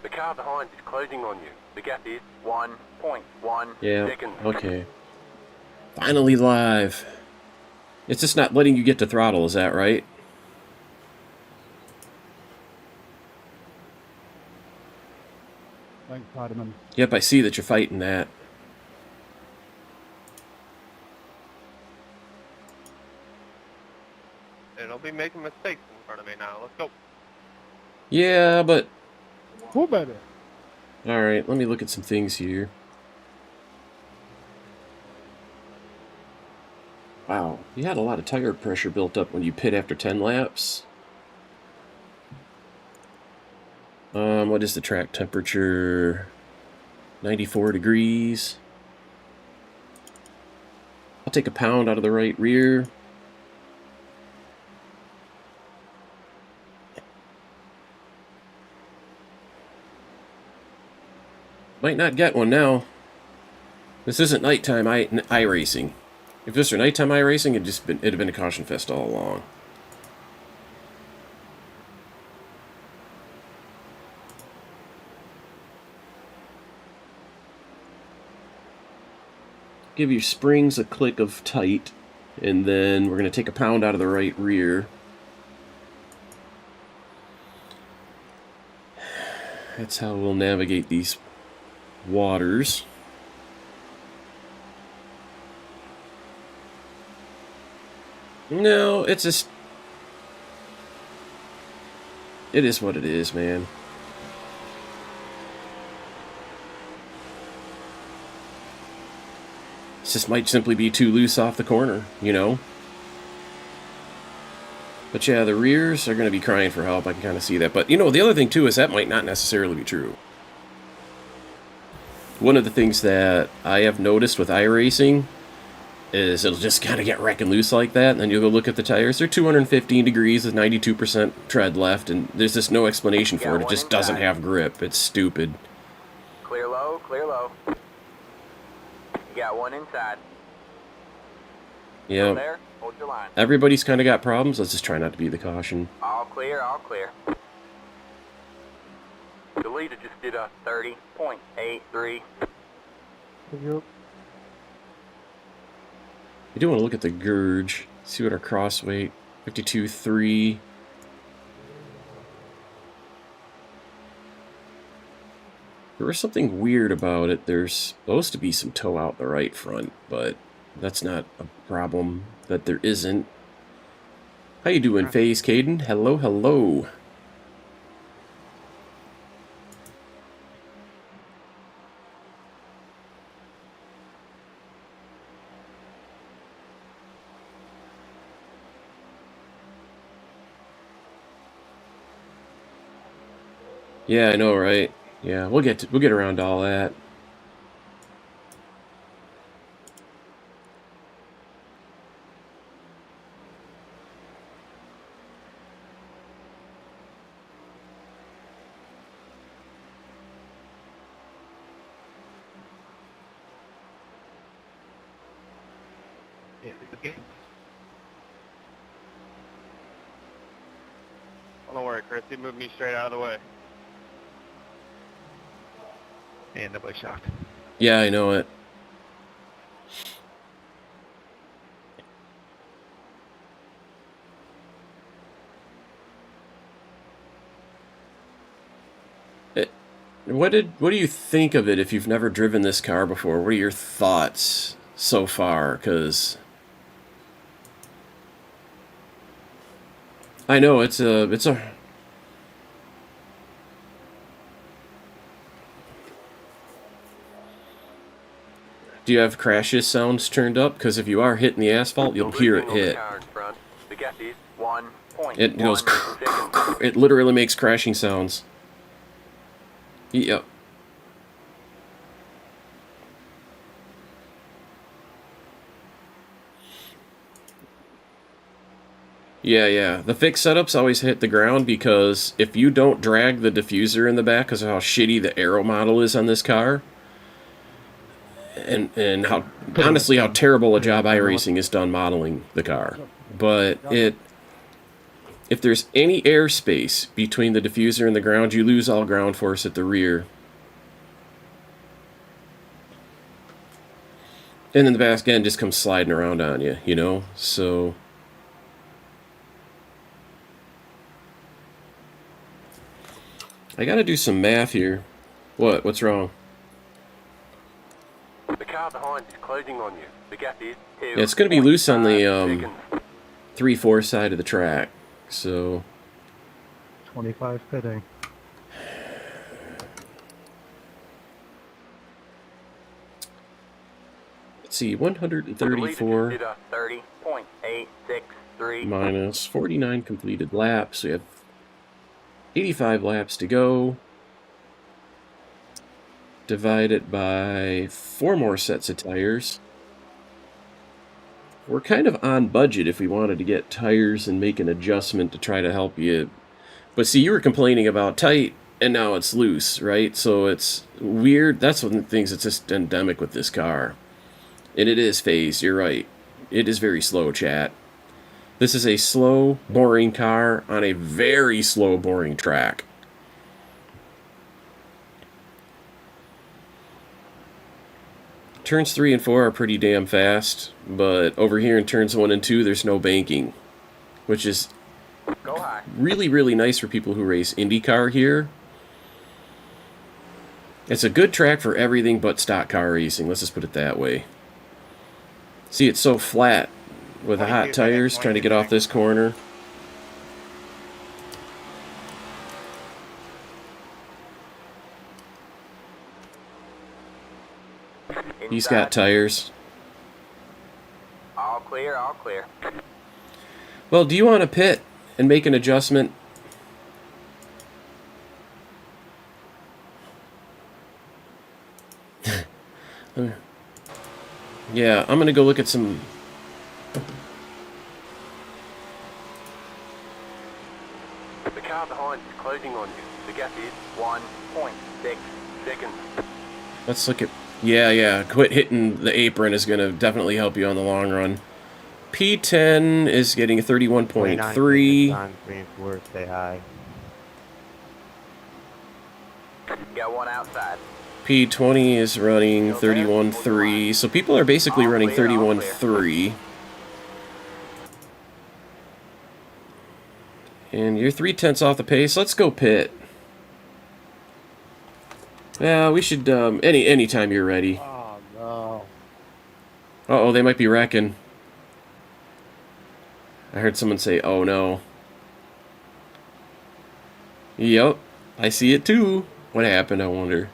The car behind is closing on you. The gap is 1.1 seconds. Okay. Finally live. It's just not letting you get to throttle, is that right? Thanks, Hardiman. Yep, I see that you're fighting that. It'll be making mistakes in front of me now. Let's go. Yeah, but... Cool, baby. Alright, let me look at some things here. Wow, you had a lot of tire pressure built up when you pit after 10 laps. What is the track temperature? 94 degrees. I'll take a pound out of the right rear. Might not get one now. This isn't nighttime iRacing. If this were nighttime iRacing, it'd have been a caution fest all along. Give your springs a click of tight, and then we're going to take a pound out of the right rear. That's how we'll navigate these waters. No, it's just... It is what it is, man. It just might simply be too loose off the corner, you know? But yeah, the rears are going to be crying for help. I can kind of see that. But, you know, the other thing, too, is that might not necessarily be true. One of the things that I have noticed with iRacing is it'll just kind of get wrecking loose like that, and then you'll go look at the tires. They're 215 degrees with 92% tread left, and there's just no explanation for it. It just doesn't have grip. It's stupid. Clear low, clear low. You got one inside. Yeah. There, hold your line. Everybody's kind of got problems. Let's just try not to be the caution. All clear, all clear. The leader just did a 30.83. Yep. I do want to look at the gurge, see what our cross weight, 52.3. There was something weird about it. There's supposed to be some toe out the right front, but that's not a problem that there isn't. How you doing, FaZe Caden? Hello, hello. Yeah, I know, right? Yeah, we'll get around to all that. Oh, don't worry, Chris. You moved me straight out of the way. And nobody's shocked. Yeah, I know it. What do you think of it if you've never driven this car before? What are your thoughts so far? Because I know it's a Do you have crashes sounds turned up? Because if you are hitting the asphalt, you'll hear it hit. It goes... It literally makes crashing sounds. Yep. Yeah. The fixed setups always hit the ground because if you don't drag the diffuser in the back because of how shitty the aero model is on this car, and how honestly how terrible a job iRacing has done modeling the car, but If there's any airspace between the diffuser and the ground, you lose all ground force at the rear. And then the back end just comes sliding around on you, you know? So I gotta do some math here. What? What's wrong? The car behind is closing on you. The gap is 2. Yeah, it's gonna be loose on the 3-4 side of the track. So 25 pitting. let's see, 134 30.863 minus 49 completed laps. We have 85 laps to go. Divide it by 4 more sets of tires. We're kind of on budget if we wanted to get tires and make an adjustment to try to help you. But see, you were complaining about tight, and now it's loose, right? So it's weird. That's one of the things that's just endemic with this car. And it is phased, you're right. It is very slow, chat. This is a slow, boring car on a very slow, boring track. Turns 3 and 4 are pretty damn fast, but over here in turns 1 and 2, there's no banking, which is really, really nice for people who race IndyCar here. It's a good track for everything but stock car racing, let's just put it that way. See, it's so flat with the hot tires trying to get off this corner. He's got tires. All clear, all clear. Well, do you want to pit and make an adjustment? Yeah, I'm going to go look at some... The car behind is closing on you. The gap is 1.6 seconds. Let's look at... Yeah, quit hitting the apron is going to definitely help you on the long run. P10 is getting a 31.3. Say hi. Got one outside. P20 is running 31.3. So people are basically running 31.3. And you're 3/10 off the pace. Let's go pit. Yeah, we should, anytime you're ready. Oh, no. Uh-oh, they might be wrecking. I heard someone say, oh no. Yep, I see it too. What happened, I wonder?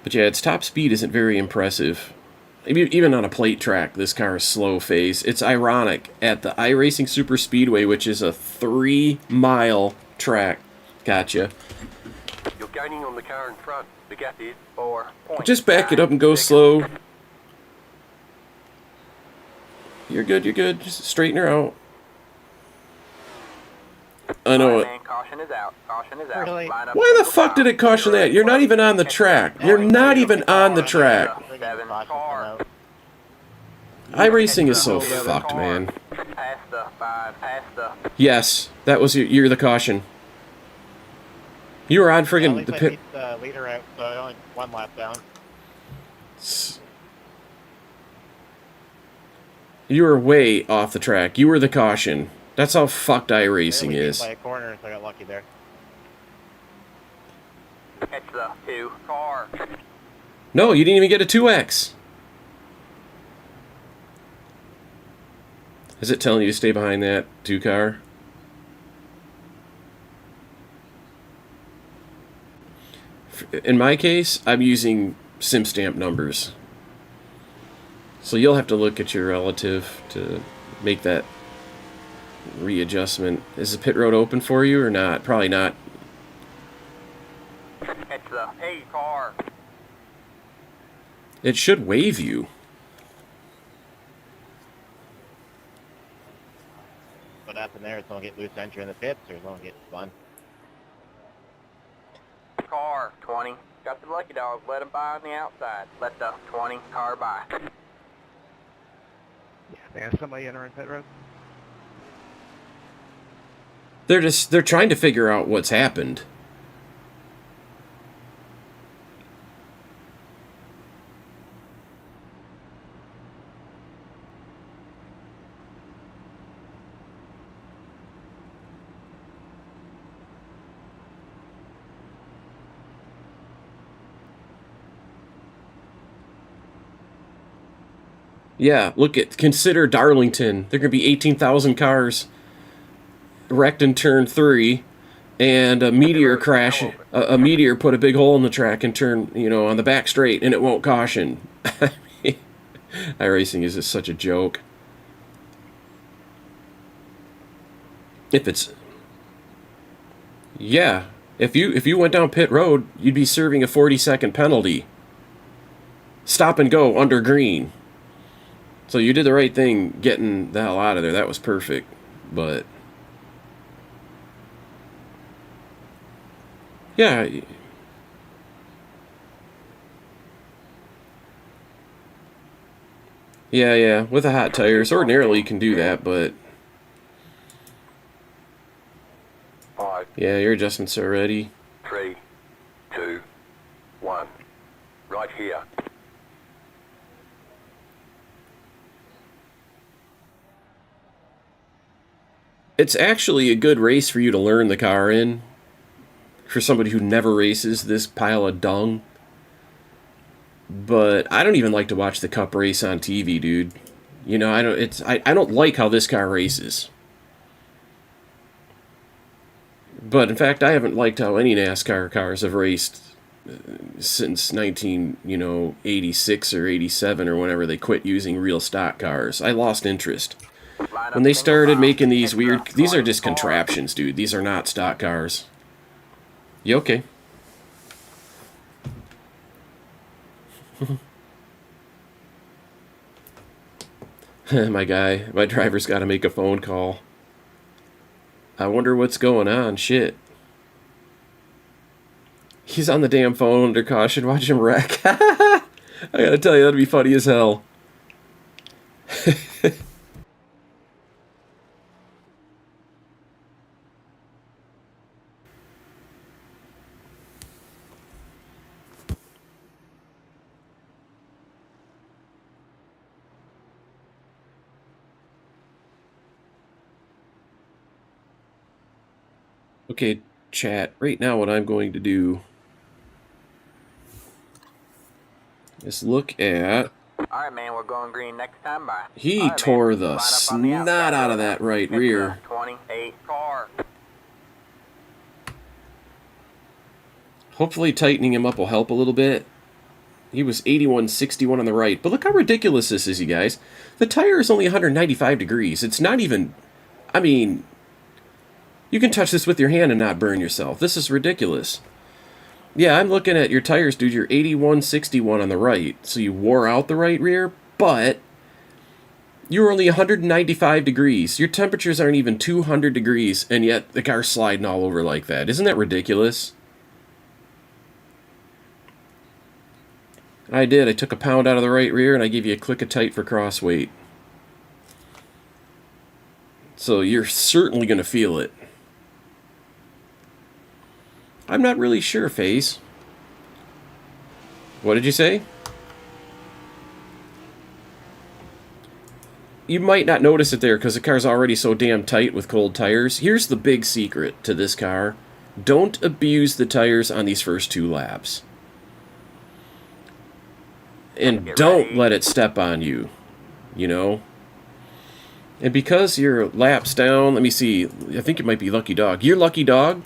But yeah, its top speed isn't very impressive. Even on a plate track, this car is slow phase. It's ironic. At the iRacing Super Speedway, which is a 3-mile track. Gotcha. You're gaining on the car in front. The gap is 4. Just back it up and go slow. You're good, you're good. Just straighten her out. I know it. Caution is out. Caution is out. Really? Line up Why the fuck did it caution that? You're not even on the track. You're not even on the track. 7 car. iRacing is so fucked, man. Past the 5. Past the. Yes, that was you're the caution. You were on At friggin' least the I pit. beat the leader out, so I only 1 lap down. You were way off the track. You were the caution. That's how fucked iRacing Barely beat is. by a corner, so I got lucky there. Catch the 2 car. No, you didn't even get a 2X. Is it telling you to stay behind that 2 car? In my case, I'm using SimStamp numbers. So you'll have to look at your relative to make that readjustment. Is the pit road open for you or not? Probably not. Catch the 8 car. It should wave you. What happened there is someone get loose entry in the pits, or someone get spun. Car 20. Got the lucky dog. Let him by on the outside. Let the 20 car by. Yeah, And somebody entering pit road? They're trying to figure out what's happened. Yeah, consider Darlington. There are going to be 18,000 cars wrecked in turn 3, and a meteor crash. A meteor put a big hole in the track and turn, on the back straight, and it won't caution. iRacing is just such a joke. If you went down pit road, you'd be serving a 40-second penalty. Stop and go under green. So you did the right thing getting the hell out of there. That was perfect. But yeah. Yeah. With the hot tires, ordinarily you can do that, but 5, yeah, your adjustments are ready. 3, 2, 1. Right here. It's actually a good race for you to learn the car in. For somebody who never races this pile of dung. But I don't even like to watch the Cup race on TV, dude. I don't like how this car races. But in fact, I haven't liked how any NASCAR cars have raced since 1986 or 87 or whenever they quit using real stock cars. I lost interest. When they started making these weird... These are just contraptions, dude. These are not stock cars. You okay? My driver's got to make a phone call. I wonder what's going on. Shit. He's on the damn phone under caution. Watch him wreck. I gotta tell you, that'd be funny as hell. Okay, chat. Right now what I'm going to do is look at... Alright, man, we're going green next time by. He tore the snot out of that right rear. 28 car. Hopefully tightening him up will help a little bit. He was 81.61 on the right. But look how ridiculous this is, you guys. The tire is only 195 degrees. It's not even... I mean... You can touch this with your hand and not burn yourself. This is ridiculous. Yeah, I'm looking at your tires, dude. You're 81.61 on the right. So you wore out the right rear, but you were only 195 degrees. Your temperatures aren't even 200 degrees, and yet the car's sliding all over like that. Isn't that ridiculous? I did. I took a pound out of the right rear, and I gave you a click of tight for cross weight. So you're certainly going to feel it. I'm not really sure, FaZe. What did you say? You might not notice it there because the car's already so damn tight with cold tires. Here's the big secret to this car. Don't abuse the tires on these first 2 laps. And don't let it step on you. And because your lap's down, let me see. I think it might be Lucky Dog. You're Lucky Dog.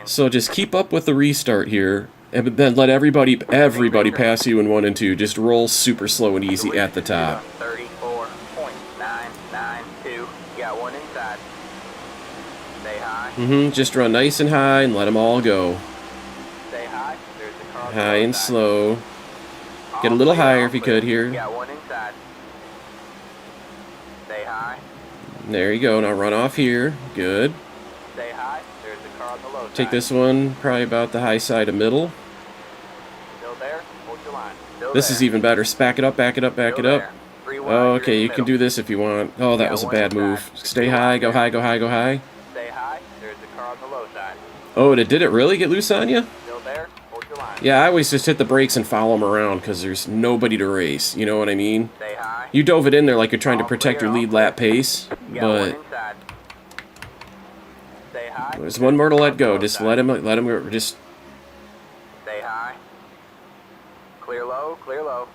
So just keep up with the restart here, and then let everybody pass you in 1 and 2. Just roll super slow and easy at the top. 34.992. Got one inside. Stay high. Just run nice and high and let them all go. Stay high. There's the car. High and slow. Get a little higher if you could here. Got one inside. Stay high. There you go. Now run off here. Good. Stay high. There's the car on the low side. Take this one probably about the high side of middle. Still there. Hold your line. Still This there. is even better. Back it up, back it up, back Still it up. there. 3 wide. Oh, you're okay, in you the can middle. do this if you want. Oh, that Yeah, was a one bad inside. move. Stay high, go high, go high, go high. Stay high. There's the car on the low side. Oh, did it really get loose on you? Still there? Hold your line. Yeah, I always just hit the brakes and follow him around because there's nobody to race. You know what I mean? Stay high. You dove it in there like you're trying to All protect clear, your all lead clear. lap pace, You got one but inside. Stay high. there's one more to let go. Low Just side. let him, just... Stay high. Clear low, clear low.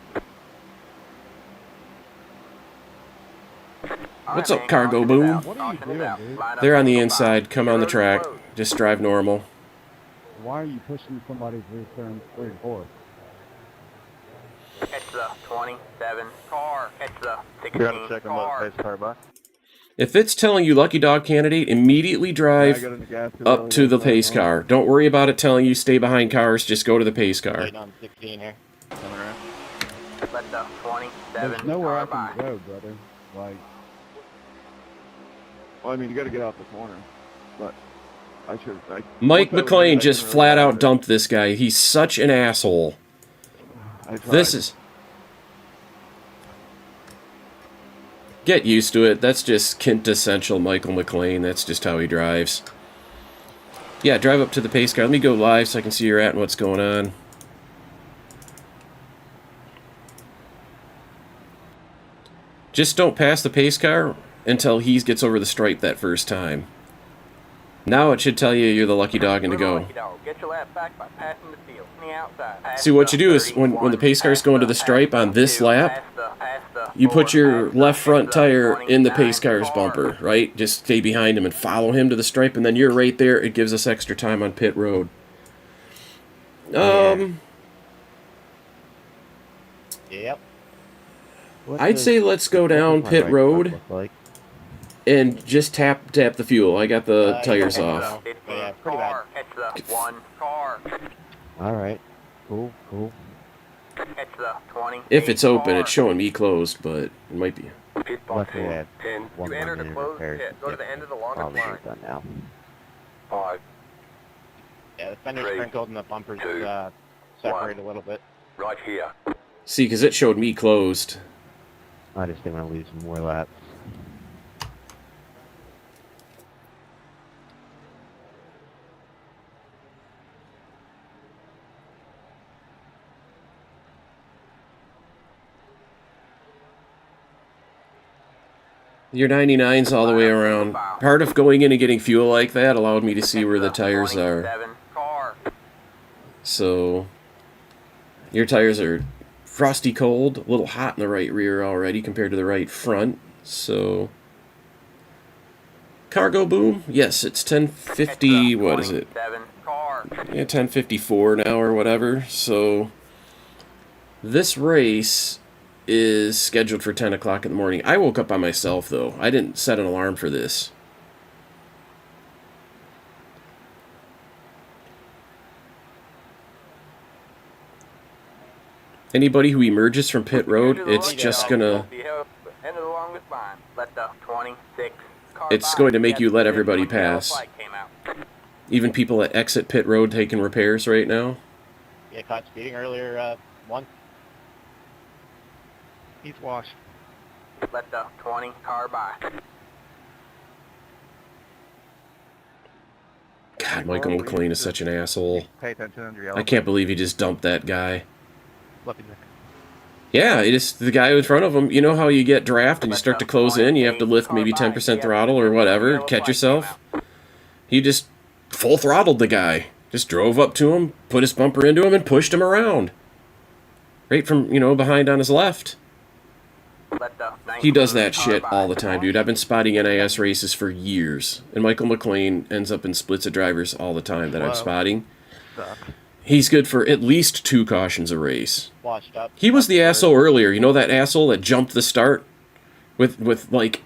What's up, Cargo Boom? What are you doing, dude? They're on the inside. Come on the track. Just drive normal. Why are you pushing somebody through turn 3 and 4? Catch the 27 car. Catch the 16 You're gonna check them car. both pace car by. If it's telling you Lucky Dog Candidate, immediately drive up to the pace car. Don't worry about it telling you stay behind cars. Just go to the pace car. Waiting on 16 here. Coming around. Let the 27 There's nowhere I car can by. go, brother. Like, Well, I mean, you got to get out the corner, but I should. Mike McLean just flat out dumped this guy. He's such an asshole. This is... Get used to it. That's just quintessential Michael McLean. That's just how he drives. Yeah, drive up to the pace car. Let me go live so I can see where you're at and what's going on. Just don't pass the pace car until he gets over the stripe that first time. Now it should tell you you're the lucky dog and to go. Get your lap back by passing the field on the outside. See, what you do is when the pace car's going to the stripe on this lap, you put your left front tire in the pace car's bumper, right? Just stay behind him and follow him to the stripe, and then you're right there. It gives us extra time on pit road. Yep. I'd say let's go down pit road and just tap the fuel. I got the tires off. Yeah, pretty bad. Catch the 1 car. All right. Cool, cool. Catch the 20. If it's open, it's showing me closed, but it might be. Pit Luckily, I had 10. one You entered a minute closed repairs. pit. Go to the end of the longest Probably line. done now. 5. Yeah, the fender's 3, sprinkled and the bumpers 2, separate 1. a little bit. Right here. See, because it showed me closed. I just didn't want to lose more laps. Your 99's all the way around. Part of going in and getting fuel like that allowed me to see where the tires are. 27 car. So, your tires are frosty cold, a little hot in the right rear already compared to the right front. So, Cargo Boom? Yes, it's 10:50, what is it? 27 car. Yeah, 10:54 now or whatever. So, this race is scheduled for 10 o'clock in the morning. I woke up by myself, though. I didn't set an alarm for this. Anybody who emerges from pit road, it's just gonna... End of the longest line. Let the 26 car It's by. going to make you let That's everybody when the yellow pass. flag came out. Even people that exit pit road taking repairs right now. You caught speeding earlier, once. He's washed. Let the 20 car by. God, Michael McLean is such an asshole. Pay attention under your I can't believe he just dumped that guy. Fluffy neck. Yeah, it is the guy in front of him. You know how you get draft and you start to close in, you have to lift maybe 10% throttle or whatever, catch yourself? He just full throttled the guy. Just drove up to him, put his bumper into him, and pushed him around. Right from, behind on his left. He does that shit all the time, dude. I've been spotting NAS races for years. And Michael McLean ends up in splits of drivers all the time that I'm spotting. He's good for at least 2 cautions a race. Washed up. He was the asshole earlier. You know that asshole that jumped the start with like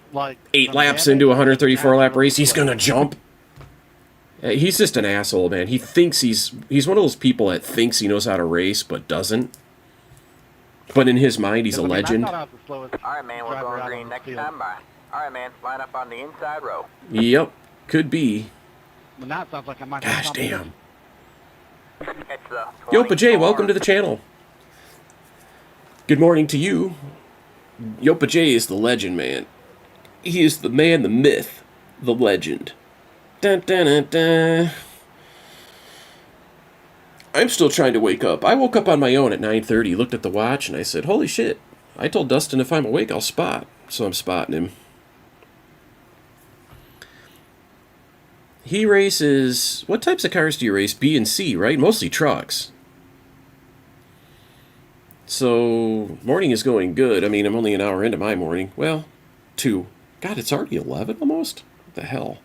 8 laps into a 134 lap race? He's gonna jump. He's just an asshole, man. He thinks he's one of those people that thinks he knows how to race but doesn't. But in his mind, he's a legend. Alright, man, we're going green next time by. Alright, man, line up on the inside row. Yep, could be. well, now it sounds like I might Gosh damn. Catch the Yo, 20 Jay, car. welcome to the channel. Good morning to you. Yopa J is the legend, man. He is the man, the myth, the legend. Dun, dun, dun, dun. I'm still trying to wake up. I woke up on my own at 9:30, looked at the watch, and I said, holy shit. I told Dustin if I'm awake, I'll spot. So I'm spotting him. He races... What types of cars do you race? B and C, right? Mostly trucks. So, morning is going good. I mean, I'm only an hour into my morning. Well, 2. God, it's already 11 almost? What the hell?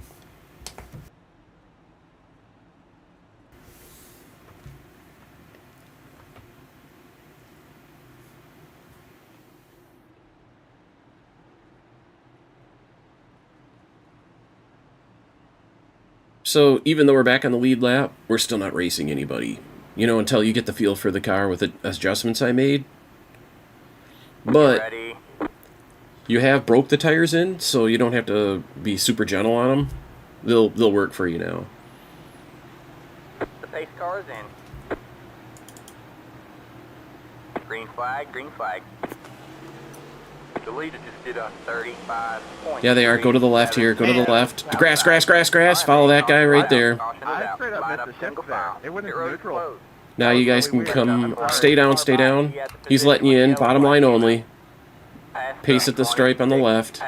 So, even though we're back on the lead lap, we're still not racing anybody. You know, until you get the feel for the car with the adjustments I made. But Ready. you have broke the tires in, so you don't have to be super gentle on them. They'll work for you now. The pace car is in. Green flag, green flag. The leader just did a 35 points. Yeah, they are. Go to the left here. Go to the left. Grass, grass, grass, grass. Follow that guy right there. I straight up missed the shift there. It went into neutral. Now you guys can come. Stay down, stay down. He's letting you in. Bottom line only. Pace at the stripe on the left.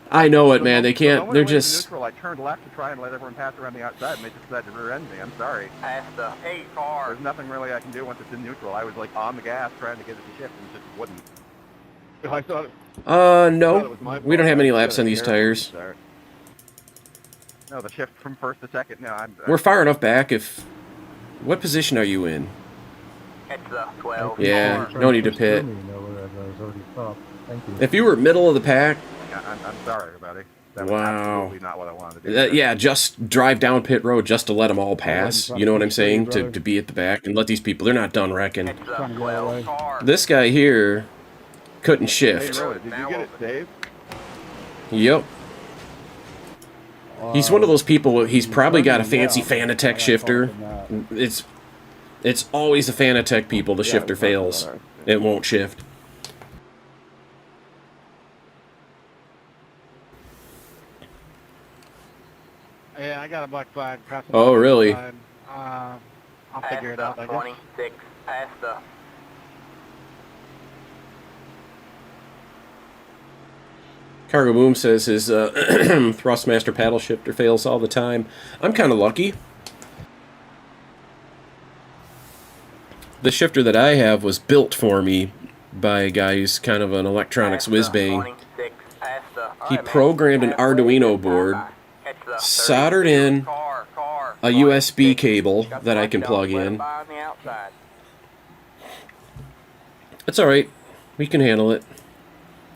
I know it, man. They can't. They're just... Neutral. I turned left to try and let everyone pass around the outside, and they just decided to rear end me. I'm sorry. Past the pace car. There's nothing really I can do once it's in neutral. I was like on the gas trying to get it to shift, and it just wouldn't. I thought. No. We don't have any laps on these tires. No, the shift from first to second. No, We're far enough back if... What position are you in? It's the 12. Yeah, no need to pit. Thank you. If you were middle of the pack... I'm sorry, everybody. That was Wow. absolutely not what I wanted to do. Yeah, just drive down pit road just to let them all pass. You know what I'm saying? To be at the back and let these people... They're not done wrecking. It's the 12 car. This guy here couldn't Hey, shift. Roy, did you get it saved? Yep. He's one of those people, he's probably got a fancy Fanatec shifter. It's always the Fanatec people, the shifter fails. It won't shift. Yeah, I got a black flag. Oh, really? I'll Past figure it out, the I guess. 26. Past the... Cargo Boom says his Thrustmaster paddle shifter fails all the time. I'm kind of lucky. The shifter that I have was built for me by a guy who's kind of an electronics whiz-bang. He programmed an Arduino board, soldered in a USB cable that I can plug in. It's alright. We can handle it.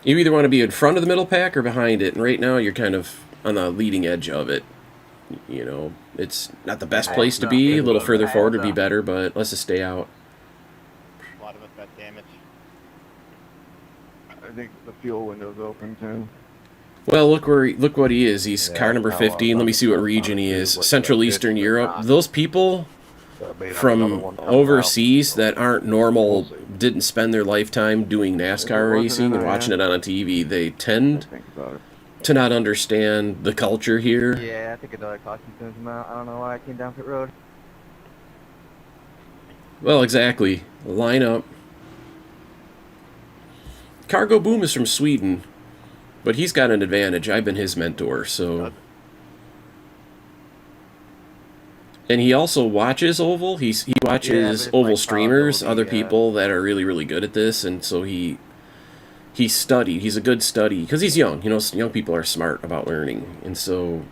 You either want to be in front of the middle pack or behind it, and right now you're kind of on the leading edge of it. You know, it's not the best place to be. A little further forward would be better, but let's just stay out. A lot of us got damage. I think the fuel window's open too. Well, look what he is. He's car number 15. Let me see what region he is. Central Eastern Europe. Those people from overseas that aren't normal, didn't spend their lifetime doing NASCAR racing and watching it on a TV, they tend to not understand the culture here. Yeah, I think another caution comes out. I don't know why I came down pit road. Well, exactly. Line up. Cargo Boom is from Sweden, but he's got an advantage. I've been his mentor, so... And he also watches Oval. He watches Oval streamers, other people that are really, really good at this, and so he studied. He's a good study, because he's young. You know, young people are smart about learning, and so...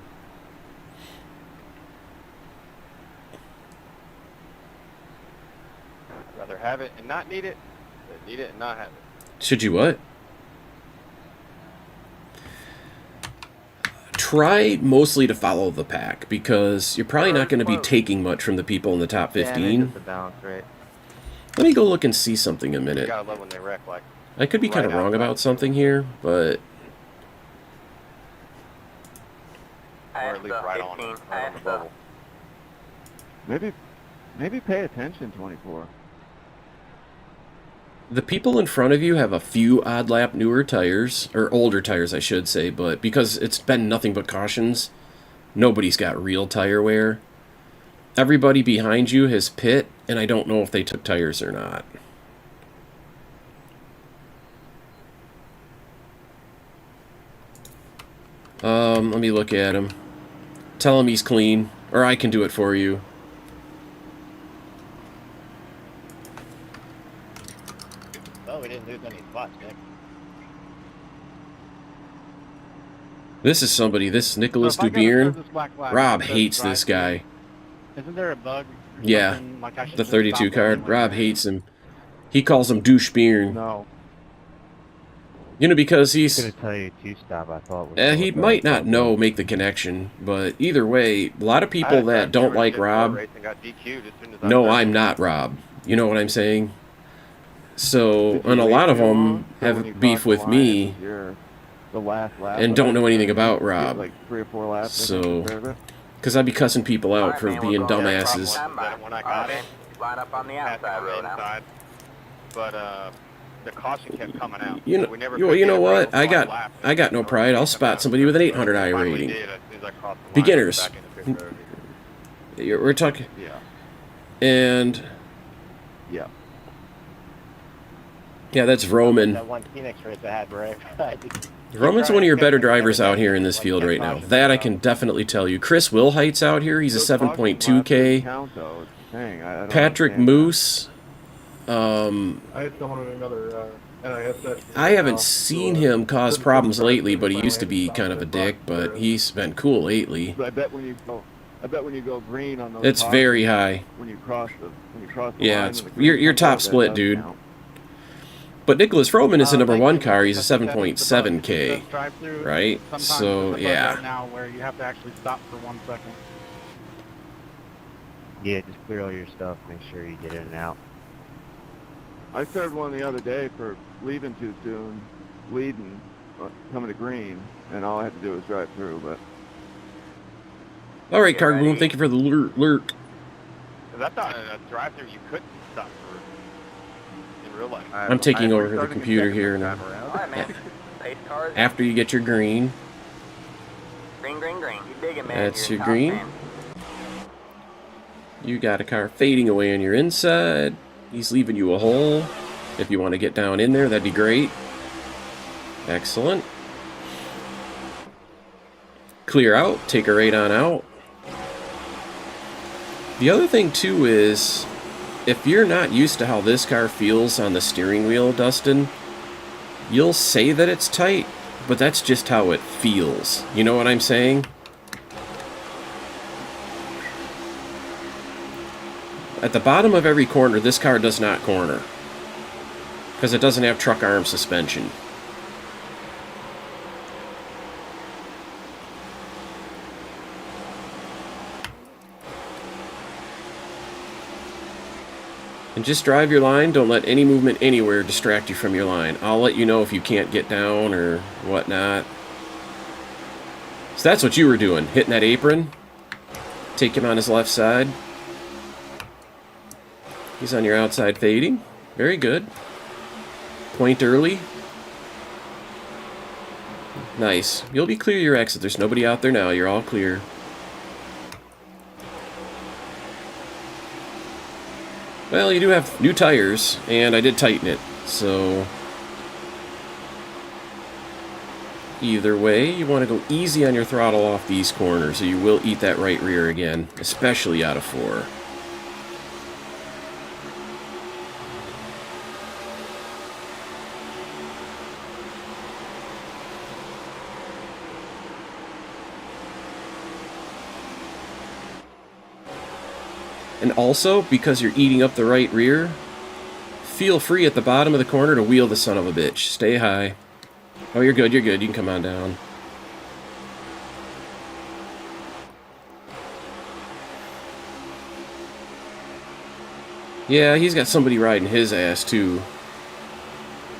I'd rather have it and not need it than need it and not have it. Should you what? Try mostly to follow the pack, because you're probably not going to be taking much from the people in the top 15. Let me go look and see something a You minute. gotta love when they wreck, like, I could be kind of wrong about something here, but... or at least right on the bubble. Maybe pay attention, 24. The people in front of you have a few odd lap newer tires, or older tires, I should say, but because it's been nothing but cautions, nobody's got real tire wear. Everybody behind you has pit, and I don't know if they took tires or not. Let me look at him. Tell him he's clean, or I can do it for you. Oh, we didn't lose any spots, Nick. This is somebody, this is Nicholas So if I gotta serve Dubiern. this black flag, Rob it says hates this drive-through. guy. Isn't there a bug? or Yeah, something, like I should the just 32 stop card. anyway? Rob hates him. He calls him Douche Beern. No. You know, because he's... gonna tell you to stop. I thought. Was he might not make the connection, but either way, a lot of people that don't like Rob know I'm not Rob. You know what I'm saying? So, If you and a wait lot of too long, them so when you have beef cross the with line, me if you're the last lap and of don't it, know anything you about get Rob. like 3 or 4 laps. So- to serve it. Because I'd be cussing people out Alright, for man, being we're going down dumbasses. Problem. When I got Alright, it, line up on the passed outside on road the now. inside, but the caution kept coming out. You know, We never you could know get what? a I real got lap. no pride. I'll spot somebody with an 800 I Finally rating. did, as soon as I crossed the line, Beginners. back into pit road. We're talking, Yeah. and Yeah. yeah, that's Roman. That one Phoenix race I had where I Roman's one of your better drivers out here in this field right now. That I can definitely tell you. Chris Wilhite's out here. He's a Those caution laps 7.2K. count, though. It's the thing. I don't Patrick understand that. Moose. I still wanted another NIS. I haven't seen him cause problems lately, but he used to be kind of a dick, but he's been cool lately. But I bet when you go green on those It's cautions, very high. when you cross the Yeah, line it's- and the green you're comes top out, that split, does dude. count. But Nicholas Roman is the number Thank one you. car. He's a That's the bug. 7.7K, It says drive-through. right? Sometimes So, there's a bug yeah. right now where you have to actually stop for 1 second. Yeah, just clear all your stuff. Make sure you get in and out. I served one the other day for leaving too soon, leading, coming to green, and all I had to do was drive through. But All right, Carboom, thank you for the lurk. Because I thought in a drive-through you couldn't stop for in real life. I'm taking over the restarting in computer second here this now. time around. Alright, man. Pace cars. After you get your green, Green, green, green. You digging, man. That's You're your top green. man. you got a car fading away on your inside. He's leaving you a hole. If you want to get down in there, that'd be great. Excellent. Clear out. Take a right on out. The other thing, too, is if you're not used to how this car feels on the steering wheel, Dustin, you'll say that it's tight, but that's just how it feels. You know what I'm saying? At the bottom of every corner, this car does not corner. Because it doesn't have truck arm suspension. And just drive your line. Don't let any movement anywhere distract you from your line. I'll let you know if you can't get down or whatnot. So that's what you were doing. Hitting that apron. Take him on his left side. He's on your outside fading. Very good. Point early. Nice. You'll be clear your exit. There's nobody out there now. You're all clear. Well, you do have new tires, and I did tighten it, so either way, you want to go easy on your throttle off these corners, so you will eat that right rear again, especially out of 4. And also, because you're eating up the right rear, feel free at the bottom of the corner to wheel the son of a bitch. Stay high. Oh, you're good, you're good. You can come on down. Yeah, he's got somebody riding his ass, too.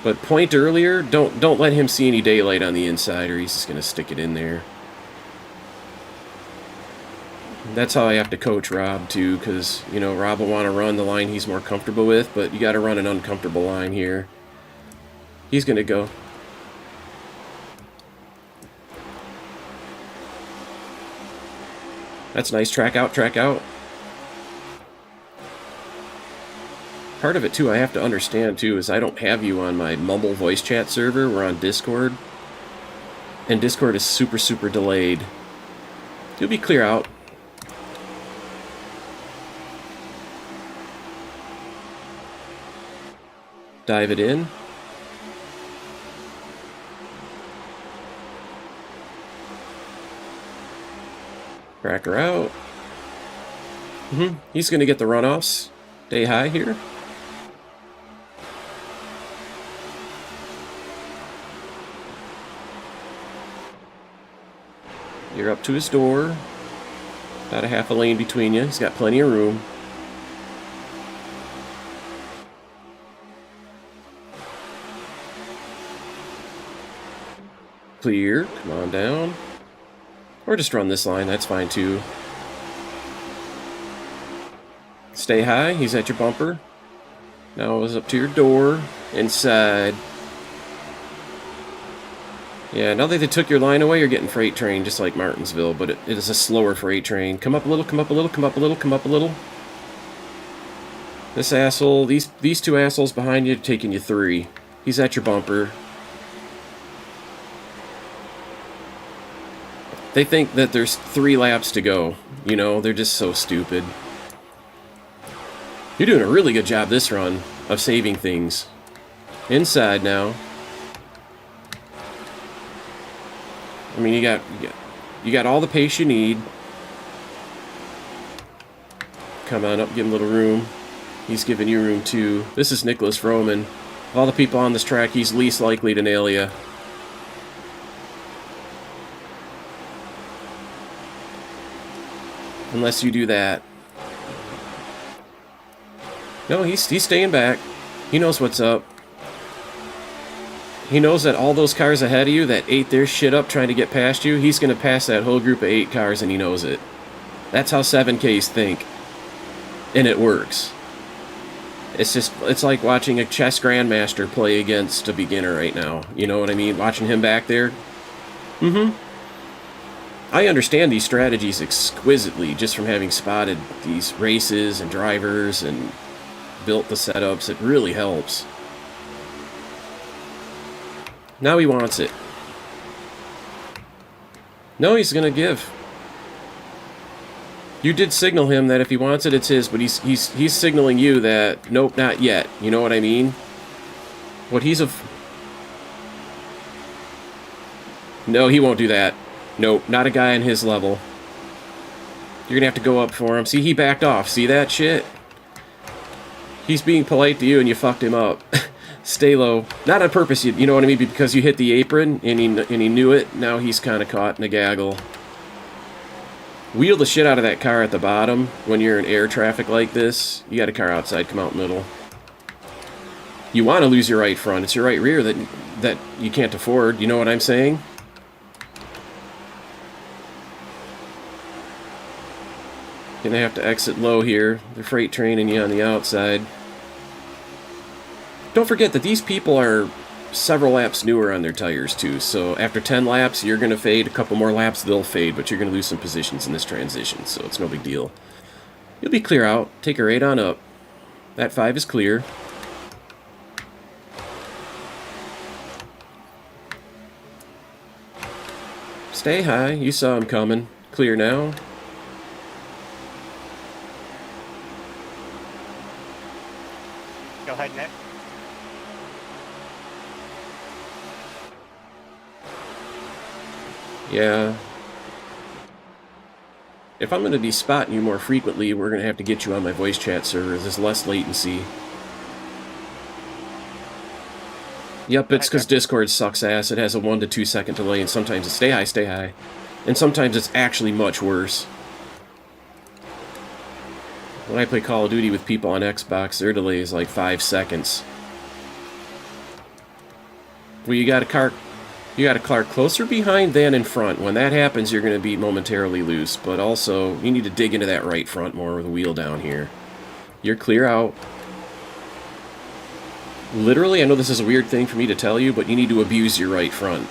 But point earlier, don't let him see any daylight on the inside, or he's just going to stick it in there. That's how I have to coach Rob, too, because, you know, Rob will want to run the line he's more comfortable with, but you got to run an uncomfortable line here. He's going to go. That's nice. Track out, track out. Part of it, too, I have to understand, too, is I don't have you on my mumble voice chat server. We're on Discord. And Discord is super, super delayed. You'll be clear out. Dive it in. Crack her out. He's going to get the runoffs. Stay high here. You're up to his door. About a half a lane between you. He's got plenty of room. Clear. Come on down. Or just run this line. That's fine too. Stay high. He's at your bumper. Now it's up to your door. Inside. Yeah, now that they took your line away, you're getting freight train just like Martinsville, but it is a slower freight train. Come up a little, come up a little, come up a little, come up a little. This asshole, these two assholes behind you are taking you 3. He's at your bumper. They think that there's 3 laps to go. You know, they're just so stupid. You're doing a really good job this run of saving things. Inside now. I mean, you got all the pace you need. Come on up, give him a little room. He's giving you room too. This is Nicholas Roman. Of all the people on this track, he's least likely to nail you. Unless you do that. No, he's staying back. He knows what's up. He knows that all those cars ahead of you that ate their shit up trying to get past you, he's going to pass that whole group of 8 cars, and he knows it. That's how 7Ks think. And it works. It's like watching a chess grandmaster play against a beginner right now. You know what I mean? Watching him back there. I understand these strategies exquisitely just from having spotted these races and drivers and built the setups. It really helps. Now he wants it. No, he's gonna give. You did signal him that if he wants it, it's his, but he's signaling you that nope, not yet. You know what I mean? What he's a... No, he won't do that. Nope, not a guy on his level. You're gonna have to go up for him. See, he backed off. See that shit? He's being polite to you and you fucked him up. Stay low. Not on purpose, you know what I mean? Because you hit the apron and he knew it. Now he's kind of caught in a gaggle. Wheel the shit out of that car at the bottom when you're in air traffic like this. You got a car outside, come out middle. You want to lose your right front. It's your right rear that you can't afford. You know what I'm saying? Gonna have to exit low here. The freight training you on the outside. Don't forget that these people are several laps newer on their tires too, so after 10 laps you're going to fade, a couple more laps they'll fade, but you're going to lose some positions in this transition, so it's no big deal. You'll be clear out. Take her 8 on up. That 5 is clear. Stay high. You saw him coming. Clear now. Go ahead, Nick. Yeah. If I'm going to be spotting you more frequently, we're going to have to get you on my voice chat server. There's less latency. Yep, it's because Discord sucks ass. It has a 1 to 2 second delay, and sometimes it's stay high. And sometimes it's actually much worse. When I play Call of Duty with people on Xbox, their delay is like 5 seconds. Well, you got a car You got to car closer behind than in front. When that happens, you're going to be momentarily loose. But also, you need to dig into that right front more with the wheel down here. You're clear out. Literally, I know this is a weird thing for me to tell you, but you need to abuse your right front.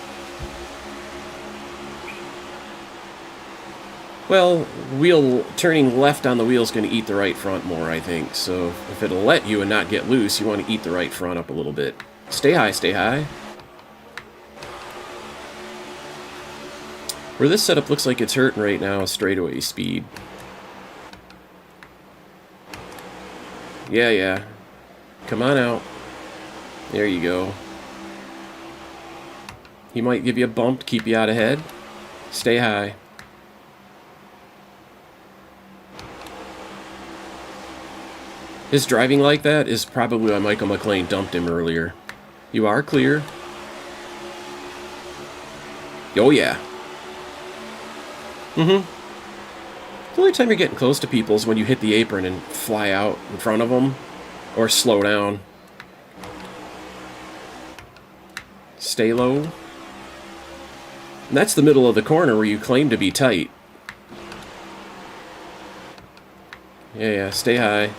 Well, wheel turning left on the wheel is going to eat the right front more, I think. So if it'll let you and not get loose, you want to eat the right front up a little bit. Stay high, stay high. Where this setup looks like it's hurting right now is straightaway speed. Yeah, yeah. Come on out. There you go. He might give you a bump to keep you out ahead. Stay high. His driving like that is probably why Michael McLean dumped him earlier. You are clear. Oh yeah. The only time you're getting close to people is when you hit the apron and fly out in front of them. Or slow down. Stay low. And that's the middle of the corner where you claim to be tight. Yeah, yeah, stay high.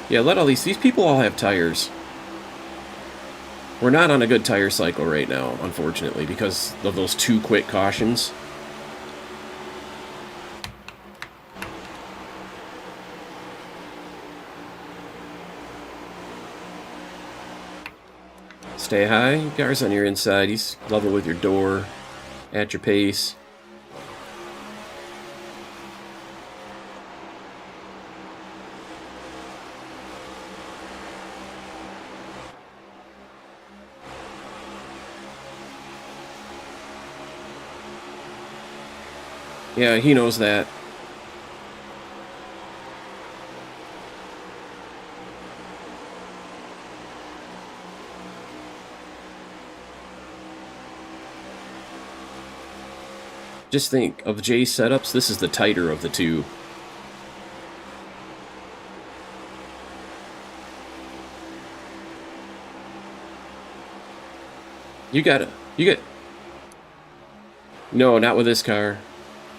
Yeah, let all these people all have tires. We're not on a good tire cycle right now, unfortunately, because of those 2 quick cautions. Stay high. Car's on your inside. He's level with your door. At your pace. Yeah, he knows that. Just think, of Jay's setups, this is the tighter of the 2. You get... No, not with this car.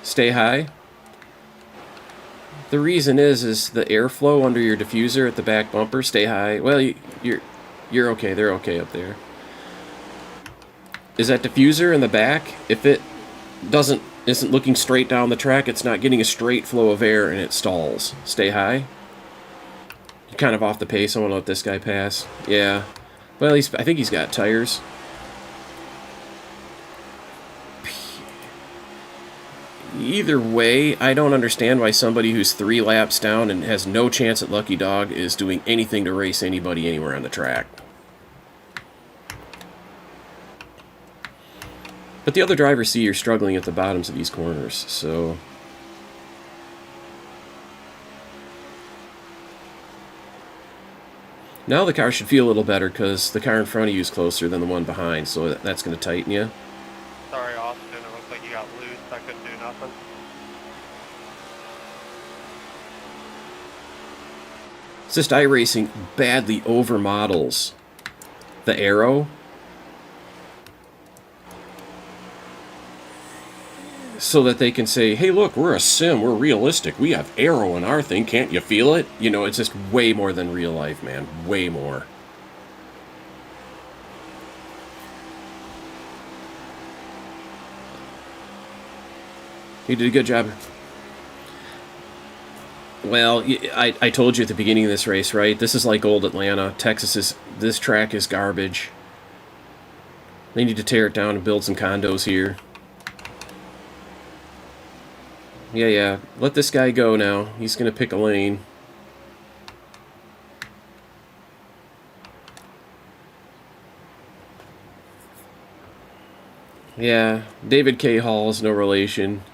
Stay high. The reason is the airflow under your diffuser at the back bumper. Stay high. Well, you're okay. They're okay up there. Is that diffuser in the back? If it isn't looking straight down the track, it's not getting a straight flow of air and it stalls. Stay high. You're kind of off the pace. I want to let this guy pass. Yeah. Well, I think he's got tires. Either way, I don't understand why somebody who's 3 laps down and has no chance at Lucky Dog is doing anything to race anybody anywhere on the track. But the other drivers see you're struggling at the bottoms of these corners, so... Now the car should feel a little better, because the car in front of you is closer than the one behind, so that's going to tighten you. Sorry, Austin. It looks like you got loose. I couldn't do nothing. It's just iRacing badly overmodels the aero. So that they can say, hey, look, we're a sim, we're realistic, we have aero in our thing, can't you feel it? You know, it's just way more than real life, man. Way more. You did a good job. Well, I told you at the beginning of this race, right? This is like old Atlanta. This track is garbage. They need to tear it down and build some condos here. Yeah, yeah. Let this guy go now. He's going to pick a lane. Yeah, David K. Hall is no relation.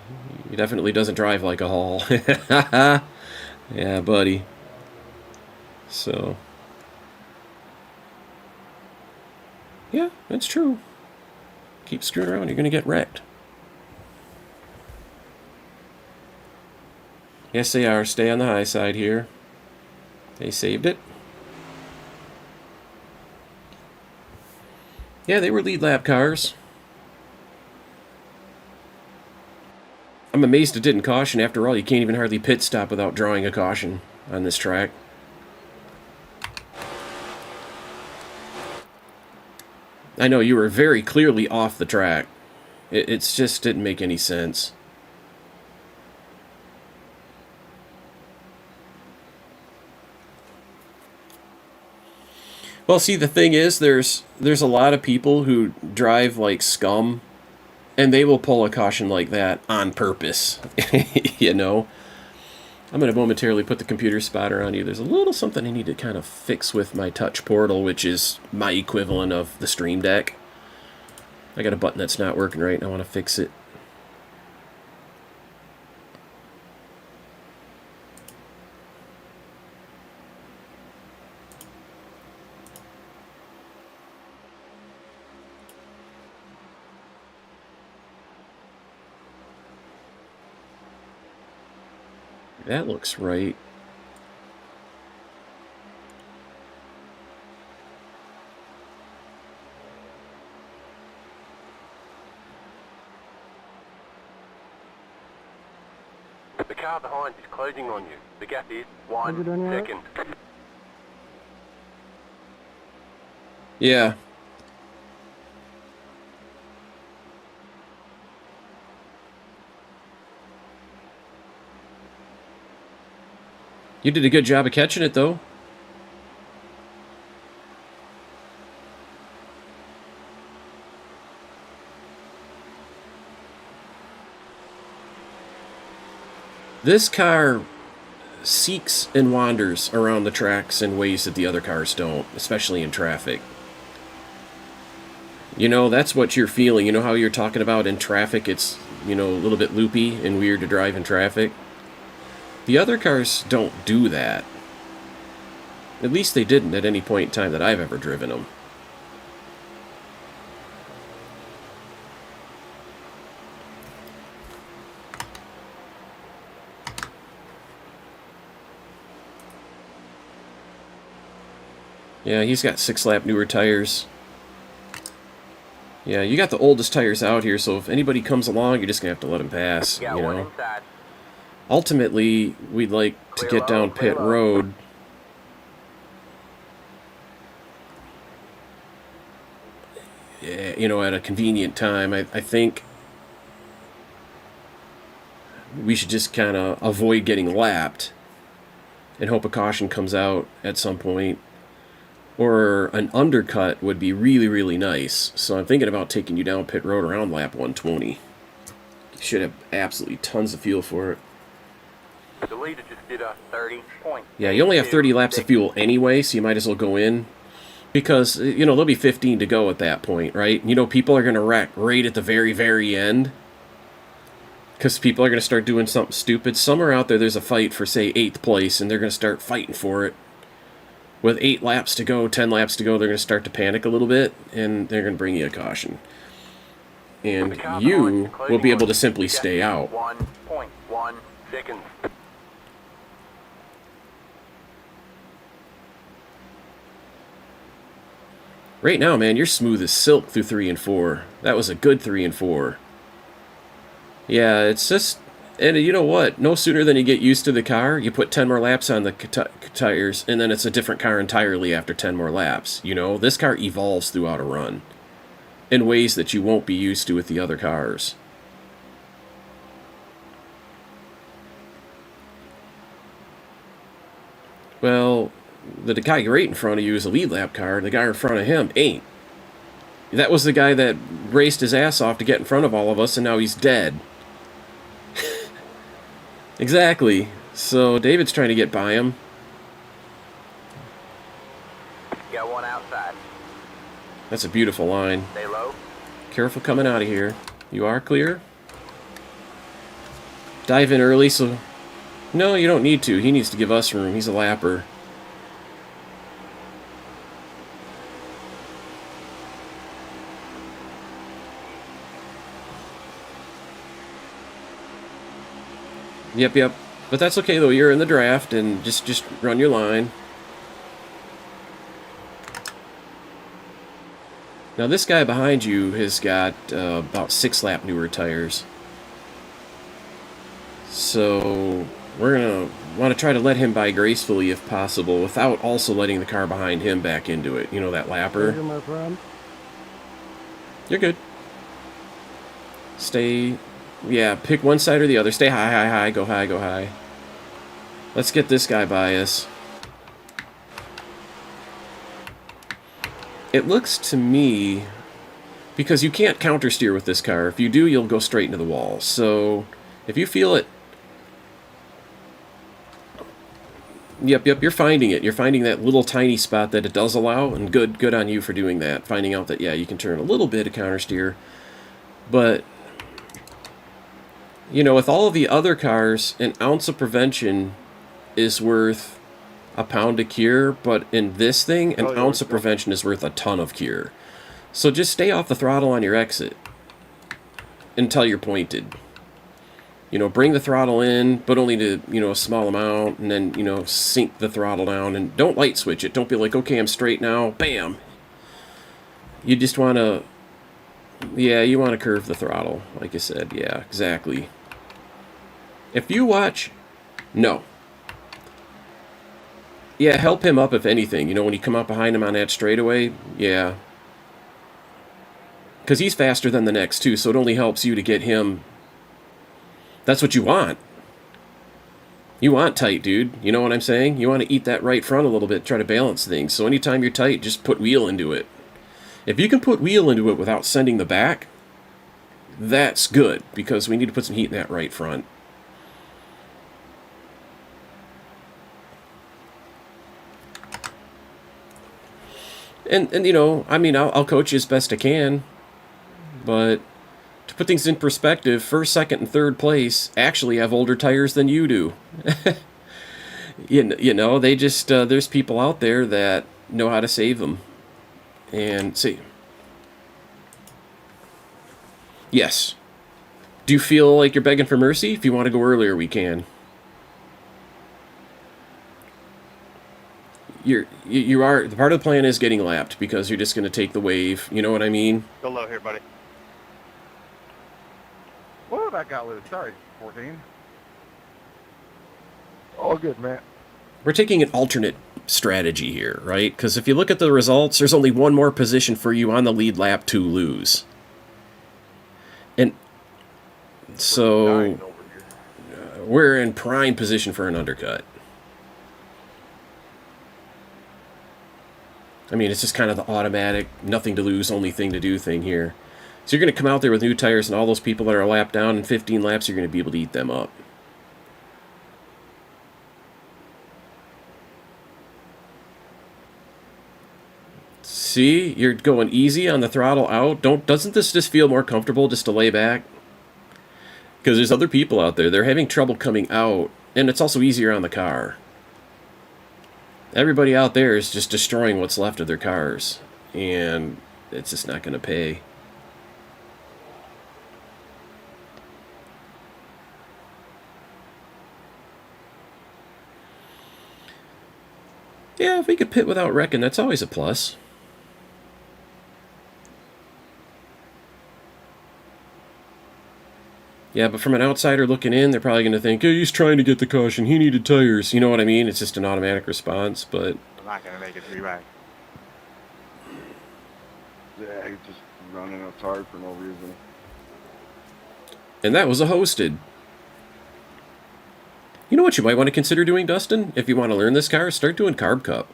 He definitely doesn't drive like a Hall. Yeah, buddy. So. Yeah, that's true. Keep screwing around, you're going to get wrecked. Yes, they are. Stay on the high side here. They saved it. Yeah, they were lead lap cars. I'm amazed it didn't caution. After all, you can't even hardly pit stop without drawing a caution on this track. I know you were very clearly off the track. It's just didn't make any sense. Well, see, the thing is, there's a lot of people who drive like scum, and they will pull a caution like that on purpose, you know? I'm going to momentarily put the computer spotter on you. There's a little something I need to kind of fix with my touch portal, which is my equivalent of the Stream Deck. I got a button that's not working right, and I want to fix it. That looks right. The car behind is closing on you. The gap is 1 Is it on your right? second. Yeah. You did a good job of catching it, though. This car seeks and wanders around the tracks in ways that the other cars don't, especially in traffic. You know, that's what you're feeling. You know how you're talking about in traffic, it's, you know, a little bit loopy and weird to drive in traffic? The other cars don't do that. At least they didn't at any point in time that I've ever driven them. Yeah, he's got 6-lap newer tires. Yeah, you got the oldest tires out here, so if anybody comes along, you're just going to have to let them pass, Got you one know? inside. Ultimately, we'd like to Clear get low, down clear pit low. road. Yeah, you know, at a convenient time. I think we should just kind of avoid getting lapped and hope a caution comes out at some point. Or an undercut would be really, really nice. So I'm thinking about taking you down pit road around lap 120. You should have absolutely tons of fuel for it. The leader just did a 30 point. Yeah, you only have 30 laps of fuel anyway, so you might as well go in. Because, you know, there'll be 15 to go at that point, right? You know, people are going to wreck right at the very, very end. Because people are going to start doing something stupid. Somewhere out there, there's a fight for, say, 8th place, and they're going to start fighting for it. With 8 laps to go, 10 laps to go, they're going to start to panic a little bit, and they're going to bring you a caution. And you will be able to simply stay out. 1.1 seconds. Right now, man, you're smooth as silk through 3 and 4. That was a good 3 and 4. Yeah, it's just... And you know what? No sooner than you get used to the car, you put 10 more laps on the tires, and then it's a different car entirely after 10 more laps. You know, this car evolves throughout a run in ways that you won't be used to with the other cars. Well, the guy right in front of you is a lead lap car, and the guy in front of him ain't. That was the guy that raced his ass off to get in front of all of us, and now he's dead. Exactly. So David's trying to get by him. Got one outside. That's a beautiful line. Stay low. Careful coming out of here. You are clear? Dive in early, so... No, you don't need to. He needs to give us room. He's a lapper. Yep. But that's okay, though. You're in the draft, and just run your line. Now this guy behind you has got about 6 lap newer tires. So we're going to want to try to let him by gracefully if possible without also letting the car behind him back into it. You know, that lapper. Pleasure, my friend. You're good. Stay... Yeah, pick one side or the other. Stay high, high, high. Go high, go high. Let's get this guy by us. It looks to me... Because you can't counter steer with this car. If you do, you'll go straight into the wall. So, if you feel it... Yep, you're finding it. You're finding that little tiny spot that it does allow, and good on you for doing that. Finding out that, yeah, you can turn a little bit of counter steer. But, you know, with all of the other cars, an ounce of prevention is worth a pound of cure, but in this thing, an ounce of prevention is worth a ton of cure. So just stay off the throttle on your exit until you're pointed. You know, bring the throttle in, but only to, you know, a small amount, and then, you know, sink the throttle down, and don't light switch it. Don't be like, okay, I'm straight now, bam. You just want to, yeah, you want to curve the throttle, like I said, yeah, exactly. If you watch, no. Yeah, help him up if anything, you know, when you come up behind him on that straightaway, yeah. Because he's faster than the next, too, so it only helps you to get him. That's what you want. You want tight, dude. You know what I'm saying? You want to eat that right front a little bit, try to balance things. So anytime you're tight, just put wheel into it. If you can put wheel into it without sending the back, that's good, because we need to put some heat in that right front. And you know, I mean, I'll coach you as best I can, but to put things in perspective, first, second, and third place actually have older tires than you do. You know, they just, there's people out there that know how to save them. And see. Yes. Do you feel like you're begging for mercy? If you want to go earlier, we can. You are, the part of the plan is getting lapped, because you're just going to take the wave. You know what I mean? Go low here, buddy. Whoa, that got loose. Sorry, 14. All good, man. We're taking an alternate strategy here, right? Because if you look at the results, there's only one more position for you on the lead lap to lose. And so we're in prime position for an undercut. I mean, it's just kind of the automatic, nothing to lose, only thing to do thing here. So you're going to come out there with new tires, and all those people that are a lap down in 15 laps, you're going to be able to eat them up. See, you're going easy on the throttle out. Doesn't this just feel more comfortable just to lay back? Because there's other people out there, they're having trouble coming out, and it's also easier on the car. Everybody out there is just destroying what's left of their cars, and it's just not going to pay. Yeah, if we could pit without wrecking, that's always a plus. Yeah, but from an outsider looking in, they're probably going to think, hey, he's trying to get the caution, he needed tires. You know what I mean? It's just an automatic response, but... I'm not going to make it 3 back. Yeah, he's just running us hard for no reason. And that was a hosted. You know what you might want to consider doing, Dustin? If you want to learn this car, start doing Carb Cup.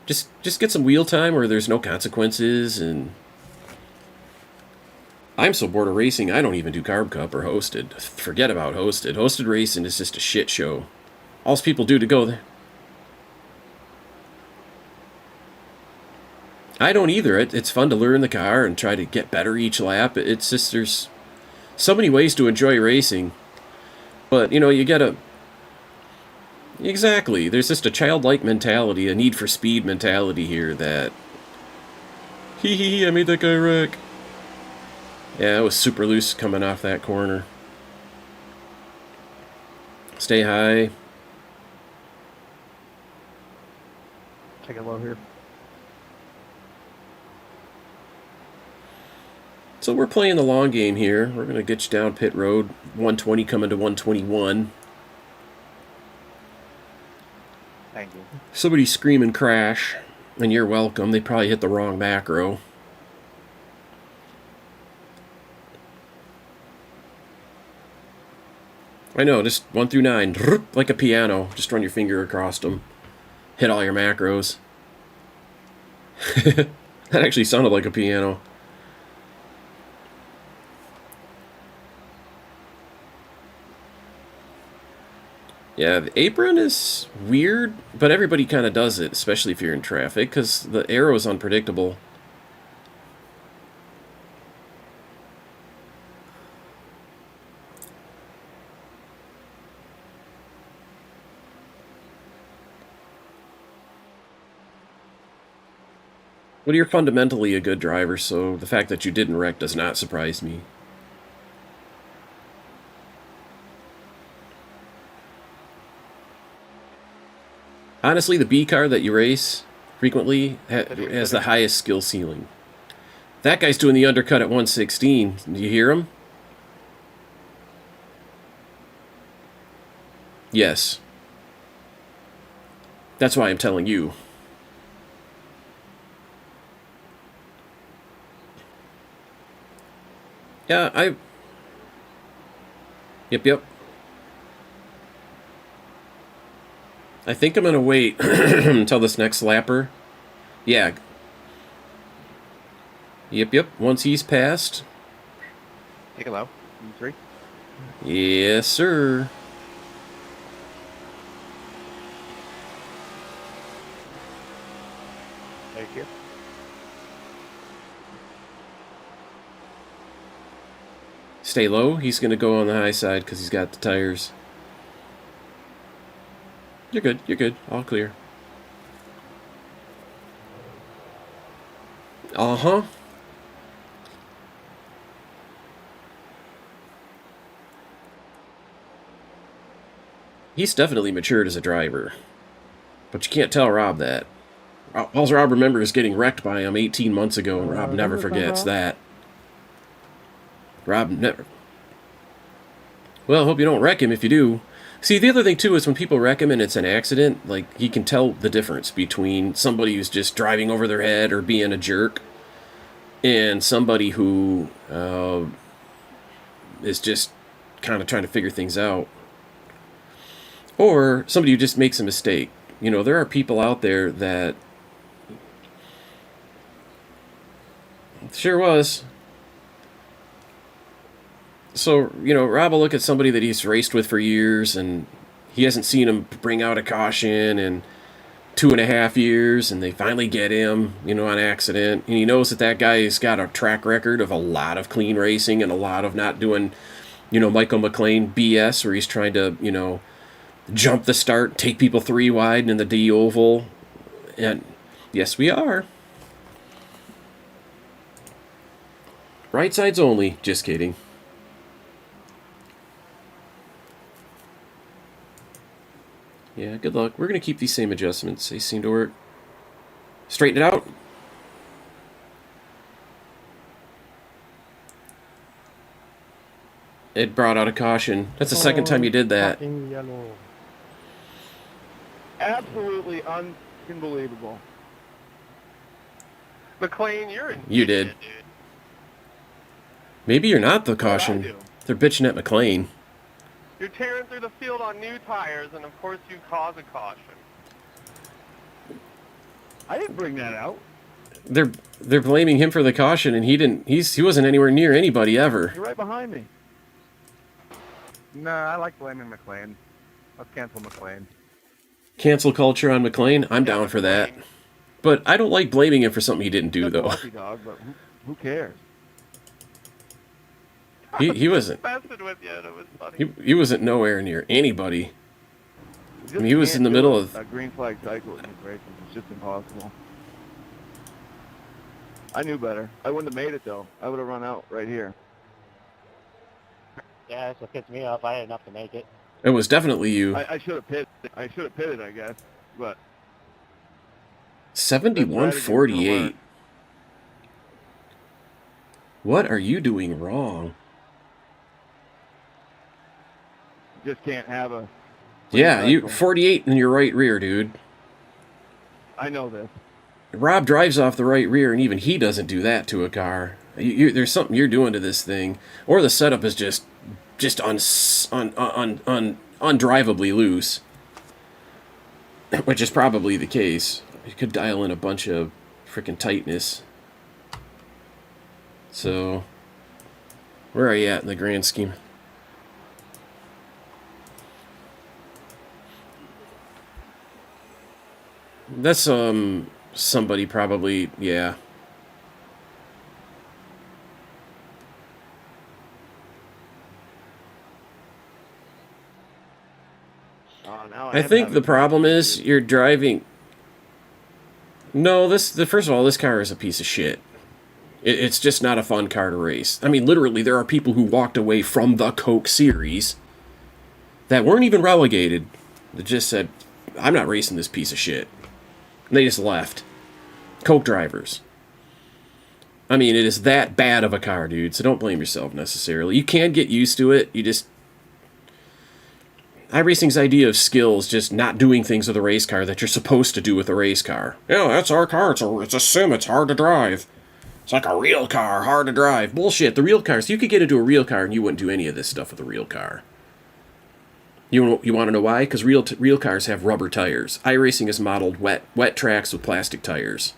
Just get some wheel time where there's no consequences, and... I'm so bored of racing, I don't even do Carb Cup or Hosted. Forget about Hosted. Hosted racing is just a shit show. All people do to go there. I don't either. It's fun to learn the car and try to get better each lap. It's just, there's so many ways to enjoy racing. But, you know, you gotta... Exactly. There's just a childlike mentality, a need for speed mentality here that... Hee, I made that guy wreck. Yeah, it was super loose coming off that corner. Stay high. Take it low here. So we're playing the long game here. We're going to get you down pit road. 120 coming to 121. Thank you. Somebody screaming crash, and you're welcome. They probably hit the wrong macro. I know, just 1 through 9, like a piano. Just run your finger across them. Hit all your macros. That actually sounded like a piano. Yeah, the apron is weird, but everybody kind of does it, especially if you're in traffic, because the arrow is unpredictable. Well, you're fundamentally a good driver, so the fact that you didn't wreck does not surprise me. Honestly, the B car that you race frequently has the highest skill ceiling. That guy's doing the undercut at 116. Do you hear him? Yes. That's why I'm telling you. Yeah, Yep. I think I'm going to wait until this next lapper. Yeah. Yep. Once he's passed. Take it low. 3. Yes, sir. Thank you. Stay low. He's going to go on the high side because he's got the tires. You're good. All clear. Uh-huh. He's definitely matured as a driver. But you can't tell Rob that. All Rob remembers is getting wrecked by him 18 months ago, and Rob never forgets that. Rob never... Well, I hope you don't wreck him if you do. See, the other thing, too, is when people wreck him and it's an accident, like, he can tell the difference between somebody who's just driving over their head or being a jerk and somebody who is just kind of trying to figure things out. Or somebody who just makes a mistake. You know, there are people out there that... Sure was. So, you know, Rob will look at somebody that he's raced with for years, and he hasn't seen him bring out a caution in 2.5 years, and they finally get him, you know, on accident. And he knows that that guy has got a track record of a lot of clean racing and a lot of not doing, you know, Michael McLean BS, where he's trying to, you know, jump the start, take people 3 wide in the D oval. And yes, we are. Right sides only. Just kidding. Yeah, good luck. We're going to keep these same adjustments. They seem to work. Straighten it out. It brought out a caution. That's the second time you did that. Yellow. Absolutely unbelievable. McLean, you're an You idiot, did. dude. Maybe you're not the What did I caution. do? They're bitching at McLean. You're tearing through the field on new tires, and of course you cause a caution. I didn't bring that out. They're blaming him for the caution, and he wasn't anywhere near anybody ever. You're right behind me. No, I like blaming McLean. Let's cancel McLean. Cancel culture on McLean. I'm Yeah, down for that. McLean. But I don't like blaming him for something he didn't do, That's a though. lucky dog, but who cares? He wasn't. Messing with you, and it was funny. He wasn't nowhere near anybody. You I just mean, he was can't in the do middle of... a green flag cycle in these races. It's just impossible. I knew better. I wouldn't have made it though. I would have run out right here. Yeah, that's what pissed me off. I had enough to make it. It was definitely you. I should have pitted. I should have pitted, I guess. But 71-48. What are you doing wrong? Just can't have a... Yeah, you cycle. 48 in your right rear, dude. I know this. Rob drives off the right rear, and even he doesn't do that to a car. There's something you're doing to this thing, or the setup is just undrivably loose, which is probably the case. You could dial in a bunch of freaking tightness. So, where are you at in the grand scheme? That's somebody probably, yeah. Now I am think having the problem traffic is issues. you're driving. No, first of all, this car is a piece of shit. It's just not a fun car to race. I mean, literally, there are people who walked away from the Coke series that weren't even relegated. That just said, "I'm not racing this piece of shit." And they just left. Coke drivers. I mean, it is that bad of a car, dude. So don't blame yourself necessarily. You can get used to it. You just... iRacing's idea of skill is just not doing things with a race car that you're supposed to do with a race car. Yeah, that's our car. It's a sim. It's hard to drive. It's like a real car, hard to drive. Bullshit. The real cars, you could get into a real car and you wouldn't do any of this stuff with a real car. You want to know why? Because real cars have rubber tires. iRacing is modeled wet tracks with plastic tires.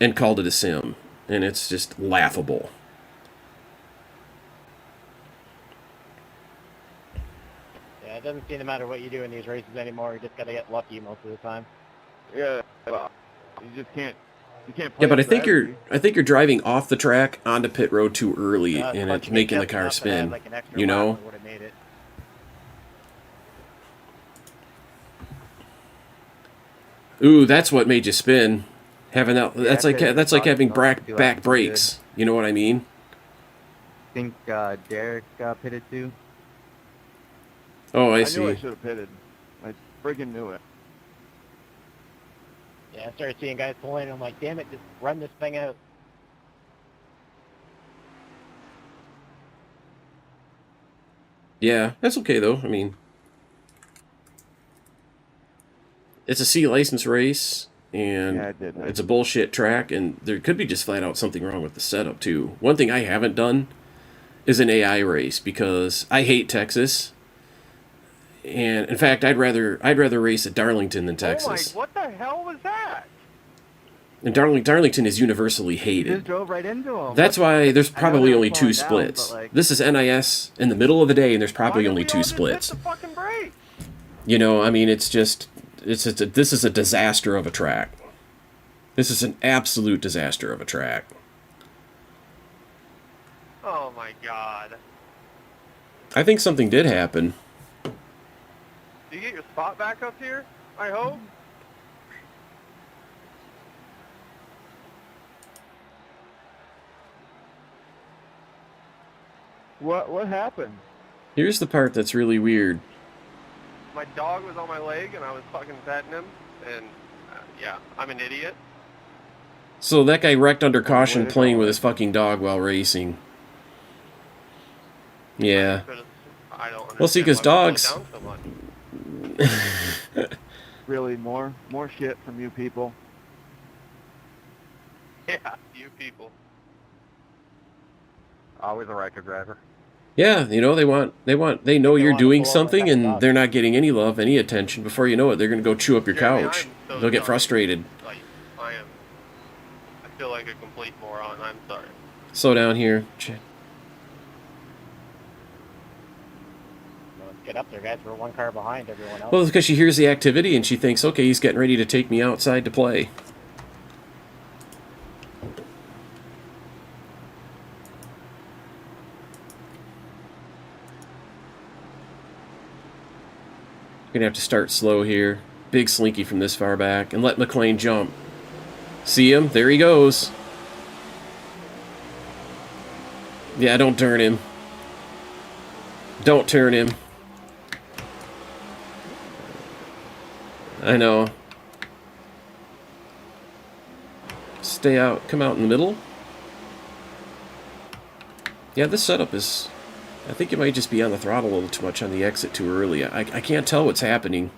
And called it a sim. And it's just laughable. Yeah, it doesn't seem to matter what you do in these races anymore. You just gotta get lucky most of the time. Yeah, well, you just can't... You can't play Yeah, but I a think strategy. you're driving off the track onto pit road too early, and Bunch it's of making the mix-ups car enough that I had, spin. like, an extra You lap know? that would've made it. Ooh, that's what made you spin. Having that, that's like Yeah, having back do like brakes. You know what I mean? I think Derek pitted too. Oh, I knew I see. should have pitted. I friggin' knew it. Yeah, I started seeing guys pulling, and I'm like, damn it, just run this thing out. Yeah, that's okay though. I mean, it's a C license race, and Yeah, I did. it's a bullshit track, and there could be just flat out something wrong with the setup too. One thing I haven't done is an AI race because I hate Texas, and in fact, I'd rather race at Darlington than Texas. Oh my, what the hell was that? And Darlington is universally Just hated. drove right into him. That's why there's I know probably they were only two slowing down, splits. but, like- This is NIS in the middle of the day, and there's Why probably did only we two all just splits. hit the fucking brake? You know, I mean, this is a disaster of a track. This is an absolute disaster of a track. Oh my god. I think something did happen. Do you get your spot back up here? I hope. What happened? Here's the part that's really weird. My dog was on my leg and I was fucking petting him. And yeah, I'm an idiot. So that guy wrecked under caution Way to playing go. with his fucking dog while racing. Yeah. I don't understand Well, see, 'cause why we dogs- slow down so much. Really, more shit from you people. Yeah, you people. Always a record driver. Yeah, you know, they know you're want to doing pull over something that and dog. they're not getting any love, any attention. Before you know it, they're going to go chew up your Jeremy, couch. I'm so They'll get sorry. frustrated. Like, I feel like a complete moron. I'm sorry. Slow down here. Let's get up there, guys. We're one car behind everyone else. Well, it's because she hears the activity and she thinks, okay, he's getting ready to take me outside to play. Gonna have to start slow here. Big slinky from this far back, and let McLean jump. See him? There he goes. Yeah, don't turn him. Don't turn him. I know. Stay out. Come out in the middle. Yeah, this setup is... I think it might just be on the throttle a little too much on the exit too early. I can't tell what's happening.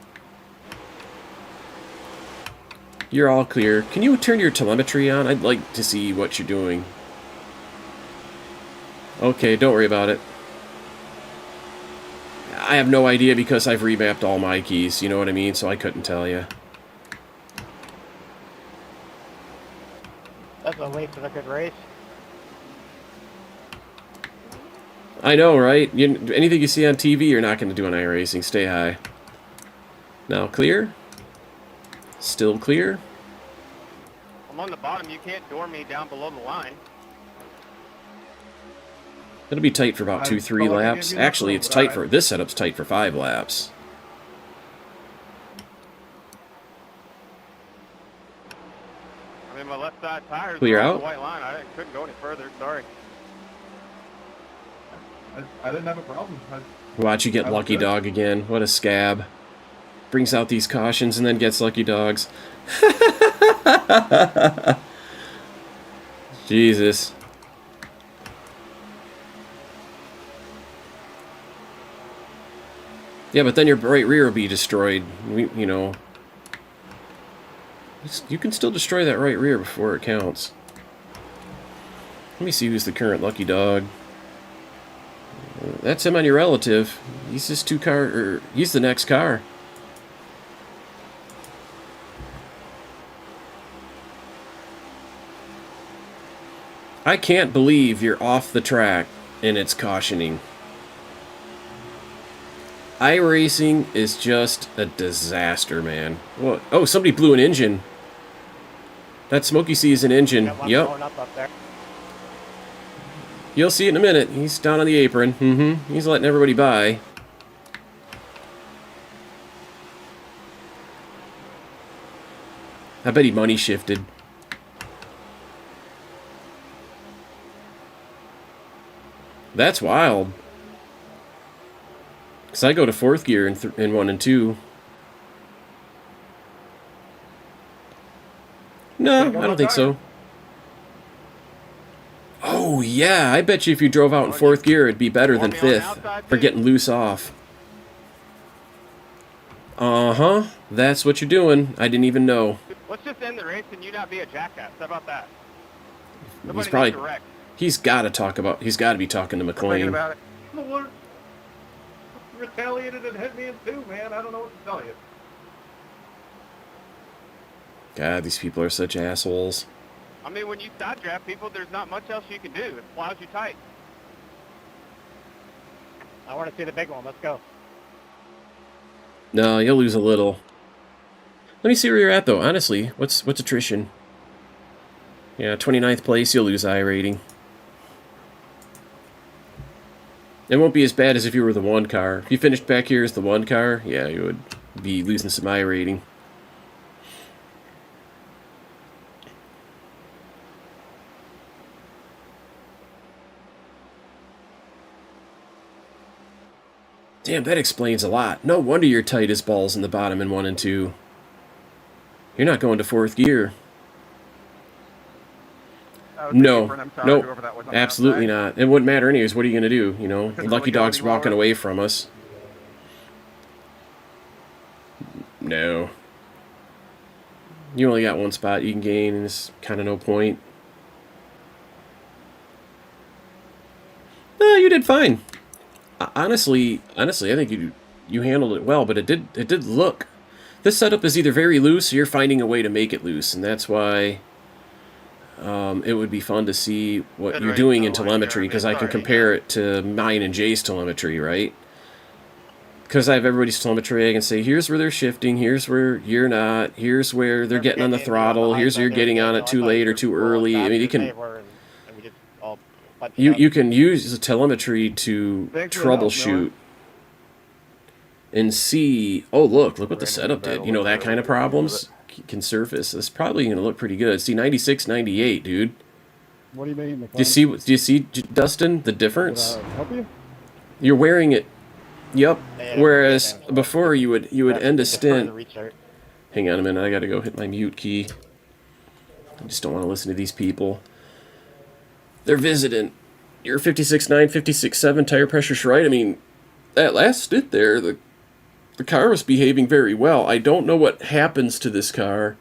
You're all clear. Can you turn your telemetry on? I'd like to see what you're doing. Okay, don't worry about it. I have no idea because I've remapped all my keys, you know what I mean? So I couldn't tell you. That's a waste of a good race. I know, right? Anything you see on TV, you're not going to do on iRacing. Stay high. Now clear. Still clear. I'm on the bottom. You can't door me down below the line. It'll be tight for about 2-3 laps. Actually, it's tight for... This setup's tight for 5 laps. I mean, my left side tires Clear were on out? the white line. I couldn't go any further. Sorry. I didn't have a problem. Watch you get Lucky Dog again. What a scab. Brings out these cautions and then gets Lucky Dogs. Jesus. Yeah, but then your right rear will be destroyed. You know. You can still destroy that right rear before it counts. Let me see who's the current Lucky Dog. That's him on your relative. He's just he's the next car. I can't believe you're off the track and it's cautioning. iRacing is just a disaster, man. What? Oh, somebody blew an engine. That Smokey C is an engine. Yep. Up there. You'll see it in a minute. He's down on the apron. He's letting everybody by. I bet he money shifted. That's wild. Because I go to 4th gear in 1 and 2. No, I don't think so. Oh, yeah. I bet you if you drove out in 4th gear, it'd be better than 5th for getting loose off. Uh-huh. That's what you're doing. I didn't even know. Let's just end the race and you not be a jackass. How about that? He's probably... He's got to be talking to McLean. About it. The one retaliated and hit me in 2, man. I don't know what to tell you. God, these people are such assholes. I mean, when you side draft people, there's not much else you can do. It plows you tight. I want to see the big one. Let's go. No, you'll lose a little. Let me see where you're at, though. Honestly, what's attrition? Yeah, 29th place, you'll lose I rating. It won't be as bad as if you were the 1 car. If you finished back here as the 1 car, yeah, you would be losing some I rating. Damn, that explains a lot. No wonder you're tight as balls in the bottom in 1 and 2. You're not going to 4th gear. No, nope, absolutely not. It wouldn't matter anyways. What are you going to do? You know, Lucky Dog's walking away from us. No. You only got 1 spot you can gain, and it's kind of no point. No, you did fine. Honestly, I think you handled it well, but it did look. This setup is either very loose or you're finding a way to make it loose, and that's why it would be fun to see what you're doing in telemetry, because I can compare it to mine and Jay's telemetry, right? Because I have everybody's telemetry, I can say, here's where they're shifting, here's where you're not, here's where they're getting on the throttle, here's where you're getting on it too late or too early. I mean, you can... You can use the telemetry to troubleshoot and see, oh, look what the setup did. You know, that kind of problems can surface. It's probably going to look pretty good. See, 96, 98, dude. What do you mean? Do you see, Dustin, the difference? Help you? You're wearing it. Yep. Whereas before you would end a stint. Hang on a minute. I got to go hit my mute key. I just don't want to listen to these people. They're visiting. Your 56.9, 56.7 tire pressure's right. I mean, that last stint there, the car was behaving very well. I don't know what happens to this car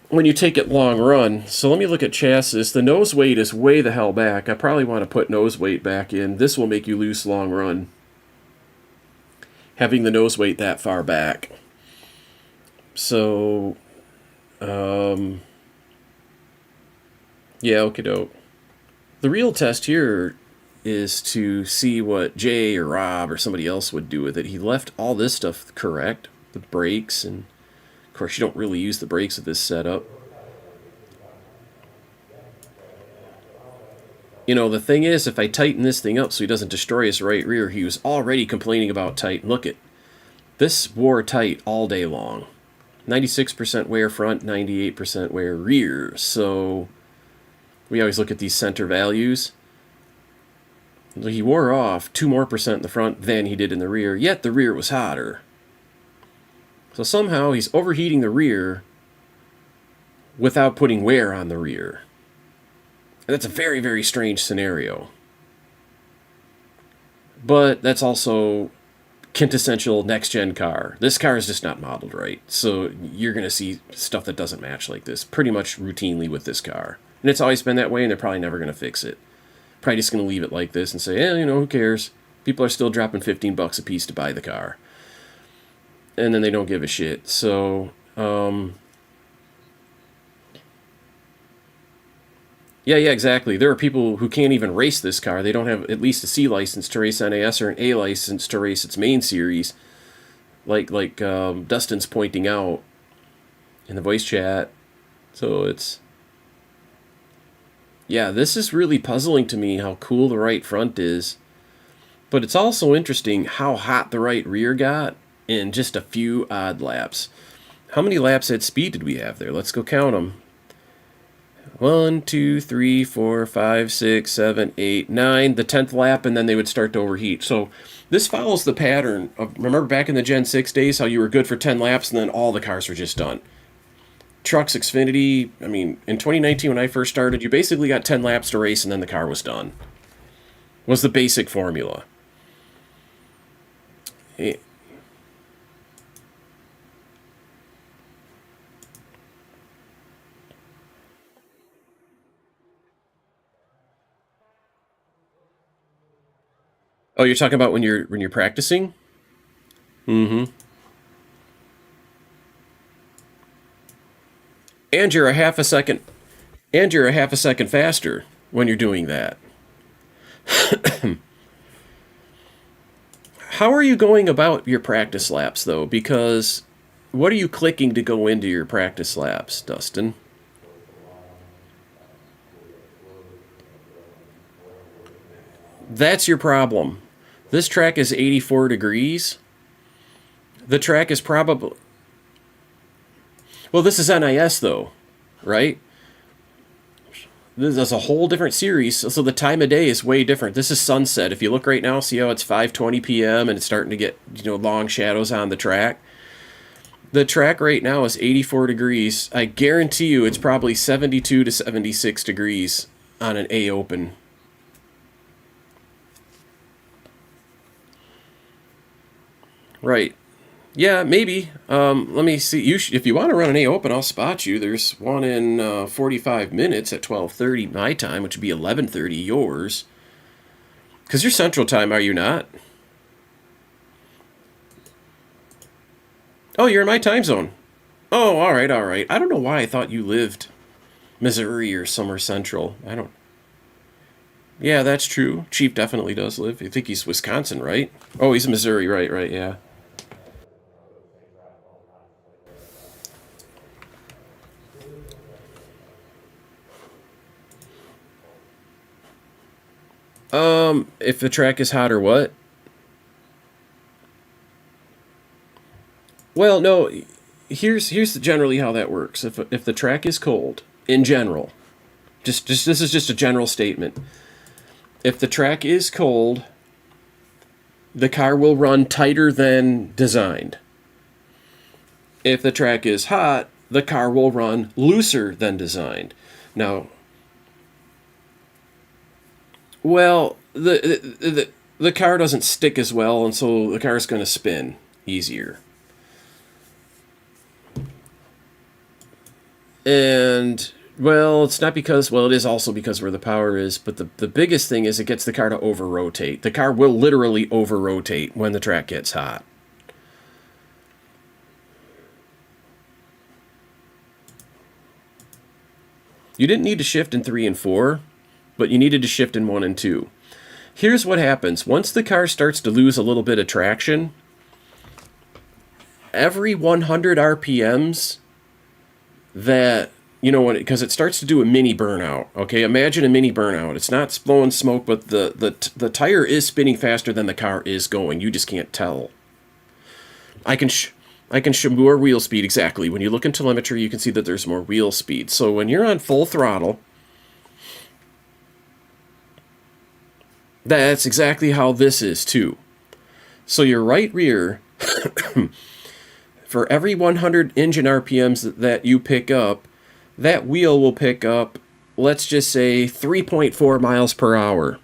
when you take it long run. So let me look at chassis. The nose weight is way the hell back. I probably want to put nose weight back in. This will make you lose long run, having the nose weight that far back. So, yeah, okie doke. The real test here is to see what Jay or Rob or somebody else would do with it. He left all this stuff correct, the brakes, and of course you don't really use the brakes with this setup. You know, the thing is, if I tighten this thing up so he doesn't destroy his right rear, he was already complaining about tight. Look at this, wore tight all day long. 96% wear front, 98% wear rear. So we always look at these center values. He wore off 2% more in the front than he did in the rear, yet the rear was hotter. So somehow he's overheating the rear without putting wear on the rear. And that's a very, very strange scenario. But that's also quintessential next-gen car. This car is just not modeled right. So you're going to see stuff that doesn't match like this pretty much routinely with this car. And it's always been that way, and they're probably never going to fix it. Probably just going to leave it like this and say, you know, who cares? People are still dropping $15 a piece to buy the car. And then they don't give a shit. So, yeah, exactly. There are people who can't even race this car. They don't have at least a C license to race NAS or an A license to race its main series. Like Dustin's pointing out in the voice chat. So it's... yeah, this is really puzzling to me how cool the right front is. But it's also interesting how hot the right rear got in just a few odd laps. How many laps at speed did we have there? Let's go count them. 1, 2, 3, 4, 5, 6, 7, 8, 9. The 10th lap, and then they would start to overheat. So this follows the pattern of, remember back in the Gen 6 days, how you were good for 10 laps and then all the cars were just done. Trucks, Xfinity, I mean, in 2019 when I first started, you basically got 10 laps to race and then the car was done. Was the basic formula. Oh, you're talking about when you're practicing? Mm-hmm. And you're a half a second faster when you're doing that. How are you going about your practice laps, though? Because what are you clicking to go into your practice laps, Dustin? That's your problem. This track is 84 degrees. The track is probably... well, this is NIS, though, right? This is a whole different series, so the time of day is way different. This is sunset. If you look right now, see how it's 5:20 p.m. and it's starting to get, you know, long shadows on the track. The track right now is 84 degrees. I guarantee you it's probably 72 to 76 degrees on an A open. Right. Yeah, maybe. Let me see. If you want to run an A open, I'll spot you. There's one in 45 minutes at 12:30 my time, which would be 11:30 yours. Because you're Central Time, are you not? Oh, you're in my time zone. Oh, all right. I don't know why I thought you lived Missouri or somewhere central. I don't... yeah, that's true. Chief definitely does live. I think he's Wisconsin, right? Oh, he's Missouri, right, yeah. If the track is hot or what? Well, no, here's generally how that works. If the track is cold, in general, just this is just a general statement. If the track is cold, the car will run tighter than designed. If the track is hot, the car will run looser than designed. Now, Well, the car doesn't stick as well, and so the car's going to spin easier. And, well, it's not because, well, it is also because where the power is, but the biggest thing is it gets the car to over-rotate. The car will literally over-rotate when the track gets hot. You didn't need to shift in 3 and 4, but you needed to shift in 1 and 2. Here's what happens. Once the car starts to lose a little bit of traction, every 100 RPMs that, you know, because it starts to do a mini burnout, okay? Imagine a mini burnout. It's not blowing smoke, but the tire is spinning faster than the car is going. You just can't tell. I can show more wheel speed, exactly. When you look in telemetry, you can see that there's more wheel speed. So when you're on full throttle, that's exactly how this is, too. So your right rear, for every 100 engine RPMs that you pick up, that wheel will pick up, let's just say, 3.4 miles per hour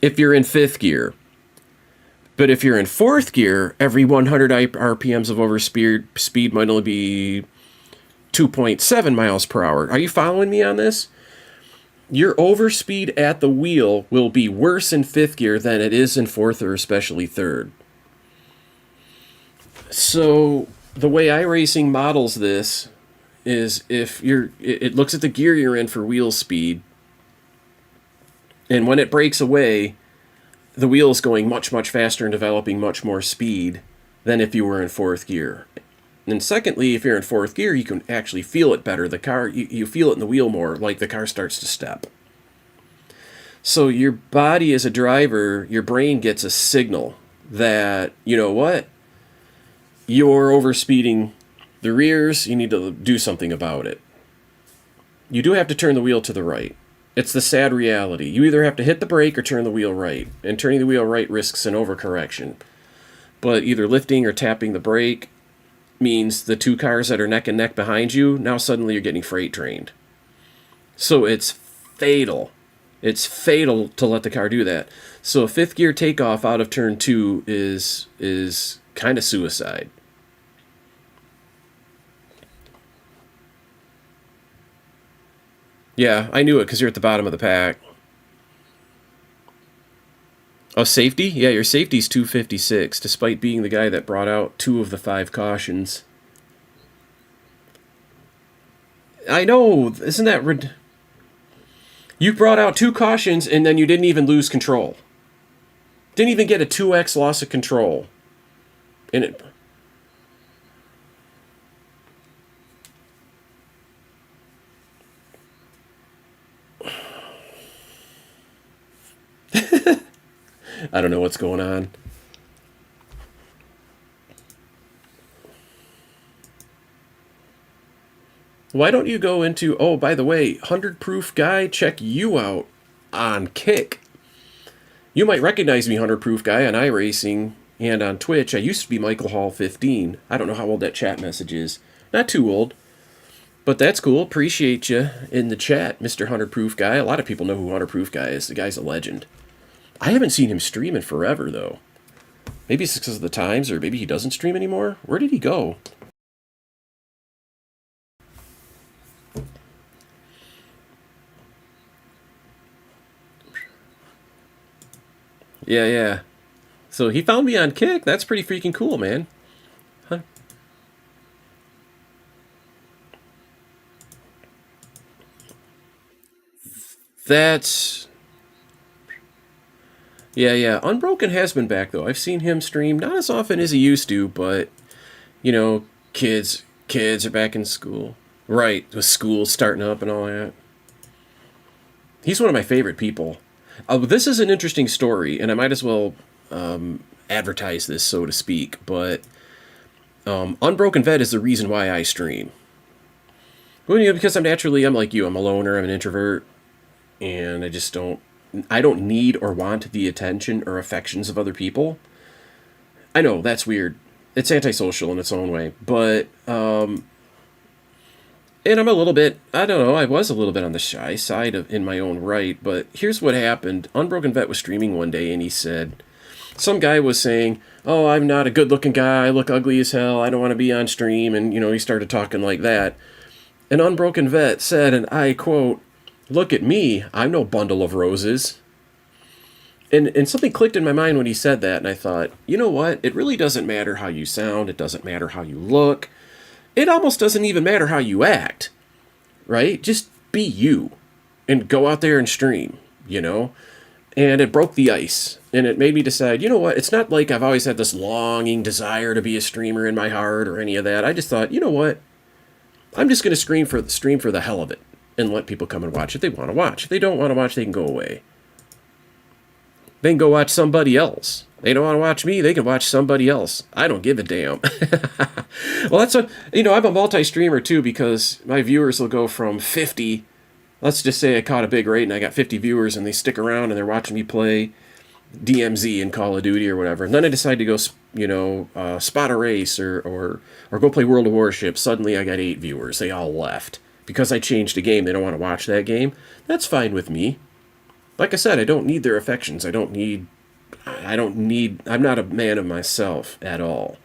if you're in 5th gear. But if you're in 4th gear, every 100 RPMs of overspeed might only be 2.7 miles per hour. Are you following me on this? Your overspeed at the wheel will be worse in 5th gear than it is in 4th or especially 3rd. So the way iRacing models this is if it looks at the gear you're in for wheel speed, and when it breaks away, the wheel is going much, much faster and developing much more speed than if you were in 4th gear. And secondly, if you're in 4th gear, you can actually feel it better. The car, you feel it in the wheel more, like the car starts to step. So your body as a driver, your brain gets a signal that, you know what, you're overspeeding the rears, you need to do something about it. You do have to turn the wheel to the right. It's the sad reality. You either have to hit the brake or turn the wheel right. And turning the wheel right risks an overcorrection. But either lifting or tapping the brake means the 2 cars that are neck and neck behind you, now suddenly you're getting freight trained. So it's fatal. It's fatal to let the car do that. So a 5th gear takeoff out of turn 2 is kind of suicide. Yeah, I knew it because you're at the bottom of the pack. Oh, safety? Yeah, your safety's 256, despite being the guy that brought out 2 of the 5 cautions. I know, isn't that... You brought out 2 cautions and then you didn't even lose control. Didn't even get a 2x loss of control. And it... I don't know what's going on. Why don't you go into... Oh, by the way, 100 Proof Guy, check you out on Kick. You might recognize me, 100 Proof Guy, on iRacing and on Twitch. I used to be Michael Hall 15. I don't know how old that chat message is. Not too old. But that's cool. Appreciate you in the chat, Mr. 100 Proof Guy. A lot of people know who 100 Proof Guy is. The guy's a legend. I haven't seen him stream in forever, though. Maybe it's because of the times, or maybe he doesn't stream anymore. Where did he go? Yeah. So he found me on Kick. That's pretty freaking cool, man. Huh. That's... Yeah. Unbroken has been back, though. I've seen him stream, not as often as he used to, but, you know, kids are back in school. Right, with school starting up and all that. He's one of my favorite people. This is an interesting story, and I might as well advertise this, so to speak, but Unbroken Vet is the reason why I stream. Well, you know, because I'm like you. I'm a loner, I'm an introvert, and I don't need or want the attention or affections of other people. I know, that's weird. It's antisocial in its own way, but And I'm a little bit, I don't know, I was a little bit on the shy side in my own right, but here's what happened. Unbroken Vet was streaming one day, and he said, some guy was saying, oh, I'm not a good-looking guy, I look ugly as hell, I don't want to be on stream, and, he started talking like that. And Unbroken Vet said, and I quote, look at me, I'm no bundle of roses. And something clicked in my mind when he said that, and I thought, you know what, it really doesn't matter how you sound, it doesn't matter how you look, it almost doesn't even matter how you act, right? Just be you and go out there and stream, And it broke the ice, and it made me decide, you know what? It's not like I've always had this longing desire to be a streamer in my heart or any of that. I just thought, you know what? I'm just going to stream for the hell of it and let people come and watch if they want to watch. If they don't want to watch, they can go away. They can go watch somebody else. They don't want to watch me, they can watch somebody else. I don't give a damn. Well, I'm a multi-streamer too, because my viewers will go from 50, let's just say I caught a big rate and I got 50 viewers and they stick around and they're watching me play DMZ in Call of Duty or whatever. And then I decide to go, spot a race or go play World of Warships. Suddenly I got 8 viewers. They all left. Because I changed a game, they don't want to watch that game. That's fine with me. Like I said, I don't need their affections. I'm not a man of myself at all.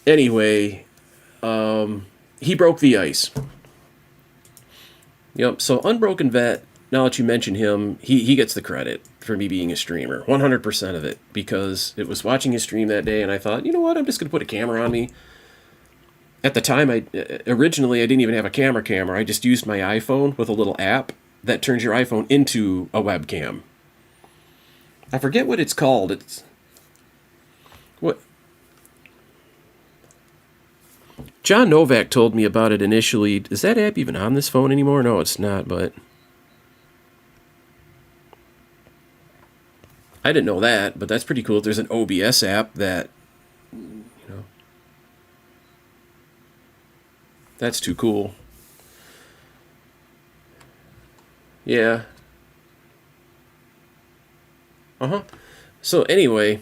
Anyway, he broke the ice. Yep, so Unbroken Vet, now that you mention him, he gets the credit for me being a streamer. 100% of it. Because it was watching his stream that day and I thought, you know what, I'm just going to put a camera on me. At the time, originally I didn't even have a camera. I just used my iPhone with a little app that turns your iPhone into a webcam. I forget what it's called. What? John Novak told me about it initially. Is that app even on this phone anymore? No, it's not, but I didn't know that, but that's pretty cool. There's an OBS app that, that's too cool. Yeah. So anyway,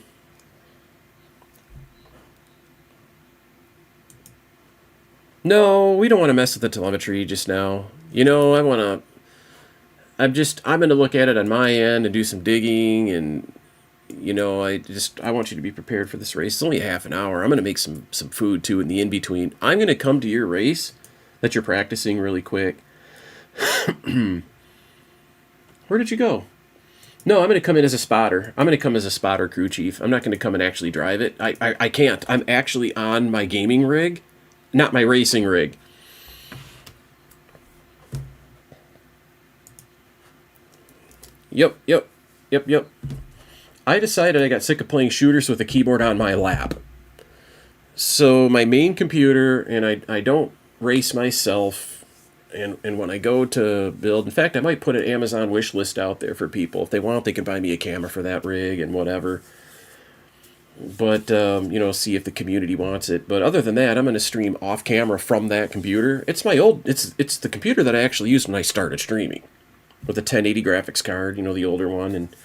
no, we don't want to mess with the telemetry just now. I'm going to look at it on my end and do some digging and, I want you to be prepared for this race. It's only a half an hour. I'm going to make some food too in the in-between. I'm going to come to your race that you're practicing really quick. Where did you go? No, I'm going to come in as a spotter. I'm going to come as a spotter crew chief. I'm not going to come and actually drive it. I can't. I'm actually on my gaming rig, not my racing rig. Yep. I decided I got sick of playing shooters with a keyboard on my lap. So my main computer, and I don't race myself. And when I go to build, in fact, I might put an Amazon wish list out there for people. If they want, they can buy me a camera for that rig and whatever. But, see if the community wants it. But other than that, I'm going to stream off camera from that computer. It's it's the computer that I actually used when I started streaming. With a 1080 graphics card, the older one. And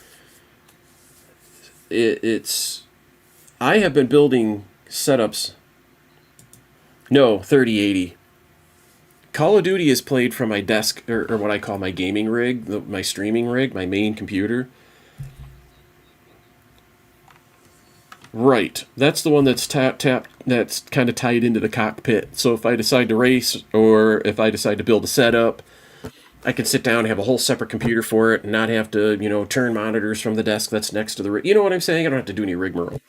I have been building setups. No, 3080. Call of Duty is played from my desk, or what I call my gaming rig, my streaming rig, my main computer. Right, that's the one that's that's kind of tied into the cockpit. So if I decide to race, or if I decide to build a setup, I can sit down and have a whole separate computer for it, and not have to, turn monitors from the desk that's next to the rig. You know what I'm saying? I don't have to do any rigmarole.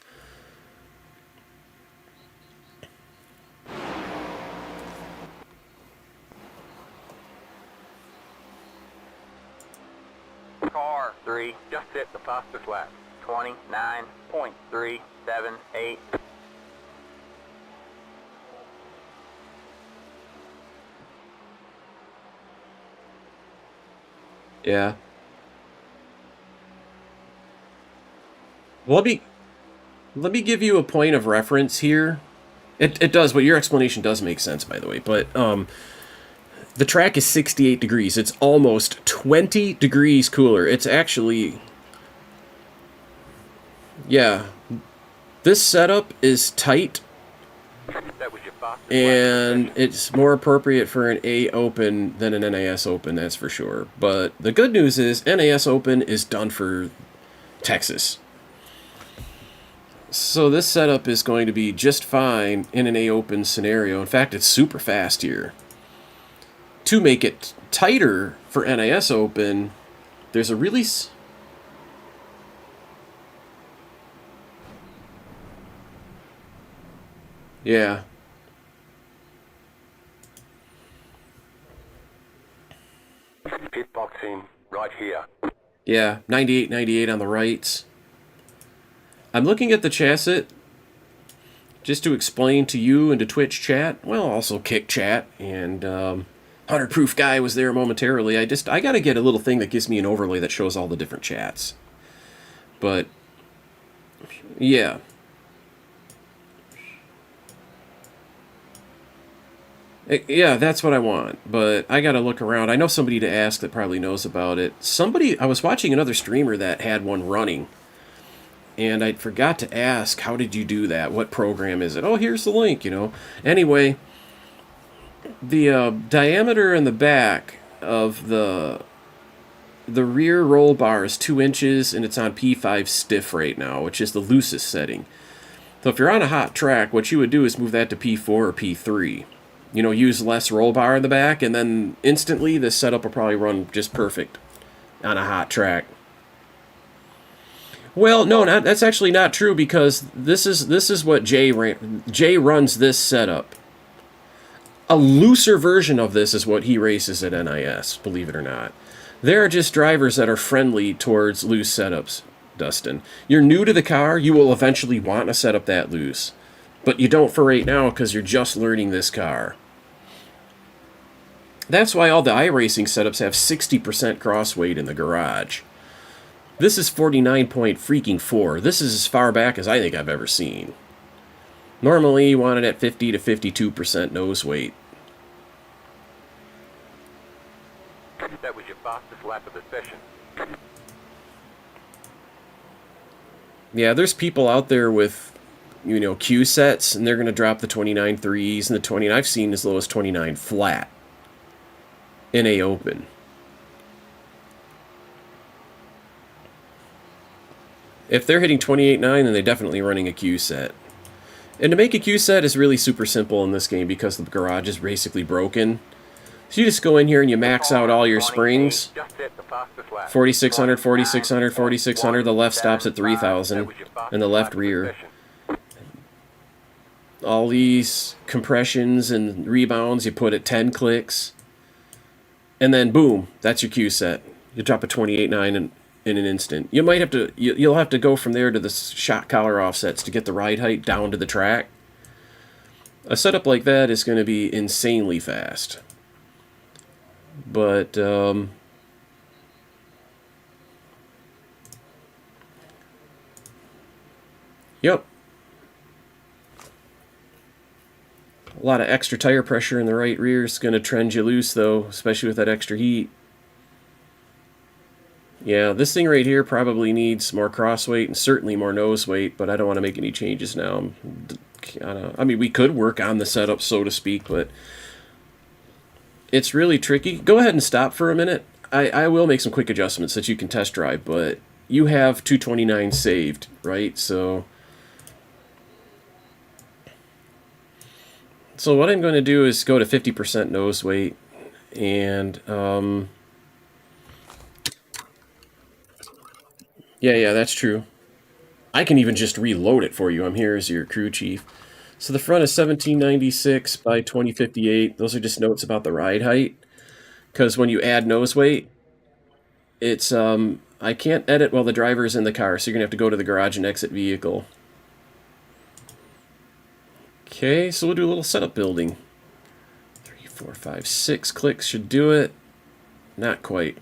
Car 3 just hit the fastest lap. 29.378. Yeah. Let me give you a point of reference here. It does, but your explanation does make sense, by the way. But the track is 68 degrees. It's almost 20 degrees cooler. It's actually... Yeah. This setup is tight. That was your fastest And lap of the session. it's more appropriate for an A Open than an NAS Open, that's for sure. But the good news is NAS Open is done for Texas. So this setup is going to be just fine in an A Open scenario. In fact, it's super fast here. To make it tighter for NAS Open, there's a really... Yeah. Pit boxing right here. Yeah, 98, 98 on the rights. I'm looking at the chassis just to explain to you and to Twitch chat, well, also Kick chat, and 100 Proof Guy was there momentarily. I got to get a little thing that gives me an overlay that shows all the different chats. But, yeah. Yeah, that's what I want, but I gotta look around. I know somebody to ask that probably knows about it. I was watching another streamer that had one running, and I forgot to ask, how did you do that? What program is it? Oh, here's the link, you know. Anyway, the diameter in the back of the rear roll bar is 2 inches, and it's on P5 stiff right now, which is the loosest setting. So if you're on a hot track, what you would do is move that to P4 or P3. You know, use less roll bar in the back, and then instantly this setup will probably run just perfect on a hot track. Well, no, that's actually not true, because this is what Jay runs this setup. A looser version of this is what he races at NIS, believe it or not. There are just drivers that are friendly towards loose setups, Dustin. You're new to the car, you will eventually want a setup that loose. But you don't for right now because you're just learning this car. That's why all the iRacing setups have 60% cross weight in the garage. This is 49.4. This is as far back as I think I've ever seen. Normally you want it at 50 to 52% nose weight. That was your fastest lap of the session. Yeah, there's people out there with, you know, Q sets, and they're going to drop the 29 threes and the 20. I've seen as low as 29 flat in A Open. If they're hitting 28.9, then they're definitely running a Q set. And to make a Q set is really super simple in this game because the garage is basically broken. So you just go in here and you max out all your springs. 4,600, 4,600, 4,600. The left stops at 3,000, and the left rear. All these compressions and rebounds you put at 10 clicks. And then boom, that's your Q set. You drop a 28.9 in an instant. You might have to, you'll have to go from there to the shot collar offsets to get the ride height down to the track. A setup like that is going to be insanely fast. But, yep. A lot of extra tire pressure in the right rear is going to trend you loose, though, especially with that extra heat. Yeah, this thing right here probably needs more cross weight and certainly more nose weight, but I don't want to make any changes now. I mean, we could work on the setup, so to speak, but it's really tricky. Go ahead and stop for a minute. I will make some quick adjustments that you can test drive, but you have 229 saved, right? So what I'm going to do is go to 50% nose weight, and yeah, that's true. I can even just reload it for you. I'm here as your crew chief. So the front is 1796 by 2058. Those are just notes about the ride height. Because when you add nose weight, it's, I can't edit while the driver's in the car, so you're going to have to go to the garage and exit vehicle. Okay, so we'll do a little setup building. 3, 4, 5, 6 clicks should do it. Not quite.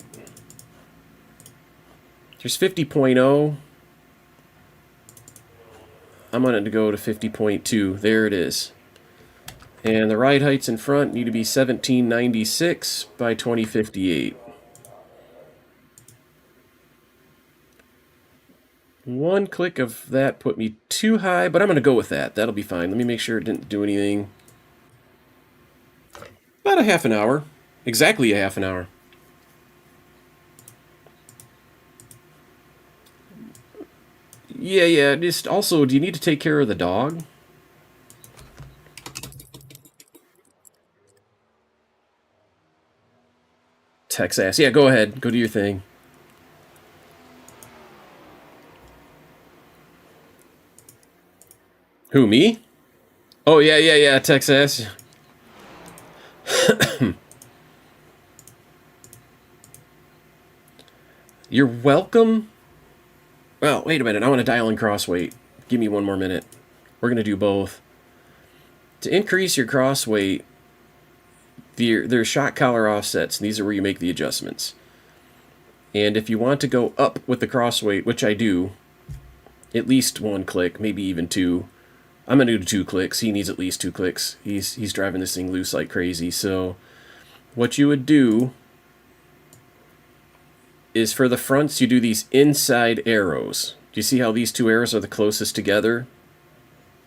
There's 50.0. I'm going to go to 50.2. There it is. And the ride heights in front need to be 1796 by 2058. One click of that put me too high, but I'm going to go with that. That'll be fine. Let me make sure it didn't do anything. About a half an hour. Exactly a half an hour. Yeah, just also, do you need to take care of the dog? Texas. Yeah, go ahead. Go do your thing. Who, me? Oh, yeah, Texas. You're welcome. Well, wait a minute. I want to dial in cross weight. Give me one more minute. We're going to do both. To increase your cross weight, there's shock collar offsets. And these are where you make the adjustments. And if you want to go up with the cross weight, which I do, at least 1 click, maybe even 2. I'm going to do 2 clicks. He needs at least 2 clicks. He's driving this thing loose like crazy. So what you would do is for the fronts, you do these inside arrows. Do you see how these 2 arrows are the closest together?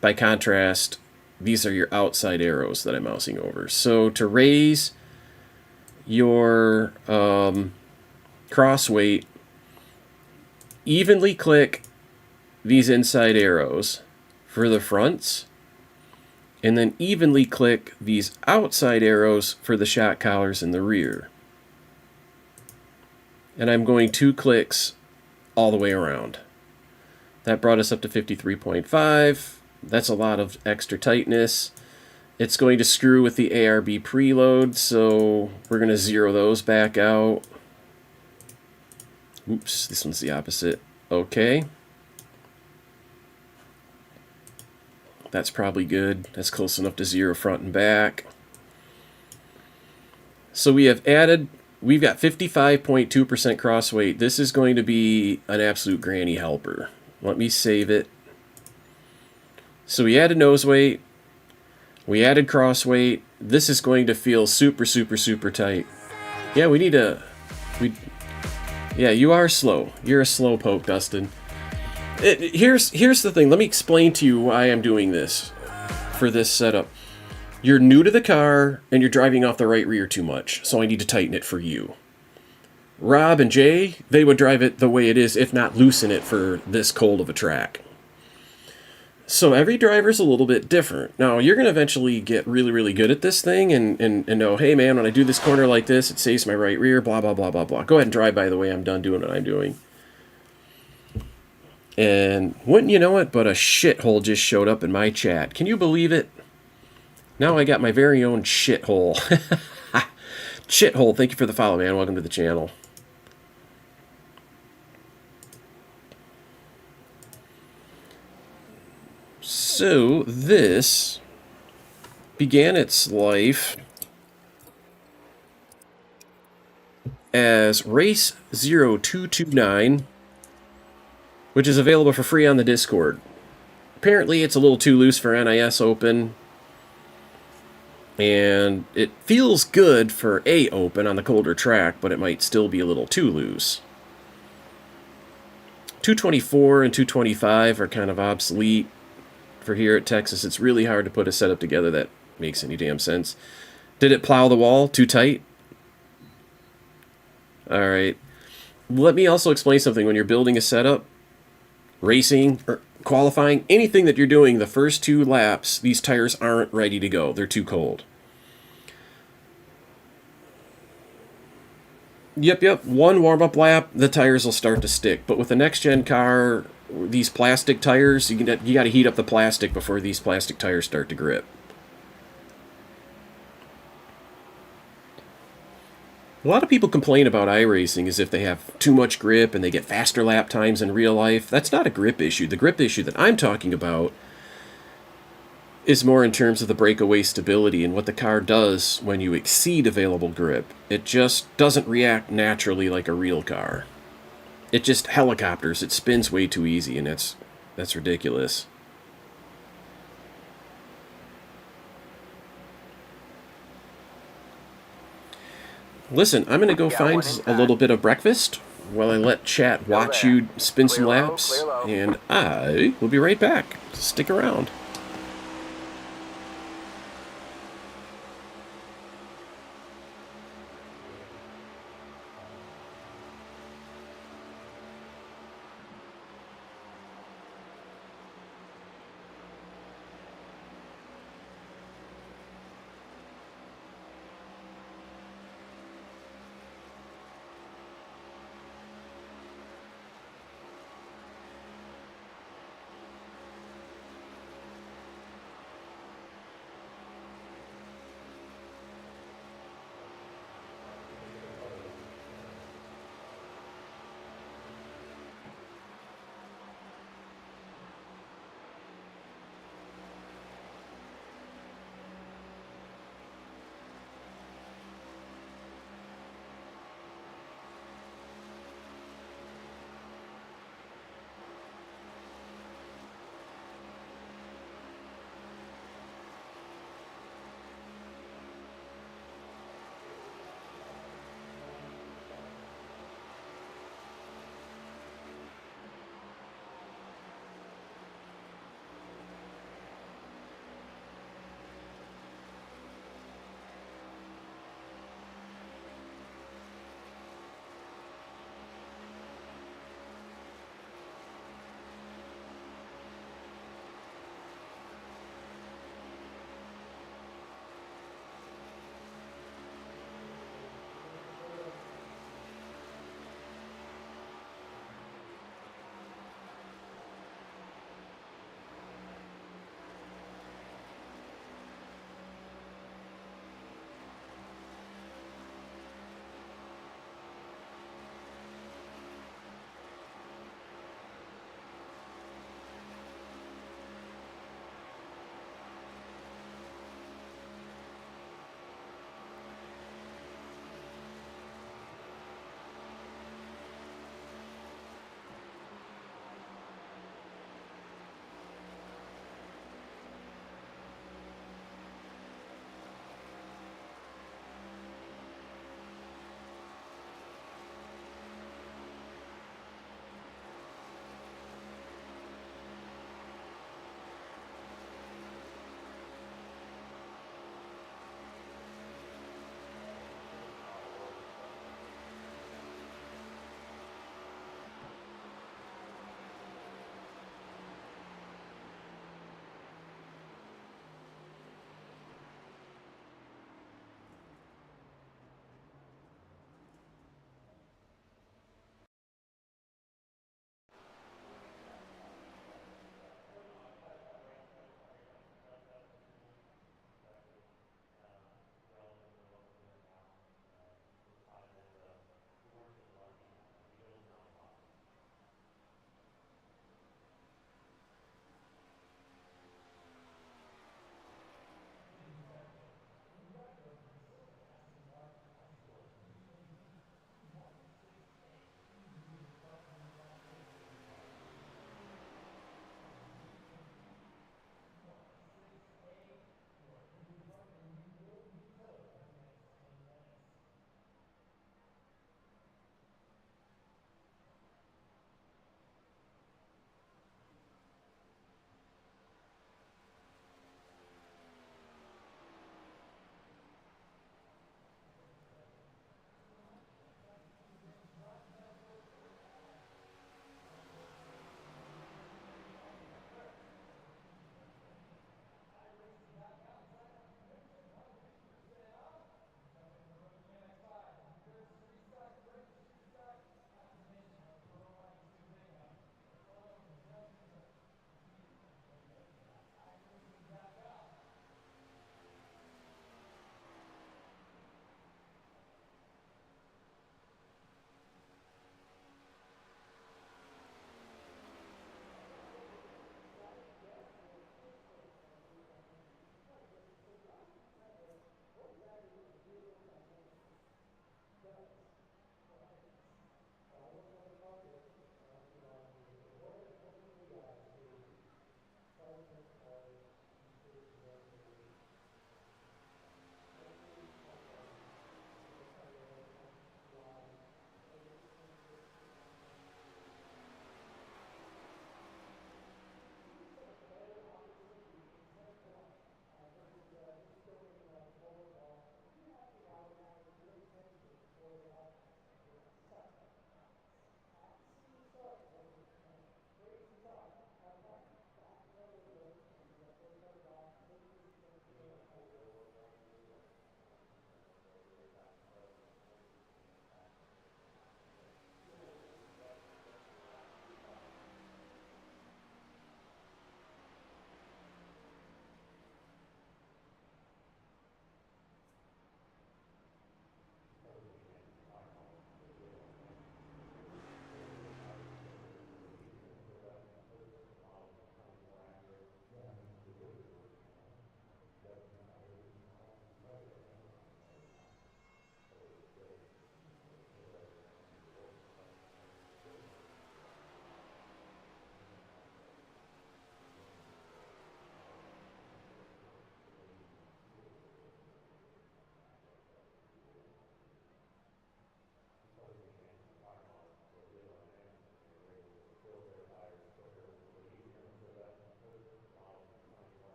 By contrast, these are your outside arrows that I'm mousing over. So to raise your cross weight, evenly click these inside arrows for the fronts, and then evenly click these outside arrows for the shock collars in the rear. And I'm going 2 clicks all the way around. That brought us up to 53.5. That's a lot of extra tightness. It's going to screw with the ARB preload, so we're going to zero those back out. Oops, this one's the opposite. Okay. That's probably good. That's close enough to zero front and back. So we've got 55.2% cross weight. This is going to be an absolute granny helper. Let me save it. So we added nose weight. We added cross weight. This is going to feel super, super, super tight. Yeah, yeah, you are slow. You're a slow poke, Dustin. Here's the thing. Let me explain to you why I'm doing this for this setup. You're new to the car, and you're driving off the right rear too much, so I need to tighten it for you. Rob and Jay, they would drive it the way it is, if not loosen it for this cold of a track. So every driver's a little bit different. Now, you're going to eventually get really, really good at this thing and know, hey, man, when I do this corner like this, it saves my right rear, blah, blah, blah, blah, blah. Go ahead and drive, by the way. I'm done doing what I'm doing. And wouldn't you know it, but a shithole just showed up in my chat. Can you believe it? Now I got my very own shithole. Shithole, thank you for the follow, man. Welcome to the channel. So, this began its life as Race 0229, which is available for free on the Discord. Apparently, it's a little too loose for NIS Open, and it feels good for A Open on the colder track, but it might still be a little too loose. 224 and 225 are kind of obsolete for here at Texas. It's really hard to put a setup together that makes any damn sense. Did it plow the wall too tight? Alright. Let me also explain something. When you're building a setup, racing, or qualifying, anything that you're doing, the first 2 laps, these tires aren't ready to go. They're too cold. Yep. 1 warm-up lap, the tires will start to stick. But with the next-gen car, these plastic tires, you got to heat up the plastic before these plastic tires start to grip. A lot of people complain about iRacing as if they have too much grip and they get faster lap times in real life. That's not a grip issue. The grip issue that I'm talking about is more in terms of the breakaway stability and what the car does when you exceed available grip. It just doesn't react naturally like a real car. It just helicopters. It spins way too easy, and that's ridiculous. Listen, I'm going to go find a little bit of breakfast while I let chat watch you spin some laps, and I will be right back. Stick around.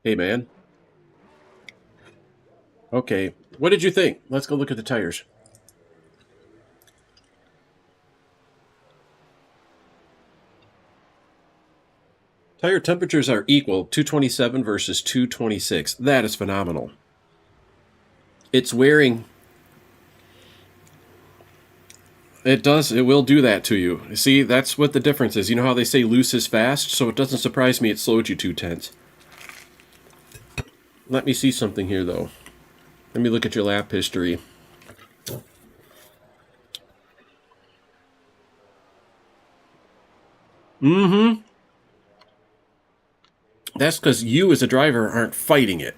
Hey, man. Okay, what did you think? Let's go look at the tires. Tire temperatures are equal, 227 versus 226. That is phenomenal. It's wearing. It does. It will do that to you. See, that's what the difference is. You know how they say loose is fast? So it doesn't surprise me it slowed you 2/10. Let me see something here, though. Let me look at your lap history. Mm-hmm. That's because you as a driver aren't fighting it.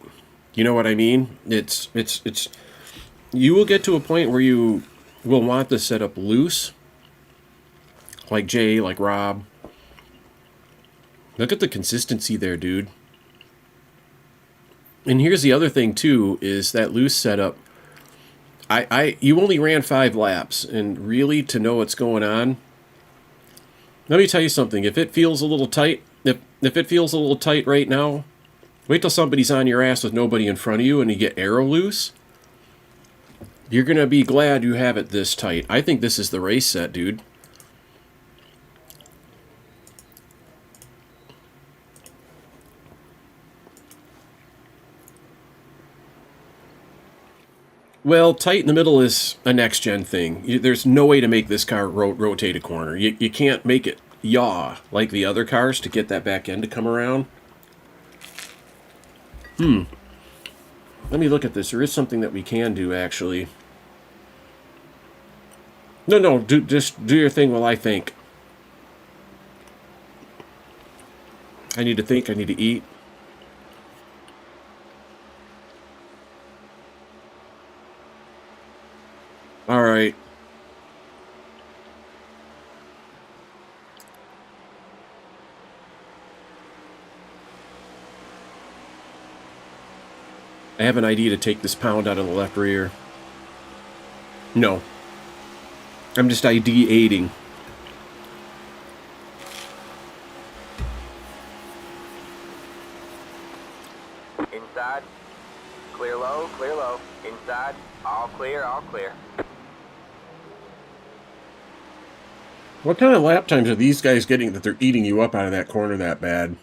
You know what I mean? It's. You will get to a point where you will want the setup loose. Like Jay, like Rob. Look at the consistency there, dude. And here's the other thing too, is that loose setup. You only ran 5 laps, and really to know what's going on. Let me tell you something. If it feels a little tight, if it feels a little tight right now, wait till somebody's on your ass with nobody in front of you and you get aero loose. You're gonna be glad you have it this tight. I think this is the race set, dude. Well, tight in the middle is a next-gen thing. There's no way to make this car rotate a corner. You can't make it yaw like the other cars to get that back end to come around. Let me look at this. There is something that we can do, actually. No, just do your thing while I think. I need to think. I need to eat. All right. I have an idea to take this pound out of the left rear. No. I'm just ID-aiding. Inside. Clear low, clear low. Inside. All clear, all clear. What kind of lap times are these guys getting that they're eating you up out of that corner that bad?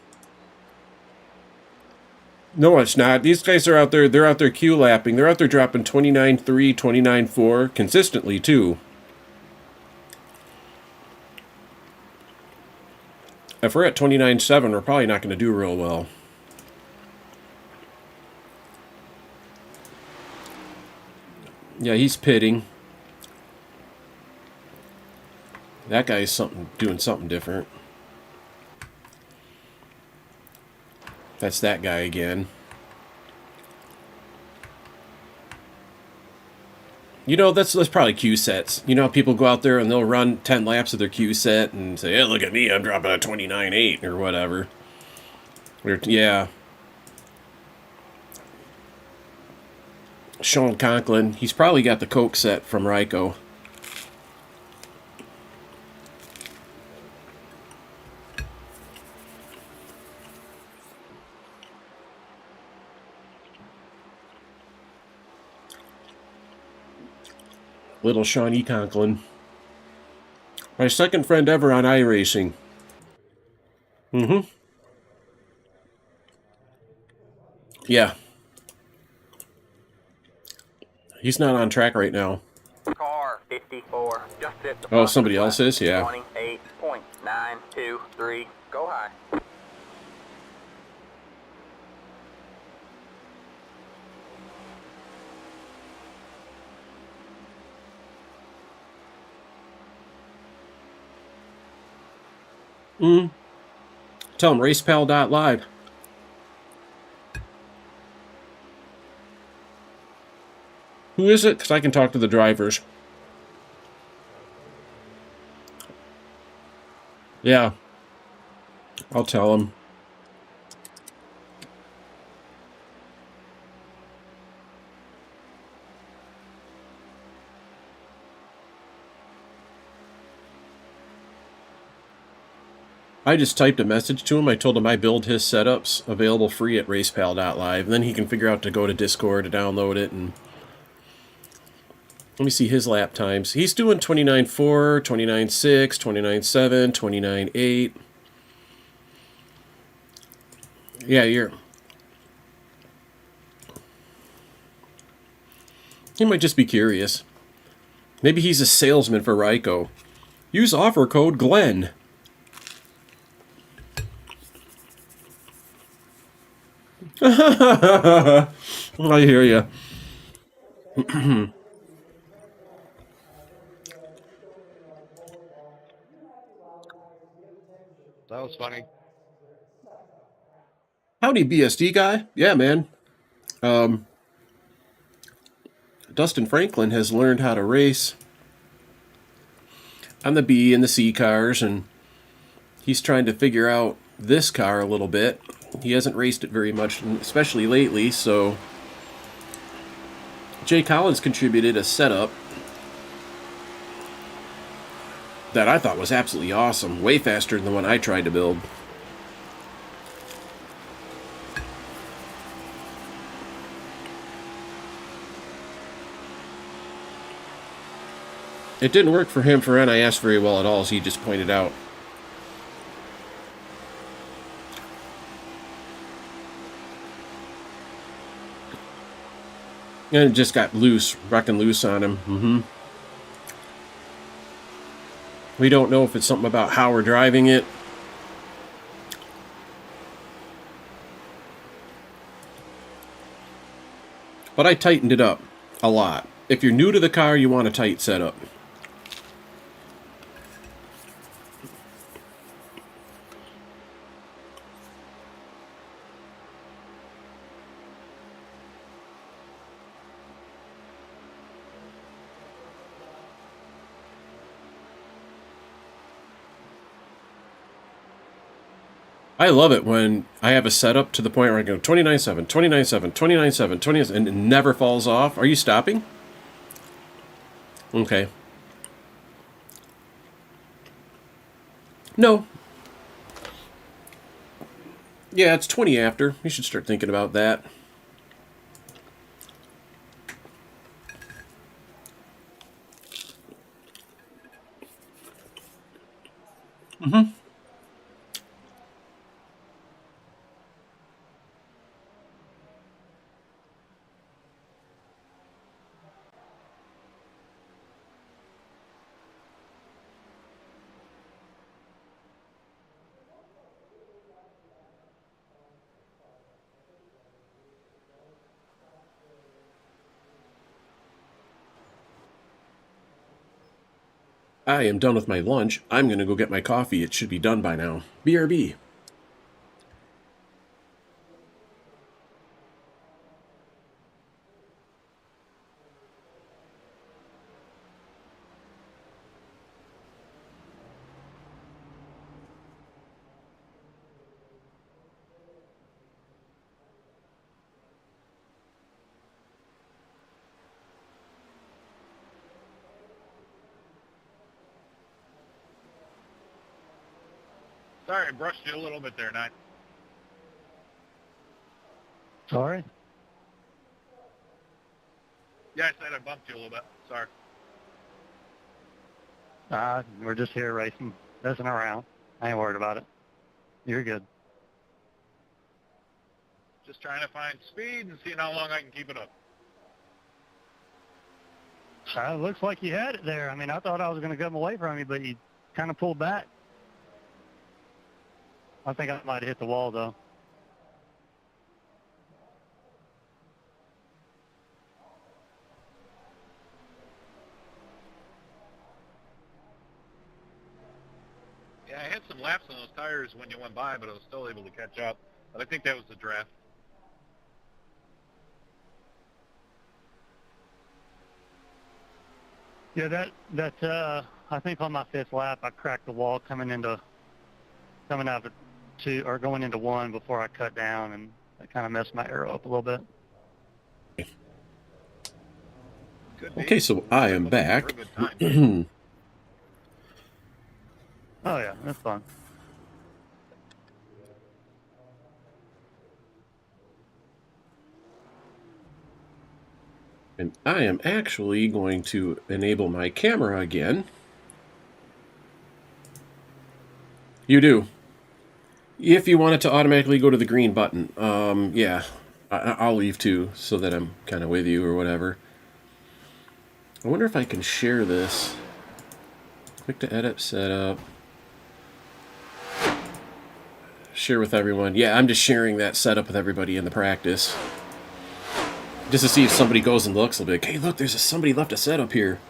No, it's not. These guys are out there, they're out there Q-lapping. They're out there dropping 29.3, 29.4 consistently, too. If we're at 29.7, we're probably not going to do real well. Yeah, he's pitting. That guy's doing something different. That's that guy again. You know, that's probably Q sets. You know how people go out there and they'll run 10 laps of their Q set and say, hey, look at me, I'm dropping a 29.8 or whatever. Yeah. Sean Conklin, he's probably got the Coke set from Ryko. Little Shawnee Conklin. My second friend ever on iRacing. Mm-hmm. Yeah. He's not on track right now. Car 54. Just hit the Oh, somebody else is? Yeah. 28.923. Go high. Tell him racepal.live. Who is it? Because I can talk to the drivers. Yeah. I'll tell him. I just typed a message to him. I told him I build his setups available free at racepal.live. And then he can figure out to go to Discord to download it. And let me see his lap times. He's doing 29.4, 29.6, 29.7, 29.8. Yeah, he might just be curious. Maybe he's a salesman for Ryko. Use offer code Glenn. I hear you. That was funny. Howdy, BSD guy. Yeah, man. Dustin Franklin has learned how to race on the B and the C cars, and he's trying to figure out this car a little bit. He hasn't raced it very much, especially lately, so Jay Collins contributed a setup that I thought was absolutely awesome, way faster than the one I tried to build. It didn't work for him for NIS very well at all, as he just pointed out. And it just got loose, wrecking loose on him. We don't know if it's something about how we're driving it. But I tightened it up a lot. If you're new to the car, you want a tight setup. I love it when I have a setup to the point where I go 29.7, 29.7, 29.7, 20, and it never falls off. Are you stopping? Okay. No. Yeah, it's 20 after. You should start thinking about that. I am done with my lunch. I'm going to go get my coffee. It should be done by now. BRB. Sorry, I brushed you a little bit there, Nine. Sorry? Yeah, I said I bumped you a little bit. Sorry. We're just here racing, messing around. I ain't worried about it. You're good. Just trying to find speed and seeing how long I can keep it up. Looks like you had it there. I mean, I thought I was going to come away from you, but you kind of pulled back. I think I might have hit the wall, though. Yeah, I had some laps on those tires when you went by, but I was still able to catch up. But I think that was the draft. Yeah, I think on my fifth lap, I cracked the wall coming out of two or going into one before I cut down, and that kind of messed my arrow up a little bit. Okay, so I am back. Oh yeah, that's fun. And I am actually going to enable my camera again. You do. If you want it to automatically go to the green button, yeah, I'll leave too, so that I'm kind of with you or whatever. I wonder if I can share this. Click to edit setup. Share with everyone. Yeah, I'm just sharing that setup with everybody in the practice. Just to see if somebody goes and looks, they'll be like, hey, look, somebody left a setup here.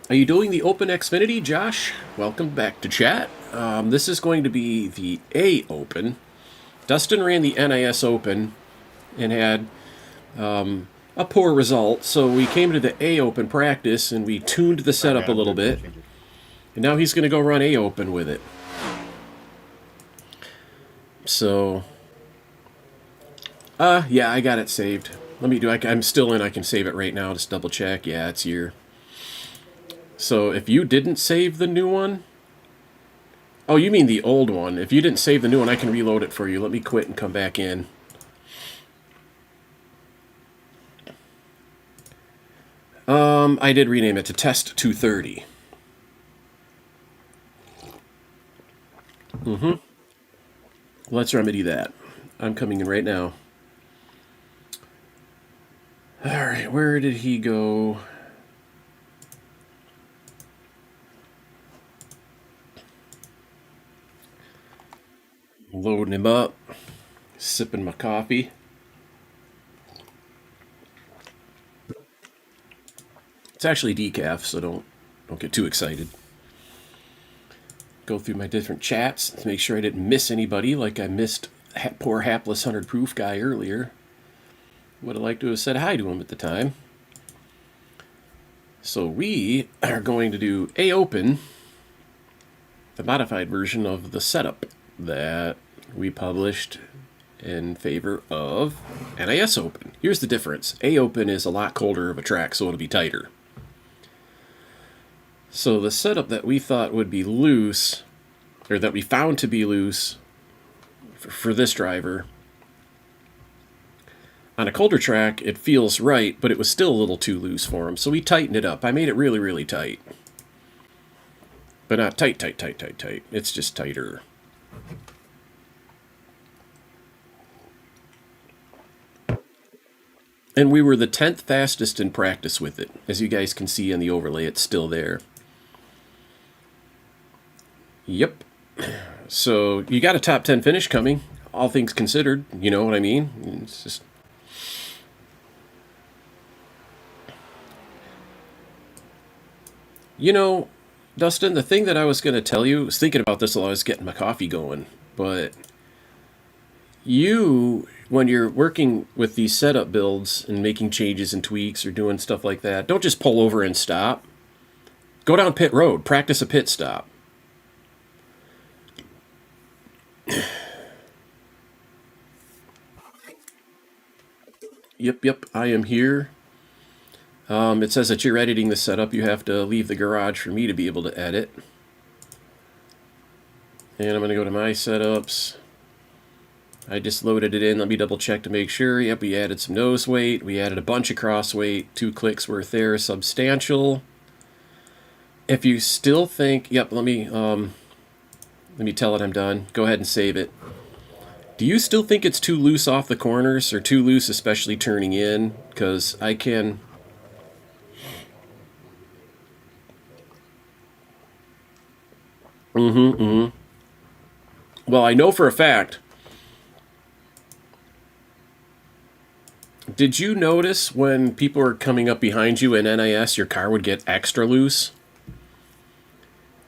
Are you doing the Open Xfinity, Josh? Welcome back to chat. This is going to be the A Open. Dustin ran the NIS Open and had a poor result, so we came to the A Open practice and we tuned the setup a little bit. And now he's going to go run A Open with it. So, yeah, I got it saved. Let me I'm still in. I can save it right now. Just double check. Yeah, it's here. So if you didn't save the new one... Oh, you mean the old one. If you didn't save the new one, I can reload it for you. Let me quit and come back in. I did rename it to Test 230. Let's remedy that. I'm coming in right now. Alright, where did he go? Loading him up. Sipping my coffee. It's actually decaf, so don't get too excited. Go through my different chats to make sure I didn't miss anybody, like I missed poor hapless 100 proof guy earlier. Would have liked to have said hi to him at the time. So we are going to do A Open, the modified version of the setup that we published in favor of NIS Open. Here's the difference. A Open is a lot colder of a track, so it'll be tighter. So the setup that we thought would be loose, or that we found to be loose for this driver, on a colder track, it feels right, but it was still a little too loose for him. So we tightened it up. I made it really, really tight. But not tight, tight, tight, tight, tight. It's just tighter. And we were the 10th fastest in practice with it. As you guys can see in the overlay, it's still there. Yep. So you got a top 10 finish coming, all things considered. You know what I mean? It's just... You know, Dustin, the thing that I was going to tell you, I was thinking about this while I was getting my coffee going, but you, when you're working with these setup builds and making changes and tweaks or doing stuff like that, don't just pull over and stop. Go down pit road, practice a pit stop. Yep, I am here. It says that you're editing the setup. You have to leave the garage for me to be able to edit. And I'm going to go to my setups. I just loaded it in. Let me double check to make sure. Yep, we added some nose weight. We added a bunch of cross weight. 2 clicks worth there. Substantial. If you still think... Yep, let me tell it I'm done. Go ahead and save it. Do you still think it's too loose off the corners, or too loose especially turning in? Because I can... Well, I know for a fact. Did you notice when people are coming up behind you in NIS, your car would get extra loose?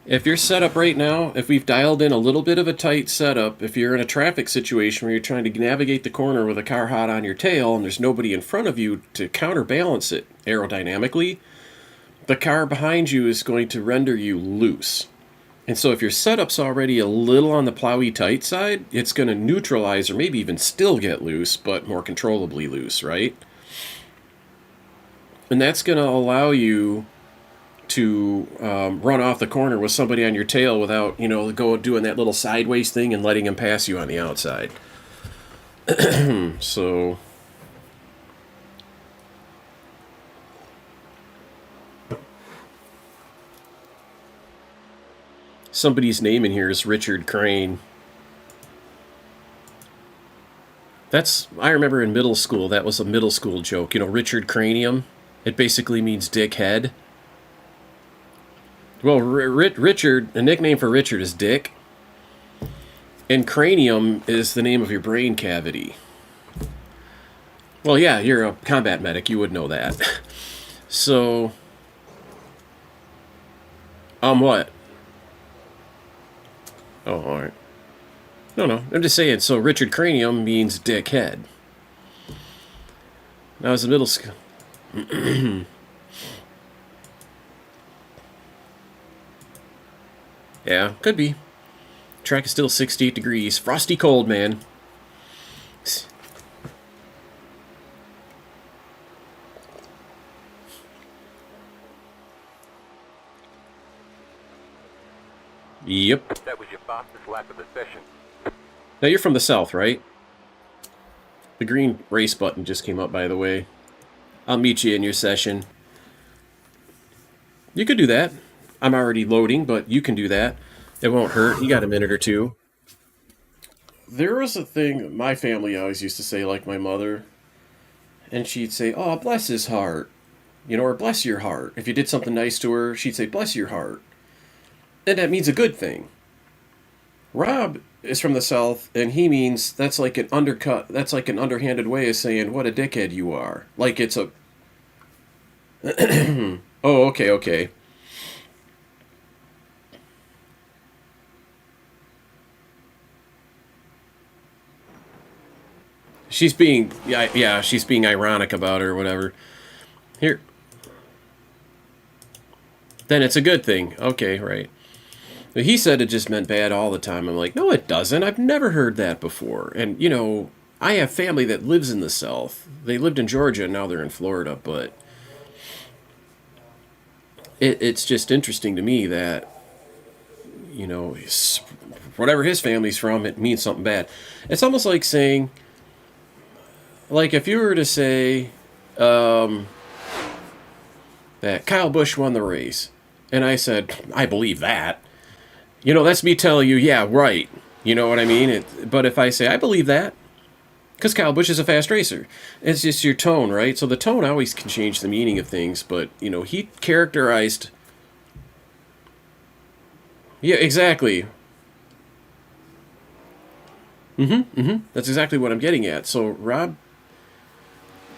If you're set up right now, if we've dialed in a little bit of a tight setup, if you're in a traffic situation where you're trying to navigate the corner with a car hot on your tail and there's nobody in front of you to counterbalance it aerodynamically, the car behind you is going to render you loose. And so if your setup's already a little on the plowy tight side, it's going to neutralize or maybe even still get loose, but more controllably loose, right? And that's going to allow you to run off the corner with somebody on your tail without, doing that little sideways thing and letting him pass you on the outside. So somebody's name in here is Richard Crane. I remember in middle school, that was a middle school joke. You know, Richard Cranium. It basically means dickhead. Well, Richard, a nickname for Richard is Dick. And cranium is the name of your brain cavity. Well, yeah, you're a combat medic. You would know that. So, what? Oh, all right. No. I'm just saying. So, Richard Cranium means dickhead. That was in middle school. Yeah, could be. Track is still 68 degrees. Frosty cold, man. Yep. That was your fastest lap of the session. Now you're from the south, right? The green race button just came up, by the way. I'll meet you in your session. You could do that. I'm already loading, but you can do that. It won't hurt. You got a minute or two. There was a thing my family always used to say, like my mother, and she'd say, "Oh, bless his heart," you know, or "bless your heart." If you did something nice to her, she'd say, "Bless your heart," and that means a good thing. Rob is from the south, and he means that's like an undercut. That's like an underhanded way of saying what a dickhead you are. Like it's a. Oh, okay. She's being, yeah, she's being ironic about it or whatever. Here. Then it's a good thing. Okay, right. But he said it just meant bad all the time. I'm like, no, it doesn't. I've never heard that before. And, you know, I have family that lives in the South. They lived in Georgia, and now they're in Florida. But it's just interesting to me that, you know, whatever his family's from, it means something bad. It's almost like saying, like if you were to say that Kyle Busch won the race, and I said, I believe that, you know, that's me telling you, yeah, right. You know what I mean? But if I say, I believe that, because Kyle Busch is a fast racer, it's just your tone, right? So the tone always can change the meaning of things, but, you know, he characterized... Yeah, exactly. That's exactly what I'm getting at. So Rob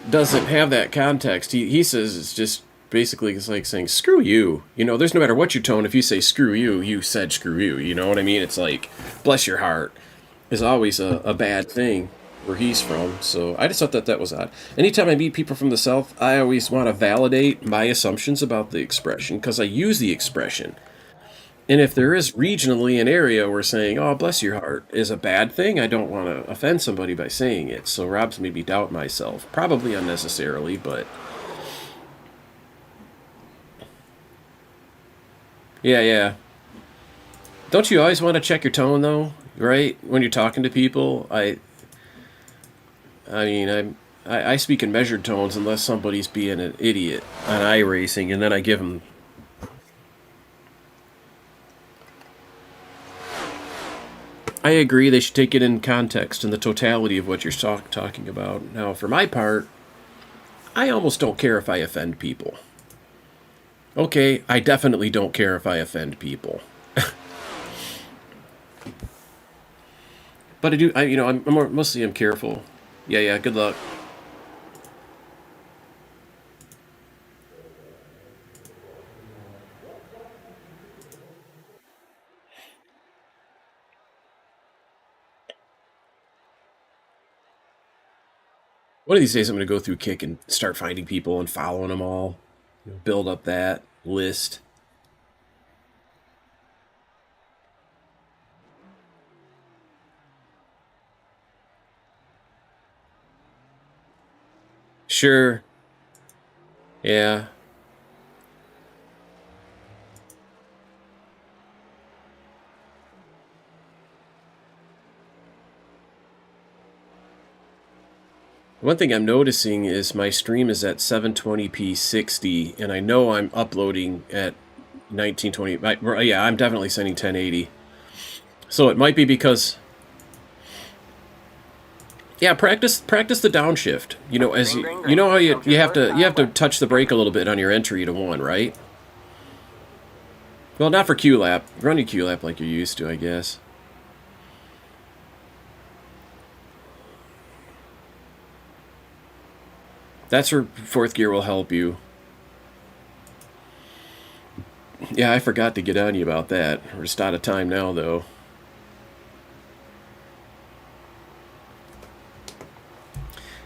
doesn't have that context. He says it's just basically it's like saying screw you. You know, there's no matter what your tone. If you say screw you, you said screw you. You know what I mean? It's like bless your heart is always a bad thing where he's from. So I just thought that was odd. Anytime I meet people from the South, I always want to validate my assumptions about the expression because I use the expression. And if there is regionally an area where saying, oh, bless your heart, is a bad thing, I don't want to offend somebody by saying it. So Rob's made me doubt myself. Probably unnecessarily, but... Yeah. Don't you always want to check your tone, though? Right? When you're talking to people? I mean, I speak in measured tones unless somebody's being an idiot on iRacing, and then I give them... I agree they should take it in context and the totality of what you're talking about. Now, for my part, I almost don't care if I offend people. Okay, I definitely don't care if I offend people. But I do, I'm mostly I'm careful. Yeah, good luck. One of these days I'm going to go through Kick and start finding people and following them all. Build up that list. Sure. Yeah. One thing I'm noticing is my stream is at 720p 60, and I know I'm uploading at 1920. Yeah, I'm definitely sending 1080. So it might be because, yeah, practice the downshift. You know, as you know how you have to touch the brake a little bit on your entry to 1, right? Well, not for QLap. Run your QLap like you're used to, I guess. That's where 4th gear will help you. Yeah, I forgot to get on you about that. We're just out of time now, though.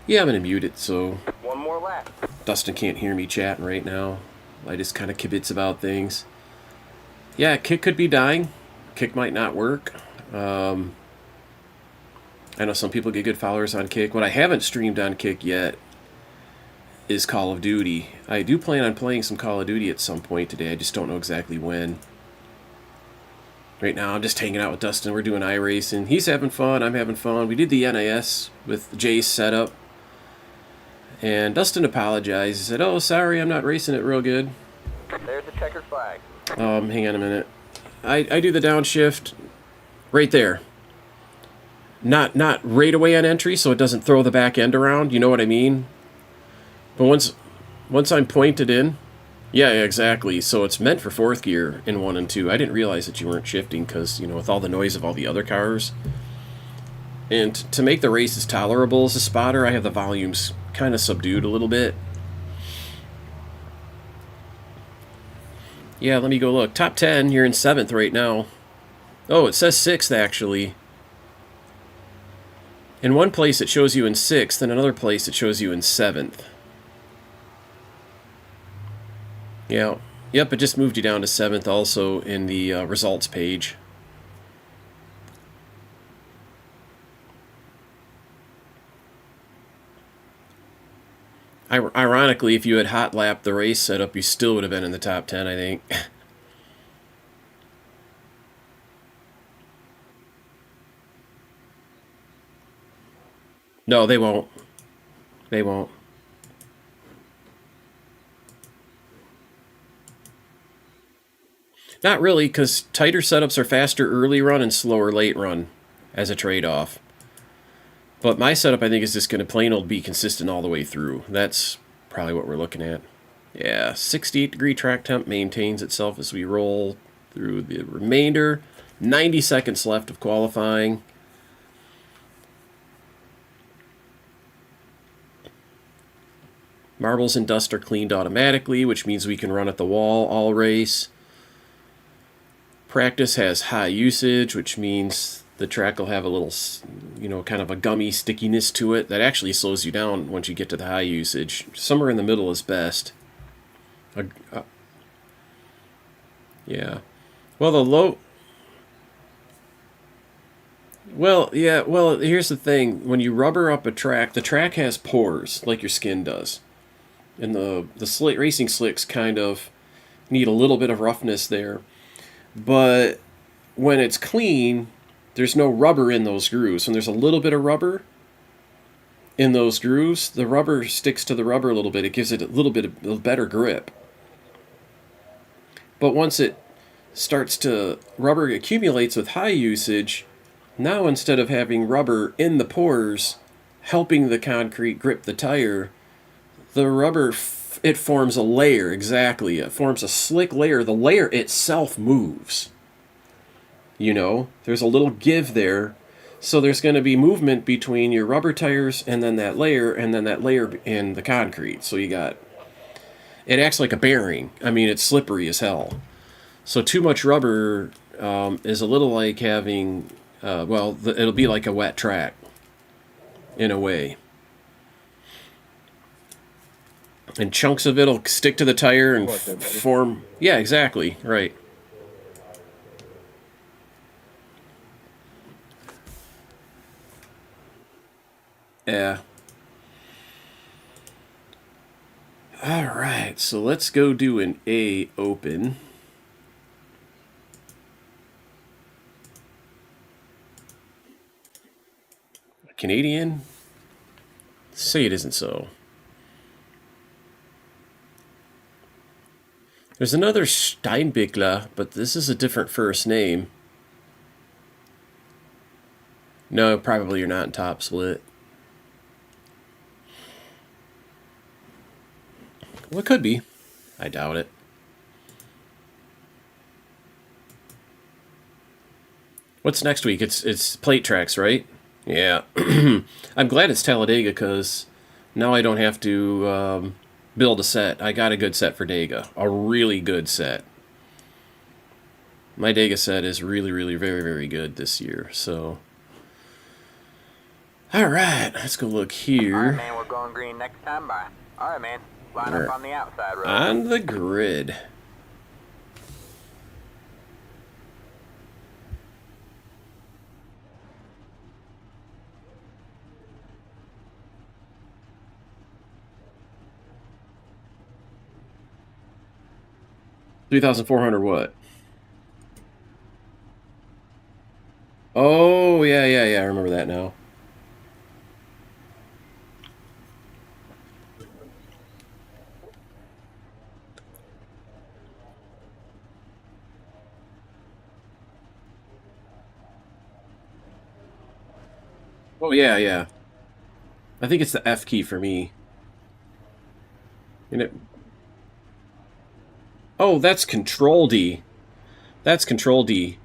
Yeah, I'm going to mute it so One more lap. Dustin can't hear me chatting right now. I just kind of kibitz about things. Yeah, kick could be dying. Kick might not work. I know some people get good followers on Kick. What I haven't streamed on Kick yet is Call of Duty. I do plan on playing some Call of Duty at some point today. I just don't know exactly when. Right now, I'm just hanging out with Dustin. We're doing iRacing. He's having fun. I'm having fun. We did the NIS with Jay's setup. And Dustin apologized. He said, "Oh, sorry, I'm not racing it real good." There's the checkered flag. Hang on a minute. I do the downshift right there. Not right away on entry, so it doesn't throw the back end around. You know what I mean? But once I'm pointed in, yeah, exactly. So it's meant for 4th gear in 1 and 2. I didn't realize that you weren't shifting because, you know, with all the noise of all the other cars. And to make the race as tolerable as a spotter, I have the volumes kind of subdued a little bit. Yeah, let me go look. Top 10, you're in 7th right now. Oh, it says 6th, actually. In one place it shows you in 6th, and another place it shows you in 7th. Yeah. Yep, it just moved you down to 7th also in the results page. Ironically, if you had hot lapped the race setup, you still would have been in the top 10, I think. No, they won't. They won't. Not really, because tighter setups are faster early run and slower late run as a trade-off. But my setup, I think, is just going to plain old be consistent all the way through. That's probably what we're looking at. Yeah, 68-degree track temp maintains itself as we roll through the remainder. 90 seconds left of qualifying. Marbles and dust are cleaned automatically, which means we can run at the wall all race. Practice has high usage, which means the track will have a little, you know, kind of a gummy stickiness to it that actually slows you down once you get to the high usage. Somewhere in the middle is best. Yeah. Well, the low... Well, yeah, well, here's the thing. When you rubber up a track, the track has pores, like your skin does. And the racing slicks kind of need a little bit of roughness there. But when it's clean, there's no rubber in those grooves. When there's a little bit of rubber in those grooves, the rubber sticks to the rubber a little bit. It gives it a little bit of a better grip. But once it starts to, rubber accumulates with high usage, now instead of having rubber in the pores helping the concrete grip the tire, the rubber, it forms a layer, exactly. It forms a slick layer. The layer itself moves. You know, there's a little give there. So there's going to be movement between your rubber tires and then that layer in the concrete. So you got, it acts like a bearing. I mean, it's slippery as hell. So too much rubber is a little like having, it'll be like a wet track in a way. And chunks of it'll stick to the tire and form... Yeah, exactly. Right. Yeah. Alright, so let's go do an A open. Canadian Say it isn't so. There's another Steinbickler, but this is a different first name. No, probably you're not in top split. Well, it could be. I doubt it. What's next week? It's plate tracks, right? Yeah. I'm glad it's Talladega because now I don't have to build a set. I got a good set for Dega. A really good set. My Dega set is really, really, very, very good this year. So, all right, let's go look here. All right, man, we're going green next time by. All right, man. Line up on the outside road. On the grid. $3,400 what? Oh, yeah, I remember that now. Oh, yeah. I think it's the F key for me. And it... Oh, that's Control D. That's Control D.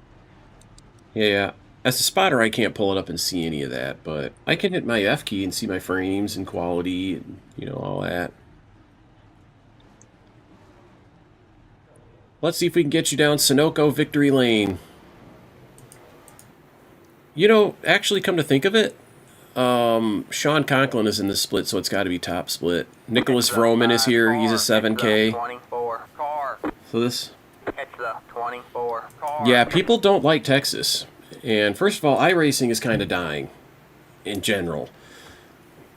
Yeah. As a spotter, I can't pull it up and see any of that, but I can hit my F key and see my frames and quality and, you know, all that. Let's see if we can get you down Sunoco Victory Lane. You know, actually, come to think of it, Sean Conklin is in the split, so it's got to be top split. Nicholas Vroman is here. He's a 7K. 24 car. So this... Catch the 24 car. Yeah, people don't like Texas. And first of all, iRacing is kind of dying in general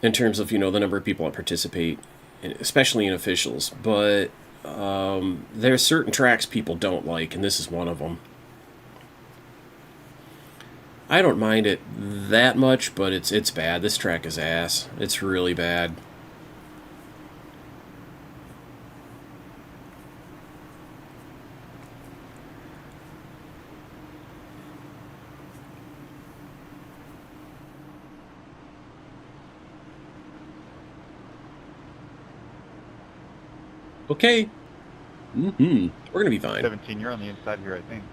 in terms of, you know, the number of people that participate, especially in officials. But there's certain tracks people don't like, and this is one of them. I don't mind it that much, but it's bad. This track is ass. It's really bad. Okay. We're gonna be fine. 17, you're on the inside here, I think.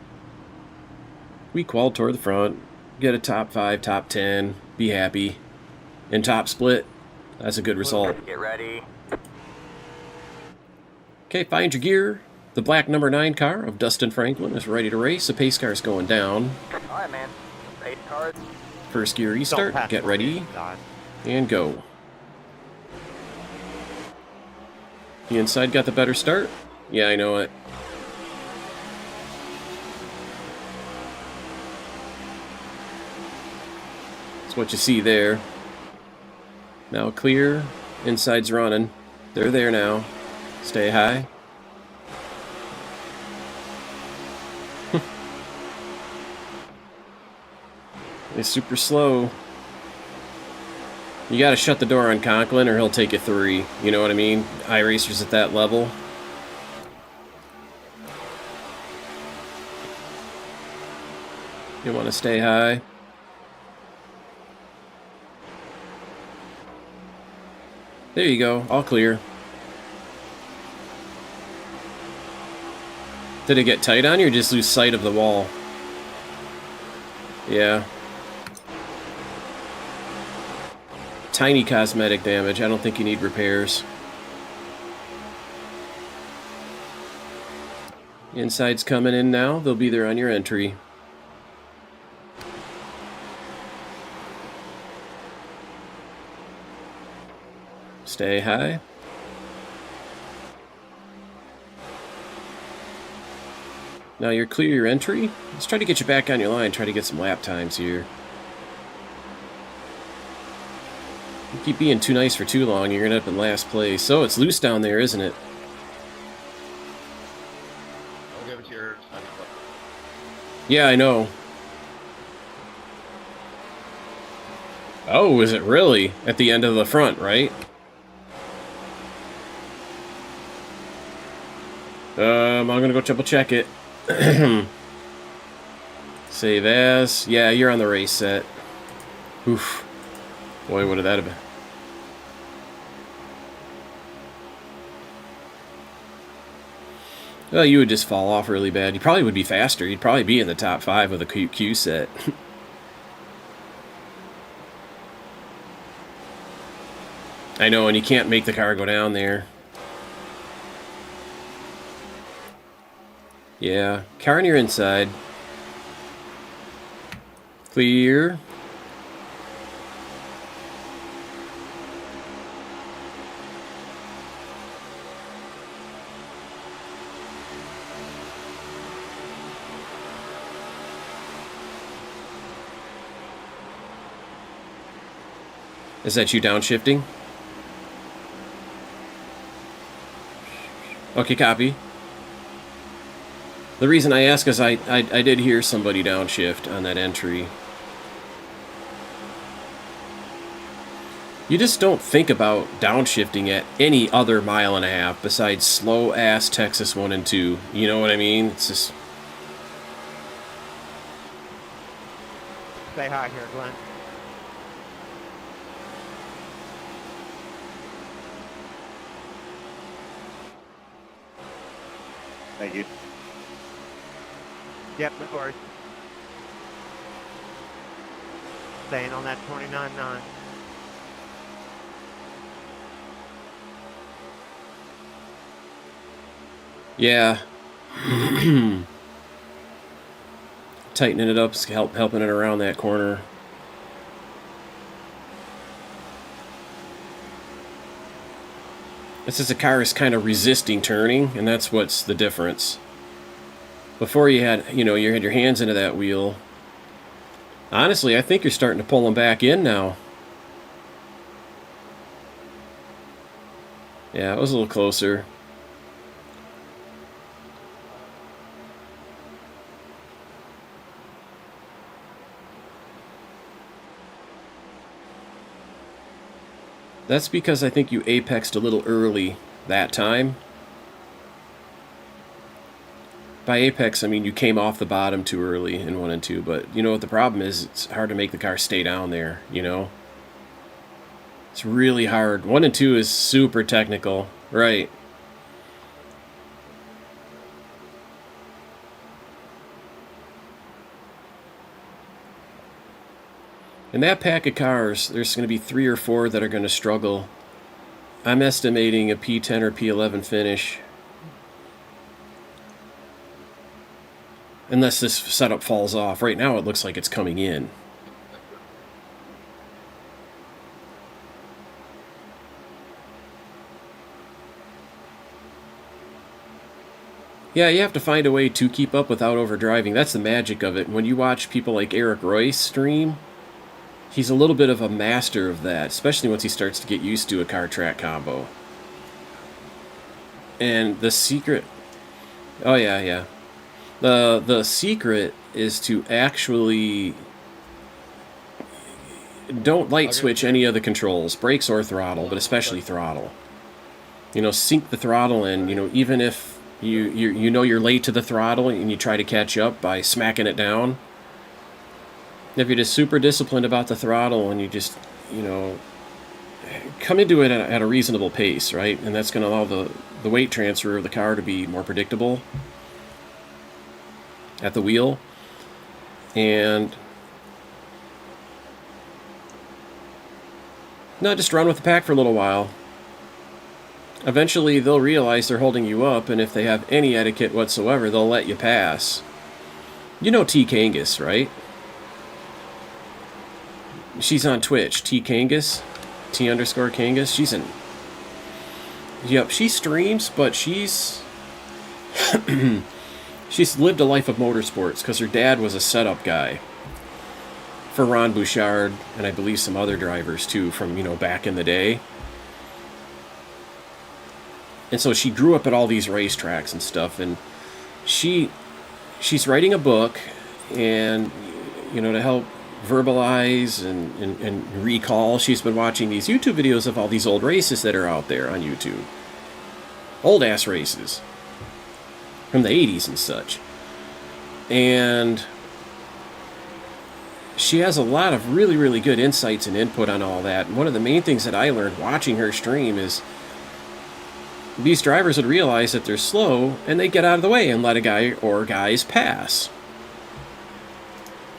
We qual toward the front. Get a top 5, top 10. Be happy. In top split, that's a good result. Get ready. Okay, find your gear. The black number 9 car of Dustin Franklin is ready to race. The pace car is going down. All right, man. 8 cars. First gear restart. Get ready. And go. The inside got the better start. Yeah, I know it. That's what you see there. Now clear. Inside's running. They're there now. Stay high. It's super slow. You gotta shut the door on Conklin or he'll take you 3. You know what I mean? iRacers at that level. You want to stay high. There you go. All clear. Did it get tight on you or just lose sight of the wall? Yeah. Tiny cosmetic damage. I don't think you need repairs. Inside's coming in now. They'll be there on your entry. Stay high. Now you're clear your entry. Let's try to get you back on your line. Try to get some lap times here. You keep being too nice for too long, you're going to end up in last place. So it's loose down there, isn't it? I'll give it to your son. Yeah, I know. Oh, is it really? At the end of the front, right? I'm gonna go triple check it. Save as. Yeah, you're on the race set. Oof. Boy, what did that have been? Well, you would just fall off really bad. You probably would be faster. You'd probably be in the top 5 with a Q set. I know, and you can't make the car go down there. Yeah, car on your inside. Clear. Is that you downshifting? Okay, copy. The reason I ask is I did hear somebody downshift on that entry. You just don't think about downshifting at any other mile and a half besides slow-ass Texas 1 and 2. You know what I mean? It's just... Say hi here, Glenn. Thank you. Yep, no worries. Staying on that 29.9. Yeah. Tightening it up, helping it around that corner. It's just the car is kind of resisting turning, and that's what's the difference. Before you had, you had your hands into that wheel. Honestly, I think you're starting to pull them back in now. Yeah, it was a little closer. That's because I think you apexed a little early that time. By apex, I mean you came off the bottom too early in 1 and 2, but you know what the problem is? It's hard to make the car stay down there, you know? It's really hard. 1 and 2 is super technical, right? In that pack of cars, there's going to be 3 or 4 that are going to struggle. I'm estimating a P10 or P11 finish. Unless this setup falls off. Right now it looks like it's coming in. Yeah, you have to find a way to keep up without overdriving. That's the magic of it. When you watch people like Eric Royce stream, he's a little bit of a master of that, especially once he starts to get used to a car track combo. And the secret... Oh, yeah. The secret is to actually... Don't light switch any of the controls, brakes or throttle, but especially throttle. Sync the throttle in, even if you know you're late to the throttle and you try to catch up by smacking it down. If you're just super disciplined about the throttle and you just, come into it at a reasonable pace, right? And that's going to allow the weight transfer of the car to be more predictable at the wheel. And just run with the pack for a little while. Eventually they'll realize they're holding you up, and if they have any etiquette whatsoever, they'll let you pass. You know T. Kangas, right? She's on Twitch, T. Kangas, T_Kangas. She's in... Yep, she streams, but she's... she's lived a life of motorsports, because her dad was a setup guy for Ron Bouchard, and I believe some other drivers, too, from, back in the day. And so she grew up at all these racetracks and stuff, and she's writing a book, and, to help verbalize and recall. She's been watching these YouTube videos of all these old races that are out there on YouTube. Old-ass races. From the 80s and such. And she has a lot of really, really good insights and input on all that. And one of the main things that I learned watching her stream is these drivers would realize that they're slow, and they get out of the way and let a guy or guys pass.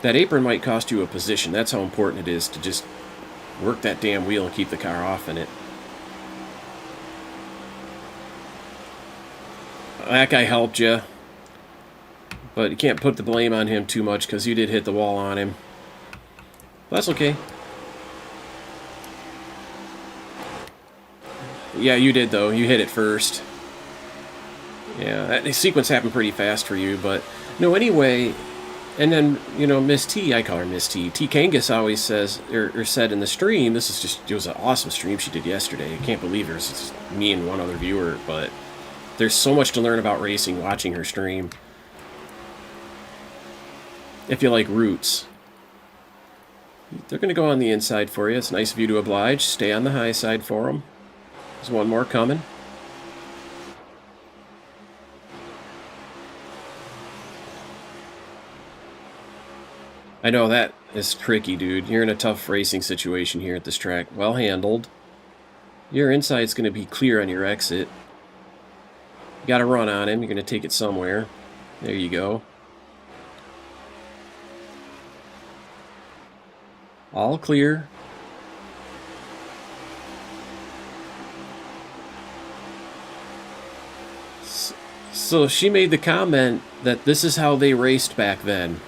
That apron might cost you a position. That's how important it is to just work that damn wheel and keep the car off in it. That guy helped you, but you can't put the blame on him too much because you did hit the wall on him. That's okay. Yeah, you did, though. You hit it first. Yeah, that sequence happened pretty fast for you, but... No, anyway... And then, you know, Miss T, I call her Miss T. T. Kangas always says, or said in the stream, this is just... It was an awesome stream she did yesterday. I can't believe there's just me and one other viewer, but... There's so much to learn about racing watching her stream. If you like roots. They're going to go on the inside for you. It's nice of you to oblige. Stay on the high side for them. There's one more coming. I know that is tricky, dude. You're in a tough racing situation here at this track. Well handled. Your inside's going to be clear on your exit. You got to run on him. You're going to take it somewhere. There you go. All clear. So she made the comment that this is how they raced back then.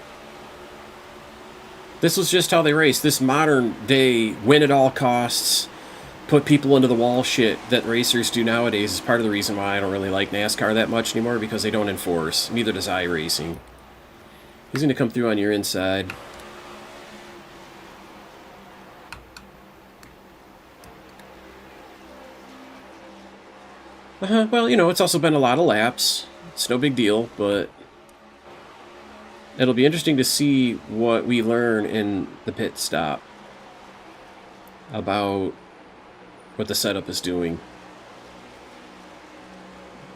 This was just how they raced. This modern day win at all costs, put people into the wall shit that racers do nowadays is part of the reason why I don't really like NASCAR that much anymore, because they don't enforce. Neither does iRacing. He's going to come through on your inside. Well, you know, it's also been a lot of laps. It's no big deal, but it'll be interesting to see what we learn in the pit stop about what the setup is doing.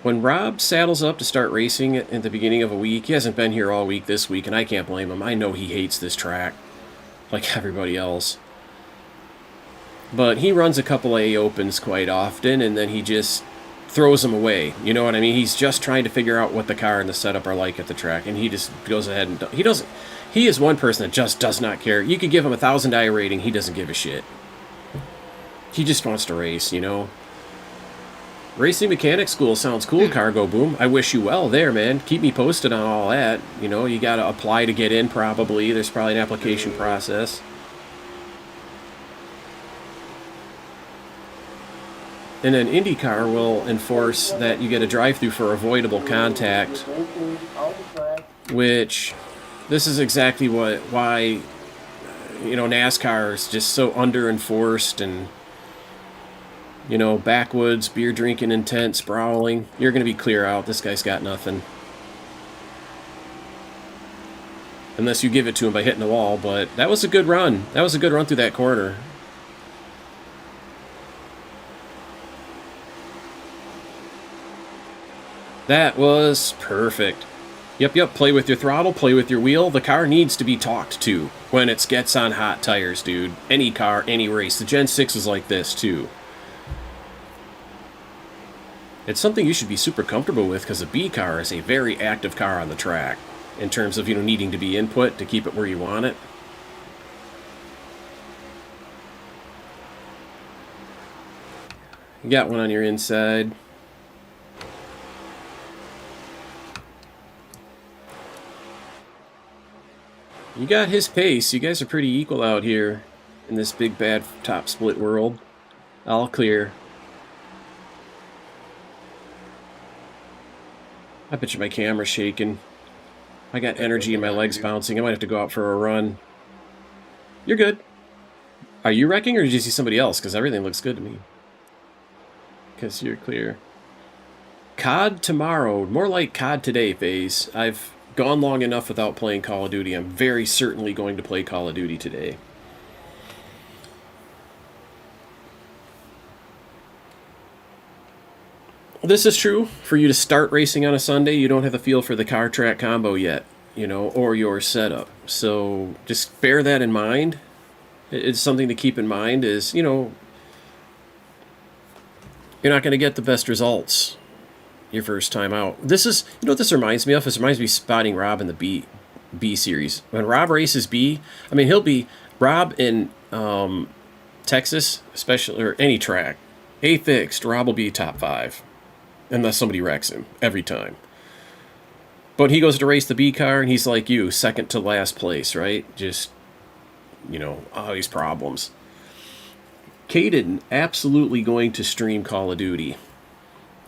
When Rob saddles up to start racing at the beginning of a week, he hasn't been here all week this week, and I can't blame him. I know he hates this track, like everybody else. But he runs a couple A opens quite often, and then he just throws them away. You know what I mean? He's just trying to figure out what the car and the setup are like at the track, and he just goes ahead and he is one person that just does not care. You could give him a 1,000 I rating, he doesn't give a shit. He just wants to race, you know? Racing Mechanic School sounds cool, Cargo Boom. I wish you well there, man. Keep me posted on all that. You know, you gotta apply to get in, probably. There's probably an application process. And then IndyCar will enforce that you get a drive-through for avoidable contact, which this is exactly why you know, NASCAR is just so under-enforced, and you know, backwoods, beer drinking intent, sprawling. You're going to be clear out. This guy's got nothing. Unless you give it to him by hitting the wall, but that was a good run. That was a good run through that corner. That was perfect. Yep, play with your throttle, play with your wheel. The car needs to be talked to when it gets on hot tires, dude. Any car, any race. The Gen 6 is like this, too. It's something you should be super comfortable with, because a B car is a very active car on the track in terms of, you know, needing to be input to keep it where you want it. You got one on your inside. You got his pace. You guys are pretty equal out here in this big bad top split world. All clear. I bet you my camera's shaking. I got energy in my legs bouncing. I might have to go out for a run. You're good. Are you wrecking, or did you see somebody else? Because everything looks good to me. Because you're clear. COD tomorrow. More like COD today, FaZe. I've gone long enough without playing Call of Duty. I'm very certainly going to play Call of Duty today. This is true. For you to start racing on a Sunday, you don't have a feel for the car track combo yet, you know, or your setup. So just bear that in mind. It's something to keep in mind is, you know, you're not going to get the best results your first time out. This is, you know what this reminds me of? This reminds me of spotting Rob in the B series. When Rob races B, I mean, he'll be, Rob in Texas, especially, or any track, A fixed, Rob will be top 5. Unless somebody wrecks him, every time. But he goes to race the B car, and he's like you, second to last place, right? Just, you know, all these problems. Caden, absolutely going to stream Call of Duty.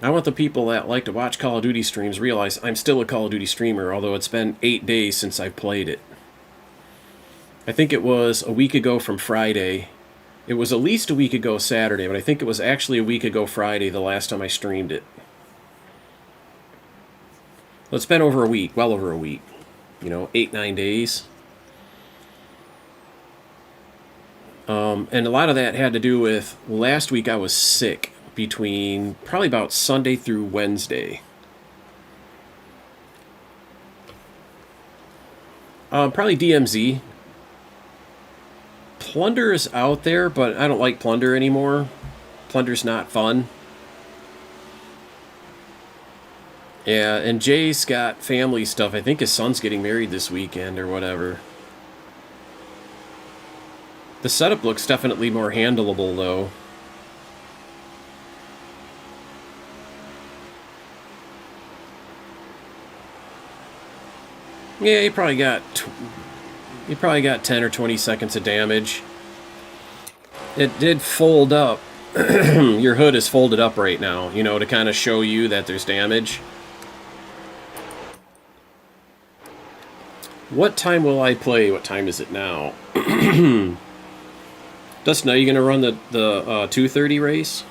I want the people that like to watch Call of Duty streams realize I'm still a Call of Duty streamer, although it's been 8 days since I've played it. I think it was a week ago from Friday. It was at least a week ago Saturday, but I think it was actually a week ago Friday the last time I streamed it. Well, it's been over a week, well over a week. You know, 8-9 days. And a lot of that had to do with last week I was sick between probably about Sunday through Wednesday. Probably DMZ. Plunder is out there, but I don't like Plunder anymore. Plunder's not fun. Yeah, and Jay's got family stuff. I think his son's getting married this weekend or whatever. The setup looks definitely more handleable, though. Yeah, you probably got 10 or 20 seconds of damage. It did fold up. Your hood is folded up right now, you know, to kind of show you that there's damage. What time will I play? What time is it now? Dustin, are you going to run the 2:30 race?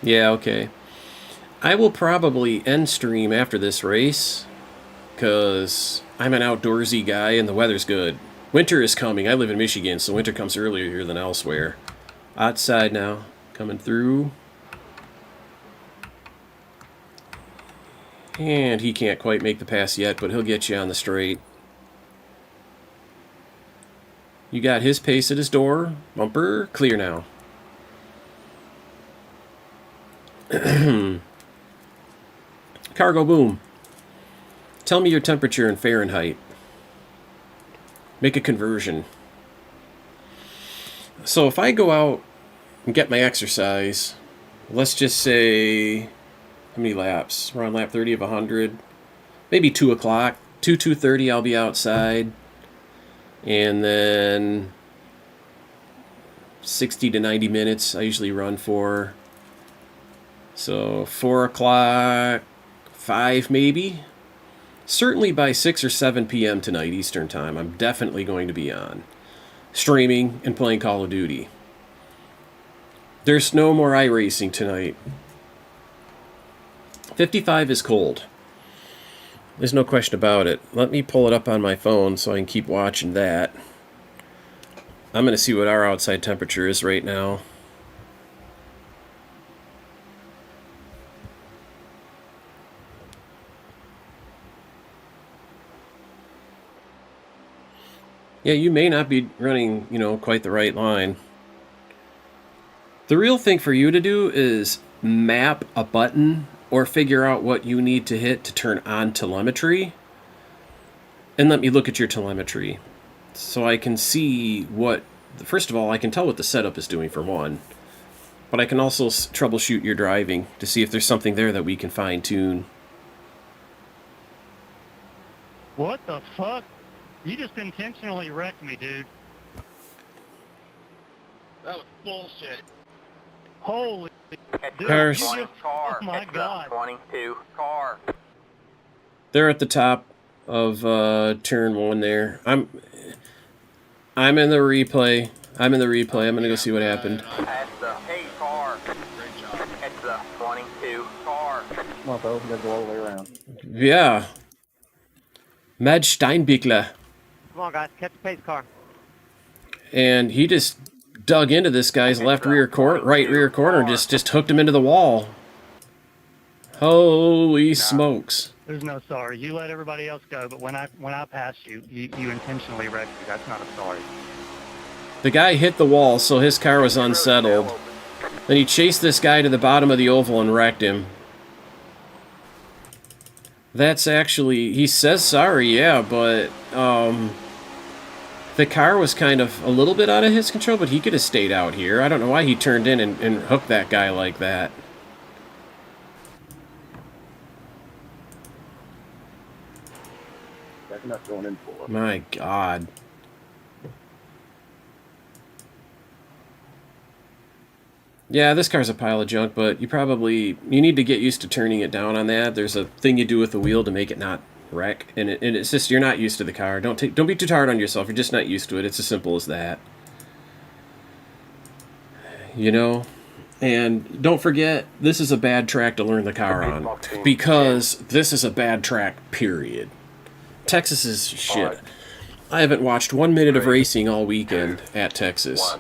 Yeah, okay. I will probably end stream after this race, because I'm an outdoorsy guy and the weather's good. Winter is coming. I live in Michigan, so winter comes earlier here than elsewhere. Outside now, coming through. And he can't quite make the pass yet, but he'll get you on the straight. You got his pace at his door. Bumper, clear now. Cargo boom. Tell me your temperature in Fahrenheit. Make a conversion. So if I go out and get my exercise, let's just say, how many laps? We're on lap 30 of 100. Maybe 2 o'clock. 2:30 I'll be outside. And then 60 to 90 minutes I usually run for. So 4 o'clock, 5 maybe. Certainly by 6 or 7 p.m. tonight Eastern Time, I'm definitely going to be on. Streaming and playing Call of Duty. There's no more iRacing tonight. 55 is cold. There's no question about it. Let me pull it up on my phone so I can keep watching that. I'm going to see what our outside temperature is right now. Yeah, you may not be running, you know, quite the right line. The real thing for you to do is map a button or figure out what you need to hit to turn on telemetry. And let me look at your telemetry. So I can see what, first of all, I can tell what the setup is doing for one. But I can also troubleshoot your driving to see if there's something there that we can fine tune. What the fuck? You just intentionally wrecked me, dude. That was bullshit. Holy dude, Cars. you just, oh my god. 22 car. They're at the top of turn 1 there. I'm in the replay. I'm gonna go see what happened. At the car. Great job. At the 22 car. Come on, fellas, we gotta go all the way around. Yeah. Mad Steinbichler. Come on, guys, catch the pace car. And he just dug into this guy's right rear corner, and just hooked him into the wall. Holy smokes. There's no sorry. You let everybody else go, but when I pass you, you intentionally wrecked me. That's not a sorry. The guy hit the wall, so his car was unsettled. Then he chased this guy to the bottom of the oval and wrecked him. That's actually... He says sorry, yeah, but... the car was kind of a little bit out of his control, but he could have stayed out here. I don't know why he turned in and hooked that guy like that. That's not going in for. My God. Yeah, this car's a pile of junk, but you need to get used to turning it down on that. There's a thing you do with the wheel to make it not wreck, and it's just you're not used to the car. Don't be too hard on yourself. You're just not used to it. It's as simple as that. You know? And don't forget, this is a bad track to learn the car on, because this is a bad track, period. Texas is shit. I haven't watched 1 minute of racing all weekend at Texas.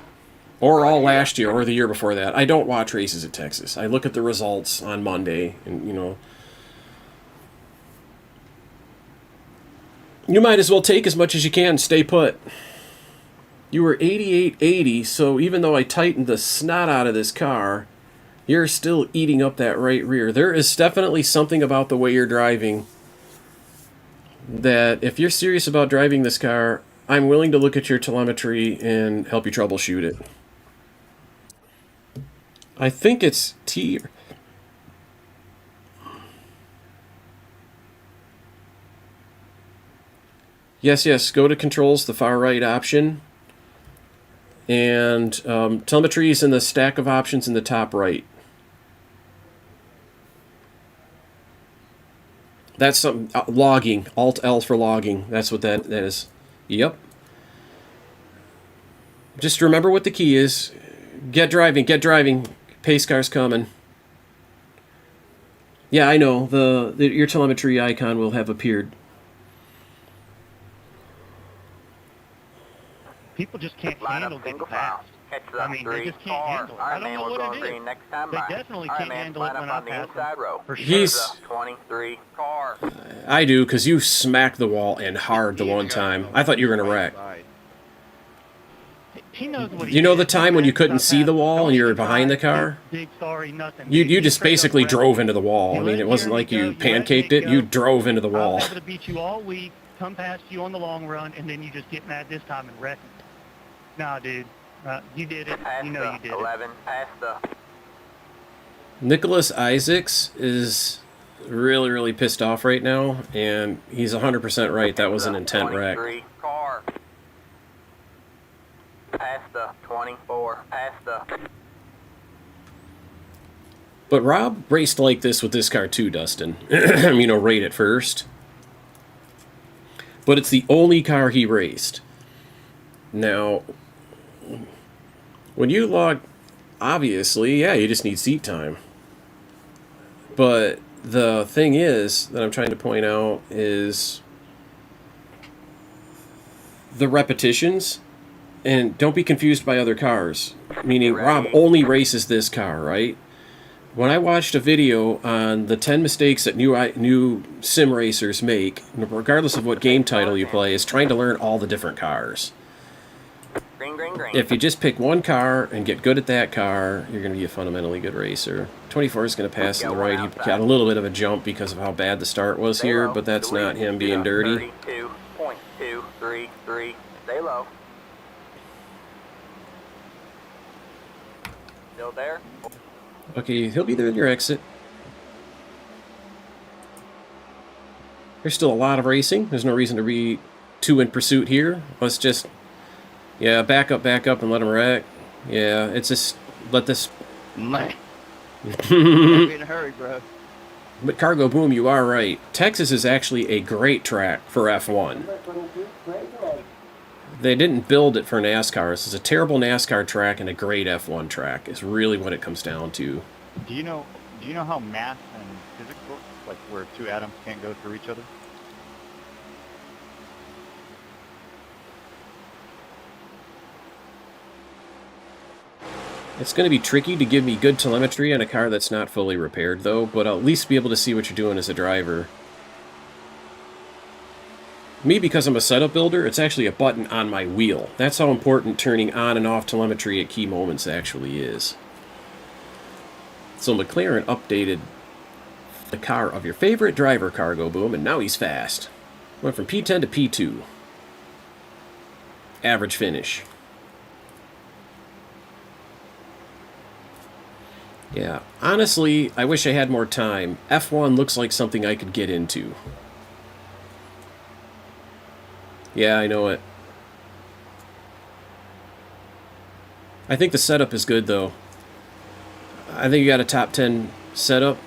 Or all last year, or the year before that. I don't watch races at Texas. I look at the results on Monday, and, you know... You might as well take as much as you can, stay put. You were 88.80, so even though I tightened the snot out of this car, you're still eating up that right rear. There is definitely something about the way you're driving that if you're serious about driving this car, I'm willing to look at your telemetry and help you troubleshoot it. I think it's T. Yes, go to controls, the far right option. And telemetry is in the stack of options in the top right. That's some logging, Alt-L for logging. That's what that is. Yep. Just remember what the key is. Get driving. Pace car's coming. Yeah, I know. Your telemetry icon will have appeared. People just can't handle getting past. I mean, they just can't handle it. I don't know what it is. They definitely can't handle it when I pass them. For sure. He's... 23 car. I do, because you smacked the wall and hard the one time. I thought you were going to wreck. He knows what he You know did. the time when you couldn't see the wall and you were behind the car? Big sorry, nothing. You just basically drove into the wall. I mean, it wasn't like you pancaked it. You drove into the wall. I was able to beat you all week, come past you on the long run, and then you just get mad this time and wreck me. Nah, dude. You did it. You know you did 11, past the... Nicholas Isaacs is really, really pissed off right now, and he's 100% right. That was an intent wreck. 23 car. Past the 24, past the... But Rob raced like this with this car too, Dustin. You know, right at first. But it's the only car he raced. Now, when you log, obviously, yeah, you just need seat time. But the thing is, that I'm trying to point out, is the repetitions, and don't be confused by other cars. Meaning, Rob only races this car, right? When I watched a video on the 10 mistakes that new sim racers make, regardless of what game title you play, is trying to learn all the different cars. Green, green, green. If you just pick one car and get good at that car, you're going to be a fundamentally good racer. 24 is going to pass to the right. He got a little bit of a jump because of how bad the start was here, but that's not him being dirty. 32.233. Stay low. Still there? Okay, he'll be there in your exit. There's still a lot of racing. There's no reason to be too in pursuit here. Let's just... Yeah, back up, and let him wreck. Yeah, it's just... Let this... Man. Don't be in a hurry, bro. But Cargo Boom, you are right. Texas is actually a great track for F1. They didn't build it for NASCAR. This is a terrible NASCAR track and a great F1 track. Is really what it comes down to. Do you know how Mass and physics work? Like where two atoms can't go through each other? It's going to be tricky to give me good telemetry on a car that's not fully repaired, though, but I'll at least be able to see what you're doing as a driver. Me, because I'm a setup builder, it's actually a button on my wheel. That's how important turning on and off telemetry at key moments actually is. So McLaren updated the car of your favorite driver, Cargo Boom, and now he's fast. Went from P10 to P2. Average finish. Yeah, honestly, I wish I had more time. F1 looks like something I could get into. Yeah, I know it. I think the setup is good, though. I think you got a top 10 setup,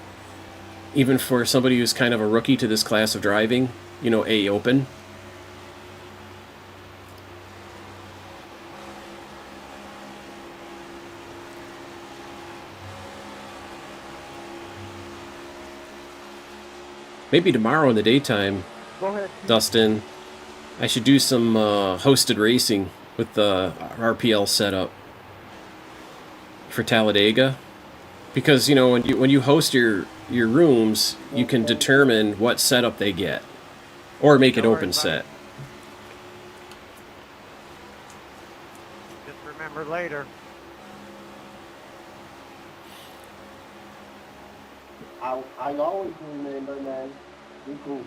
even for somebody who's kind of a rookie to this class of driving. You know, A open. Maybe tomorrow in the daytime, Go ahead. Dustin, I should do some hosted racing with the RPL setup for Talladega. Because, you know, when you host your rooms, you can determine what setup they get. Or make it open set. Just remember later. I always remember, man. Be cool.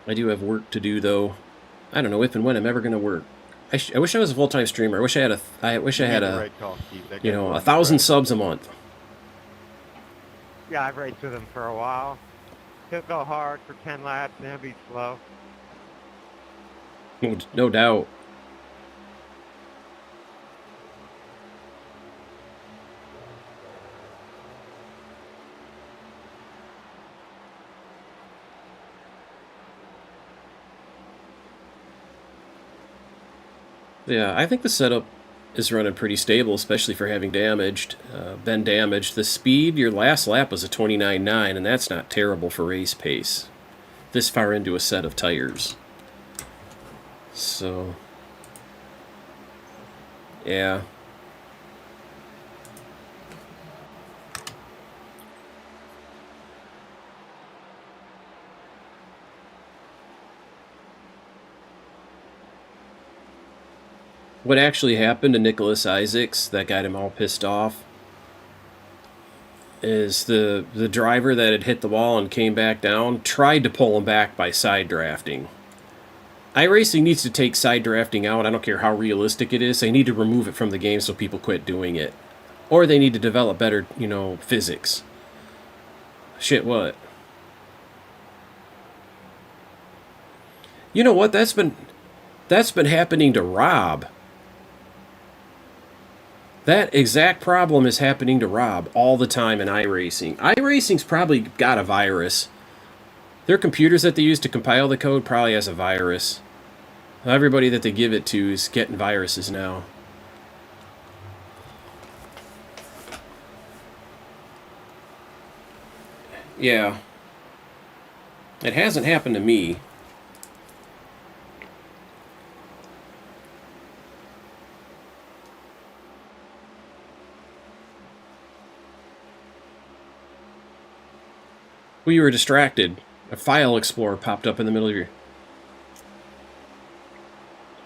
I do have work to do, though. I don't know if and when I'm ever going to work. I wish I was a full-time streamer. I wish I had a Right call, Steve. That you guy's know, working 1,000 right. subs a month. Yeah, I've raced with him for a while. He'll go hard for 10 laps, and he'll be slow. No doubt. Yeah, I think the setup is running pretty stable, especially for having been damaged. The speed, your last lap was a 29.9, and that's not terrible for race pace. This far into a set of tires. So, yeah. What actually happened to Nicholas Isaacs that got him all pissed off is the driver that had hit the wall and came back down tried to pull him back by side drafting. iRacing needs to take side drafting out. I don't care how realistic it is. They need to remove it from the game so people quit doing it. Or they need to develop better, you know, physics. Shit, what? You know what? That's been happening to Rob. That exact problem is happening to Rob all the time in iRacing. iRacing's probably got a virus. Their computers that they use to compile the code probably has a virus. Everybody that they give it to is getting viruses now. Yeah. It hasn't happened to me. Well, you were distracted. A file explorer popped up in the middle of your...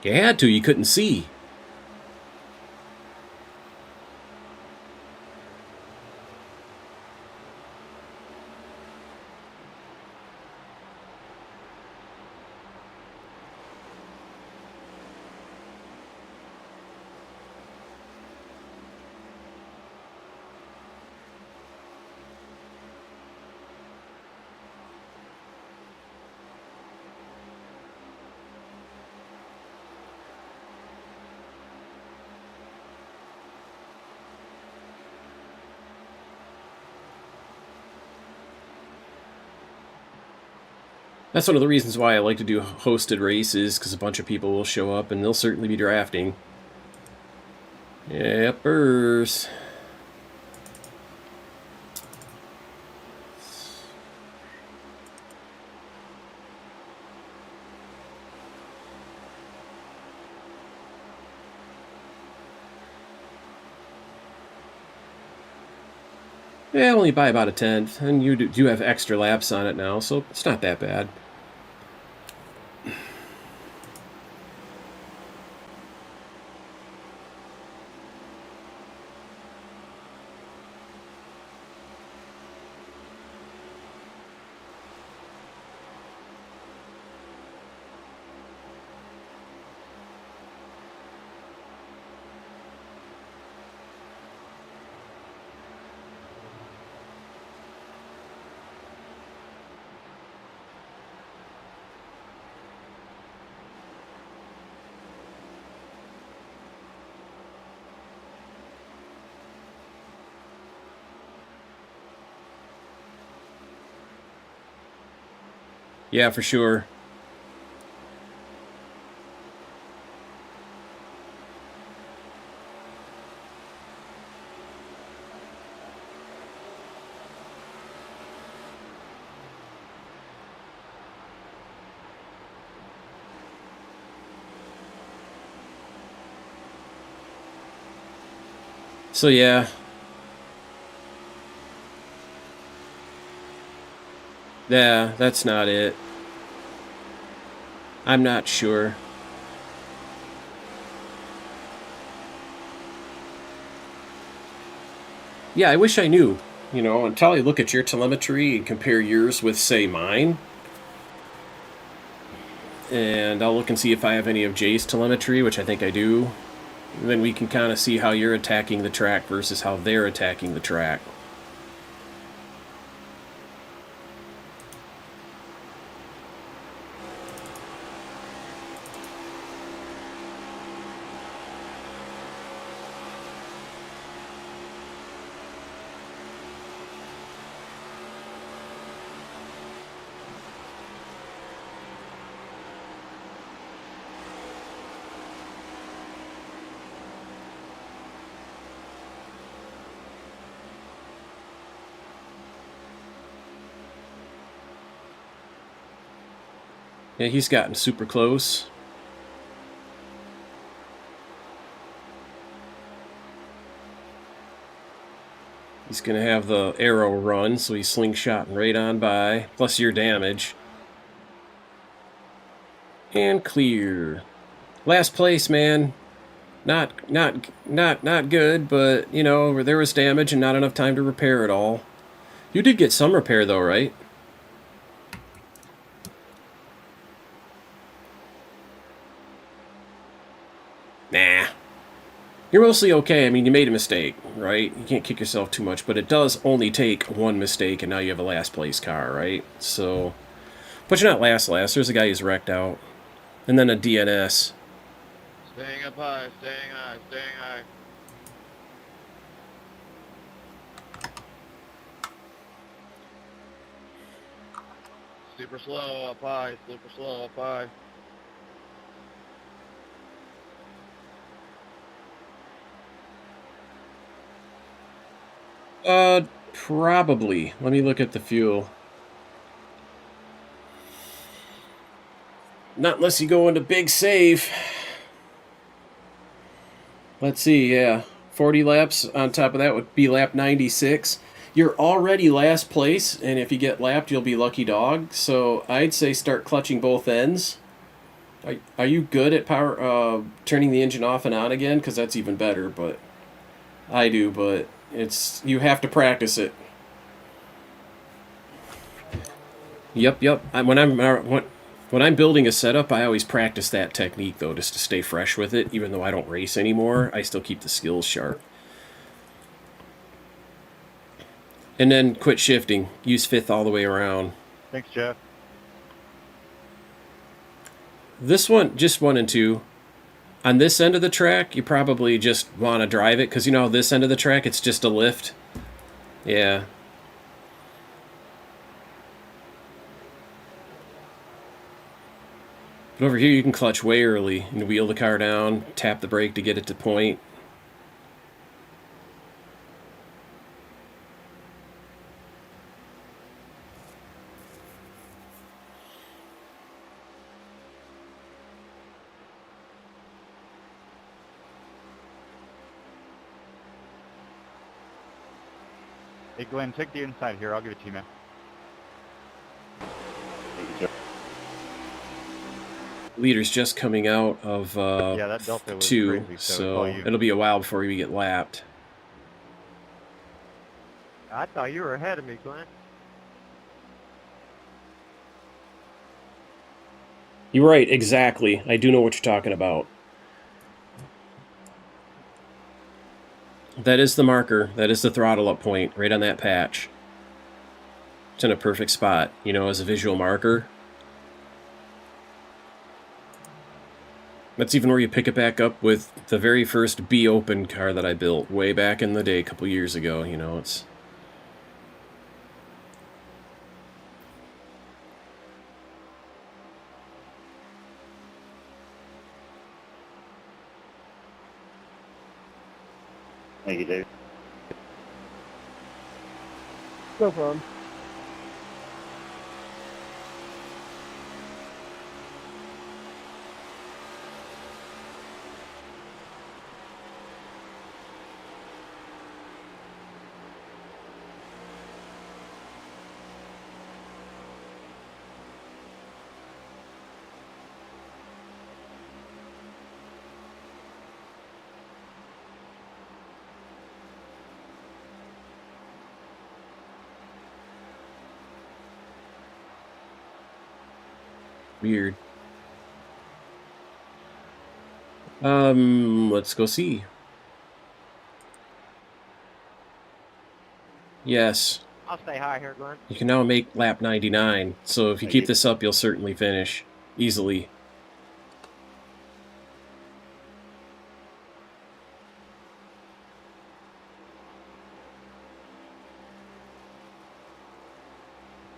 You had to, you couldn't see. That's one of the reasons why I like to do hosted races, because a bunch of people will show up and they'll certainly be drafting. Yepers. Yeah, only by about a tenth, and you do have extra laps on it now, so it's not that bad. Yeah, for sure. So yeah. Yeah, that's not it. I'm not sure. Yeah, I wish I knew. You know, until I look at your telemetry and compare yours with, say, mine. And I'll look and see if I have any of Jay's telemetry, which I think I do. And then we can kind of see how you're attacking the track versus how they're attacking the track. Yeah, he's gotten super close. He's going to have the arrow run, so he's slingshotting right on by, plus your damage. And clear. Last place, man. Not good, but, you know, there was damage and not enough time to repair it all. You did get some repair, though, right? Nah. You're mostly okay. I mean, you made a mistake, right? You can't kick yourself too much, but it does only take one mistake, and now you have a last place car, right? So, but you're not last. There's a guy who's wrecked out. And then a DNS. Staying up high, staying high, staying high. Super slow up high, super slow up high. Probably. Let me look at the fuel. Not unless you go into big save. Let's see, yeah. 40 laps on top of that would be lap 96. You're already last place, and if you get lapped, you'll be lucky dog. So I'd say start clutching both ends. Are you good at turning the engine off and on again? Because that's even better, but I do, but you have to practice it. Yep. When I'm building a setup, I always practice that technique, though, just to stay fresh with it. Even though I don't race anymore, I still keep the skills sharp. And then quit shifting. Use fifth all the way around. Thanks, Jeff. This one, just 1 and 2. On this end of the track, you probably just want to drive it, because you know this end of the track, it's just a lift. Yeah. But over here, you can clutch way early and wheel the car down, tap the brake to get it to point. Hey, Glenn, take the inside here. I'll give it to you, man. Leader's just coming out of Yeah, that Delta was 2, crazy, so it's so all you. it'll be a while before we get lapped. I thought you were ahead of me, Glenn. You're right, exactly. I do know what you're talking about. That is the marker. That is the throttle up point, right on that patch. It's in a perfect spot, you know, as a visual marker. That's even where you pick it back up with the very first B-Open car that I built way back in the day, a couple years ago, you know, it's... Thank you, Dave. No problem. Weird. Let's go see. Yes. I'll stay high here, Glenn. You can now make lap 99, so if you keep this up, you'll certainly finish easily.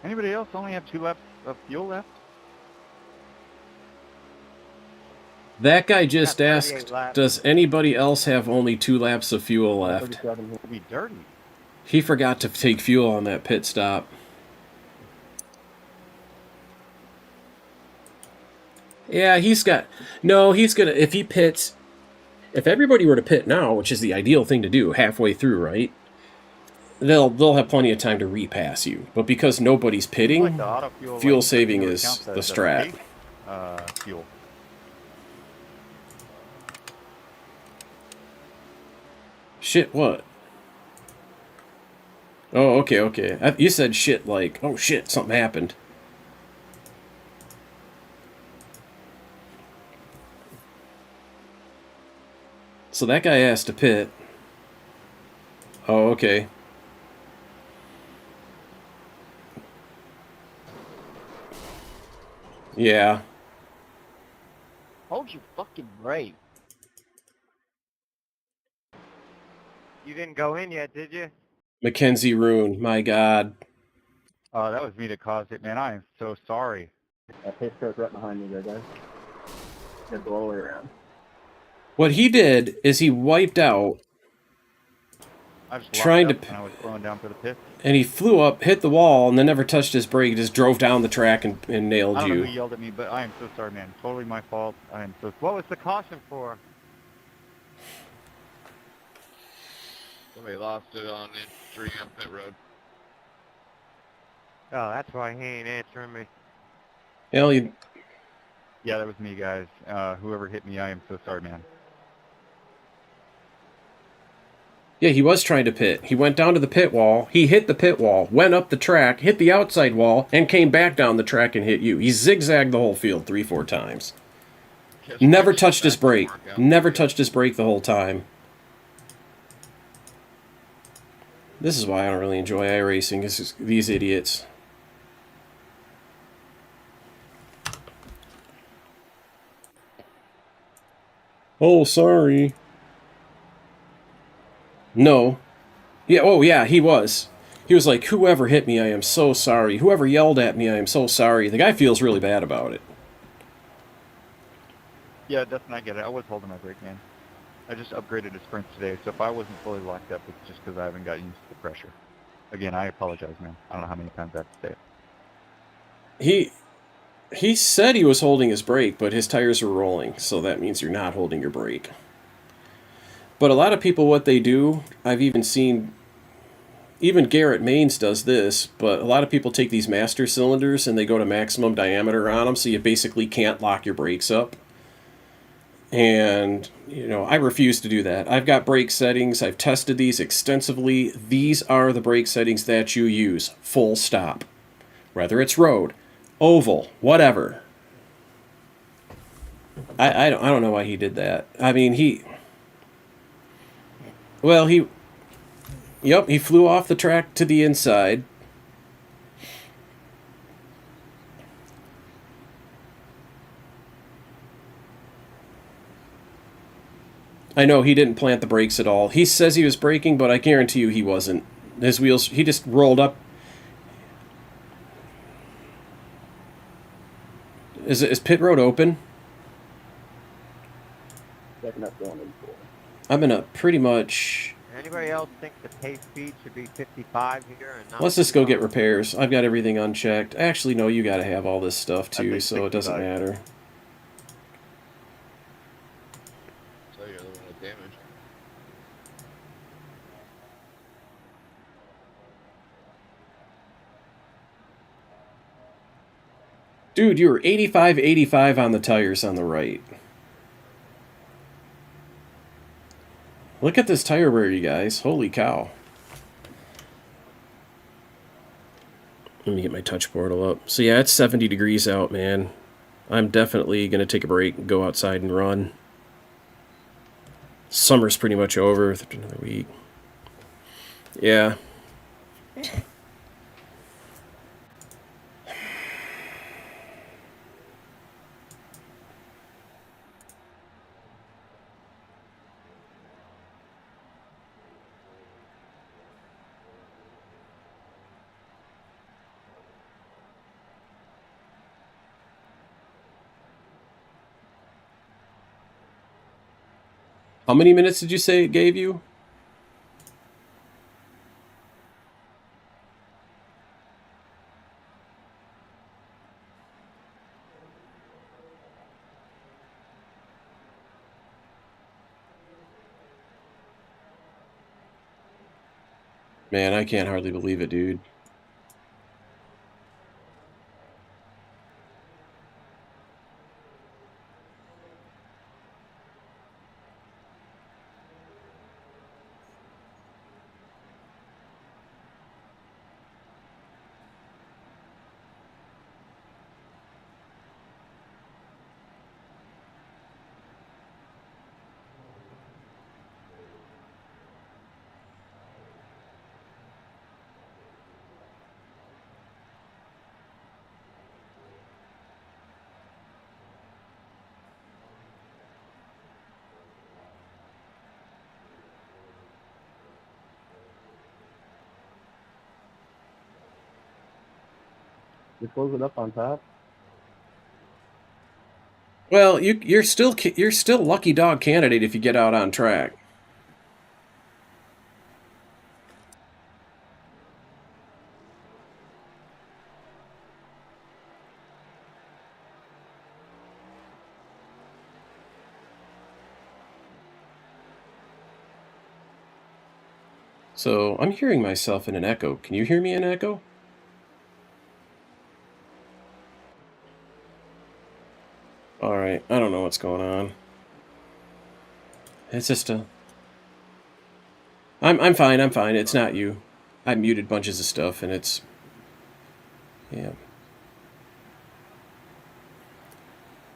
Anybody else only have 2 laps of fuel left? That guy just Got asked, 38 laps. does anybody else have only 2 laps of fuel left? It'll be dirty. He forgot to take fuel on that pit stop. Yeah, he's got... No, he's gonna... If he pits... If everybody were to pit now, which is the ideal thing to do, halfway through, right? They'll have plenty of time to repass you. But because nobody's pitting, Like the auto fuel, fuel like, saving it is counts the as strat. base, fuel. Shit, what? Oh, okay, okay. You said shit like, oh shit, something happened. So that guy asked to pit. Oh, okay. Yeah. Hold your fucking brake. You didn't go in yet, did you? Mackenzie Rune, my god. Oh, that was me that caused it, man. I am so sorry. That pace car's right behind me there, guys. Gotta go all the way around. What he did is he wiped out, I just trying locked to up and I was going down for the pit. and he flew up, hit the wall, and then never touched his brake, just drove down the track and nailed I don't know you. who yelled at me, but I am so sorry, man. Totally my fault. I am so... What was the caution for? Somebody lost it on entry on pit road. Oh, that's why he ain't answering me. Hell, you... Yeah, that was me, guys. Whoever hit me, I am so sorry, man. Yeah, he was trying to pit. He went down to the pit wall, he hit the pit wall, went up the track, hit the outside wall, and came back down the track and hit you. He zigzagged the whole field 3-4 times. Never touched his brake. Never touched his brake the whole time. This is why I don't really enjoy iRacing, is these idiots. Oh, sorry. No. Yeah, oh yeah, he was. He was like, whoever hit me, I am so sorry. Whoever yelled at me, I am so sorry. The guy feels really bad about it. Yeah, Dustin, I get it. I was holding my brake, man. I just upgraded to sprints today, so if I wasn't fully locked up, it's just because I haven't gotten used to the pressure. Again, I apologize, man. I don't know how many times I have to say it. He said he was holding his brake, but his tires were rolling, so that means you're not holding your brake. But a lot of people, what they do, I've even seen even Garrett Maines does this, but a lot of people take these master cylinders and they go to maximum diameter on them, so you basically can't lock your brakes up. And, you know, I refuse to do that. I've got brake settings. I've tested these extensively. These are the brake settings that you use. Full stop. Whether it's road, oval, whatever. I don't know why he did that. I mean, Yep, he flew off the track to the inside. I know he didn't plant the brakes at all. He says he was braking, but I guarantee you he wasn't. His wheels, he just rolled up. Is pit road open? Second up going in four. I'm gonna pretty much... Anybody else think the pace speed should be 55 here? And not Let's just go get repairs. I've got everything unchecked. Actually, no, you gotta have all this stuff too, so it doesn't matter. So you're the one with damage. Dude, you were 85 on the tires on the right. Look at this tire wear, you guys. Holy cow. Let me get my touch portal up. So yeah, it's 70 degrees out, man. I'm definitely going to take a break and go outside and run. Summer's pretty much over. Another week. Yeah. How many minutes did you say it gave you? Man, I can't hardly believe it, dude. You close it up on top. Well, you're still lucky dog candidate if you get out on track. So I'm hearing myself in an echo. Can you hear me in an echo? Alright, I don't know what's going on. It's just a... I'm fine, I'm fine. It's not you. I muted bunches of stuff and it's... Yeah.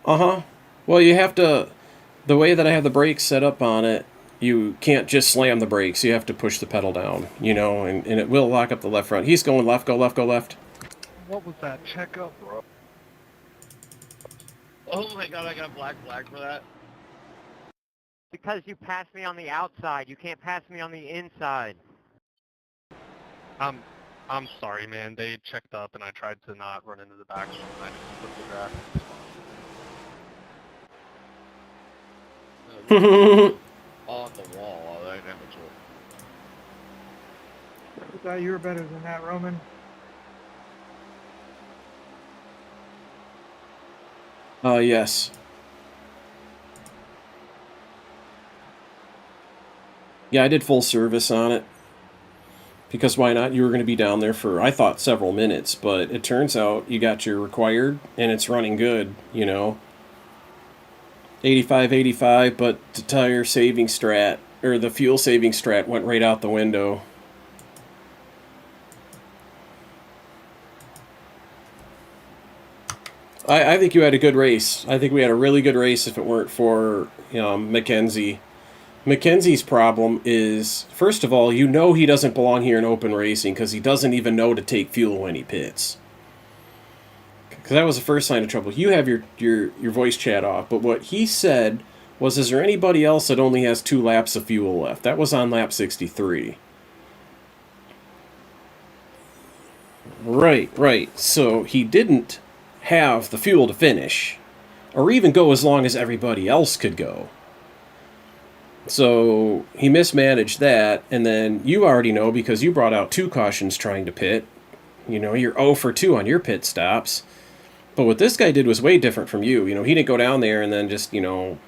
Uh-huh. Well, you have to... The way that I have the brakes set up on it, you can't just slam the brakes. You have to push the pedal down, you know, and it will lock up the left front. He's going left, go left, go left. What was that checkup, bro? Oh my god, I got a black flag for that. Because you passed me on the outside. You can't pass me on the inside. I'm sorry, man. They checked up, and I tried to not run into the back. So I just put the draft. On the wall, I didn't have a choice. I thought you were better than that, Roman. Yes. Yeah, I did full service on it. Because why not? You were going to be down there for, I thought, several minutes, but it turns out you got your required, and it's running good, 85, but the tire saving strat, or the fuel saving strat, went right out the window. I think you had a good race. I think we had a really good race if it weren't for Mackenzie. Mackenzie's problem is, first of all, he doesn't belong here in open racing because he doesn't even know to take fuel when he pits. Because that was the first sign of trouble. You have your voice chat off, but what he said was, is there anybody else that only has 2 laps of fuel left? That was on lap 63. Right. So he didn't have the fuel to finish, or even go as long as everybody else could go. So he mismanaged that, and then you already know because you brought out 2 cautions trying to pit. You're 0 for 2 on your pit stops. But what this guy did was way different from you. He didn't go down there and then just, well,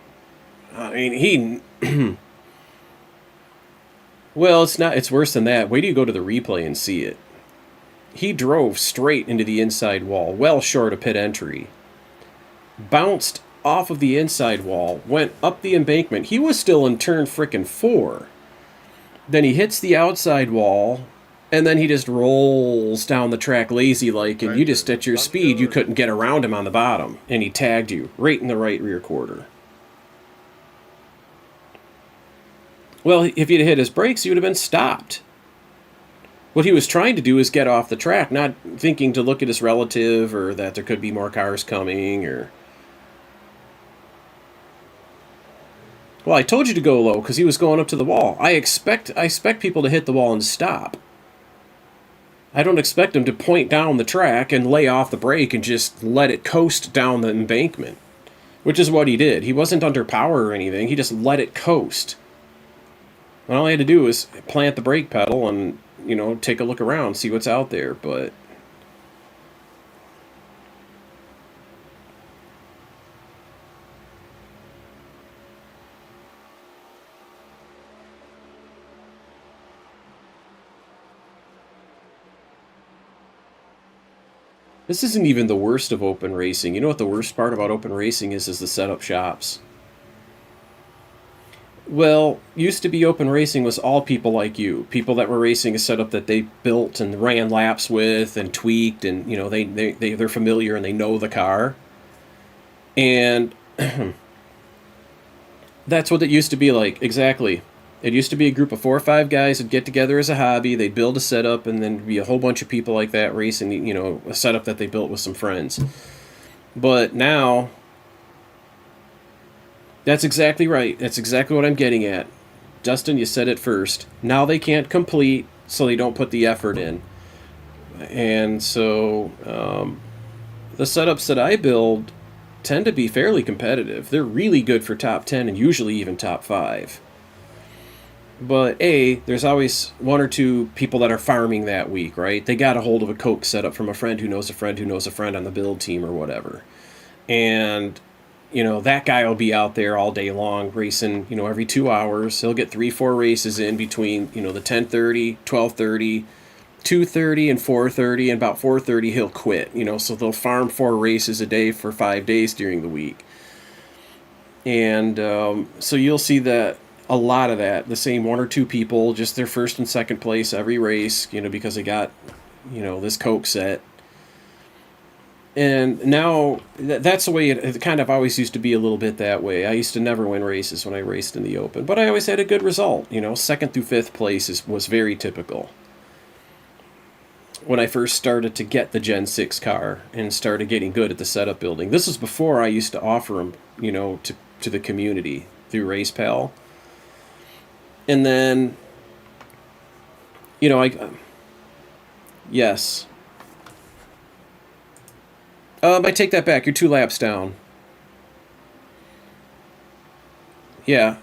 it's worse than that. Wait till you go to the replay and see it. He drove straight into the inside wall, well short of pit entry. Bounced off of the inside wall, went up the embankment. He was still in turn frickin' 4. Then he hits the outside wall, and then he just rolls down the track lazy-like, and you just, at your speed, you couldn't get around him on the bottom, and he tagged you right in the right rear quarter. Well, if he'd hit his brakes, he would have been stopped. What he was trying to do is get off the track, not thinking to look at his relative or that there could be more cars coming or... Well, I told you to go low because he was going up to the wall. I expect people to hit the wall and stop. I don't expect him to point down the track and lay off the brake and just let it coast down the embankment, which is what he did. He wasn't under power or anything. He just let it coast. And all he had to do was plant the brake pedal and, take a look around, see what's out there, but... This isn't even the worst of open racing. You know what the worst part about open racing is the setup shops. Well, used to be open racing was all people like you. People that were racing a setup that they built and ran laps with and tweaked and, they're familiar and they know the car. And that's what it used to be like, exactly. It used to be a group of 4 or 5 guys who'd get together as a hobby, they'd build a setup, and then be a whole bunch of people like that racing, a setup that they built with some friends. But now... That's exactly right. That's exactly what I'm getting at. Dustin, you said it first. Now they can't complete, so they don't put the effort in. And so the setups that I build tend to be fairly competitive. They're really good for top 10 and usually even top 5. But there's always 1 or 2 people that are farming that week, right? They got a hold of a Coke setup from a friend who knows a friend who knows a friend on the build team or whatever. And... that guy will be out there all day long racing, every 2 hours. He'll get 3-4 races in between, the 10:30, 12:30, 2:30, and 4:30, and about 4:30 he'll quit, so they'll farm 4 races a day for 5 days during the week. And so you'll see that a lot of that, the same 1 or 2 people, just their first and second place every race, because they got, this Coke set. And now, that's the way it kind of always used to be a little bit that way. I used to never win races when I raced in the open, but I always had a good result. 2nd through 5th place was very typical. When I first started to get the Gen 6 car and started getting good at the setup building. This was before I used to offer them, to the community through RacePal. And then, yes. I take that back. You're 2 laps down. Yeah.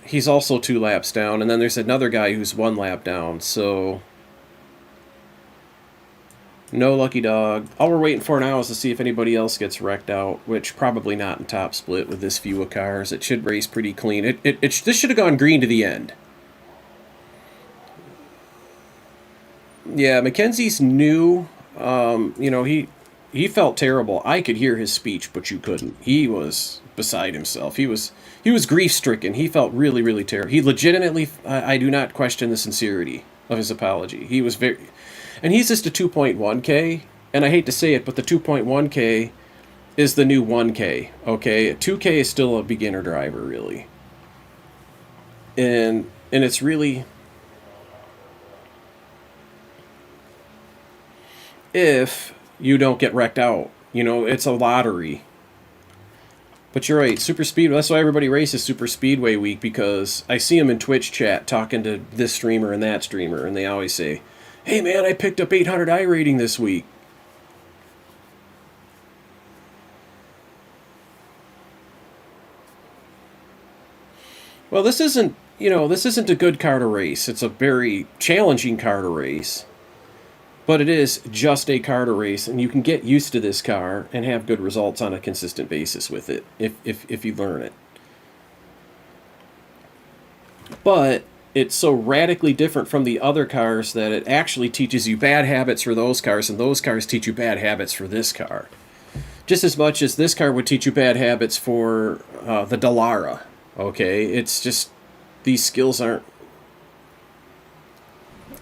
He's also 2 laps down. And then there's another guy who's 1 lap down. So... No lucky dog. All we're waiting for now is to see if anybody else gets wrecked out, which probably not in top split with this few of cars. It should race pretty clean. This should have gone green to the end. Yeah, Mackenzie's new. You know, he felt terrible. I could hear his speech, but you couldn't. He was beside himself. He was grief stricken. He felt really, really terrible. He legitimately. I do not question the sincerity of his apology. He was very, and he's just a 2.1K. And I hate to say it, but the 2.1K is the new 1K. Okay, 2K is still a beginner driver, really. And it's really, if you don't get wrecked out. You know, it's a lottery. But you're right, Super Speedway, that's why everybody races Super Speedway Week, because I see them in Twitch chat talking to this streamer and that streamer, and they always say, hey man, I picked up 800 iRating this week. Well, this isn't, you know, this isn't a good car to race. It's a very challenging car to race. But it is just a car to race, and you can get used to this car and have good results on a consistent basis with it, if you learn it. But it's so radically different from the other cars that it actually teaches you bad habits for those cars, and those cars teach you bad habits for this car. Just as much as this car would teach you bad habits for the Dallara. Okay, it's just, these skills aren't...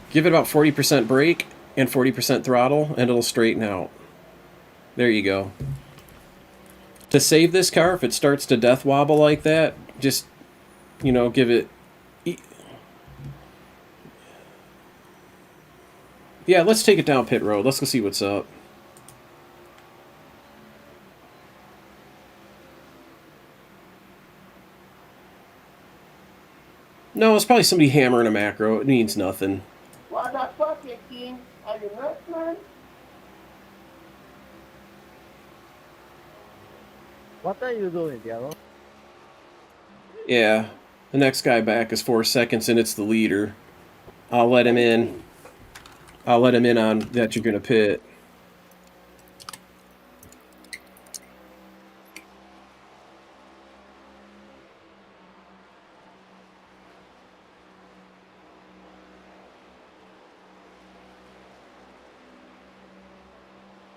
Give it about 40% brake and 40% throttle, and it'll straighten out. There you go. To save this car, if it starts to death wobble like that, just, you know, give it... Yeah, let's take it down pit road. Let's go see what's up. No, it's probably somebody hammering a macro. It means nothing. What the fuck, you king? Are you nuts, man? What are you doing, Yellow? Yeah. The next guy back is 4 seconds, and it's the leader. I'll let him in. I'll let him in on that you're going to pit.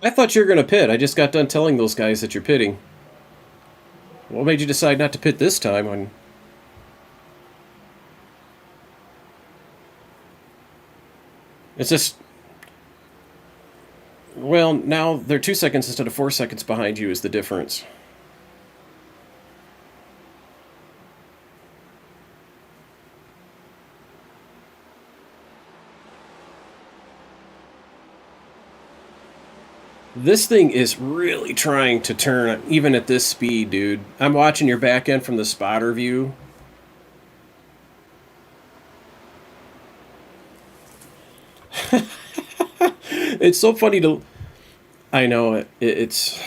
I thought you were going to pit. I just got done telling those guys that you're pitting. What made you decide not to pit this time? It's just... Well, now they're 2 seconds instead of 4 seconds behind you is the difference. This thing is really trying to turn, even at this speed, dude. I'm watching your back end from the spotter view. It's so funny to... I know, it's...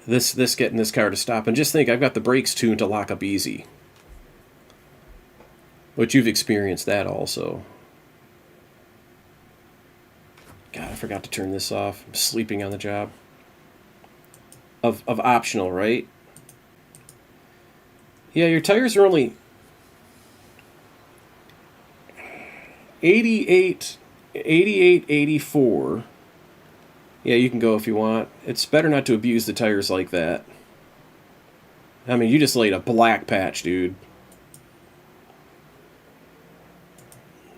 This getting this car to stop. And just think, I've got the brakes tuned to lock up easy. But you've experienced that also. God, I forgot to turn this off. I'm sleeping on the job. Of optional, right? Yeah, your tires are only 88, 84. Yeah, you can go if you want. It's better not to abuse the tires like that. I mean, you just laid a black patch, dude.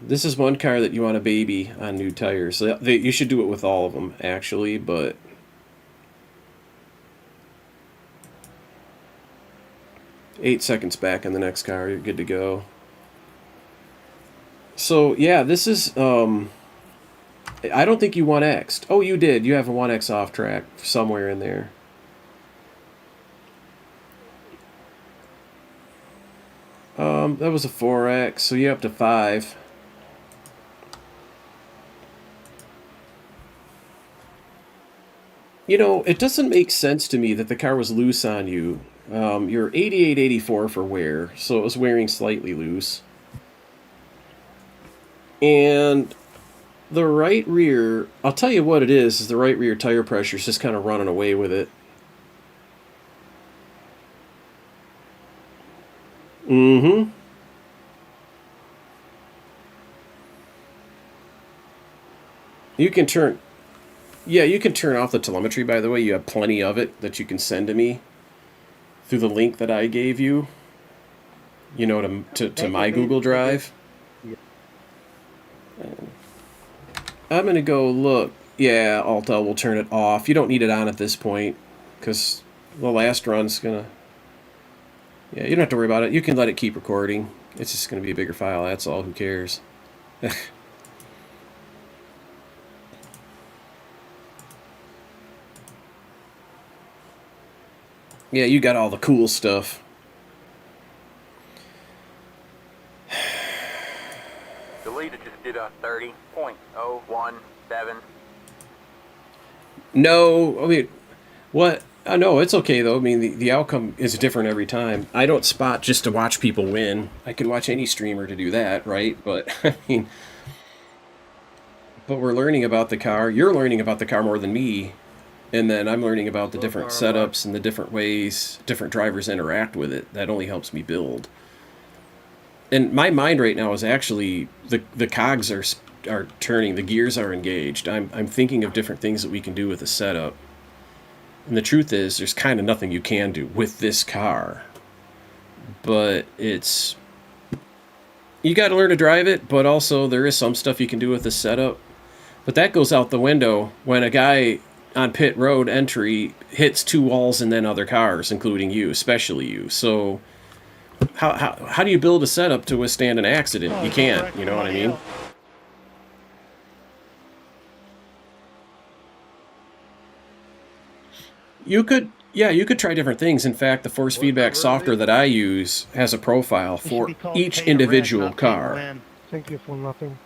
This is one car that you want to baby on new tires. You should do it with all of them, actually, but... Eight seconds back in the next car, you're good to go. So, yeah, this is... I don't think you 1X'd. Oh, you did. You have a 1X off track somewhere in there. That was a 4X, so you're up to 5. You know, it doesn't make sense to me that the car was loose on you. You're 88, 84 for wear, so it was wearing slightly loose. And the right rear, I'll tell you what it is the right rear tire pressure is just kind of running away with it. Mm-hmm. You can turn... Yeah, you can turn off the telemetry, by the way. You have plenty of it that you can send to me through the link that I gave you. You know, to my Google Drive. I'm going to go look. Yeah, Alt-L will turn it off. You don't need it on at this point, because the last run's going to... Yeah, you don't have to worry about it. You can let it keep recording. It's just going to be a bigger file, that's all. Who cares? Yeah, you got all the cool stuff. The leader just did a 30.017. No, I mean, what? No, it's okay, though. I mean, the outcome is different every time. I don't spot just to watch people win. I could watch any streamer to do that, right? But, I mean... But we're learning about the car. You're learning about the car more than me. And then I'm learning about the different setups and the different ways different drivers interact with it. That only helps me build. And my mind right now is actually the cogs are turning, the gears are engaged. I'm thinking of different things that we can do with the setup. And the truth is, there's kind of nothing you can do with this car. But it's... You got to learn to drive it, but also there is some stuff you can do with the setup. But that goes out the window when a guy on pit road entry hits two walls and then other cars, including you, especially you. So how do you build a setup to withstand an accident? You can't, you know what I mean? You could try different things. In fact, the force feedback software that I use has a profile for each individual car. Thank you for nothing.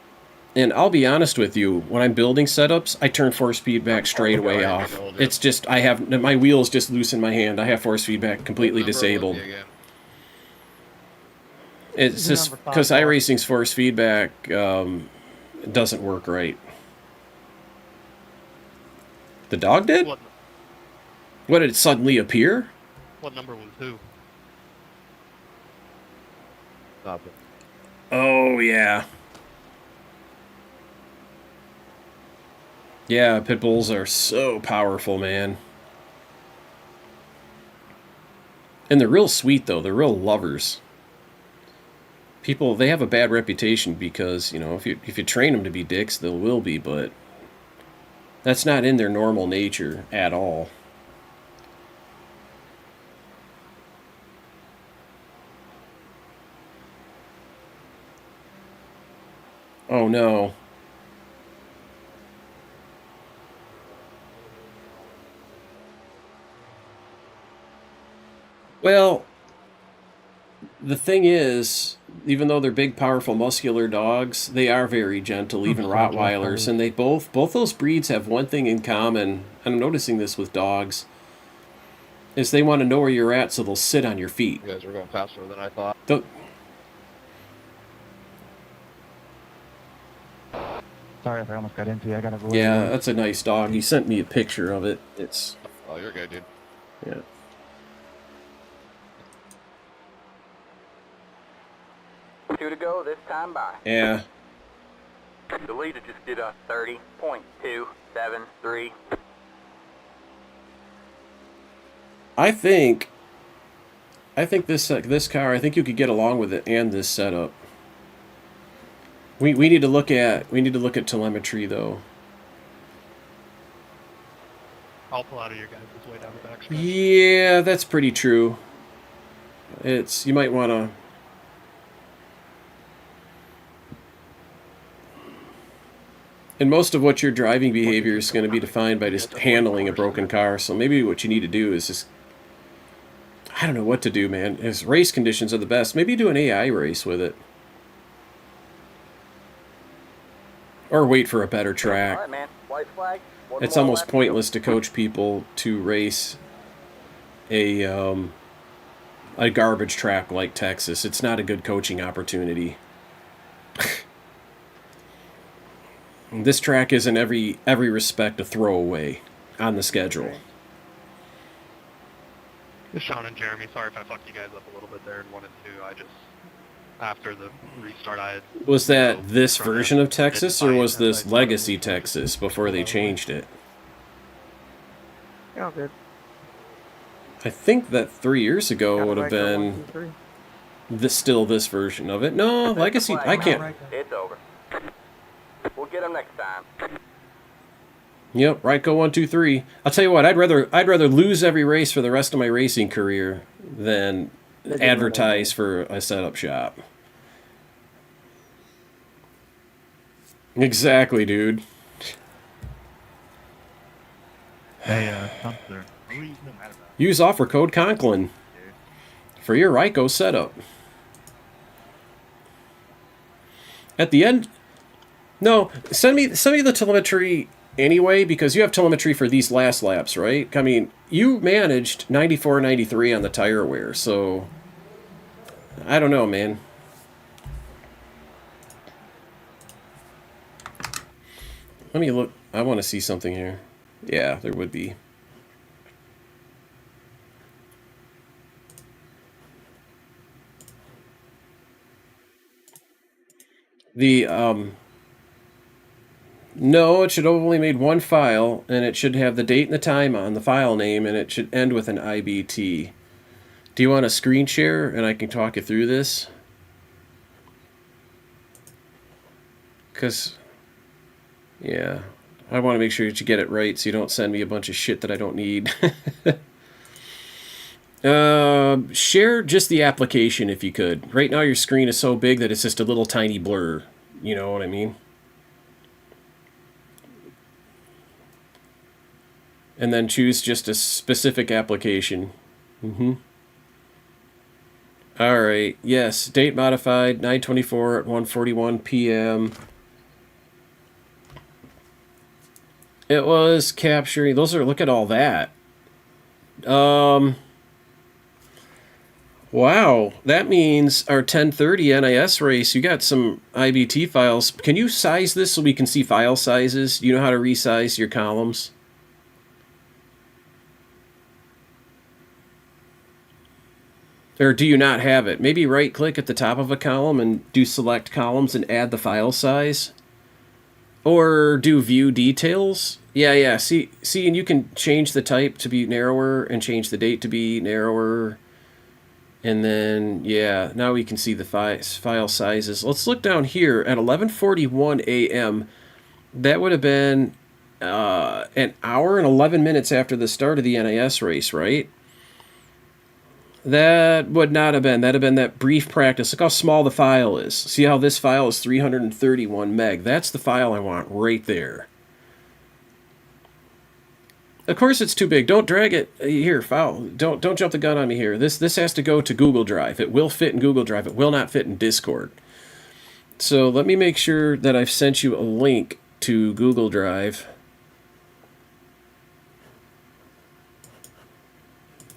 And I'll be honest with you, when I'm building setups, I turn force feedback straight away off. It's just, I have, my wheel's just loose in my hand. I have force feedback completely disabled. It's just, because iRacing's force feedback doesn't work right. The dog did? What, did it suddenly appear? What number was who? Stop it. Oh, yeah. Yeah, pit bulls are so powerful, man. And they're real sweet, though. They're real lovers. People, they have a bad reputation because, you know, if you train them to be dicks, they will be, but that's not in their normal nature at all. Oh, no. Well, the thing is, even though they're big, powerful, muscular dogs, they are very gentle, even Rottweilers, and they both those breeds have one thing in common, and I'm noticing this with dogs, is they want to know where you're at, so they'll sit on your feet. You guys were going faster than I thought. Sorry if I almost got into you. I gotta go. Yeah, that's a nice dog. He sent me a picture of it. It's... Oh, you're good, dude. Yeah. Two to go this time by. Yeah. The leader just did a 30.273. I think this car, I think you could get along with it and this setup. We need to look at telemetry though. I'll pull out of your guys' way down the back stretch. Yeah, that's pretty true. You might want to... And most of what your driving behavior is going to be defined by just handling a broken car. So maybe what you need to do is just... I don't know what to do, man. As race conditions are the best, maybe do an AI race with it. Or wait for a better track. All right, man. White flag. It's almost pointless to coach people to race a garbage track like Texas. It's not a good coaching opportunity. This track is in every respect a throwaway on the schedule. Sean and Jeremy, sorry if I fucked you guys up a little bit there in 1 and 2. after the restart. I had Was that this from version of the Texas, or mid-fight. was this Legacy Texas before they changed it? Yeah, good. I think that 3 years ago Got would have Ryko, 1, been 2, 3. this version of it. No, Legacy, I can't. It's over. We'll get them next time. Yep, Ryko 1, 2, 3. I'll tell you what, I'd rather lose every race for the rest of my racing career than advertise for a setup shop. Exactly, dude. Hey, Gunther, what are you so mad about? Use offer code Conklin for your Ryko setup. At the end, no, send me the telemetry anyway, because you have telemetry for these last laps, right? I mean, you managed 94, 93 on the tire wear, so I don't know, man. Let me look. I want to see something here. Yeah, there would be. The, no, it should have only made one file, and it should have the date and the time on the file name, and it should end with an IBT. Do you want a screen share, and I can talk you through this? Because, yeah, I want to make sure that you get it right so you don't send me a bunch of shit that I don't need. Share just the application if you could. Right now your screen is so big that it's just a little tiny blur. You know what I mean? And then choose just a specific application. Alright, yes, date modified, 9/24 at 1:41 p.m. It was capturing, those are, look at all that. Wow, that means our 10:30 NIS race, you got some IBT files. Can you size this so we can see file sizes? Do you know how to resize your columns? Or do you not have it? Maybe right-click at the top of a column and do select columns and add the file size. Or do view details. Yeah, see, and you can change the type to be narrower and change the date to be narrower. And then, yeah, now we can see the file sizes. Let's look down here at 11:41 a.m. That would have been an hour and 11 minutes after the start of the NIS race, right? That would not have been. That'd have been that brief practice. Look how small the file is. See how this file is 331 meg. That's the file I want right there. Of course it's too big. Don't drag it here, file. Don't jump the gun on me here. This has to go to Google Drive. It will fit in Google Drive. It will not fit in Discord. So let me make sure that I've sent you a link to Google Drive.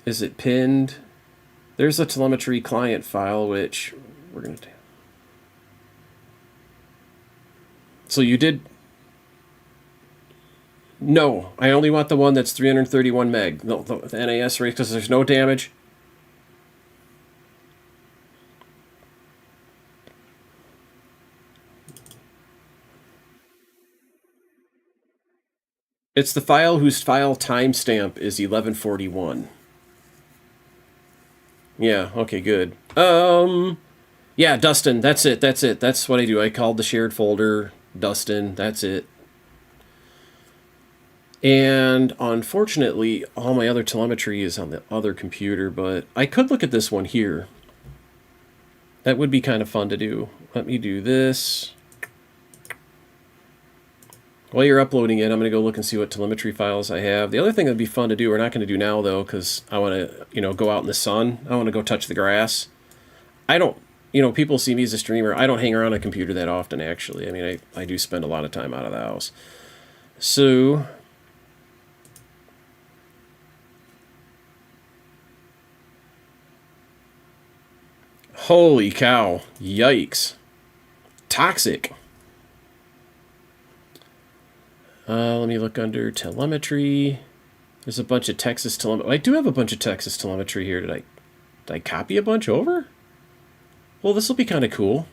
Is it pinned? There's a telemetry client file, which we're going to do. So you did... No, I only want the one that's 331 meg. The NAS rate, because there's no damage. It's the file whose file timestamp is 1141. Yeah, okay, good. Yeah, Dustin, that's it. That's what I do. I called the shared folder Dustin, that's it. And unfortunately, all my other telemetry is on the other computer, but I could look at this one here. That would be kind of fun to do. Let me do this. While you're uploading it, I'm going to go look and see what telemetry files I have. The other thing that would be fun to do, we're not going to do now, though, because I want to, go out in the sun. I want to go touch the grass. I don't, people see me as a streamer. I don't hang around a computer that often, actually. I mean, I do spend a lot of time out of the house. So... Holy cow. Yikes. Toxic. Let me look under telemetry. There's a bunch of Texas telemetry. I do have a bunch of Texas telemetry here. Did I copy a bunch over? Well, this will be kind of cool.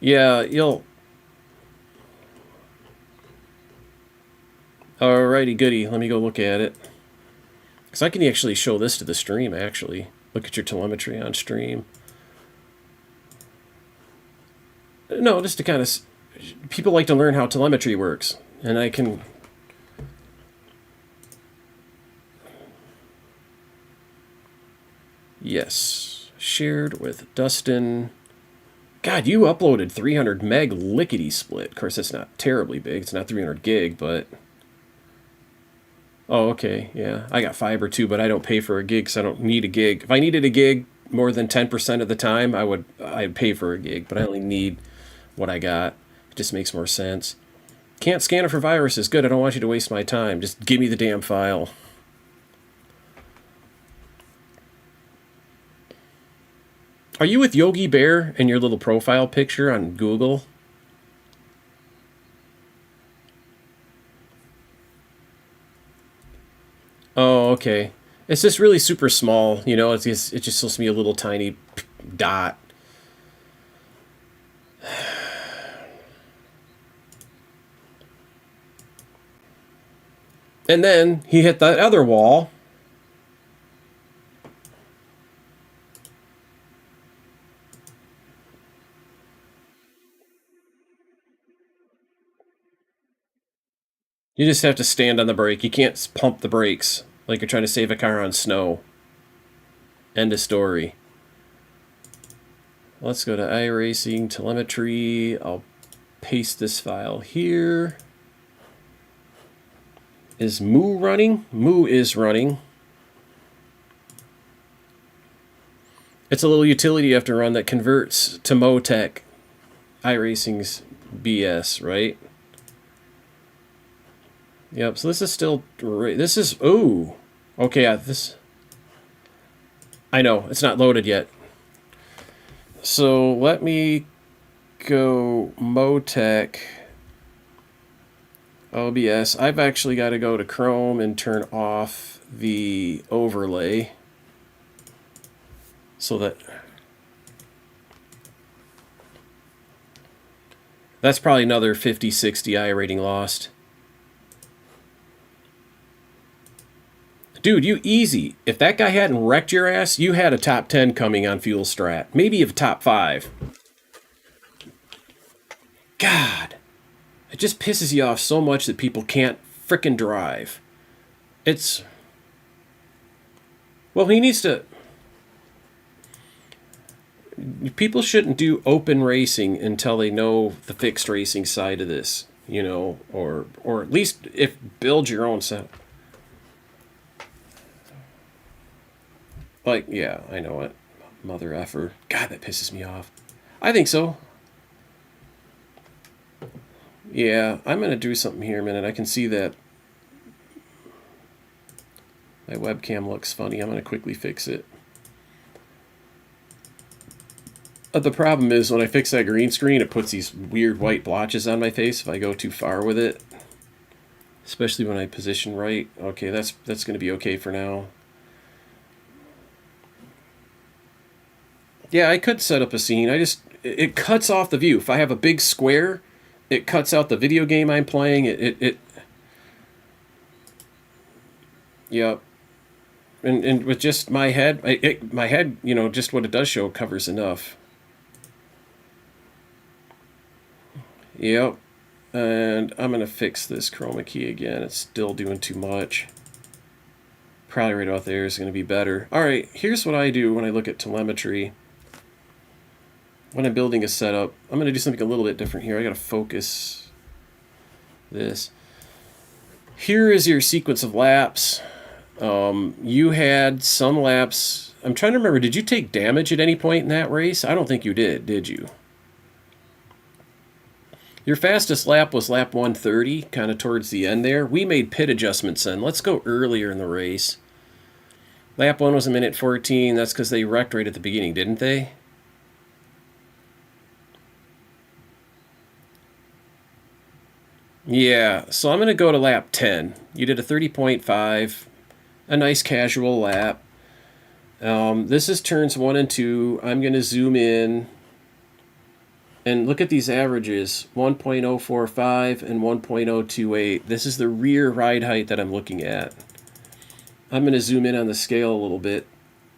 Yeah, you'll... Alrighty, goody. Let me go look at it. Because I can actually show this to the stream, actually. Look at your telemetry on stream. No, just to kind of... People like to learn how telemetry works. And I can... Yes. Shared with Dustin. God, you uploaded 300 meg lickety split. Of course, it's not terribly big. It's not 300 gig, but... Oh, okay, yeah. I got fiber too, but I don't pay for a gig because I don't need a gig. If I needed a gig more than 10% of the time, I'd pay for a gig, but I only need what I got. It just makes more sense. Can't scan it for viruses. Good, I don't want you to waste my time. Just give me the damn file. Are you with Yogi Bear in your little profile picture on Google? Oh, okay. It's just really super small, you know. It's just supposed to be a little tiny dot. And then he hit that other wall. You just have to stand on the brake. You can't pump the brakes like you're trying to save a car on snow. End of story. Let's go to iRacing telemetry. I'll paste this file here. Is Moo running? Moo is running. It's a little utility you have to run that converts to Motec iRacing's BS, right? Yep, so this is still... This is... Ooh. Okay, this... I know, it's not loaded yet. So let me go Motec OBS. I've actually got to go to Chrome and turn off the overlay so that... That's probably another 50, 60 iRating lost. Dude, you easy. If that guy hadn't wrecked your ass, you had a top 10 coming on Fuel Strat. Maybe a top 5. God. It just pisses you off so much that people can't frickin' drive. It's... Well, he needs to... People shouldn't do open racing until they know the fixed racing side of this, you know, or at least if build your own set. Like, yeah, I know it. Mother effer. God, that pisses me off. I think so. Yeah, I'm going to do something here a minute. I can see that my webcam looks funny. I'm going to quickly fix it. The problem is when I fix that green screen, it puts these weird white blotches on my face if I go too far with it. Especially when I position right. Okay, that's going to be okay for now. Yeah, I could set up a scene. It cuts off the view. If I have a big square, it cuts out the video game I'm playing. Yep. And with just my head, my head, you know, just what it does show covers enough. Yep. And I'm going to fix this chroma key again. It's still doing too much. Probably right out there is going to be better. All right, here's what I do when I look at telemetry. When I'm building a setup, I'm going to do something a little bit different here. I got to focus this. Here is your sequence of laps. You had some laps. I'm trying to remember, did you take damage at any point in that race? I don't think you did you? Your fastest lap was lap 130, kind of towards the end there. We made pit adjustments then. Let's go earlier in the race. Lap 1 was a minute 14. That's because they wrecked right at the beginning, didn't they? Yeah, so I'm going to go to lap 10. You did a 30.5, a nice casual lap. This is turns 1 and 2. I'm going to zoom in and look at these averages, 1.045 and 1.028. This is the rear ride height that I'm looking at. I'm going to zoom in on the scale a little bit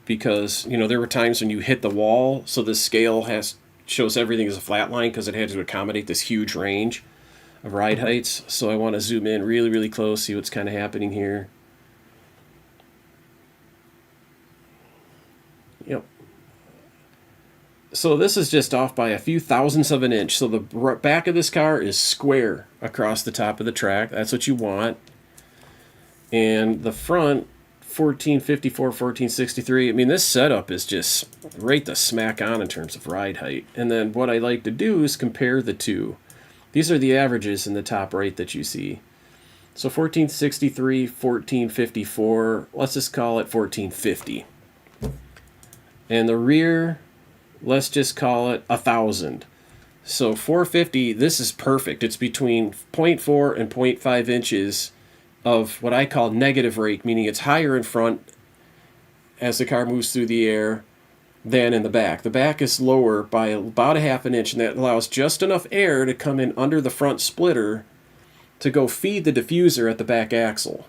because, you know, there were times when you hit the wall, so the scale shows everything as a flat line because it had to accommodate this huge range of ride heights. So I want to zoom in really, really close, see what's kind of happening here. Yep. So this is just off by a few thousandths of an inch. So the back of this car is square across the top of the track. That's what you want. And the front, 1454, 1463. I mean, this setup is just right the smack on in terms of ride height. And then what I like to do is compare the two. These are the averages in the top right that you see. So 1463, 1454, let's just call it 1450. And the rear, let's just call it 1,000. So 450, this is perfect. It's between 0.4 and 0.5 inches of what I call negative rake, meaning it's higher in front as the car moves through the air than in the back. The back is lower by about a half an inch, and that allows just enough air to come in under the front splitter to go feed the diffuser at the back axle.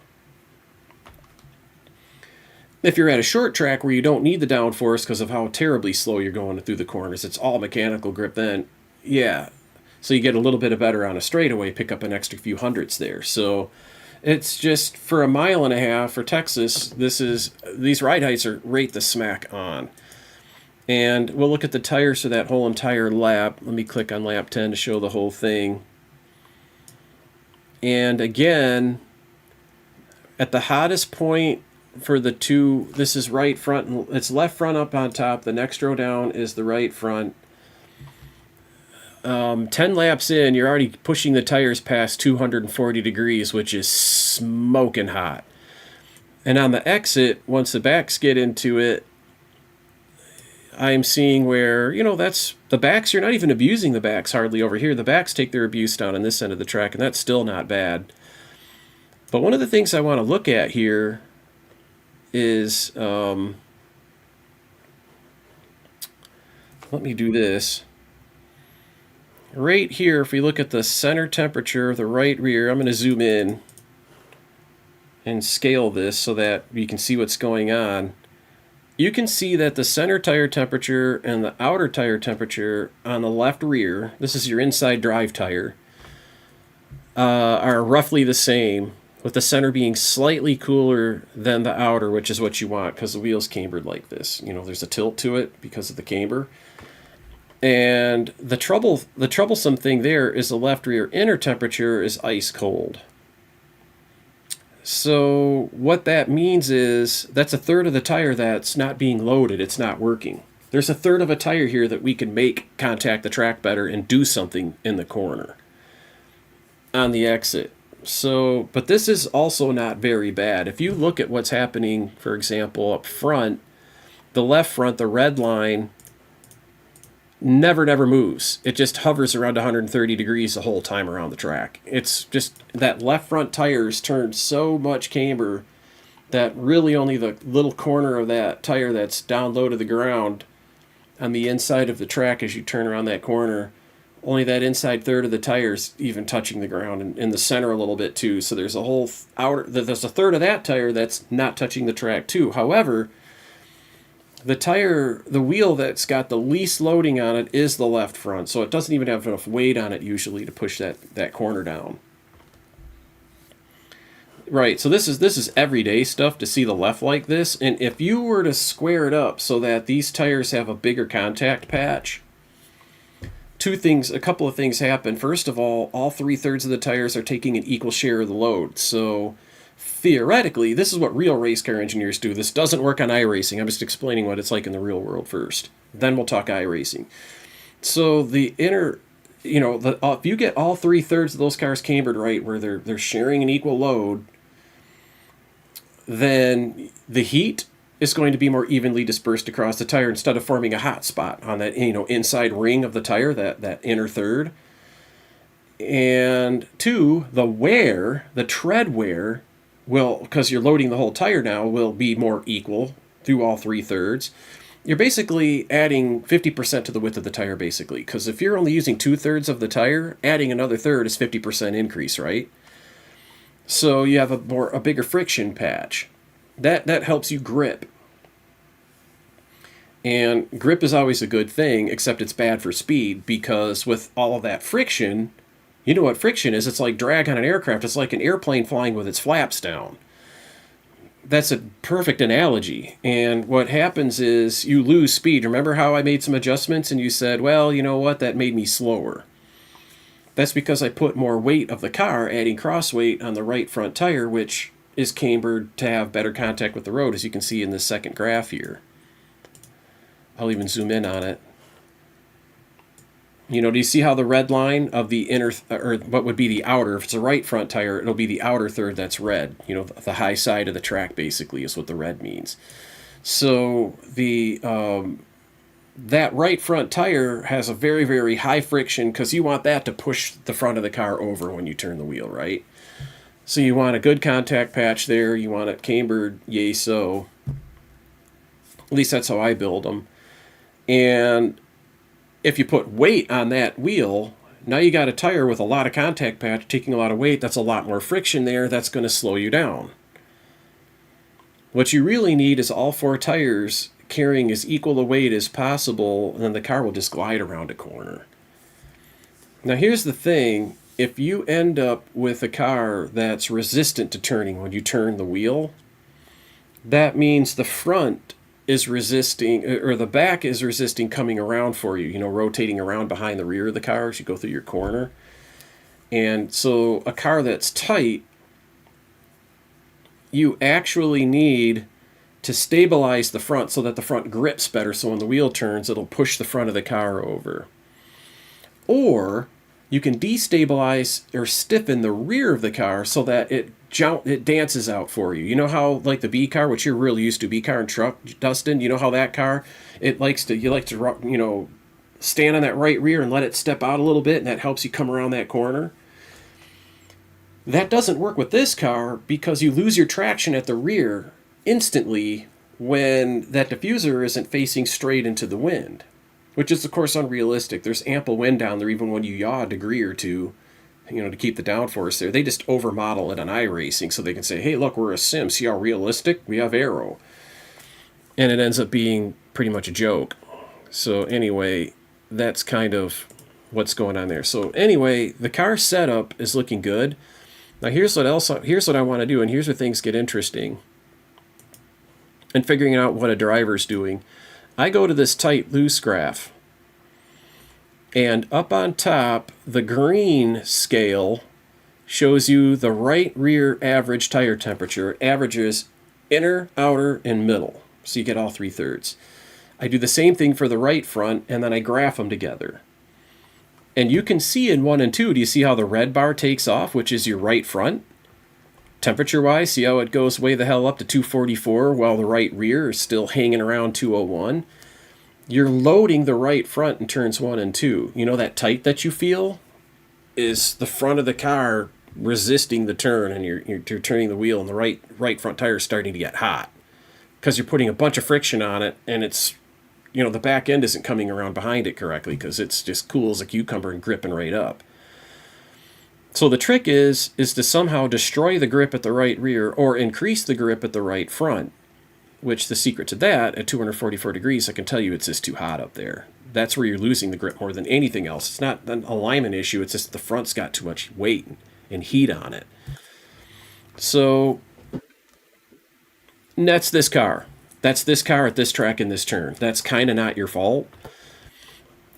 If you're at a short track where you don't need the downforce because of how terribly slow you're going through the corners, it's all mechanical grip, then yeah. So you get a little bit better on a straightaway, pick up an extra few hundredths there. So it's just for a mile and a half for Texas, these ride heights are right the smack on. And we'll look at the tires for that whole entire lap. Let me click on lap 10 to show the whole thing. And again, at the hottest point for the two, this is right front, it's left front up on top, the next row down is the right front. 10 laps in, you're already pushing the tires past 240 degrees, which is smoking hot. And on the exit, once the backs get into it, I'm seeing where, you know, that's the backs, you're not even abusing the backs hardly over here. The backs take their abuse down on this end of the track, and that's still not bad. But one of the things I want to look at here is, let me do this. Right here, if we look at the center temperature of the right rear, I'm going to zoom in and scale this so that you can see what's going on. You can see that the center tire temperature and the outer tire temperature on the left rear, this is your inside drive tire, are roughly the same, with the center being slightly cooler than the outer, which is what you want because the wheel's cambered like this. You know, there's a tilt to it because of the camber. And the troublesome thing there is the left rear inner temperature is ice cold. So what that means is that's a third of the tire that's not being loaded. It's not working. There's a third of a tire here that we can make contact the track better and do something in the corner on the exit. So, but this is also not very bad. If you look at what's happening, for example, up front, the left front, the red line, never moves. It just hovers around 130 degrees the whole time around the track. It's just that left front tires turn so much camber that really only the little corner of that tire that's down low to the ground on the inside of the track as you turn around that corner, only that inside third of the tires even touching the ground, and in the center a little bit too. So there's a whole there's a third of that tire that's not touching the track too. However, the wheel that's got the least loading on it is the left front, so it doesn't even have enough weight on it usually to push that corner down. Right, so this is everyday stuff to see the left like this, and if you were to square it up so that these tires have a bigger contact patch, a couple of things happen. First of all 3/3 of the tires are taking an equal share of the load, so theoretically, this is what real race car engineers do. This doesn't work on iRacing. I'm just explaining what it's like in the real world first. Then we'll talk iRacing. So the inner, if you get all 3/3 of those cars cambered right, where they're sharing an equal load, then the heat is going to be more evenly dispersed across the tire instead of forming a hot spot on that inside ring of the tire, that inner third. And two, the tread wear will, because you're loading the whole tire now, will be more equal through all 3/3, you're basically adding 50% to the width of the tire, basically. Because if you're only using 2/3 of the tire, adding another third is 50% increase, right? So you have a bigger friction patch. That helps you grip. And grip is always a good thing, except it's bad for speed, because with all of that friction, you know what friction is? It's like drag on an aircraft. It's like an airplane flying with its flaps down. That's a perfect analogy. And what happens is you lose speed. Remember how I made some adjustments and you said, well, you know what, that made me slower. That's because I put more weight of the car, adding cross weight on the right front tire, which is cambered to have better contact with the road, as you can see in this second graph here. I'll even zoom in on it. You know, do you see how the red line of the inner, or what would be the outer, if it's a right front tire, it'll be the outer third that's red. You know, the high side of the track basically is what the red means. So the that right front tire has a very, very high friction because you want that to push the front of the car over when you turn the wheel, right? So you want a good contact patch there. You want it cambered, yay so. At least that's how I build them. And if you put weight on that wheel, now you got a tire with a lot of contact patch taking a lot of weight. That's a lot more friction there. That's going to slow you down. What you really need is all 4 tires carrying as equal a weight as possible, and then the car will just glide around a corner. Now here's the thing. If you end up with a car that's resistant to turning when you turn the wheel, that means the front is resisting, or the back is resisting coming around for you, you know, rotating around behind the rear of the car as you go through your corner. And so a car that's tight, you actually need to stabilize the front so that the front grips better, so when the wheel turns, it'll push the front of the car over. Or you can destabilize or stiffen the rear of the car so that it dances out for you. You know how, like the B car, which you're really used to, B car and truck, Dustin, you know how that car, you like to, you know, stand on that right rear and let it step out a little bit, and that helps you come around that corner. That doesn't work with this car because you lose your traction at the rear instantly when that diffuser isn't facing straight into the wind, which is of course unrealistic. There's ample wind down there even when you yaw a degree or two, you know, to keep the downforce there. They just overmodel it on iRacing so they can say, hey, look, we're a sim. See how realistic? We have aero. And it ends up being pretty much a joke. So anyway, that's kind of what's going on there. So anyway, the car setup is looking good. Now here's what I want to do, and here's where things get interesting. And figuring out what a driver's doing. I go to this tight loose graph. And up on top, the green scale shows you the right rear average tire temperature. It averages inner, outer, and middle. So you get all 3/3. I do the same thing for the right front, and then I graph them together. And you can see in 1 and 2, do you see how the red bar takes off, which is your right front? Temperature-wise, see how it goes way the hell up to 244 while the right rear is still hanging around 201? You're loading the right front in turns 1 and 2. You know that tight that you feel is the front of the car resisting the turn, and you're turning the wheel, and the right front tire is starting to get hot because you're putting a bunch of friction on it, and it's, you know, the back end isn't coming around behind it correctly because it's just cool as a cucumber and gripping right up. So the trick is to somehow destroy the grip at the right rear or increase the grip at the right front. Which the secret to that, at 244 degrees, I can tell you it's just too hot up there. That's where you're losing the grip more than anything else. It's not an alignment issue, it's just the front's got too much weight and heat on it. So, that's this car. That's this car at this track in this turn. That's kind of not your fault.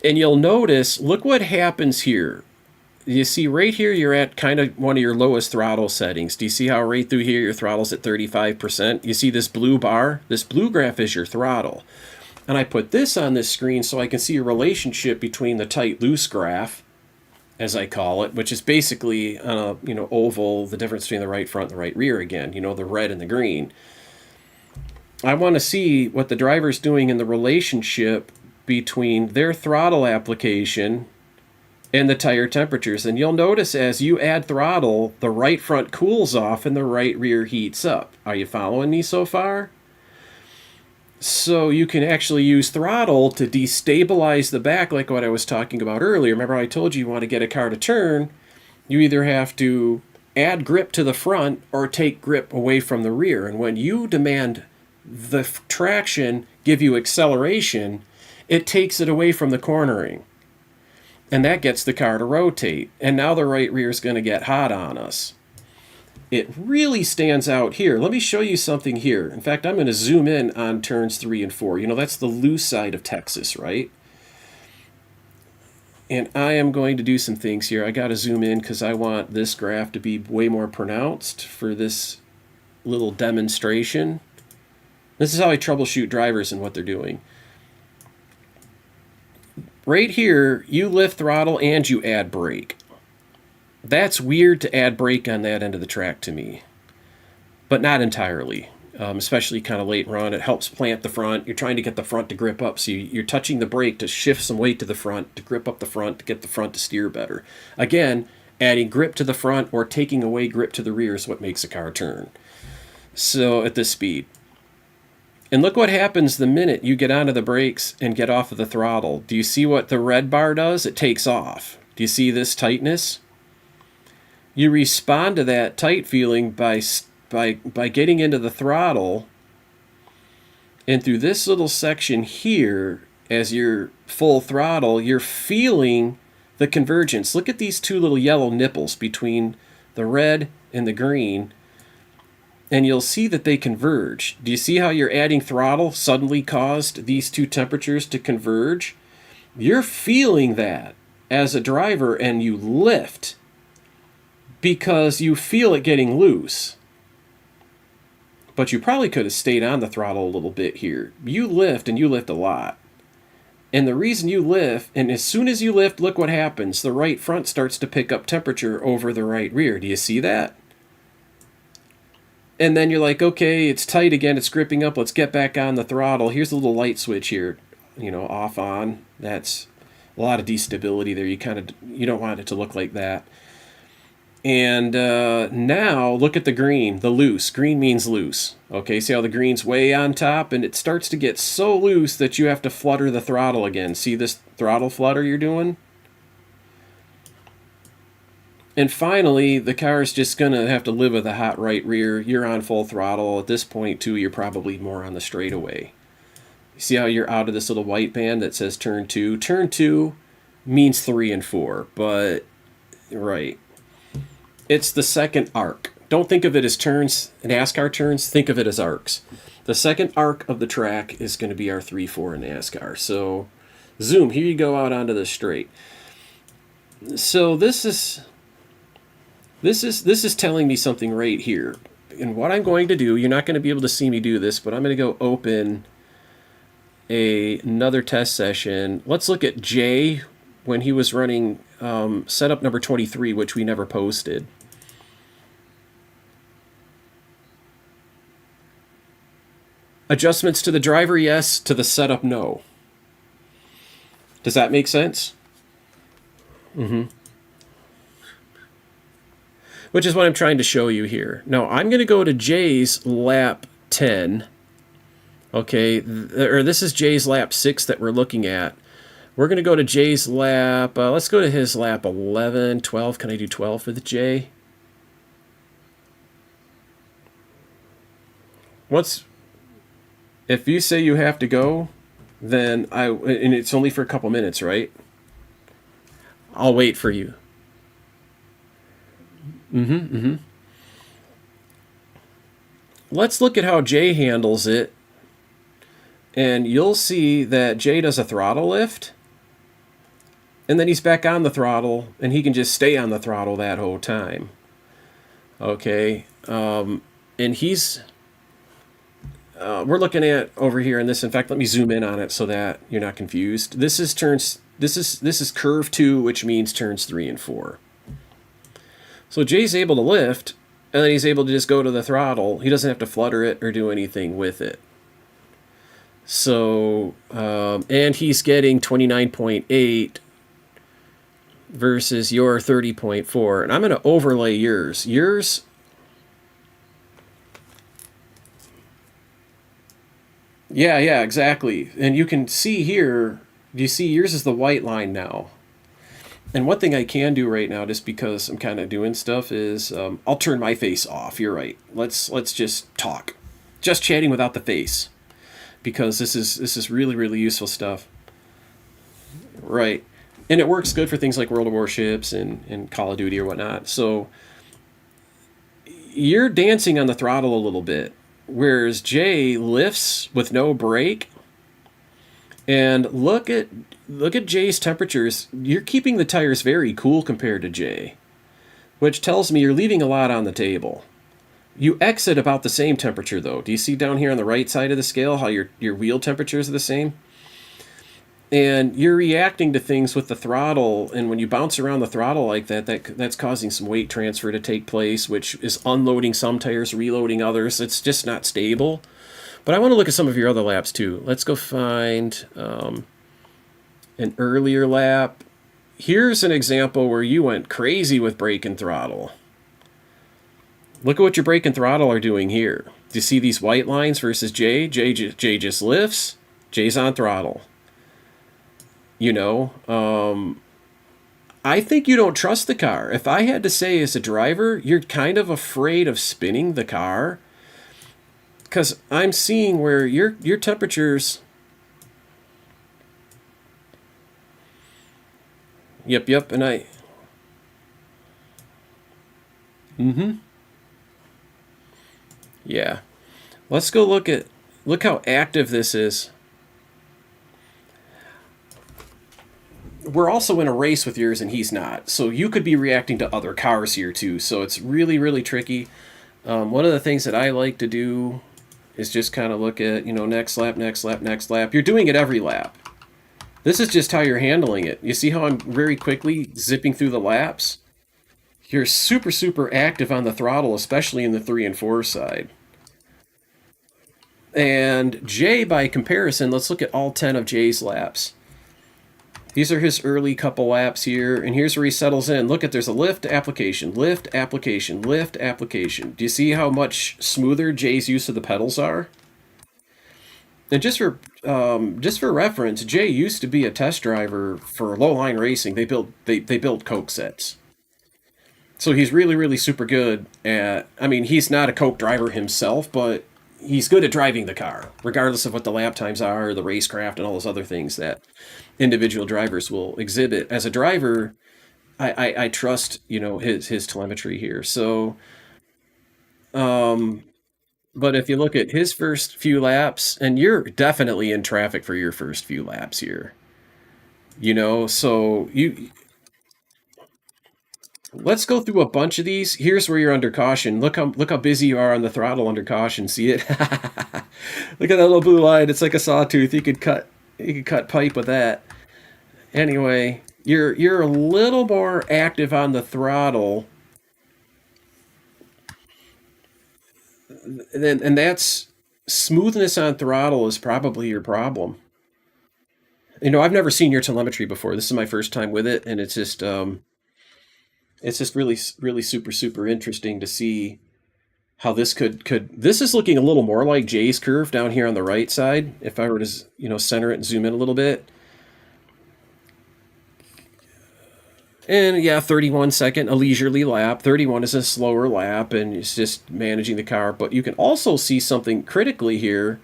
And you'll notice, look what happens here. You see right here you're at kind of one of your lowest throttle settings. Do you see how right through here your throttle's at 35%? You see this blue bar? This blue graph is your throttle. And I put this on this screen so I can see a relationship between the tight-loose graph, as I call it, which is basically on a, you know, oval, the difference between the right front and the right rear again, you know, the red and the green. I want to see what the driver's doing in the relationship between their throttle application and the tire temperatures. And you'll notice as you add throttle, the right front cools off and the right rear heats up. Are you following me so far? So you can actually use throttle to destabilize the back, like what I was talking about earlier. Remember I told you want to get a car to turn, you either have to add grip to the front or take grip away from the rear. And when you demand the traction give you acceleration, it takes it away from the cornering. And that gets the car to rotate. And now the right rear is going to get hot on us. It really stands out here. Let me show you something here. In fact, I'm going to zoom in on turns 3 and 4. You know, that's the loose side of Texas, right? And I am going to do some things here. I got to zoom in because I want this graph to be way more pronounced for this little demonstration. This is how I troubleshoot drivers and what they're doing. Right here, you lift throttle and you add brake. That's weird to add brake on that end of the track to me, but not entirely, especially kind of late run. It helps plant the front. You're trying to get the front to grip up, so you're touching the brake to shift some weight to the front, to grip up the front, to get the front to steer better. Again, adding grip to the front or taking away grip to the rear is what makes a car turn. So at this speed. And look what happens the minute you get onto the brakes and get off of the throttle. Do you see what the red bar does? It takes off. Do you see this tightness? You respond to that tight feeling by getting into the throttle, and through this little section here, as you're full throttle, you're feeling the convergence. Look at these two little yellow nipples between the red and the green, and you'll see that they converge. Do you see how you're adding throttle suddenly caused these two temperatures to converge? You're feeling that as a driver, and you lift because you feel it getting loose. But you probably could have stayed on the throttle a little bit here. You lift, and you lift a lot. And the reason you lift, and as soon as you lift, look what happens. The right front starts to pick up temperature over the right rear. Do you see that? And then you're like, okay, it's tight again, it's gripping up, let's get back on the throttle. Here's a little light switch here, you know, off on. That's a lot of destability there. You don't want it to look like that. And now look at the green, the loose. Green means loose. Okay, see how the green's way on top, and it starts to get so loose that you have to flutter the throttle again. See this throttle flutter you're doing? And finally, the car is just going to have to live with a hot right rear. You're on full throttle. At this point, too, you're probably more on the straightaway. You see how you're out of this little white band that says turn 2? Turn 2 means 3 and 4, but right. It's the second arc. Don't think of it as turns, NASCAR turns. Think of it as arcs. The second arc of the track is going to be our 3-4 in NASCAR. So, zoom. Here you go out onto the straight. So this is telling me something right here. And what I'm going to do, you're not going to be able to see me do this, but I'm going to go open another test session. Let's look at Jay when he was running setup number 23, which we never posted. Adjustments to the driver, yes. To the setup, no. Does that make sense? Mm-hmm. Which is what I'm trying to show you here. Now, I'm going to go to Jay's lap 10. Okay, or this is Jay's lap 6 that we're looking at. We're going to go to Jay's lap, let's go to his lap 11, 12. Can I do 12 with Jay? If you say you have to go, then and it's only for a couple minutes, right? I'll wait for you. Let's look at how Jay handles it, and you'll see that Jay does a throttle lift, and then he's back on the throttle, and he can just stay on the throttle that whole time. Okay, and he's we're looking at over here in this. In fact, let me zoom in on it so that you're not confused. This is turns. This is curve 2, which means turns 3 and 4. So Jay's able to lift, and then he's able to just go to the throttle. He doesn't have to flutter it or do anything with it. So, and he's getting 29.8 versus your 30.4. And I'm going to overlay yours. Yeah, exactly. And you can see here, do you see yours is the white line now? And one thing I can do right now, just because I'm kind of doing stuff, is I'll turn my face off. You're right. Let's just talk, just chatting without the face, because this is really useful stuff. Right, and it works good for things like World of Warships and Call of Duty or whatnot. So you're dancing on the throttle a little bit, whereas Jay lifts with no brake. And look at Jay's temperatures. You're keeping the tires very cool compared to Jay, which tells me you're leaving a lot on the table. You exit about the same temperature though. Do you see down here on the right side of the scale how your wheel temperatures are the same? And you're reacting to things with the throttle, and when you bounce around the throttle like that's causing some weight transfer to take place, which is unloading some tires, reloading others. It's just not stable. But I want to look at some of your other laps too. Let's go find an earlier lap. Here's an example where you went crazy with brake and throttle. Look at what your brake and throttle are doing here. Do you see these white lines versus Jay? Jay just lifts. Jay's on throttle. I think you don't trust the car. If I had to say as a driver, you're kind of afraid of spinning the car. Because I'm seeing where your temperatures... Yep, and I... Yeah. Let's go look how active this is. We're also in a race with yours and he's not. So you could be reacting to other cars here too. So it's really tricky. One of the things that I like to do is just kind of look at, next lap. You're doing it every lap. This is just how you're handling it. You see how I'm very quickly zipping through the laps? You're super active on the throttle, especially in the 3 and 4 side. And Jay, by comparison, let's look at all 10 of Jay's laps. These are his early couple laps here, and here's where he settles in. Look there's a lift application, lift application, lift application. Do you see how much smoother Jay's use of the pedals are? And just for reference, Jay used to be a test driver for low line racing. They built Coke sets. So he's really super good at, he's not a Coke driver himself, but he's good at driving the car, regardless of what the lap times are, the racecraft, and all those other things that individual drivers will exhibit. As a driver, I trust, his telemetry here. So, but if you look at his first few laps, and you're definitely in traffic for your first few laps here, so let's go through a bunch of these. Here's where you're under caution. Look how busy you are on the throttle under caution. See it? Look at that little blue line. It's like a sawtooth. You could cut pipe with that. Anyway, you're a little more active on the throttle. And that's smoothness on throttle is probably your problem. I've never seen your telemetry before. This is my first time with it, and it's just really super interesting to see how this could this is looking a little more like Jay's curve down here on the right side. If I were to center it and zoom in a little bit. And yeah, 31 second, a leisurely lap. 31 is a slower lap, and it's just managing the car. But you can also see something critically here.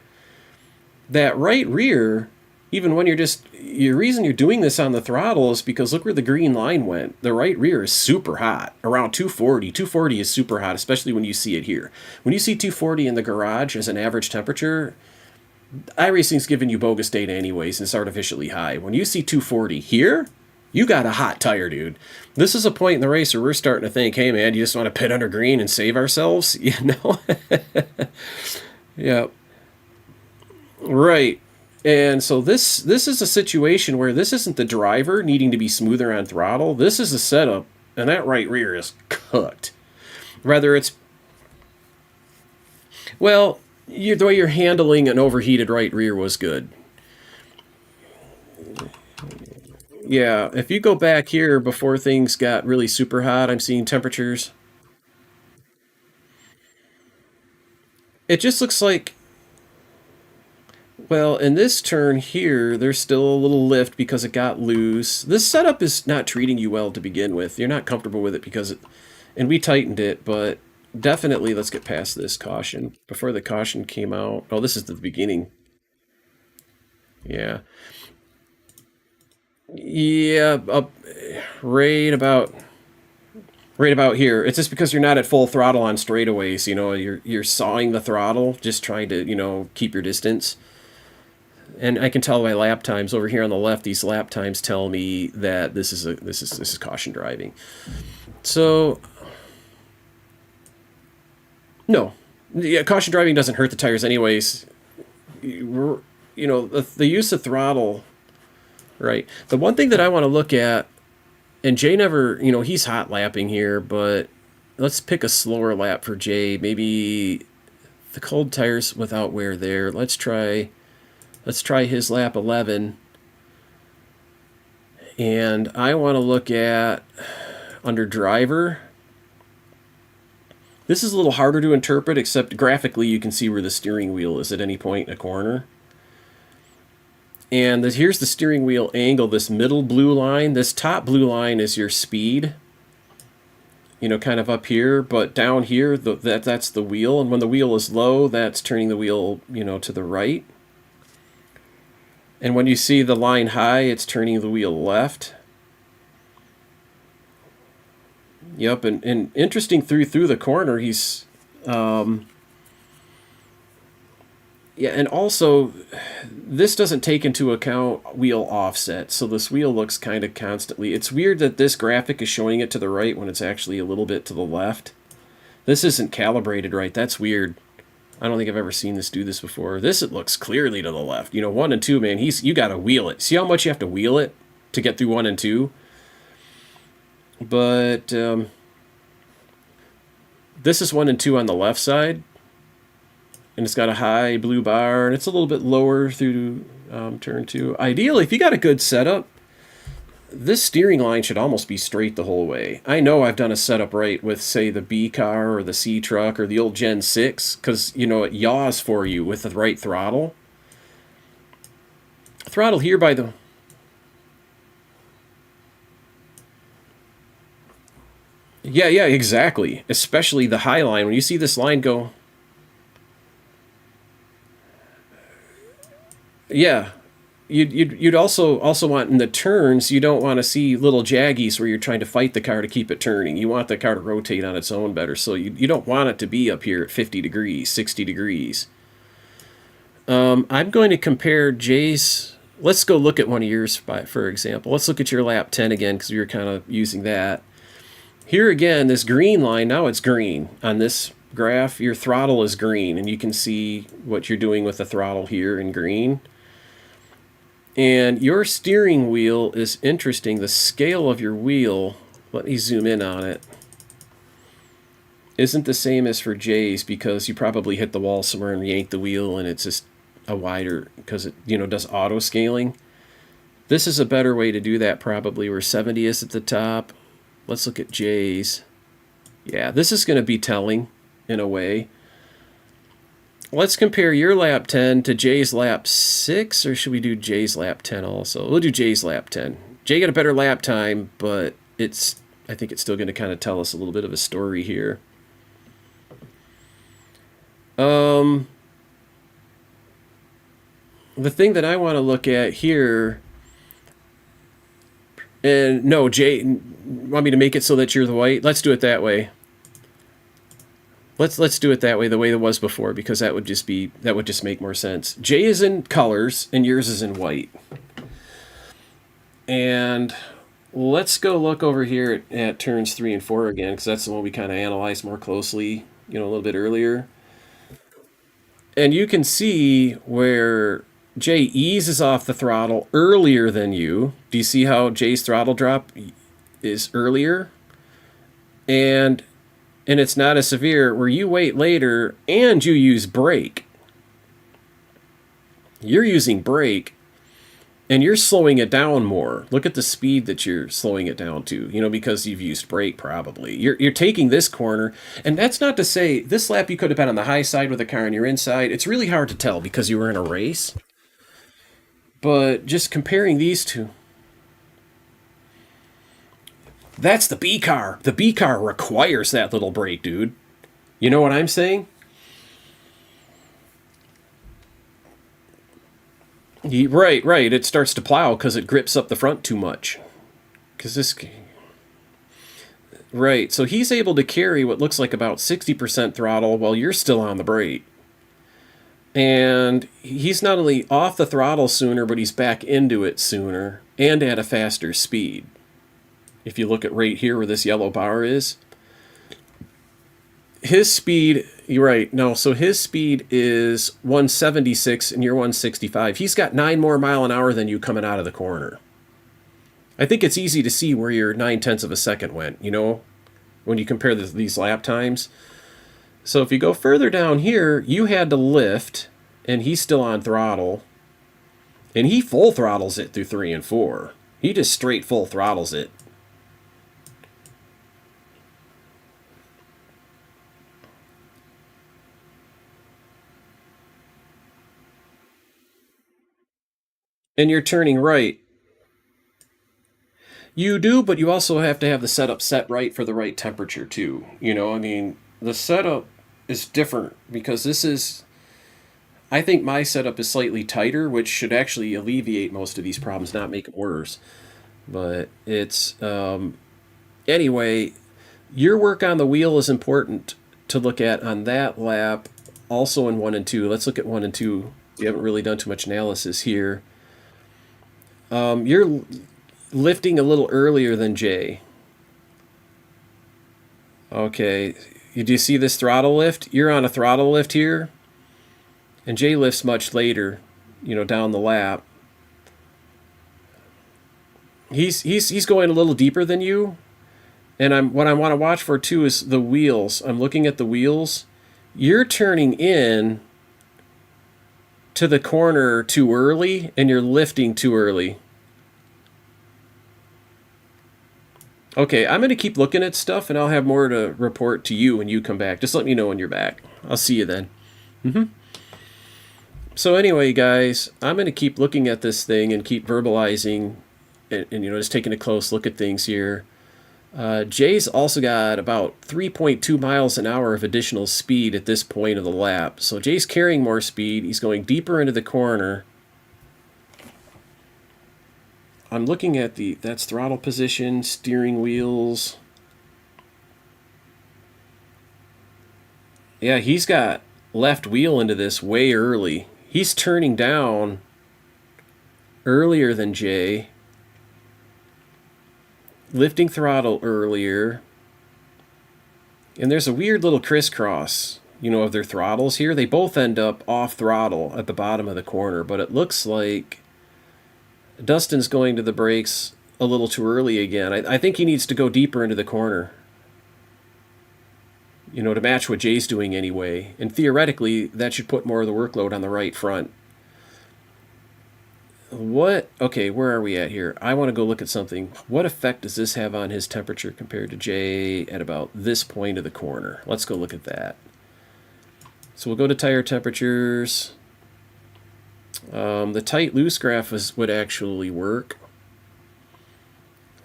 That right rear, even when your reason you're doing this on the throttle is because look where the green line went. The right rear is super hot, around 240. 240 is super hot, especially when you see it here. When you see 240 in the garage as an average temperature, iRacing's giving you bogus data anyways, and it's artificially high. When you see 240 here, you got a hot tire, dude. This is a point in the race where we're starting to think, hey, man, you just want to pit under green and save ourselves? Yeah. Right. And so this is a situation where this isn't the driver needing to be smoother on throttle. This is a setup, and that right rear is cooked. Rather it's... Well, the way you're handling an overheated right rear was good. Yeah, if you go back here before things got really super hot, I'm seeing temperatures. It just looks like Well, in this turn here, there's still a little lift because it got loose. This setup is not treating you well to begin with. You're not comfortable with it because it... And we tightened it, but definitely let's get past this caution. Before the caution came out... Oh, this is the beginning. Yeah. Yeah, up right about here. It's just because you're not at full throttle on straightaways, you know, you're sawing the throttle, just trying to, you know, keep your distance. And I can tell by lap times over here on the left. These lap times tell me that this is caution driving. So no, yeah, caution driving doesn't hurt the tires anyways. You know, the use of throttle, right? The one thing that I want to look at, and Jay never, you know, he's hot lapping here, but let's pick a slower lap for Jay. Maybe the cold tires without wear there. Let's try his lap 11. And I want to look at under driver. This is a little harder to interpret, except graphically you can see where the steering wheel is at any point in a corner. And here's the steering wheel angle, this middle blue line. This top blue line is your speed, you know, kind of up here. But down here, that's the wheel. And when the wheel is low, that's turning the wheel, you know, to the right. And when you see the line high, it's turning the wheel left. Yep, and interesting through the corner, he's... Yeah, and also, this doesn't take into account wheel offset, so this wheel looks kind of constantly... It's weird that this graphic is showing it to the right when it's actually a little bit to the left. This isn't calibrated right. That's weird. I don't think I've ever seen this do this before. This, it looks clearly to the left. You know, 1 and 2, man, you got to wheel it. See how much you have to wheel it to get through 1 and 2? But this is 1 and 2 on the left side. And it's got a high blue bar, and it's a little bit lower through turn 2. Ideally, if you got a good setup, this steering line should almost be straight the whole way. I know I've done a setup right with, say, the B car or the C truck or the old Gen 6, because, you know, it yaws for you with the right throttle. Throttle here by the... Yeah, exactly. Especially the high line. When you see this line go... Yeah, you'd also want in the turns, you don't want to see little jaggies where you're trying to fight the car to keep it turning. You want the car to rotate on its own better, so you don't want it to be up here at 50 degrees, 60 degrees. I'm going to compare Jay's... Let's go look at one of yours, for example. Let's look at your lap 10 again, because we were kind of using that. Here again, this green line, now it's green. On this graph, your throttle is green, and you can see what you're doing with the throttle here in green. And your steering wheel is interesting. The scale of your wheel, let me zoom in on it, isn't the same as for Jay's, because you probably hit the wall somewhere and yanked the wheel, and it's just a wider, because it, you know, does auto scaling. This is a better way to do that, probably, where 70 is at the top. Let's look at Jay's. Yeah, this is going to be telling in a way. Let's compare your lap 10 to Jay's lap 6, or should we do Jay's lap 10 also? We'll do Jay's lap 10. Jay got a better lap time, but I think it's still going to kind of tell us a little bit of a story here. The thing that I want to look at here, and no, Jay, want me to make it so that you're the white? Let's do it that way. Let's do it that way, the way it was before, because that would just make more sense. Jay is in colors and yours is in white. And let's go look over here at turns 3 and 4 again, because that's the one we kind of analyzed more closely, you know, a little bit earlier. And you can see where Jay eases off the throttle earlier than you. Do you see how Jay's throttle drop is earlier? And it's not as severe, where you wait later and you use brake. You're using brake and you're slowing it down more. Look at the speed that you're slowing it down to, you know, because you've used brake probably. You're taking this corner, and that's not to say this lap you could have been on the high side with the car on your inside. It's really hard to tell because you were in a race. But just comparing these two, that's the B car. The B car requires that little brake, dude. You know what I'm saying? Right. It starts to plow because it grips up the front too much. Because this... Right, so he's able to carry what looks like about 60% throttle while you're still on the brake. And he's not only off the throttle sooner, but he's back into it sooner and at a faster speed. If you look at right here where this yellow bar is, his speed, you're right, no, so his speed is 176 and you're 165. He's got 9 more mile an hour than you coming out of the corner. I think it's easy to see where your 9/10 of a second went, you know, when you compare these lap times. So if you go further down here, you had to lift, and he's still on throttle, and he full throttles it through 3 and 4. He just straight full throttles it. And you're turning right. You do, but you also have to have the setup set right for the right temperature too. You know, I mean, the setup is different because this is, I think my setup is slightly tighter, which should actually alleviate most of these problems, not make it worse. But it's, anyway, your work on the wheel is important to look at on that lap, also in 1 and 2. Let's look at 1 and 2. We haven't really done too much analysis here. You're lifting a little earlier than Jay. Okay, do you see this throttle lift? You're on a throttle lift here, and Jay lifts much later, you know, down the lap. He's going a little deeper than you, and what I want to watch for too is the wheels. I'm looking at the wheels. You're turning in to the corner too early, and you're lifting too early. Okay, I'm going to keep looking at stuff, and I'll have more to report to you when you come back. Just let me know when you're back. I'll see you then. So anyway, guys, I'm going to keep looking at this thing and keep verbalizing and you know, just taking a close look at things here. Jay's also got about 3.2 miles an hour of additional speed at this point of the lap. So Jay's carrying more speed. He's going deeper into the corner. I'm looking at that's throttle position, steering wheels. Yeah, he's got left wheel into this way early. He's turning down earlier than Jay. Lifting throttle earlier. And there's a weird little crisscross, you know, of their throttles here. They both end up off throttle at the bottom of the corner, but it looks like Dustin's going to the brakes a little too early again. I think he needs to go deeper into the corner, you know, to match what Jay's doing anyway. And theoretically, that should put more of the workload on the right front. Okay, where are we at here? I want to go look at something. What effect does this have on his temperature compared to Jay at about this point of the corner? Let's go look at that. So we'll go to tire temperatures. The tight loose graph would actually work.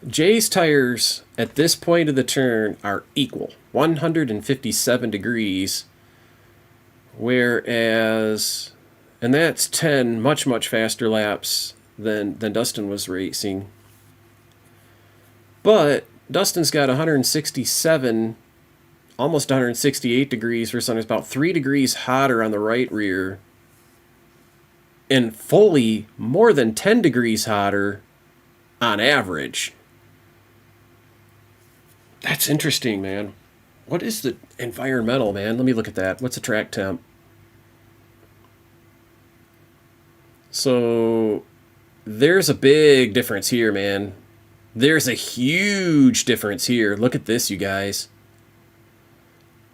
Jay's tires at this point of the turn are equal, 157 degrees, whereas, and that's 10 much faster laps than Dustin was racing. But Dustin's got 167, almost 168 degrees for something. It's about 3 degrees hotter on the right rear, and fully more than 10 degrees hotter on average. That's interesting, man. What is the environmental, man? Let me look at that. What's the track temp? So there's a big difference here, man. There's a huge difference here. Look at this, you guys.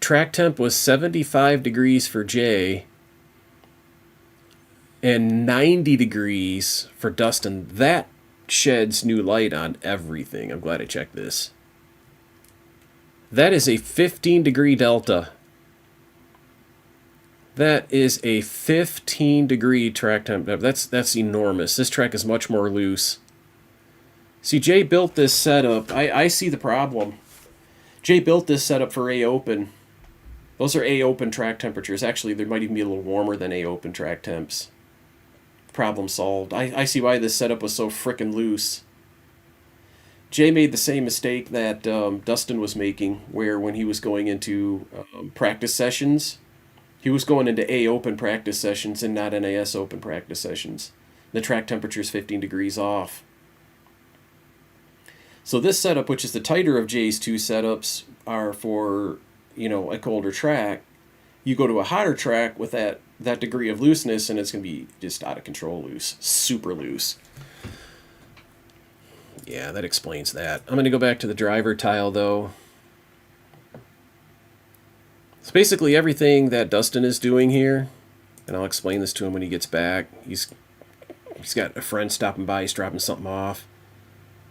Track temp was 75 degrees for Jay and 90 degrees for Dustin. That sheds new light on everything. I'm glad I checked this. That is a 15 degree delta. That is a 15-degree track temp. That's enormous. This track is much more loose. See, Jay built this setup. I see the problem. Jay built this setup for A open. Those are A open track temperatures. Actually, there might even be a little warmer than A open track temps. Problem solved. I see why this setup was so frickin' loose. Jay made the same mistake that Dustin was making, where when he was going into practice sessions, he was going into A open practice sessions and not NAS open practice sessions. The track temperature is 15 degrees off. So this setup, which is the tighter of Jay's two setups, are for, a colder track. You go to a hotter track with that degree of looseness, and it's going to be just out of control loose. Super loose. Yeah, that explains that. I'm going to go back to the driver tile, though. So basically everything that Dustin is doing here, and I'll explain this to him when he gets back. He's got a friend stopping by. He's dropping something off,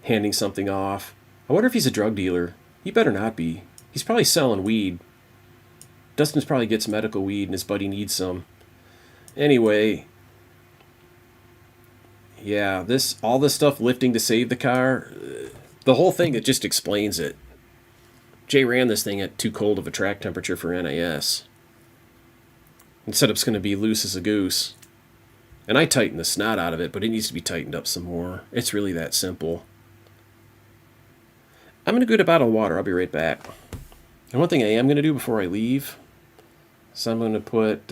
handing something off. I wonder if he's a drug dealer. He better not be. He's probably selling weed. Dustin's probably gets medical weed and his buddy needs some. Anyway, yeah, all this stuff lifting to save the car, the whole thing, it just explains it. Jay ran this thing at too cold of a track temperature for NAS. And setup's going to be loose as a goose. And I tightened the snot out of it, but it needs to be tightened up some more. It's really that simple. I'm going to get a bottle of water. I'll be right back. And one thing I am going to do before I leave, so I'm going to put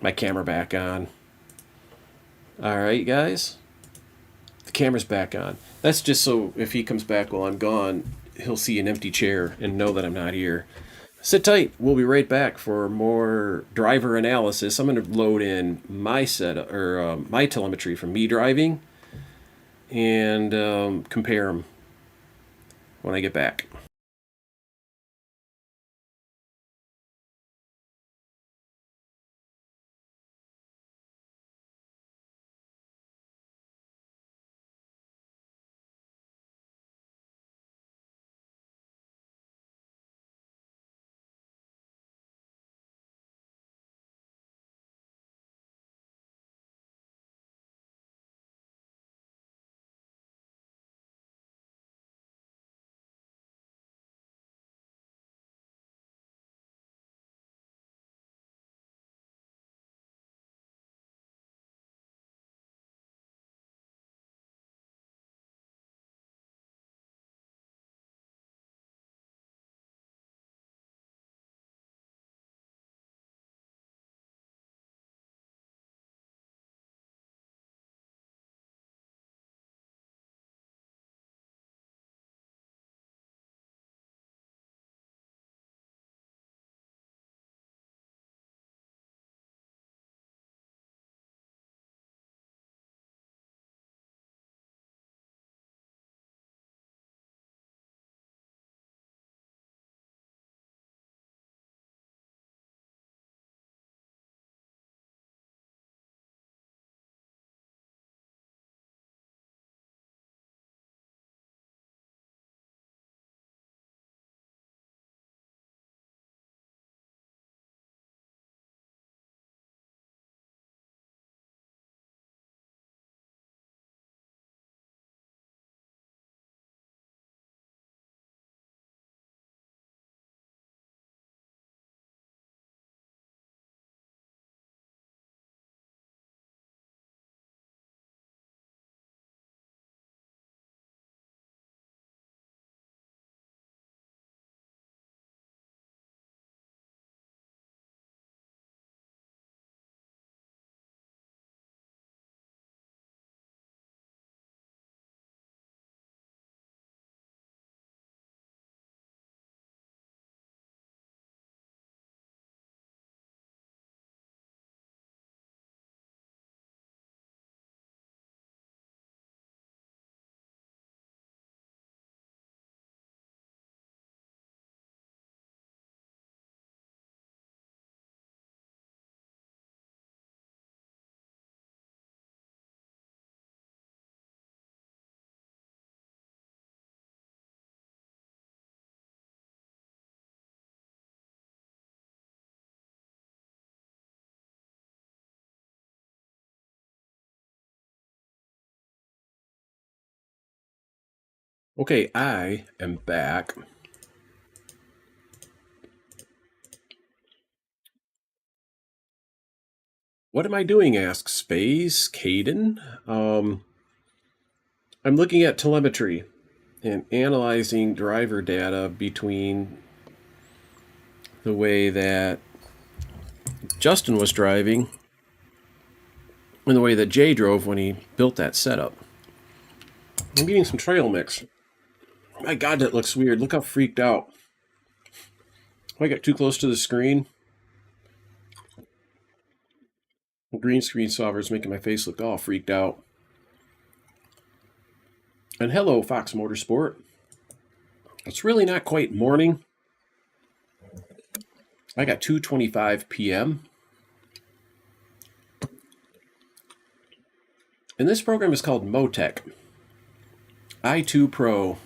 my camera back on. Alright, guys. The camera's back on. That's just so if he comes back while I'm gone, he'll see an empty chair and know that I'm not here. Sit tight. We'll be right back for more driver analysis. I'm going to load in my setup, or my telemetry from me driving, and compare them when I get back. Okay, I am back. What am I doing? Asks Space Caden. I'm looking at telemetry and analyzing driver data between the way that Justin was driving and the way that Jay drove when he built that setup. I'm eating some trail mix. My God, that looks weird. Look how freaked out. I got too close to the screen. The green screen solver is making my face look all freaked out. And hello, Fox Motorsport. It's really not quite morning. I got 2:25 p.m. And this program is called Motec. i2 Pro.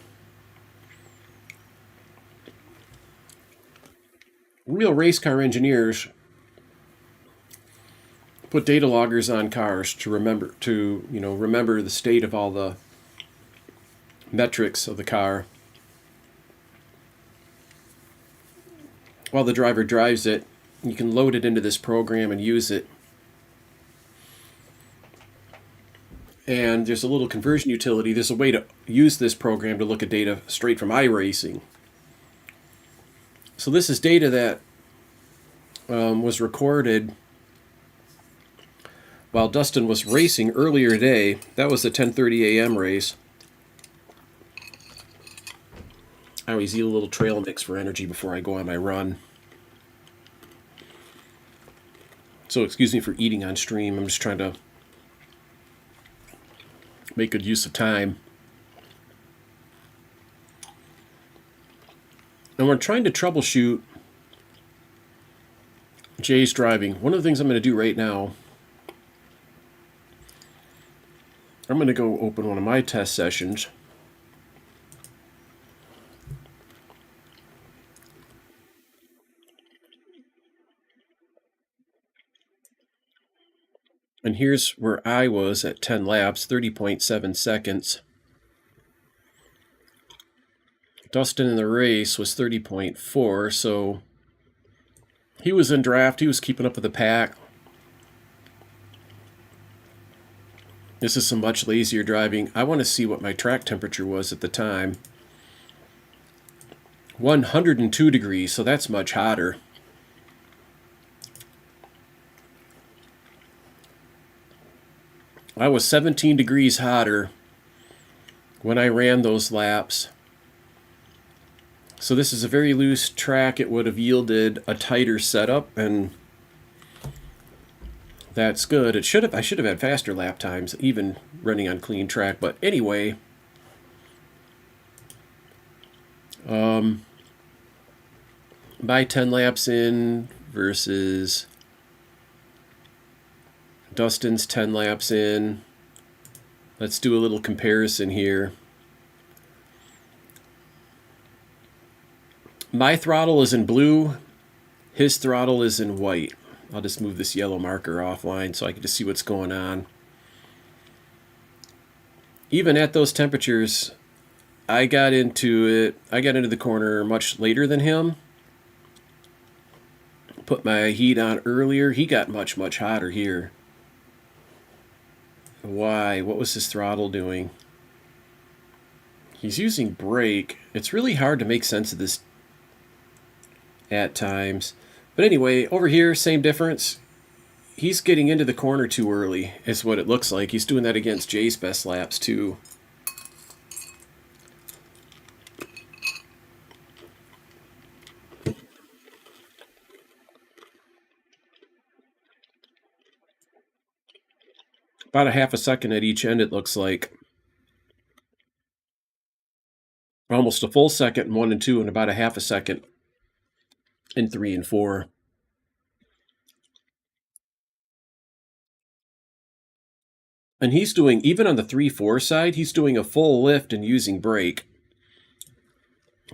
Real race car engineers put data loggers on cars to remember the state of all the metrics of the car while the driver drives it. You can load it into this program and use it. And there's a little conversion utility. There's a way to use this program to look at data straight from iRacing. So this is data that was recorded while Dustin was racing earlier today. That was the 10:30 a.m. race. I always eat a little trail mix for energy before I go on my run. So excuse me for eating on stream. I'm just trying to make good use of time. And we're trying to troubleshoot Jay's driving. One of the things I'm going to do right now, I'm going to go open one of my test sessions. And here's where I was at 10 laps, 30.7 seconds. Dustin in the race was 30.4, so he was in draft. He was keeping up with the pack. This is some much lazier driving. I want to see what my track temperature was at the time. 102 degrees, so that's much hotter. I was 17 degrees hotter when I ran those laps. So this is a very loose track. It would have yielded a tighter setup, and that's good. I should have had faster lap times, even running on clean track. But anyway, my 10 laps in versus Dustin's 10 laps in. Let's do a little comparison here. My throttle is in blue. His throttle is in white. I'll just move this yellow marker offline so I can just see what's going on. Even at those temperatures, I got into the corner much later than him. Put my heat on earlier. He got much, much hotter here. Why? What was his throttle doing? He's using brake. It's really hard to make sense of this at times. But anyway, over here, same difference. He's getting into the corner too early, is what it looks like. He's doing that against Jay's best laps, too. About a half a second at each end, it looks like. Almost a full second in 1 and 2, and about a half a second in 3 and 4. And he's doing, even on the 3-4 side, he's doing a full lift and using brake.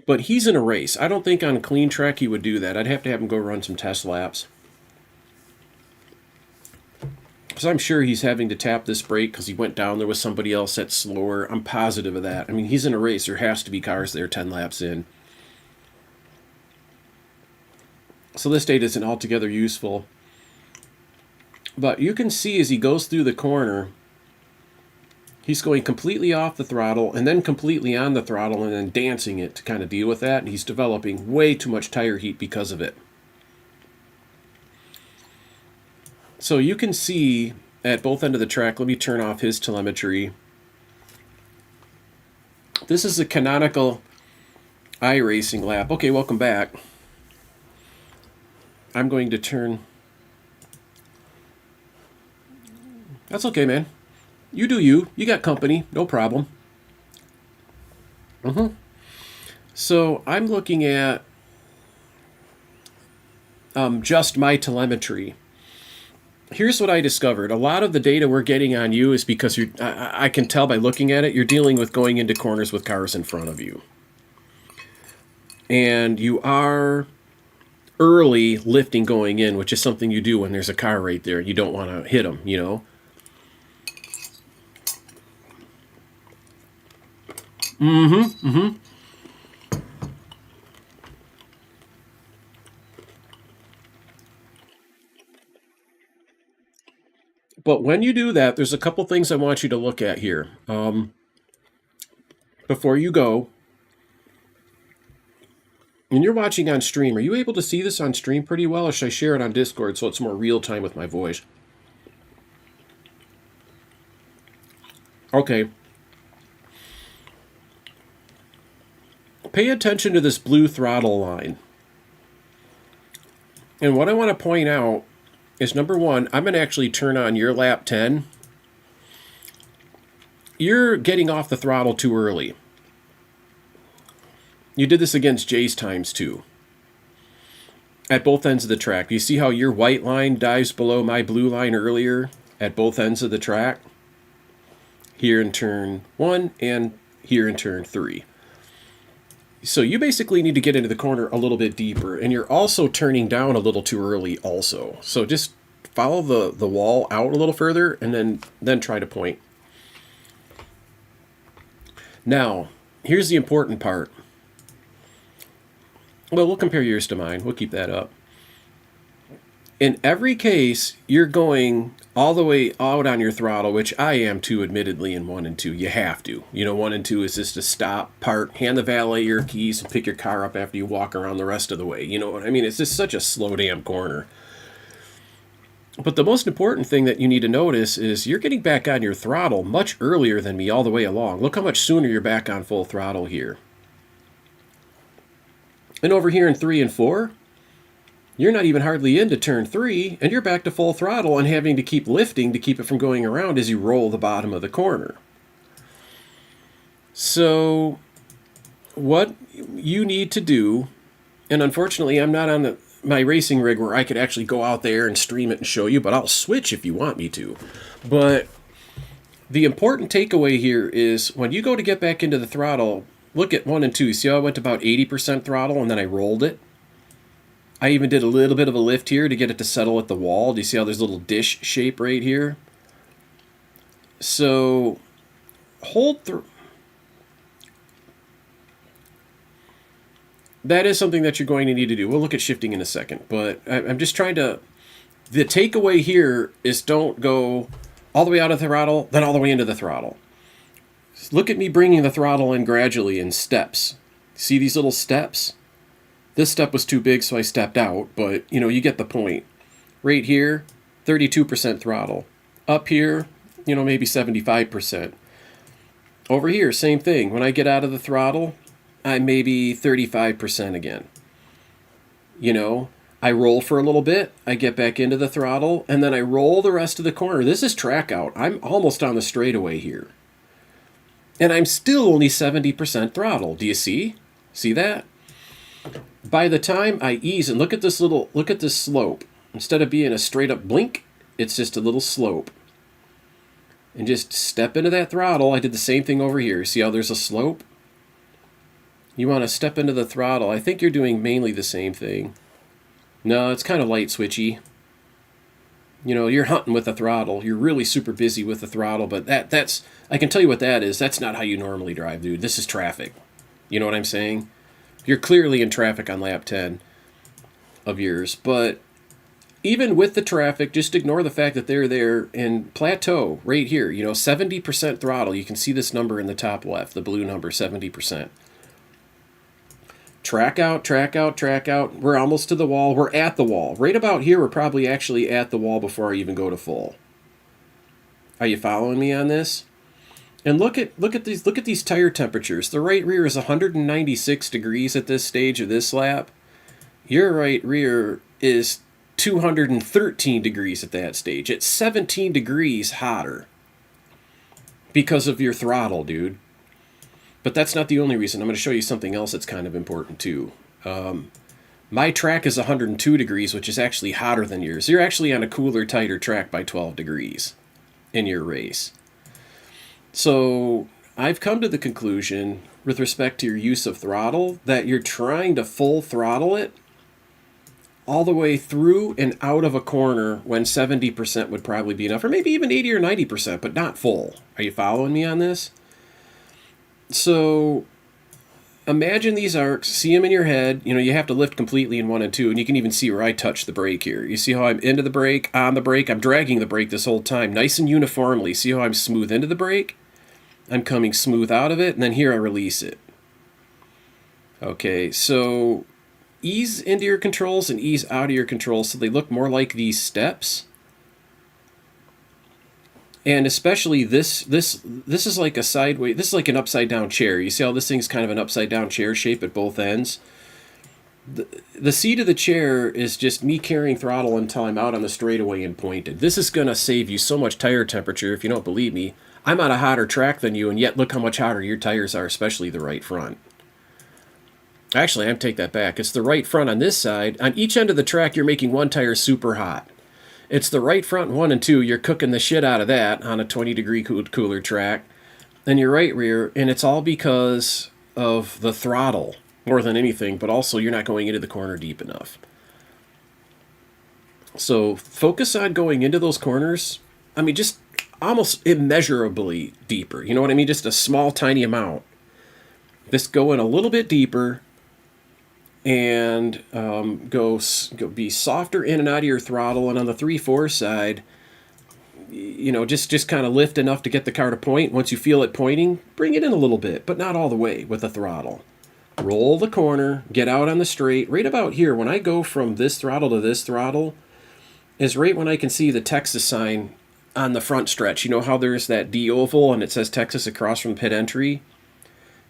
But he's in a race. I don't think on a clean track he would do that. I'd have to have him go run some test laps. So I'm sure he's having to tap this brake because he went down there with somebody else that's slower. I'm positive of that. I mean, he's in a race. There has to be cars there 10 laps in. So this data isn't altogether useful. But you can see as he goes through the corner, he's going completely off the throttle and then completely on the throttle and then dancing it to kind of deal with that. And he's developing way too much tire heat because of it. So you can see at both ends of the track, let me turn off his telemetry. This is a canonical iRacing lap. Okay, welcome back. I'm going to turn... That's okay, man. You do you. You got company. No problem. So I'm looking at just my telemetry. Here's what I discovered. A lot of the data we're getting on you is because I can tell by looking at it, you're dealing with going into corners with cars in front of you. And you are early lifting going in, which is something you do when there's a car right there. You don't want to hit them, you know. But when you do that, there's a couple things I want you to look at here. Before you go, and you're watching on stream, are you able to see this on stream pretty well, or should I share it on Discord so it's more real time with my voice? Okay. Pay attention to this blue throttle line. And what I want to point out is, number one, I'm going to actually turn on your lap 10. You're getting off the throttle too early. You did this against Jay's times too. At both ends of the track. You see how your white line dives below my blue line earlier at both ends of the track? Here in turn 1 and here in turn 3. So you basically need to get into the corner a little bit deeper, and you're also turning down a little too early also. So just follow the wall out a little further and then try to point. Now, here's the important part. Well, we'll compare yours to mine. We'll keep that up. In every case, you're going all the way out on your throttle, which I am too, admittedly, in 1 and 2. You have to. You know, 1 and 2 is just to stop, park, hand the valet your keys, and pick your car up after you walk around the rest of the way. You know what I mean? It's just such a slow damn corner. But the most important thing that you need to notice is you're getting back on your throttle much earlier than me all the way along. Look how much sooner you're back on full throttle here. And over here in 3 and 4, you're not even hardly into turn 3, and you're back to full throttle and having to keep lifting to keep it from going around as you roll the bottom of the corner. So what you need to do, and unfortunately I'm not on my racing rig where I could actually go out there and stream it and show you, but I'll switch if you want me to. But the important takeaway here is when you go to get back into the throttle, look at 1 and 2. See how I went to about 80% throttle and then I rolled it? I even did a little bit of a lift here to get it to settle at the wall. Do you see how there's a little dish shape right here? So hold through. That is something that you're going to need to do. We'll look at shifting in a second, but I'm just trying to... The takeaway here is don't go all the way out of the throttle, then all the way into the throttle. Look at me bringing the throttle in gradually in steps. See these little steps? This step was too big, so I stepped out, but, you know, you get the point. Right here, 32% throttle. Up here, you know, maybe 75%. Over here, same thing. When I get out of the throttle, I'm maybe 35% again. You know, I roll for a little bit, I get back into the throttle, and then I roll the rest of the corner. This is track out. I'm almost on the straightaway here. And I'm still only 70% throttle. Do you see? See that? By the time I ease, and look at this slope. Instead of being a straight up blink, it's just a little slope. And just step into that throttle. I did the same thing over here. See how there's a slope? You want to step into the throttle. I think you're doing mainly the same thing. No, it's kind of light switchy. You know, you're hunting with the throttle. You're really super busy with the throttle, but that's I can tell you what that is. That's not how you normally drive, dude. This is traffic. You know what I'm saying? You're clearly in traffic on lap 10 of yours, but even with the traffic, just ignore the fact that they're there and plateau right here. You know, 70% throttle. You can see this number in the top left, the blue number, 70%. Track out, track out, track out. We're almost to the wall. We're at the wall. Right about here, we're probably actually at the wall before I even go to full. Are you following me on this? And look at these tire temperatures. The right rear is 196 degrees at this stage of this lap. Your right rear is 213 degrees at that stage. It's 17 degrees hotter because of your throttle, dude. But that's not the only reason. I'm going to show you something else that's kind of important too. My track is 102 degrees, which is actually hotter than yours. You're actually on a cooler, tighter track by 12 degrees in your race. So I've come to the conclusion, with respect to your use of throttle, that you're trying to full throttle it all the way through and out of a corner when 70% would probably be enough, or maybe even 80 or 90%, but not full. Are you following me on this? So imagine these arcs, see them in your head. You know, you have to lift completely in 1 and 2, and you can even see where I touch the brake here. You see how I'm into the brake, on the brake? I'm dragging the brake this whole time, nice and uniformly. See how I'm smooth into the brake? I'm coming smooth out of it, and then here I release it. Okay, so ease into your controls and ease out of your controls so they look more like these steps. And especially this is like a sideways, this is like an upside down chair. You see how this thing's kind of an upside down chair shape at both ends? The seat of the chair is just me carrying throttle until I'm out on the straightaway and pointed. This is going to save you so much tire temperature. If you don't believe me, I'm on a hotter track than you, and yet look how much hotter your tires are, especially the right front. Actually, I take that back. It's the right front on this side. On each end of the track, you're making one tire super hot. It's the right front 1 and 2. You're cooking the shit out of that on a 20-degree cooler track. And your right rear, and it's all because of the throttle more than anything, but also you're not going into the corner deep enough. So focus on going into those corners. I mean, just almost immeasurably deeper. You know what I mean? Just a small, tiny amount. Just go in a little bit deeper and go be softer in and out of your throttle. And on the 3/4 side, you know, just kind of lift enough to get the car to point. Once you feel it pointing, bring it in a little bit, but not all the way with the throttle. Roll the corner, get out on the straight. Right about here, when I go from this throttle to this throttle, is right when I can see the Texas sign on the front stretch. You know how there's that D oval and it says Texas across from pit entry?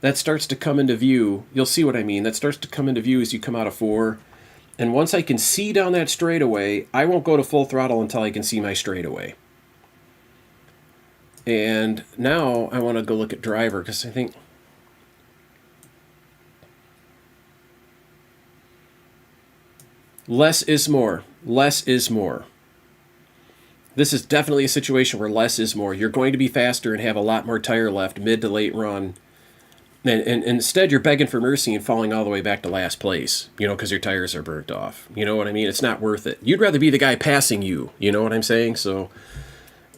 That starts to come into view. You'll see what I mean. That starts to come into view as you come out of 4. And once I can see down that straightaway, I won't go to full throttle until I can see my straightaway. And now I want to go look at driver, because I think less is more. Less is more. This is definitely a situation where less is more. You're going to be faster and have a lot more tire left mid to late run. And instead, you're begging for mercy and falling all the way back to last place, you know, because your tires are burnt off. You know what I mean? It's not worth it. You'd rather be the guy passing you. You know what I'm saying? So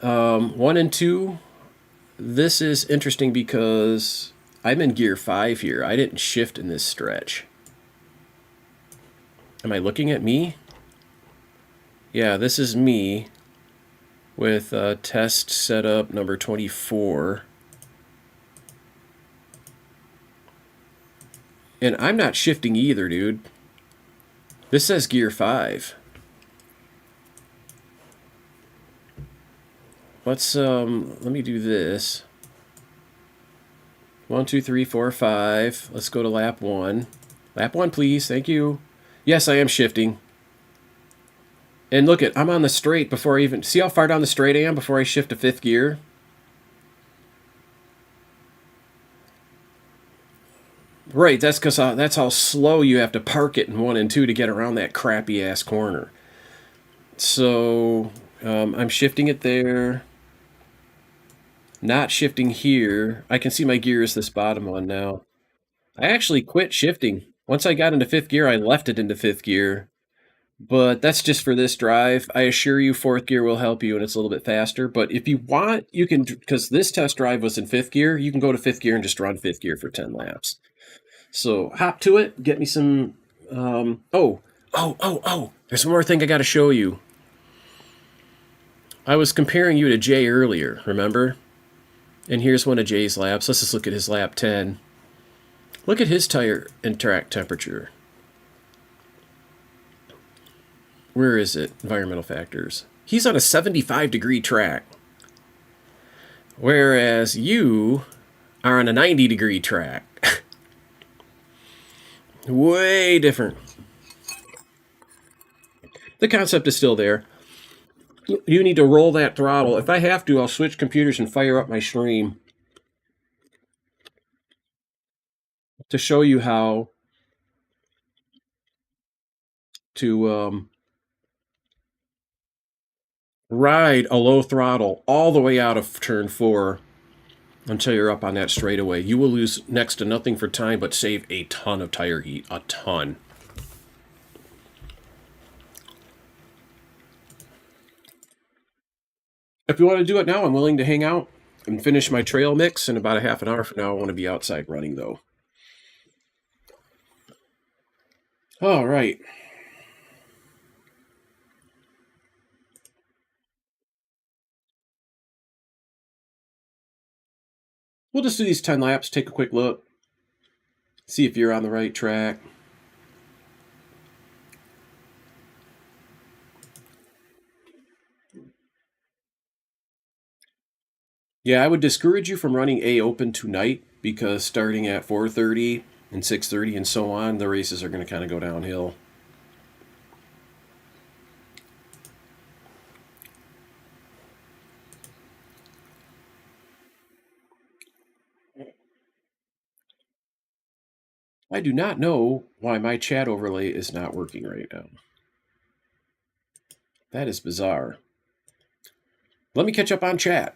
1 and 2, this is interesting because I'm in gear 5 here. I didn't shift in this stretch. Am I looking at me? Yeah, this is me with test setup number 24. And I'm not shifting either, dude. This says gear 5. Let's let me do this. 1, 2, 3, 4, 5. Let's go to lap 1. Lap 1, please. Thank you. Yes, I am shifting. And look at, I'm on the straight before I even, see how far down the straight I am before I shift to 5th gear? Right, that's because that's how slow you have to park it in 1 and 2 to get around that crappy ass corner. So I'm shifting it there. Not shifting here. I can see my gears this bottom one now. I actually quit shifting. Once I got into 5th gear, I left it into 5th gear. But that's just for this drive. I assure you, fourth gear will help you, and it's a little bit faster. But if you want, you can, because this test drive was in fifth gear, you can go to fifth gear and just run fifth gear for 10 laps. So hop to it. Get me some. There's one more thing I got to show you. I was comparing you to Jay earlier, remember? And here's one of Jay's laps. Let's just look at his lap 10. Look at his tire and track temperature. Where is it? Environmental factors. He's on a 75-degree track. Whereas you are on a 90-degree track. Way different. The concept is still there. You need to roll that throttle. If I have to, I'll switch computers and fire up my stream to show you how to ride a low throttle all the way out of turn 4 until you're up on that straightaway. You will lose next to nothing for time, but save a ton of tire heat. A ton. If you want to do it now, I'm willing to hang out and finish my trail mix. In about a half an hour from now, I want to be outside running, though. All right. We'll just do these 10 laps, take a quick look, see if you're on the right track. Yeah, I would discourage you from running A open tonight because starting at 4:30 and 6:30 and so on, the races are going to kind of go downhill. I do not know why my chat overlay is not working right now. That is bizarre. Let me catch up on chat.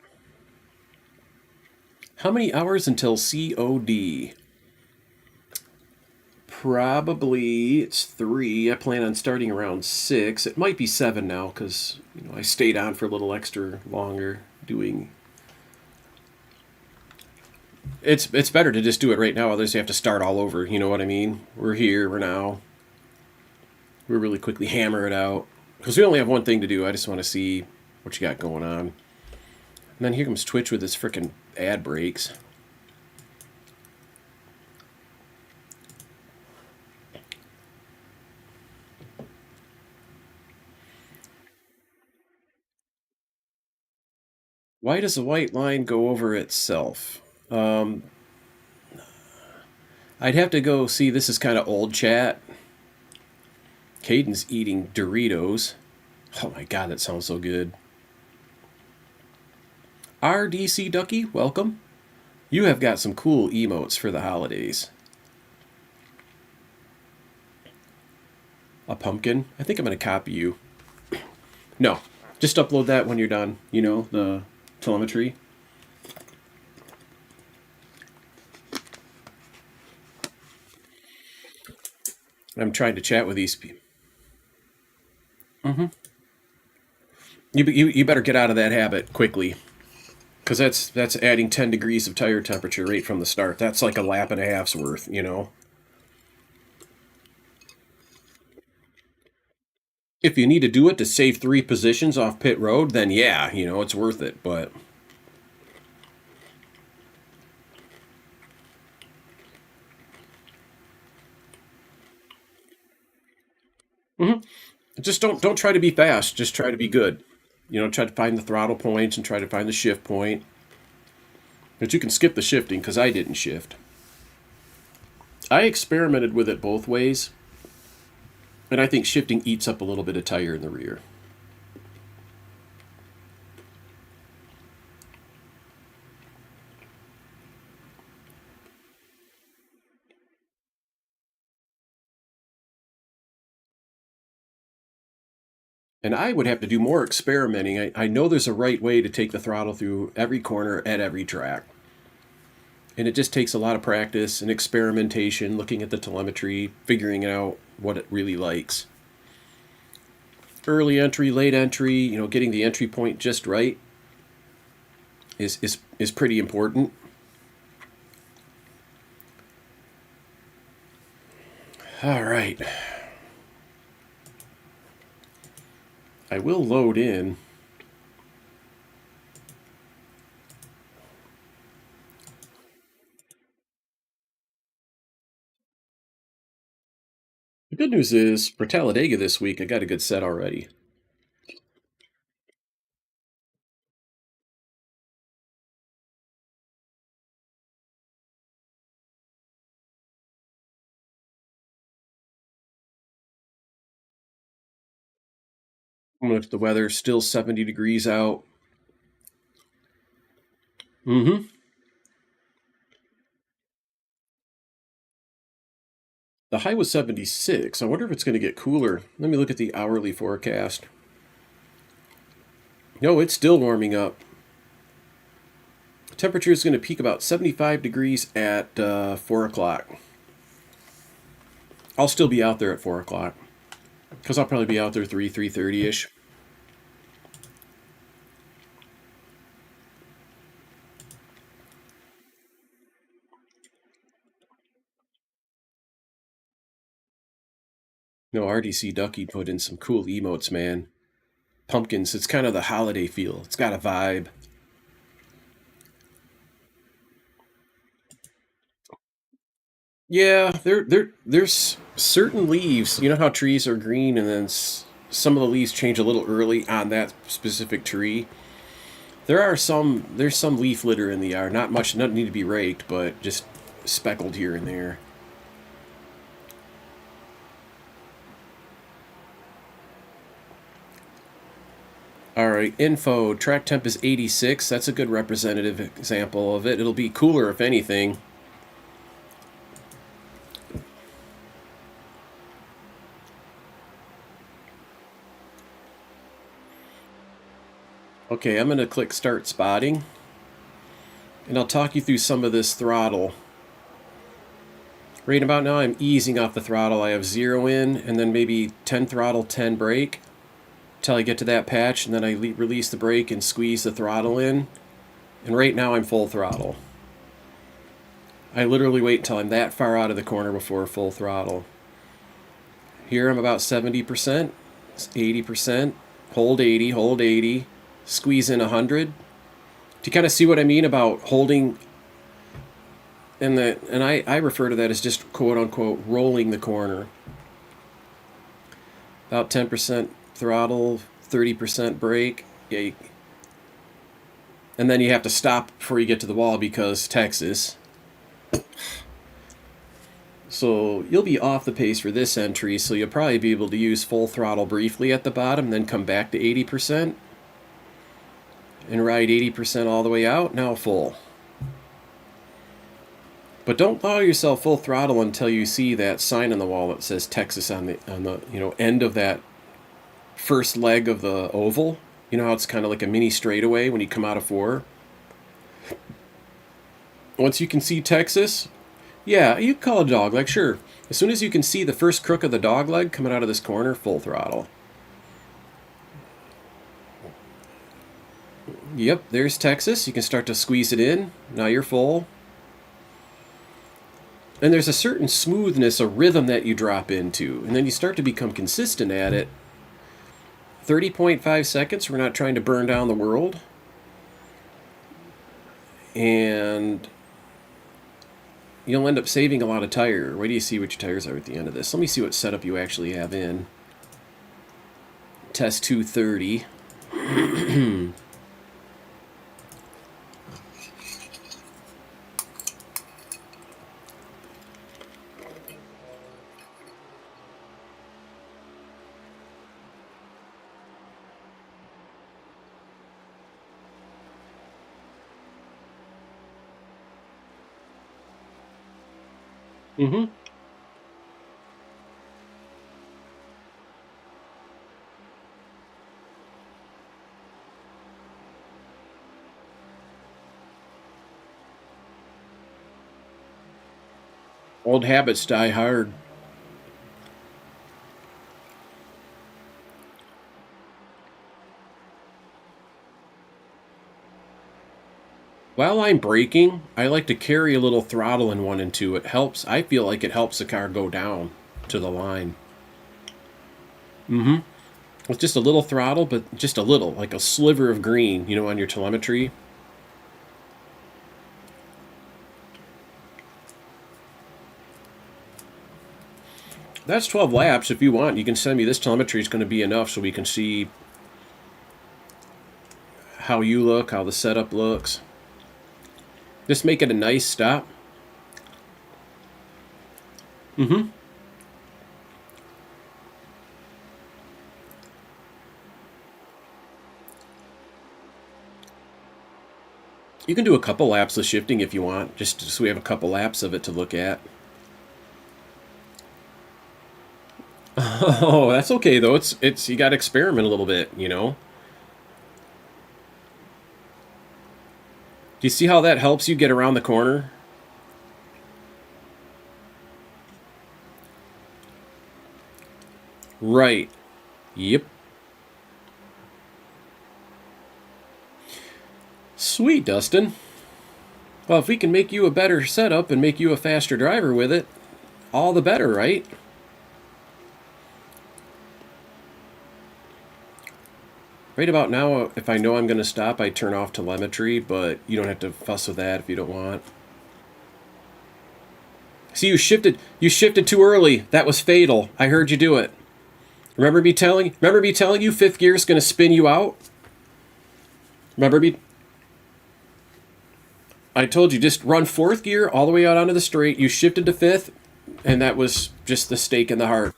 How many hours until COD? Probably it's 3. I plan on starting around 6. It might be 7 now because I stayed on for a little extra longer doing. It's better to just do it right now. Others have to start all over. You know what I mean? We're here. We're now. We're really quickly hammer it out because we only have one thing to do. I just want to see what you got going on. And then here comes Twitch with his frickin' ad breaks. Why does the white line go over itself? I'd have to go see. This is kind of old chat. Caden's eating Doritos. Oh my god, that sounds so good. RDC Ducky, welcome. You have got some cool emotes for the holidays. A pumpkin? I think I'm going to copy you. No, just upload that when you're done. You know, the telemetry. I'm trying to chat with these people. You better get out of that habit quickly. Because that's adding 10 degrees of tire temperature right from the start. That's like a lap and a half's worth, If you need to do it to save 3 positions off pit road, then yeah, it's worth it. But just don't try to be fast. Just try to be good. Try to find the throttle points and try to find the shift point. But you can skip the shifting because I didn't shift. I experimented with it both ways. And I think shifting eats up a little bit of tire in the rear. And I would have to do more experimenting. I know there's a right way to take the throttle through every corner at every track. And it just takes a lot of practice and experimentation, looking at the telemetry, figuring out what it really likes. early entry, late entry, you know, getting the entry point just right is pretty important. All right. I will load in. The good news is, for Talladega this week, I got a good set already. Look, the weather's still 70 degrees out. Mm-hmm. The high was 76. I wonder if it's going to get cooler. Let me look at the hourly forecast. No, it's still warming up. Temperature is going to peak about 75 degrees at 4 o'clock. I'll still be out there at 4 o'clock. Because I'll probably be out there 3:30-ish. No, RDC Ducky put in some cool emotes, man. Pumpkins, it's kind of the holiday feel. It's got a vibe. Yeah, there's certain leaves. You know how trees are green and then some of the leaves change a little early on that specific tree. There's some leaf litter in the yard. Not much, doesn't need to be raked, but just speckled here and there. All right, info. Track temp is 86. That's a good representative example of it. It'll be cooler if anything. Okay, I'm going to click Start Spotting. And I'll talk you through some of this throttle. Right about now, I'm easing off the throttle. I have 0 in, and then maybe 10 throttle, 10 brake, until I get to that patch, and then I release the brake and squeeze the throttle in. And right now, I'm full throttle. I literally wait until I'm that far out of the corner before full throttle. Here, I'm about 70%, 80%, hold 80, hold 80, squeeze in 100. Do you kind of see what I mean about holding? And I refer to that as just quote unquote rolling the corner. About 10% throttle, 30% brake. Yeah, and then you have to stop before you get to the wall because Texas. So you'll be off the pace for this entry, so you'll probably be able to use full throttle briefly at the bottom, then come back to 80% and ride 80% all the way out, now full. But don't allow yourself full throttle until you see that sign on the wall that says Texas on the end of that first leg of the oval. You know how it's kind of like a mini straightaway when you come out of 4? Once you can see Texas, yeah, you can call a dog leg, sure. As soon as you can see the first crook of the dog leg coming out of this corner, full throttle. Yep, there's Texas. You can start to squeeze it in. Now you're full. And there's a certain smoothness, a rhythm that you drop into. And then you start to become consistent at it. 30.5 seconds. We're not trying to burn down the world. And you'll end up saving a lot of tire. Wait till you see what your tires are at the end of this. Let me see what setup you actually have in. Test 230. Mm-hmm. Old habits die hard. While I'm braking, I like to carry a little throttle in 1 and 2. It helps. I feel like it helps the car go down to the line. With just a little throttle, but just a little, like a sliver of green, you know, on your telemetry. That's 12 laps. If you want, you can send me this telemetry. Is going to be enough so we can see how you look, how the setup looks. Just make it a nice stop. You can do a couple laps of shifting if you want, just so we have a couple laps of it to look at. Oh, that's okay though. It's you got to experiment a little bit, you know. Do you see how that helps you get around the corner? Right. Yep. Sweet, Dustin. Well, if we can make you a better setup and make you a faster driver with it, all the better, right? Right about now, if I know I'm going to stop, I turn off telemetry, but you don't have to fuss with that if you don't want. See, you shifted too early. That was fatal. I heard you do it. Remember me telling you fifth gear is going to spin you out? Remember me? I told you, just run fourth gear all the way out onto the straight. You shifted to fifth, and that was just the stake in the heart.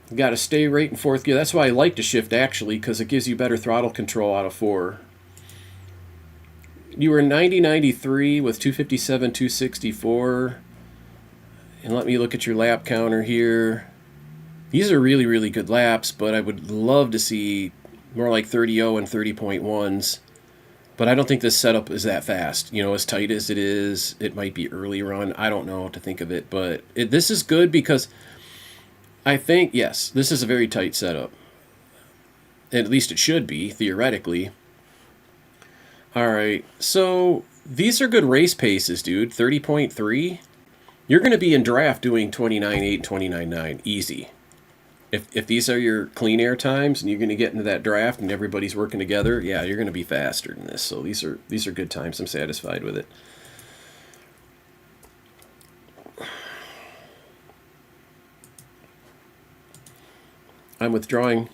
You got to stay right in fourth gear. That's why I like to shift, actually, because it gives you better throttle control out of 4. You were 90-93 with 257, 264. And let me look at your lap counter here. These are really, really good laps, but I would love to see more like 30.0 and 30.1s. But I don't think this setup is that fast. You know, as tight as it is, it might be early run. I don't know what to think of it. But this is good because I think, yes, this is a very tight setup. At least it should be, theoretically. All right, so these are good race paces, dude. 30.3. You're going to be in draft doing 29.8, 29.9. Easy. If these are your clean air times and you're going to get into that draft and everybody's working together, yeah, you're going to be faster than this. So these are good times. I'm satisfied with it. I'm withdrawing.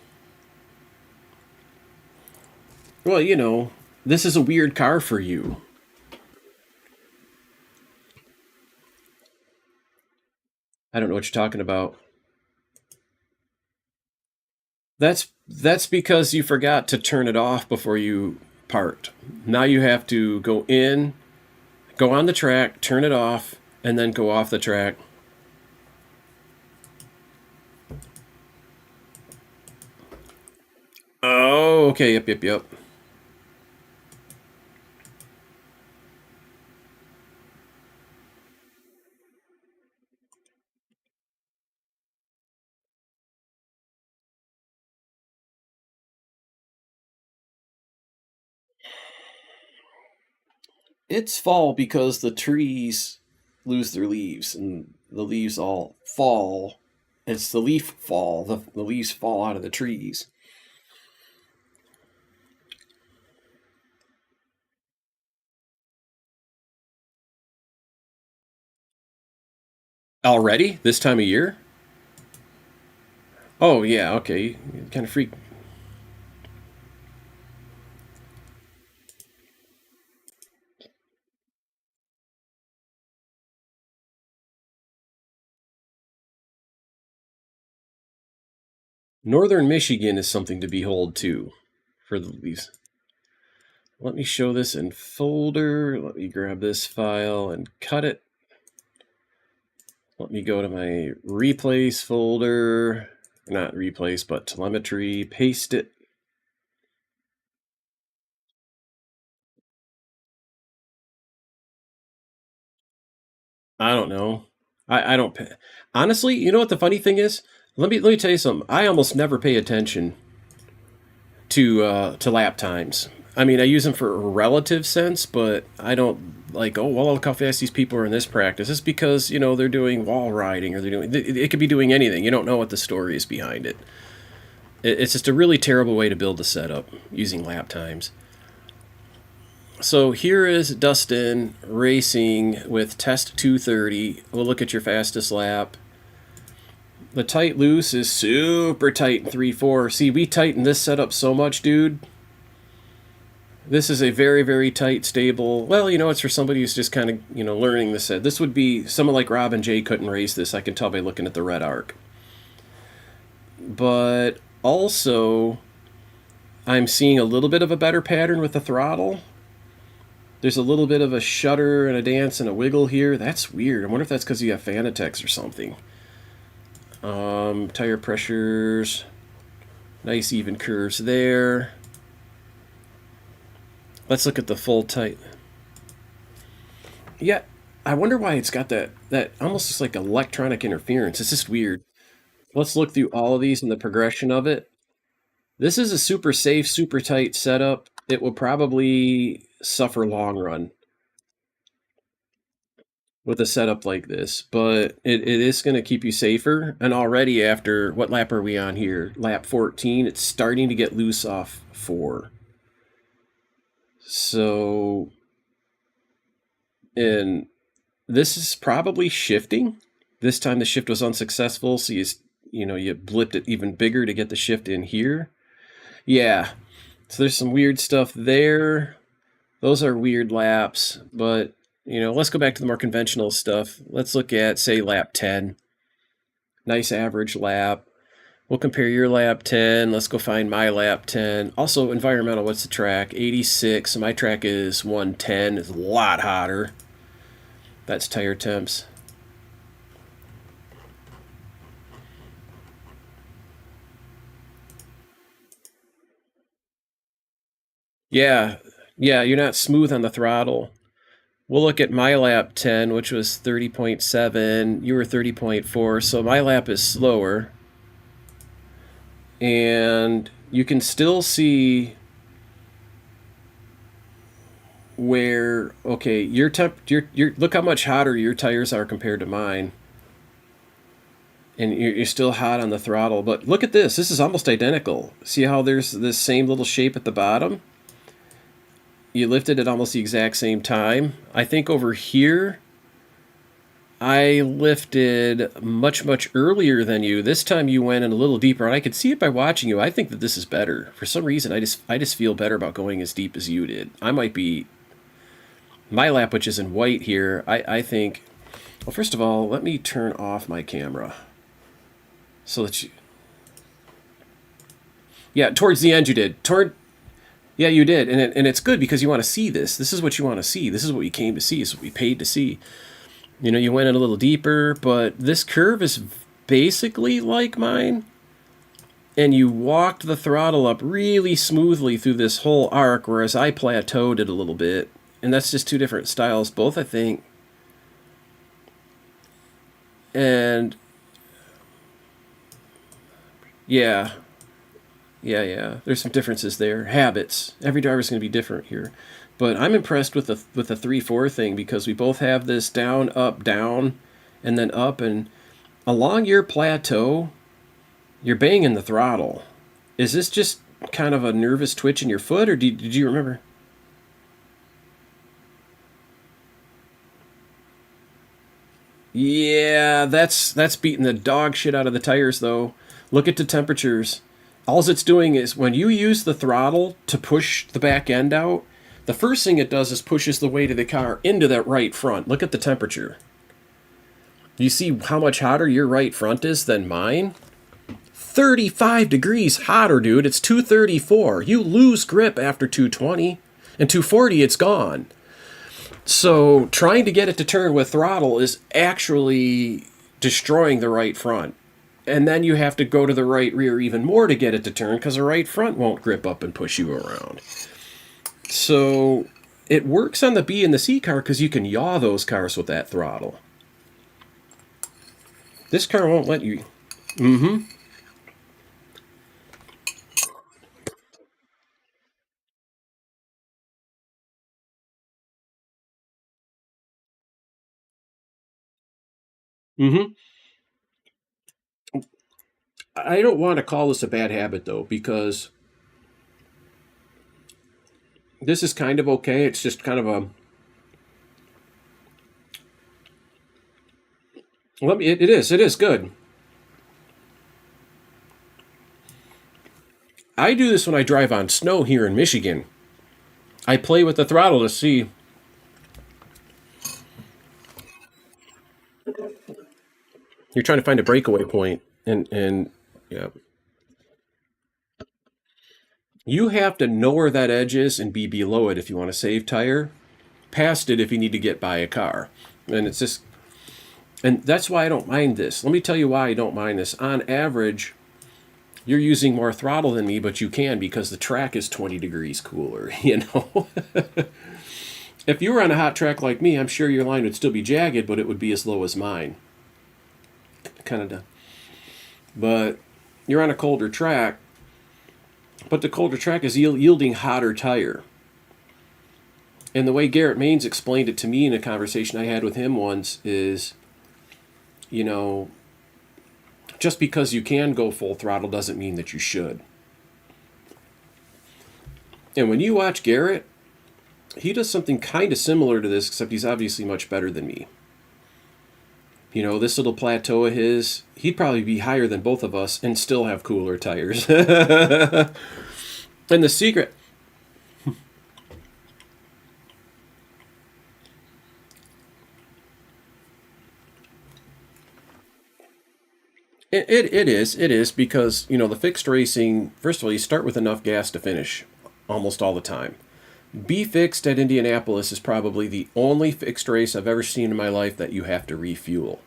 Well, you know, this is a weird car for you. I don't know what you're talking about. That's because you forgot to turn it off before you parked. Now you have to go in, go on the track, turn it off, and then go off the track. Oh, okay, yep. It's fall because the trees lose their leaves and the leaves all fall. It's the leaf fall. The leaves fall out of the trees. Already? This time of year? Oh, yeah, okay. Kind of freak. Northern Michigan is something to behold, too, for the leaves. Let me show this in folder. Let me grab this file and cut it. Let me go to my replace folder. Not replace, but telemetry. Paste it. I don't know. I don't pay. Honestly, you know what the funny thing is? Let me tell you something. I almost never pay attention to lap times. I mean, I use them for a relative sense, but I don't like, oh, well, look how fast these people are in this practice. It's because, you know, they're doing wall riding or they're doing, it could be doing anything. You don't know what the story is behind it. It's just a really terrible way to build a setup using lap times. So here is Dustin racing with test 230. We'll look at your fastest lap. The tight loose is super tight in 3.4. See, we tightened this setup so much, dude. This is a very, very tight, stable... Well, you know, it's for somebody who's just kind of, you know, learning this set. This would be... Someone like Rob and Jay couldn't race this. I can tell by looking at the red arc. But also, I'm seeing a little bit of a better pattern with the throttle. There's a little bit of a shudder and a dance and a wiggle here. That's weird. I wonder if that's because you have Fanatec's or something. Tire pressures. Nice even curves there. Let's look at the full tight. Yeah, I wonder why it's got that almost just like electronic interference. It's just weird. Let's look through all of these and the progression of it. This is a super safe, super tight setup. It will probably suffer long run with a setup like this, but it is going to keep you safer. And already after, what lap are we on here? Lap 14, it's starting to get loose off 4. So, and this is probably shifting. This time the shift was unsuccessful, so you know, you blipped it even bigger to get the shift in here. Yeah, so there's some weird stuff there. Those are weird laps, but, you know, let's go back to the more conventional stuff. Let's look at, say, lap 10. Nice average lap. We'll compare your lap 10. Let's go find my lap 10. Also, environmental, what's the track? 86. My track is 110. It's a lot hotter. That's tire temps. Yeah, you're not smooth on the throttle. We'll look at my lap 10, which was 30.7. You were 30.4, so my lap is slower. And you can still see where, okay, your look how much hotter your tires are compared to mine. And you're still hot on the throttle, but look at this. This is almost identical. See how there's this same little shape at the bottom? You lifted at almost the exact same time. I think over here, I lifted much, much earlier than you. This time you went in a little deeper, and I could see it by watching you. I think that this is better. For some reason, I just feel better about going as deep as you did. I might be... My lap, which is in white here, I think... Well, first of all, let me turn off my camera. So that you... Yeah, towards the end you did. Yeah, you did. And it's good because you want to see this. This is what you want to see. This is what we came to see. This is what we paid to see. You know, you went in a little deeper, but this curve is basically like mine. And you walked the throttle up really smoothly through this whole arc, whereas I plateaued it a little bit. And that's just two different styles, both, I think. And yeah. There's some differences there. Habits. Every driver's going to be different here. But I'm impressed with the 3-4 thing because we both have this down, and then up. And along your plateau, you're banging the throttle. Is this just kind of a nervous twitch in your foot, or did you remember? Yeah, that's beating the dog shit out of the tires, though. Look at the temperatures. All it's doing is when you use the throttle to push the back end out, the first thing it does is pushes the weight of the car into that right front. Look at the temperature. You see how much hotter your right front is than mine? 35 degrees hotter, dude. It's 234. You lose grip after 220. And 240, it's gone. So trying to get it to turn with throttle is actually destroying the right front. And then you have to go to the right rear even more to get it to turn because the right front won't grip up and push you around. So it works on the B and the C car because you can yaw those cars with that throttle. This car won't let you. Mm-hmm. Mm-hmm. I don't want to call this a bad habit, though, because this is kind of okay. It's just kind of a... It is good. I do this when I drive on snow here in Michigan. I play with the throttle to see... You're trying to find a breakaway point, and yeah. You have to know where that edge is and be below it if you want to save tire. Past it if you need to get by a car. And it's just... And that's why I don't mind this. Let me tell you why I don't mind this. On average, you're using more throttle than me, but you can because the track is 20 degrees cooler, you know? If you were on a hot track like me, I'm sure your line would still be jagged, but it would be as low as mine. Kind of. But you're on a colder track, but the colder track is yielding hotter tire. And the way Garrett Maines explained it to me in a conversation I had with him once is, you know, just because you can go full throttle doesn't mean that you should. And when you watch Garrett, he does something kind of similar to this, except he's obviously much better than me. You know, this little plateau of his, he'd probably be higher than both of us and still have cooler tires. And the secret... It is because, you know, the fixed racing, first of all, you start with enough gas to finish almost all the time. Be Fixed at Indianapolis is probably the only fixed race I've ever seen in my life that you have to refuel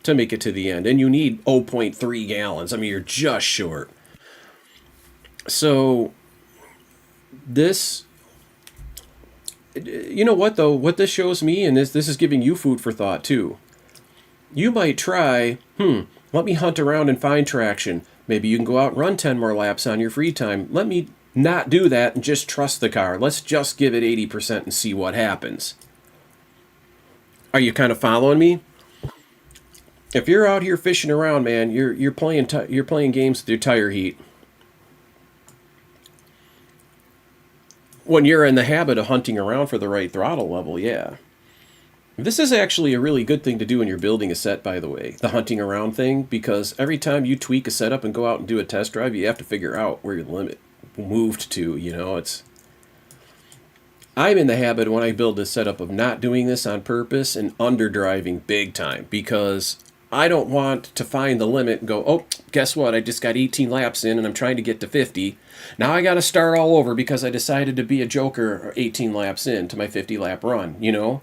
to make it to the end. And you need 0.3 gallons. I mean, you're just short. So this, you know what, though? What this shows me, and this is giving you food for thought, too. You might try, let me hunt around and find traction. Maybe you can go out and run 10 more laps on your free time. Let me not do that and just trust the car. Let's just give it 80% and see what happens. Are you kind of following me? If you're out here fishing around, man, you're playing games with your tire heat. When you're in the habit of hunting around for the right throttle level, yeah. This is actually a really good thing to do when you're building a set, by the way, the hunting around thing, because every time you tweak a setup and go out and do a test drive, you have to figure out where your limit moved to, you know. I'm in the habit when I build this setup of not doing this on purpose and underdriving big time, because I don't want to find the limit and go, oh, guess what, I just got 18 laps in and I'm trying to get to 50. Now I got to start all over because I decided to be a joker 18 laps in to my 50 lap run, you know.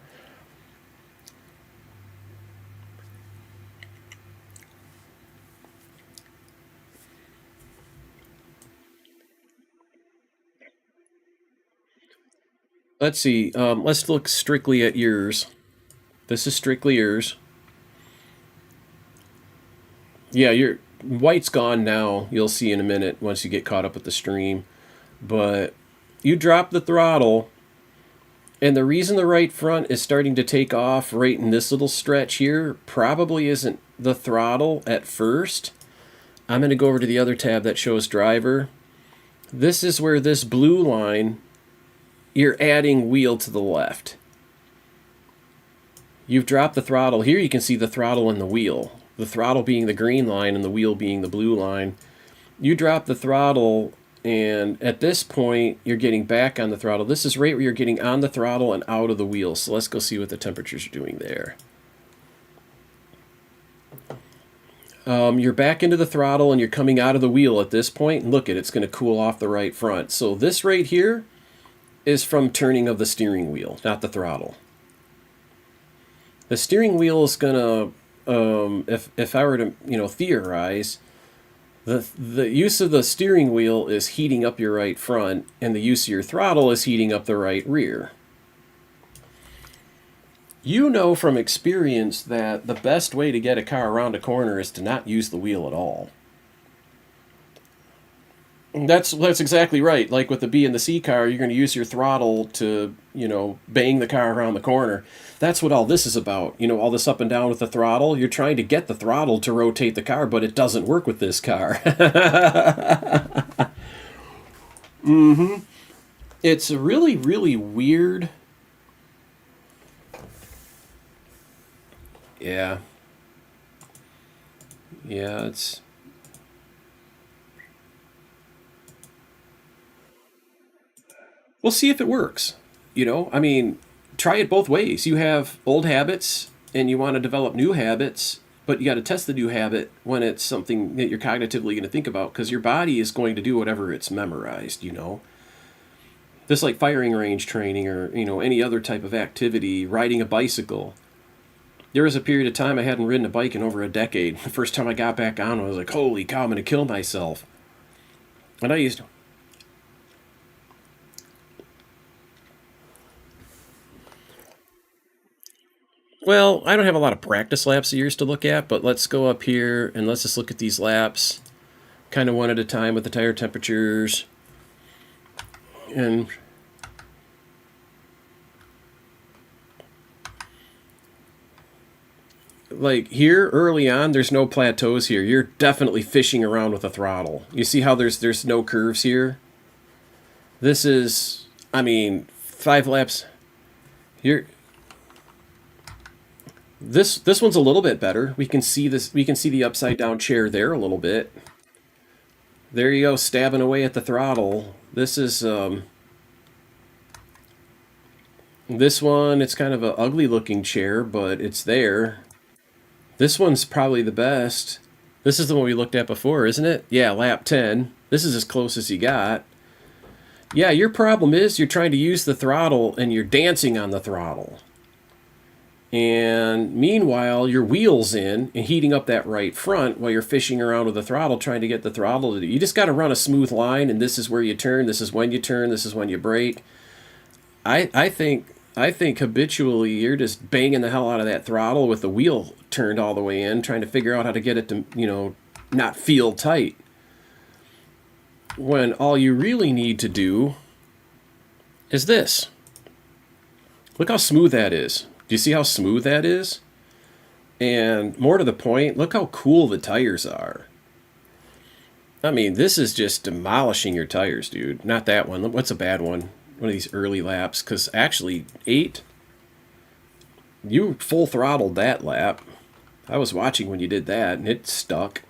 Let's see. Let's look strictly at yours. This is strictly yours. Yeah, your white's gone now. You'll see in a minute once you get caught up with the stream. But you drop the throttle, and the reason the right front is starting to take off right in this little stretch here probably isn't the throttle at first. I'm going to go over to the other tab that shows driver. This is where this blue line... You're adding wheel to the left. You've dropped the throttle. Here you can see the throttle and the wheel. The throttle being the green line and the wheel being the blue line. You drop the throttle, and at this point, you're getting back on the throttle. This is right where you're getting on the throttle and out of the wheel. So let's go see what the temperatures are doing there. You're back into the throttle, and you're coming out of the wheel at this point. And look, it's going to cool off the right front. So this right here is from turning of the steering wheel, not the throttle. The steering wheel is gonna, if I were to, you know, theorize, the use of the steering wheel is heating up your right front, and the use of your throttle is heating up the right rear. You know from experience that the best way to get a car around a corner is to not use the wheel at all. That's exactly right. Like with the B and the C car, you're going to use your throttle to, bang the car around the corner. That's what all this is about. All this up and down with the throttle. You're trying to get the throttle to rotate the car, but it doesn't work with this car. It's really, really weird. Yeah. Yeah, it's... We'll see if it works. Try it both ways. You have old habits and you want to develop new habits, but you got to test the new habit when it's something that you're cognitively going to think about, because your body is going to do whatever it's memorized, Just like firing range training or, any other type of activity, riding a bicycle. There was a period of time I hadn't ridden a bike in over a decade. The first time I got back on, I was like, holy cow, I'm going to kill myself. And I used to... Well, I don't have a lot of practice laps of yours to look at, but let's go up here and let's just look at these laps kind of one at a time with the tire temperatures. And like here early on, there's no plateaus here. You're definitely fishing around with a throttle. You see how there's no curves here? This is, 5 laps. This one's a little bit better. We can see this. We can see the upside down chair there a little bit. There you go, stabbing away at the throttle. This is this one. It's kind of an ugly looking chair, but it's there. This one's probably the best. This is the one we looked at before, isn't it? Yeah, lap 10. This is as close as you got. Yeah, your problem is you're trying to use the throttle and you're dancing on the throttle. And meanwhile, your wheel's in and heating up that right front while you're fishing around with the throttle, trying to get the throttle to do. You just got to run a smooth line, and this is where you turn, this is when you turn, this is when you brake. I think habitually you're just banging the hell out of that throttle with the wheel turned all the way in, trying to figure out how to get it to, not feel tight. When all you really need to do is this. Look how smooth that is. Do you see how smooth that is? And more to the point, look how cool the tires are. This is just demolishing your tires, dude. Not that one. What's a bad one? One of these early laps. Because actually, 8, you full throttled that lap. I was watching when you did that, and it stuck.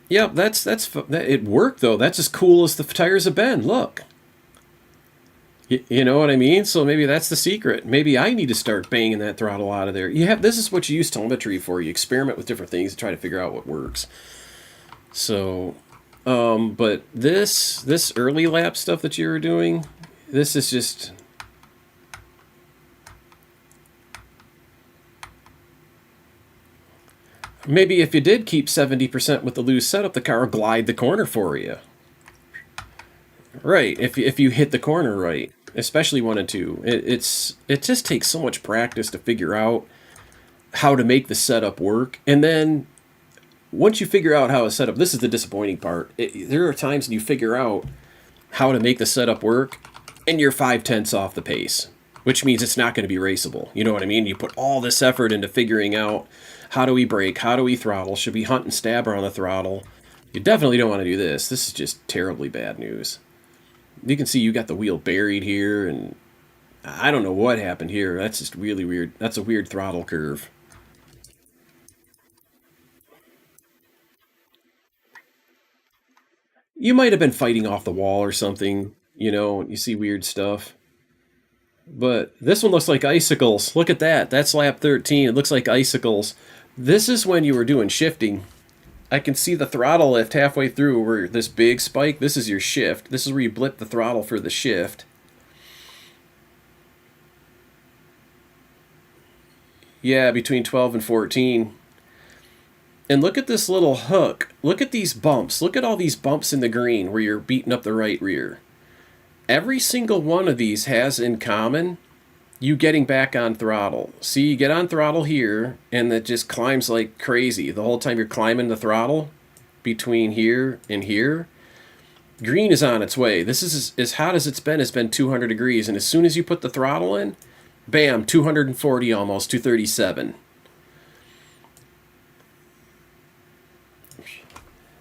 Yep, it worked, though. That's as cool as the tires have been. Look. You know what I mean? So maybe that's the secret. Maybe I need to start banging that throttle out of there. This is what you use telemetry for. You experiment with different things and try to figure out what works. So, but this early lap stuff that you were doing, this is just... Maybe if you did keep 70% with the loose setup, the car will glide the corner for you. Right, if you hit the corner right. Especially 1 and 2. It just takes so much practice to figure out how to make the setup work. And then once you figure out how to set up, this is the disappointing part. There are times when you figure out how to make the setup work and you're 5/10 off the pace, which means it's not going to be raceable. You know what I mean? You put all this effort into figuring out how do we brake, how do we throttle, should we hunt and stab around the throttle. You definitely don't want to do this. This is just terribly bad news. You can see you got the wheel buried here, and I don't know what happened here. That's just really weird. That's a weird throttle curve. You might have been fighting off the wall or something, you see weird stuff. But this one looks like icicles. Look at that. That's lap 13. It looks like icicles. This is when you were doing shifting. I can see the throttle lift halfway through where this big spike, this is your shift. This is where you blip the throttle for the shift. Yeah, between 12 and 14. And look at this little hook. Look at these bumps. Look at all these bumps in the green where you're beating up the right rear. Every single one of these has in common you getting back on throttle. See, you get on throttle here, and it just climbs like crazy. The whole time you're climbing the throttle, between here and here, green is on its way. This is as hot as it's been 200 degrees. And as soon as you put the throttle in, bam, 240 almost, 237.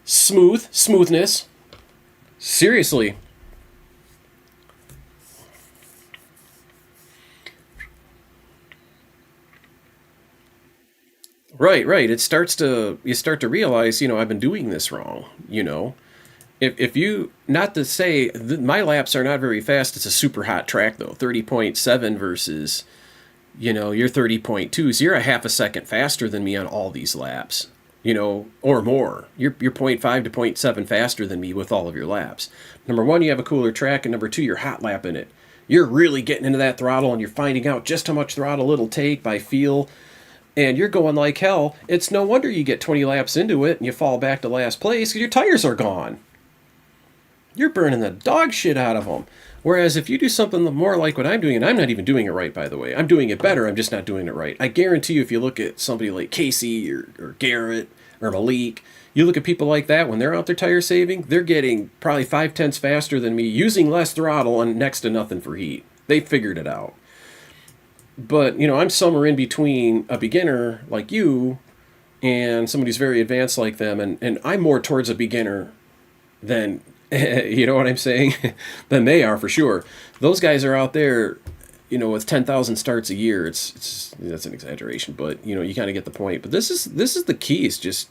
Smoothness. Seriously. Right. You start to realize, I've been doing this wrong, If you, not to say, my laps are not very fast. It's a super hot track, though. 30.7 versus, your 30.2. So you're a half a second faster than me on all these laps, or more. You're 0.5 to 0.7 faster than me with all of your laps. Number one, you have a cooler track, and number two, you're hot lapping it. You're really getting into that throttle, and you're finding out just how much throttle it'll take by feel. And you're going like hell. It's no wonder you get 20 laps into it and you fall back to last place because your tires are gone. You're burning the dog shit out of them. Whereas if you do something more like what I'm doing, and I'm not even doing it right, by the way. I'm doing it better, I'm just not doing it right. I guarantee you if you look at somebody like Casey or Garrett or Malik, you look at people like that, when they're out there tire saving, they're getting probably 5/10 faster than me, using less throttle and next to nothing for heat. They figured it out. But, I'm somewhere in between a beginner like you and somebody who's very advanced like them. And I'm more towards a beginner than, you know what I'm saying? than they are, for sure. Those guys are out there, with 10,000 starts a year. It's that's an exaggeration, but, you kind of get the point. But this is the key. It's just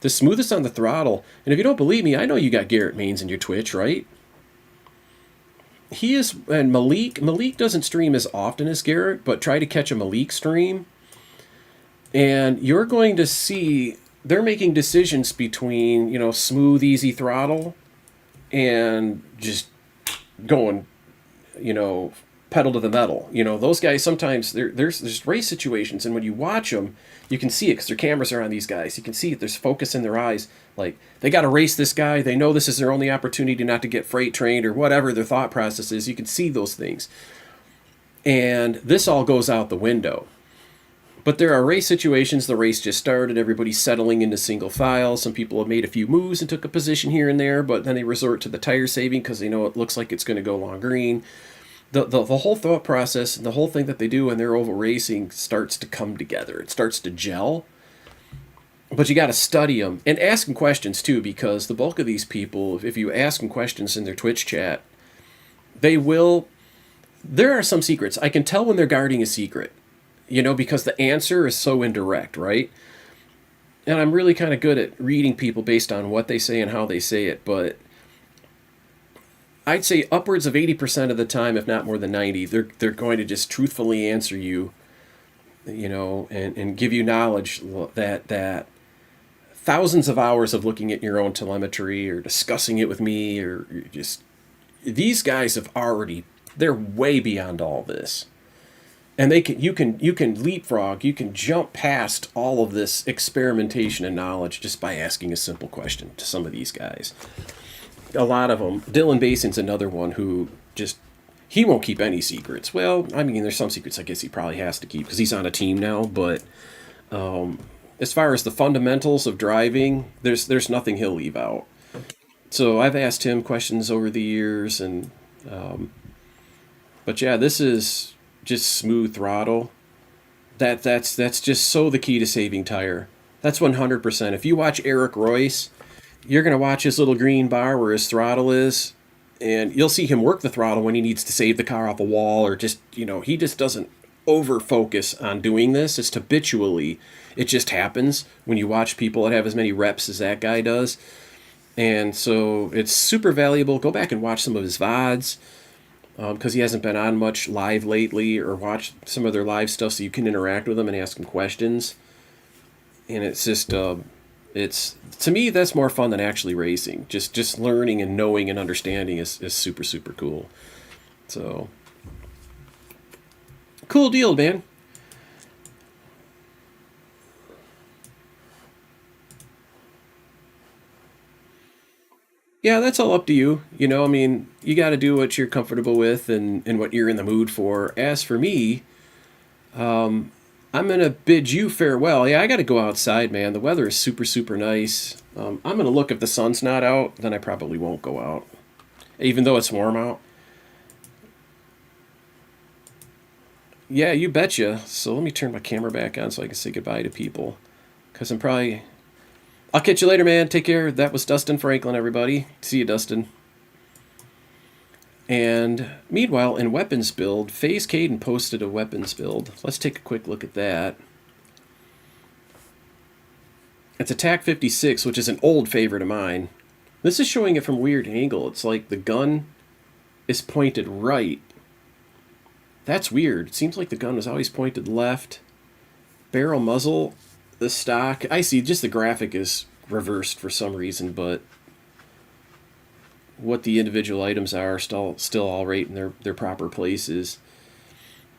the smoothest on the throttle. And if you don't believe me, I know you got Garrett Maines in your Twitch, right? He is, and Malik doesn't stream as often as Garrett, but try to catch a Malik stream, and you're going to see they're making decisions between, smooth, easy throttle and just going, pedal to the metal. Those guys, sometimes there's race situations, and when you watch them, you can see it because their cameras are on these guys. You can see it. There's focus in their eyes. Like, they got to race this guy. They know this is their only opportunity not to get freight trained or whatever their thought process is. You can see those things. And this all goes out the window. But there are race situations. The race just started. Everybody's settling into single file. Some people have made a few moves and took a position here and there, but then they resort to the tire saving because they know it looks like it's going to go long green. The whole thought process and the whole thing that they do in their oval racing starts to come together. It starts to gel. But you got to study them and ask them questions too, because the bulk of these people, if you ask them questions in their Twitch chat, they will. There are some secrets. I can tell when they're guarding a secret, because the answer is so indirect, right? And I'm really kind of good at reading people based on what they say and how they say it, but I'd say upwards of 80% of the time, if not more than 90, they're going to just truthfully answer you, and give you knowledge that thousands of hours of looking at your own telemetry or discussing it with me, or just, these guys they're way beyond all this. And you can leapfrog, you can jump past all of this experimentation and knowledge just by asking a simple question to some of these guys. A lot of them. Dylan Bason's another one who he won't keep any secrets. Well, I mean, there's some secrets I guess he probably has to keep because he's on a team now, but as far as the fundamentals of driving, there's nothing he'll leave out. So I've asked him questions over the years, and but yeah, this is just smooth throttle. That's just so the key to saving tire. That's 100%. If you watch Eric Royce, you're going to watch his little green bar where his throttle is, and you'll see him work the throttle when he needs to save the car off a wall, or just, he just doesn't over-focus on doing this. It's habitually. It just happens when you watch people that have as many reps as that guy does. And so it's super valuable. Go back and watch some of his VODs, because he hasn't been on much live lately, or watch some of their live stuff so you can interact with him and ask him questions. And it's just, to me, that's more fun than actually racing. Just learning and knowing and understanding is super, super cool. So, cool deal, man. Yeah, that's all up to you. You got to do what you're comfortable with and what you're in the mood for. As for me, I'm going to bid you farewell. Yeah, I got to go outside, man. The weather is super, super nice. I'm going to look if the sun's not out, then I probably won't go out. Even though it's warm out. Yeah, you betcha. So let me turn my camera back on so I can say goodbye to people. Because I'm probably... I'll catch you later, man. Take care. That was Dustin Franklin, everybody. See you, Dustin. And meanwhile, in weapons build, FaZe Caden posted a weapons build. Let's take a quick look at that. It's a TAC 56, which is an old favorite of mine. This is showing it from a weird angle. It's like the gun is pointed right. That's weird. It seems like the gun was always pointed left. Barrel muzzle, the stock. I see, just the graphic is reversed for some reason, but what the individual items are still all right in their proper places.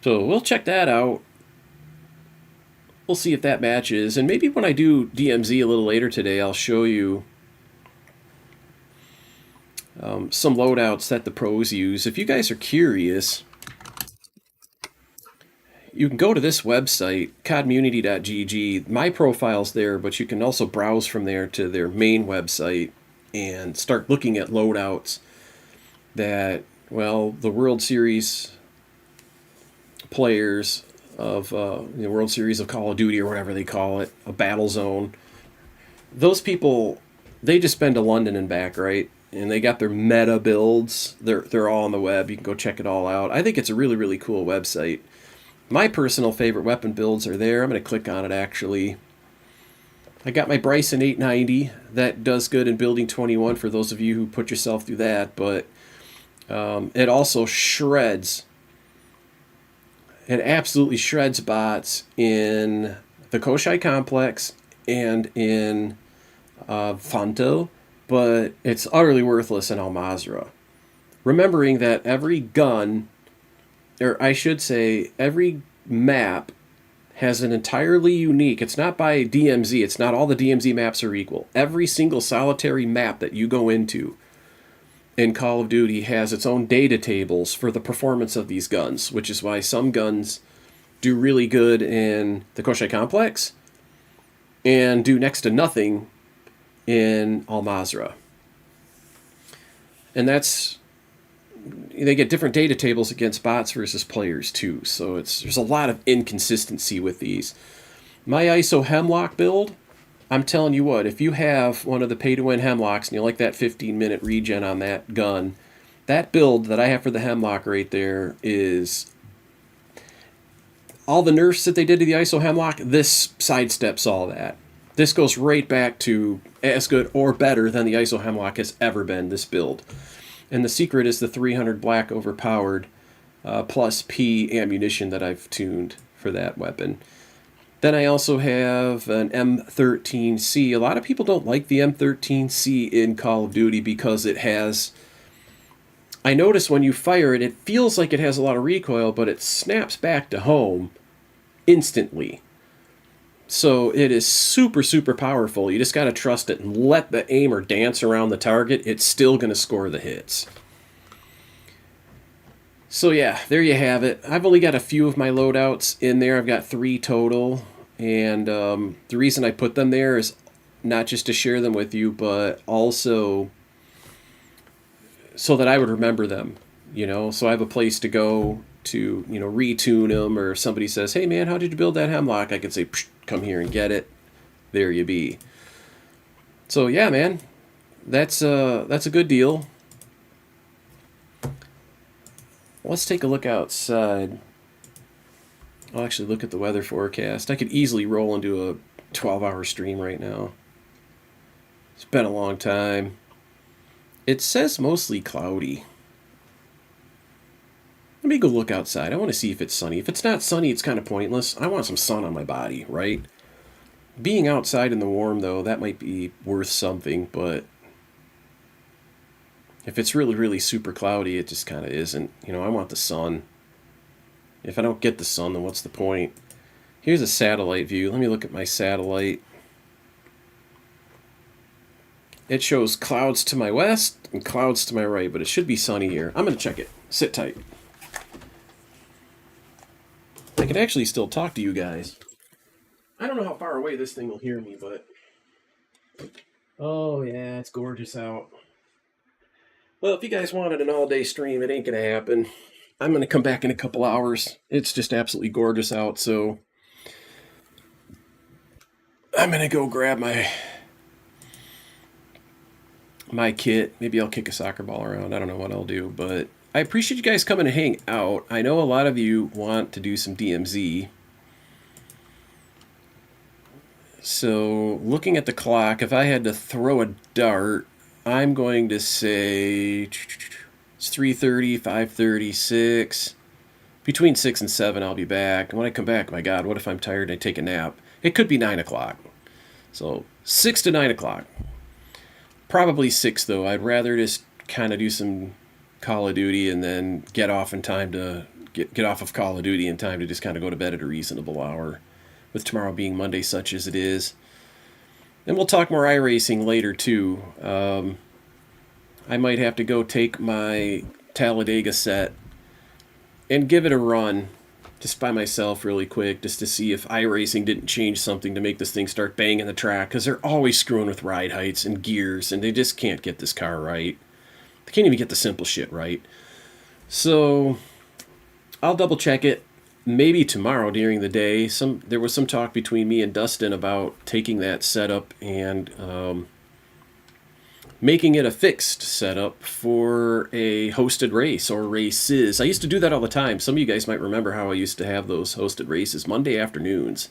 So we'll check that out. We'll see if that matches. And maybe when I do DMZ a little later today, I'll show you some loadouts that the pros use. If you guys are curious, you can go to this website, codmunity.gg. My profile's there, but you can also browse from there to their main website and start looking at loadouts that, well, the World Series players of the World Series of Call of Duty or whatever they call it, a battle zone. Those people, they just been to London and back, right? And they got their meta builds. They're all on the web. You can go check it all out. I think it's a really, really cool website. My personal favorite weapon builds are there. I'm going to click on it, actually. I got my Bryson 890. That does good in building 21 for those of you who put yourself through that. But it also shreds. It absolutely shreds bots in the Koshai Complex and in Fanto. But it's utterly worthless in Al Mazrah. Remembering that every gun, or I should say, every map has an entirely unique, it's not by DMZ, it's not all the DMZ maps are equal. Every single solitary map that you go into in Call of Duty has its own data tables for the performance of these guns, which is why some guns do really good in the Koshai Complex and do next to nothing in Al Mazrah. And that's, they get different data tables against bots versus players too, so there's a lot of inconsistency with these. My ISO Hemlock build, I'm telling you what, if you have one of the pay-to-win Hemlocks and you like that 15-minute regen on that gun, that build that I have for the Hemlock right there is... all the nerfs that they did to the ISO Hemlock, this sidesteps all that. This goes right back to as good or better than the ISO Hemlock has ever been, this build. And the secret is the 300 black overpowered plus P ammunition that I've tuned for that weapon. Then I also have an M13C. A lot of people don't like the M13C in Call of Duty because it has... I notice when you fire it, it feels like it has a lot of recoil, but it snaps back to home instantly. So it is super, super powerful. You just got to trust it and let the aimer dance around the target. It's still going to score the hits. So yeah, there you have it. I've only got a few of my loadouts in there. I've got 3 total. And the reason I put them there is not just to share them with you, but also so that I would remember them. You know, so I have a place to go to, you know, retune them, or if somebody says, hey man, how did you build that Hemlock? I can say, come here and get it. There you be. So yeah, man, that's a good deal. Let's take a look outside. I'll actually look at the weather forecast. I could easily roll into a 12-hour stream right now. It's been a long time. It says mostly cloudy. Let me go look outside. I want to see if it's sunny. If it's not sunny, it's kind of pointless. I want some sun on my body, right? Being outside in the warm, though, that might be worth something, but if it's really, really super cloudy, it just kind of isn't. You know, I want the sun. If I don't get the sun, then what's the point? Here's a satellite view. Let me look at my satellite. It shows clouds to my west and clouds to my right, but it should be sunny here. I'm going to check it. Sit tight. I can actually still talk to you guys. I don't know how far away this thing will hear me, but Oh, yeah, it's gorgeous out. Well, if you guys wanted an all-day stream, it ain't going to happen. I'm going to come back in a couple hours. It's just absolutely gorgeous out, so I'm going to go grab my kit. Maybe I'll kick a soccer ball around. I don't know what I'll do, but I appreciate you guys coming to hang out. I know a lot of you want to do some DMZ. So, looking at the clock, if I had to throw a dart, I'm going to say it's 3:30, 5:30, 6. Between 6 and 7, I'll be back. And when I come back, my God, what if I'm tired and I take a nap? It could be 9 o'clock. So, 6 to 9 o'clock. Probably 6, though. I'd rather just kind of do some Call of Duty and then get off in time to get off of Call of Duty in time to just kind of go to bed at a reasonable hour, with tomorrow being Monday such as it is. And we'll talk more iRacing later, too. I might have to go take my Talladega set and give it a run just by myself really quick, just to see if iRacing didn't change something to make this thing start banging the track, because they're always screwing with ride heights and gears, and they just can't get this car right. They can't even get the simple shit right. So I'll double check it. Maybe tomorrow during the day. There was some talk between me and Dustin about taking that setup and making it a fixed setup for a hosted race or races. I used to do that all the time. Some of you guys might remember how I used to have those hosted races Monday afternoons.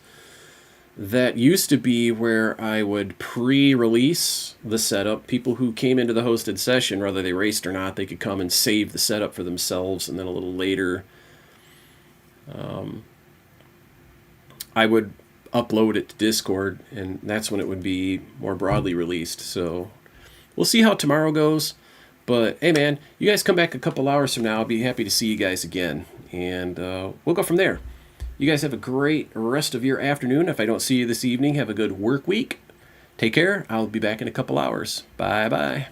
That used to be where I would pre-release the setup. People who came into the hosted session, whether they raced or not, they could come and save the setup for themselves, and then a little later I would upload it to Discord, and that's when it would be more broadly released. So we'll see how tomorrow goes. But hey, man, you guys come back a couple hours from now. I'll be happy to see you guys again, and we'll go from there. You guys have a great rest of your afternoon. If I don't see you this evening, have a good work week. Take care. I'll be back in a couple hours. Bye-bye.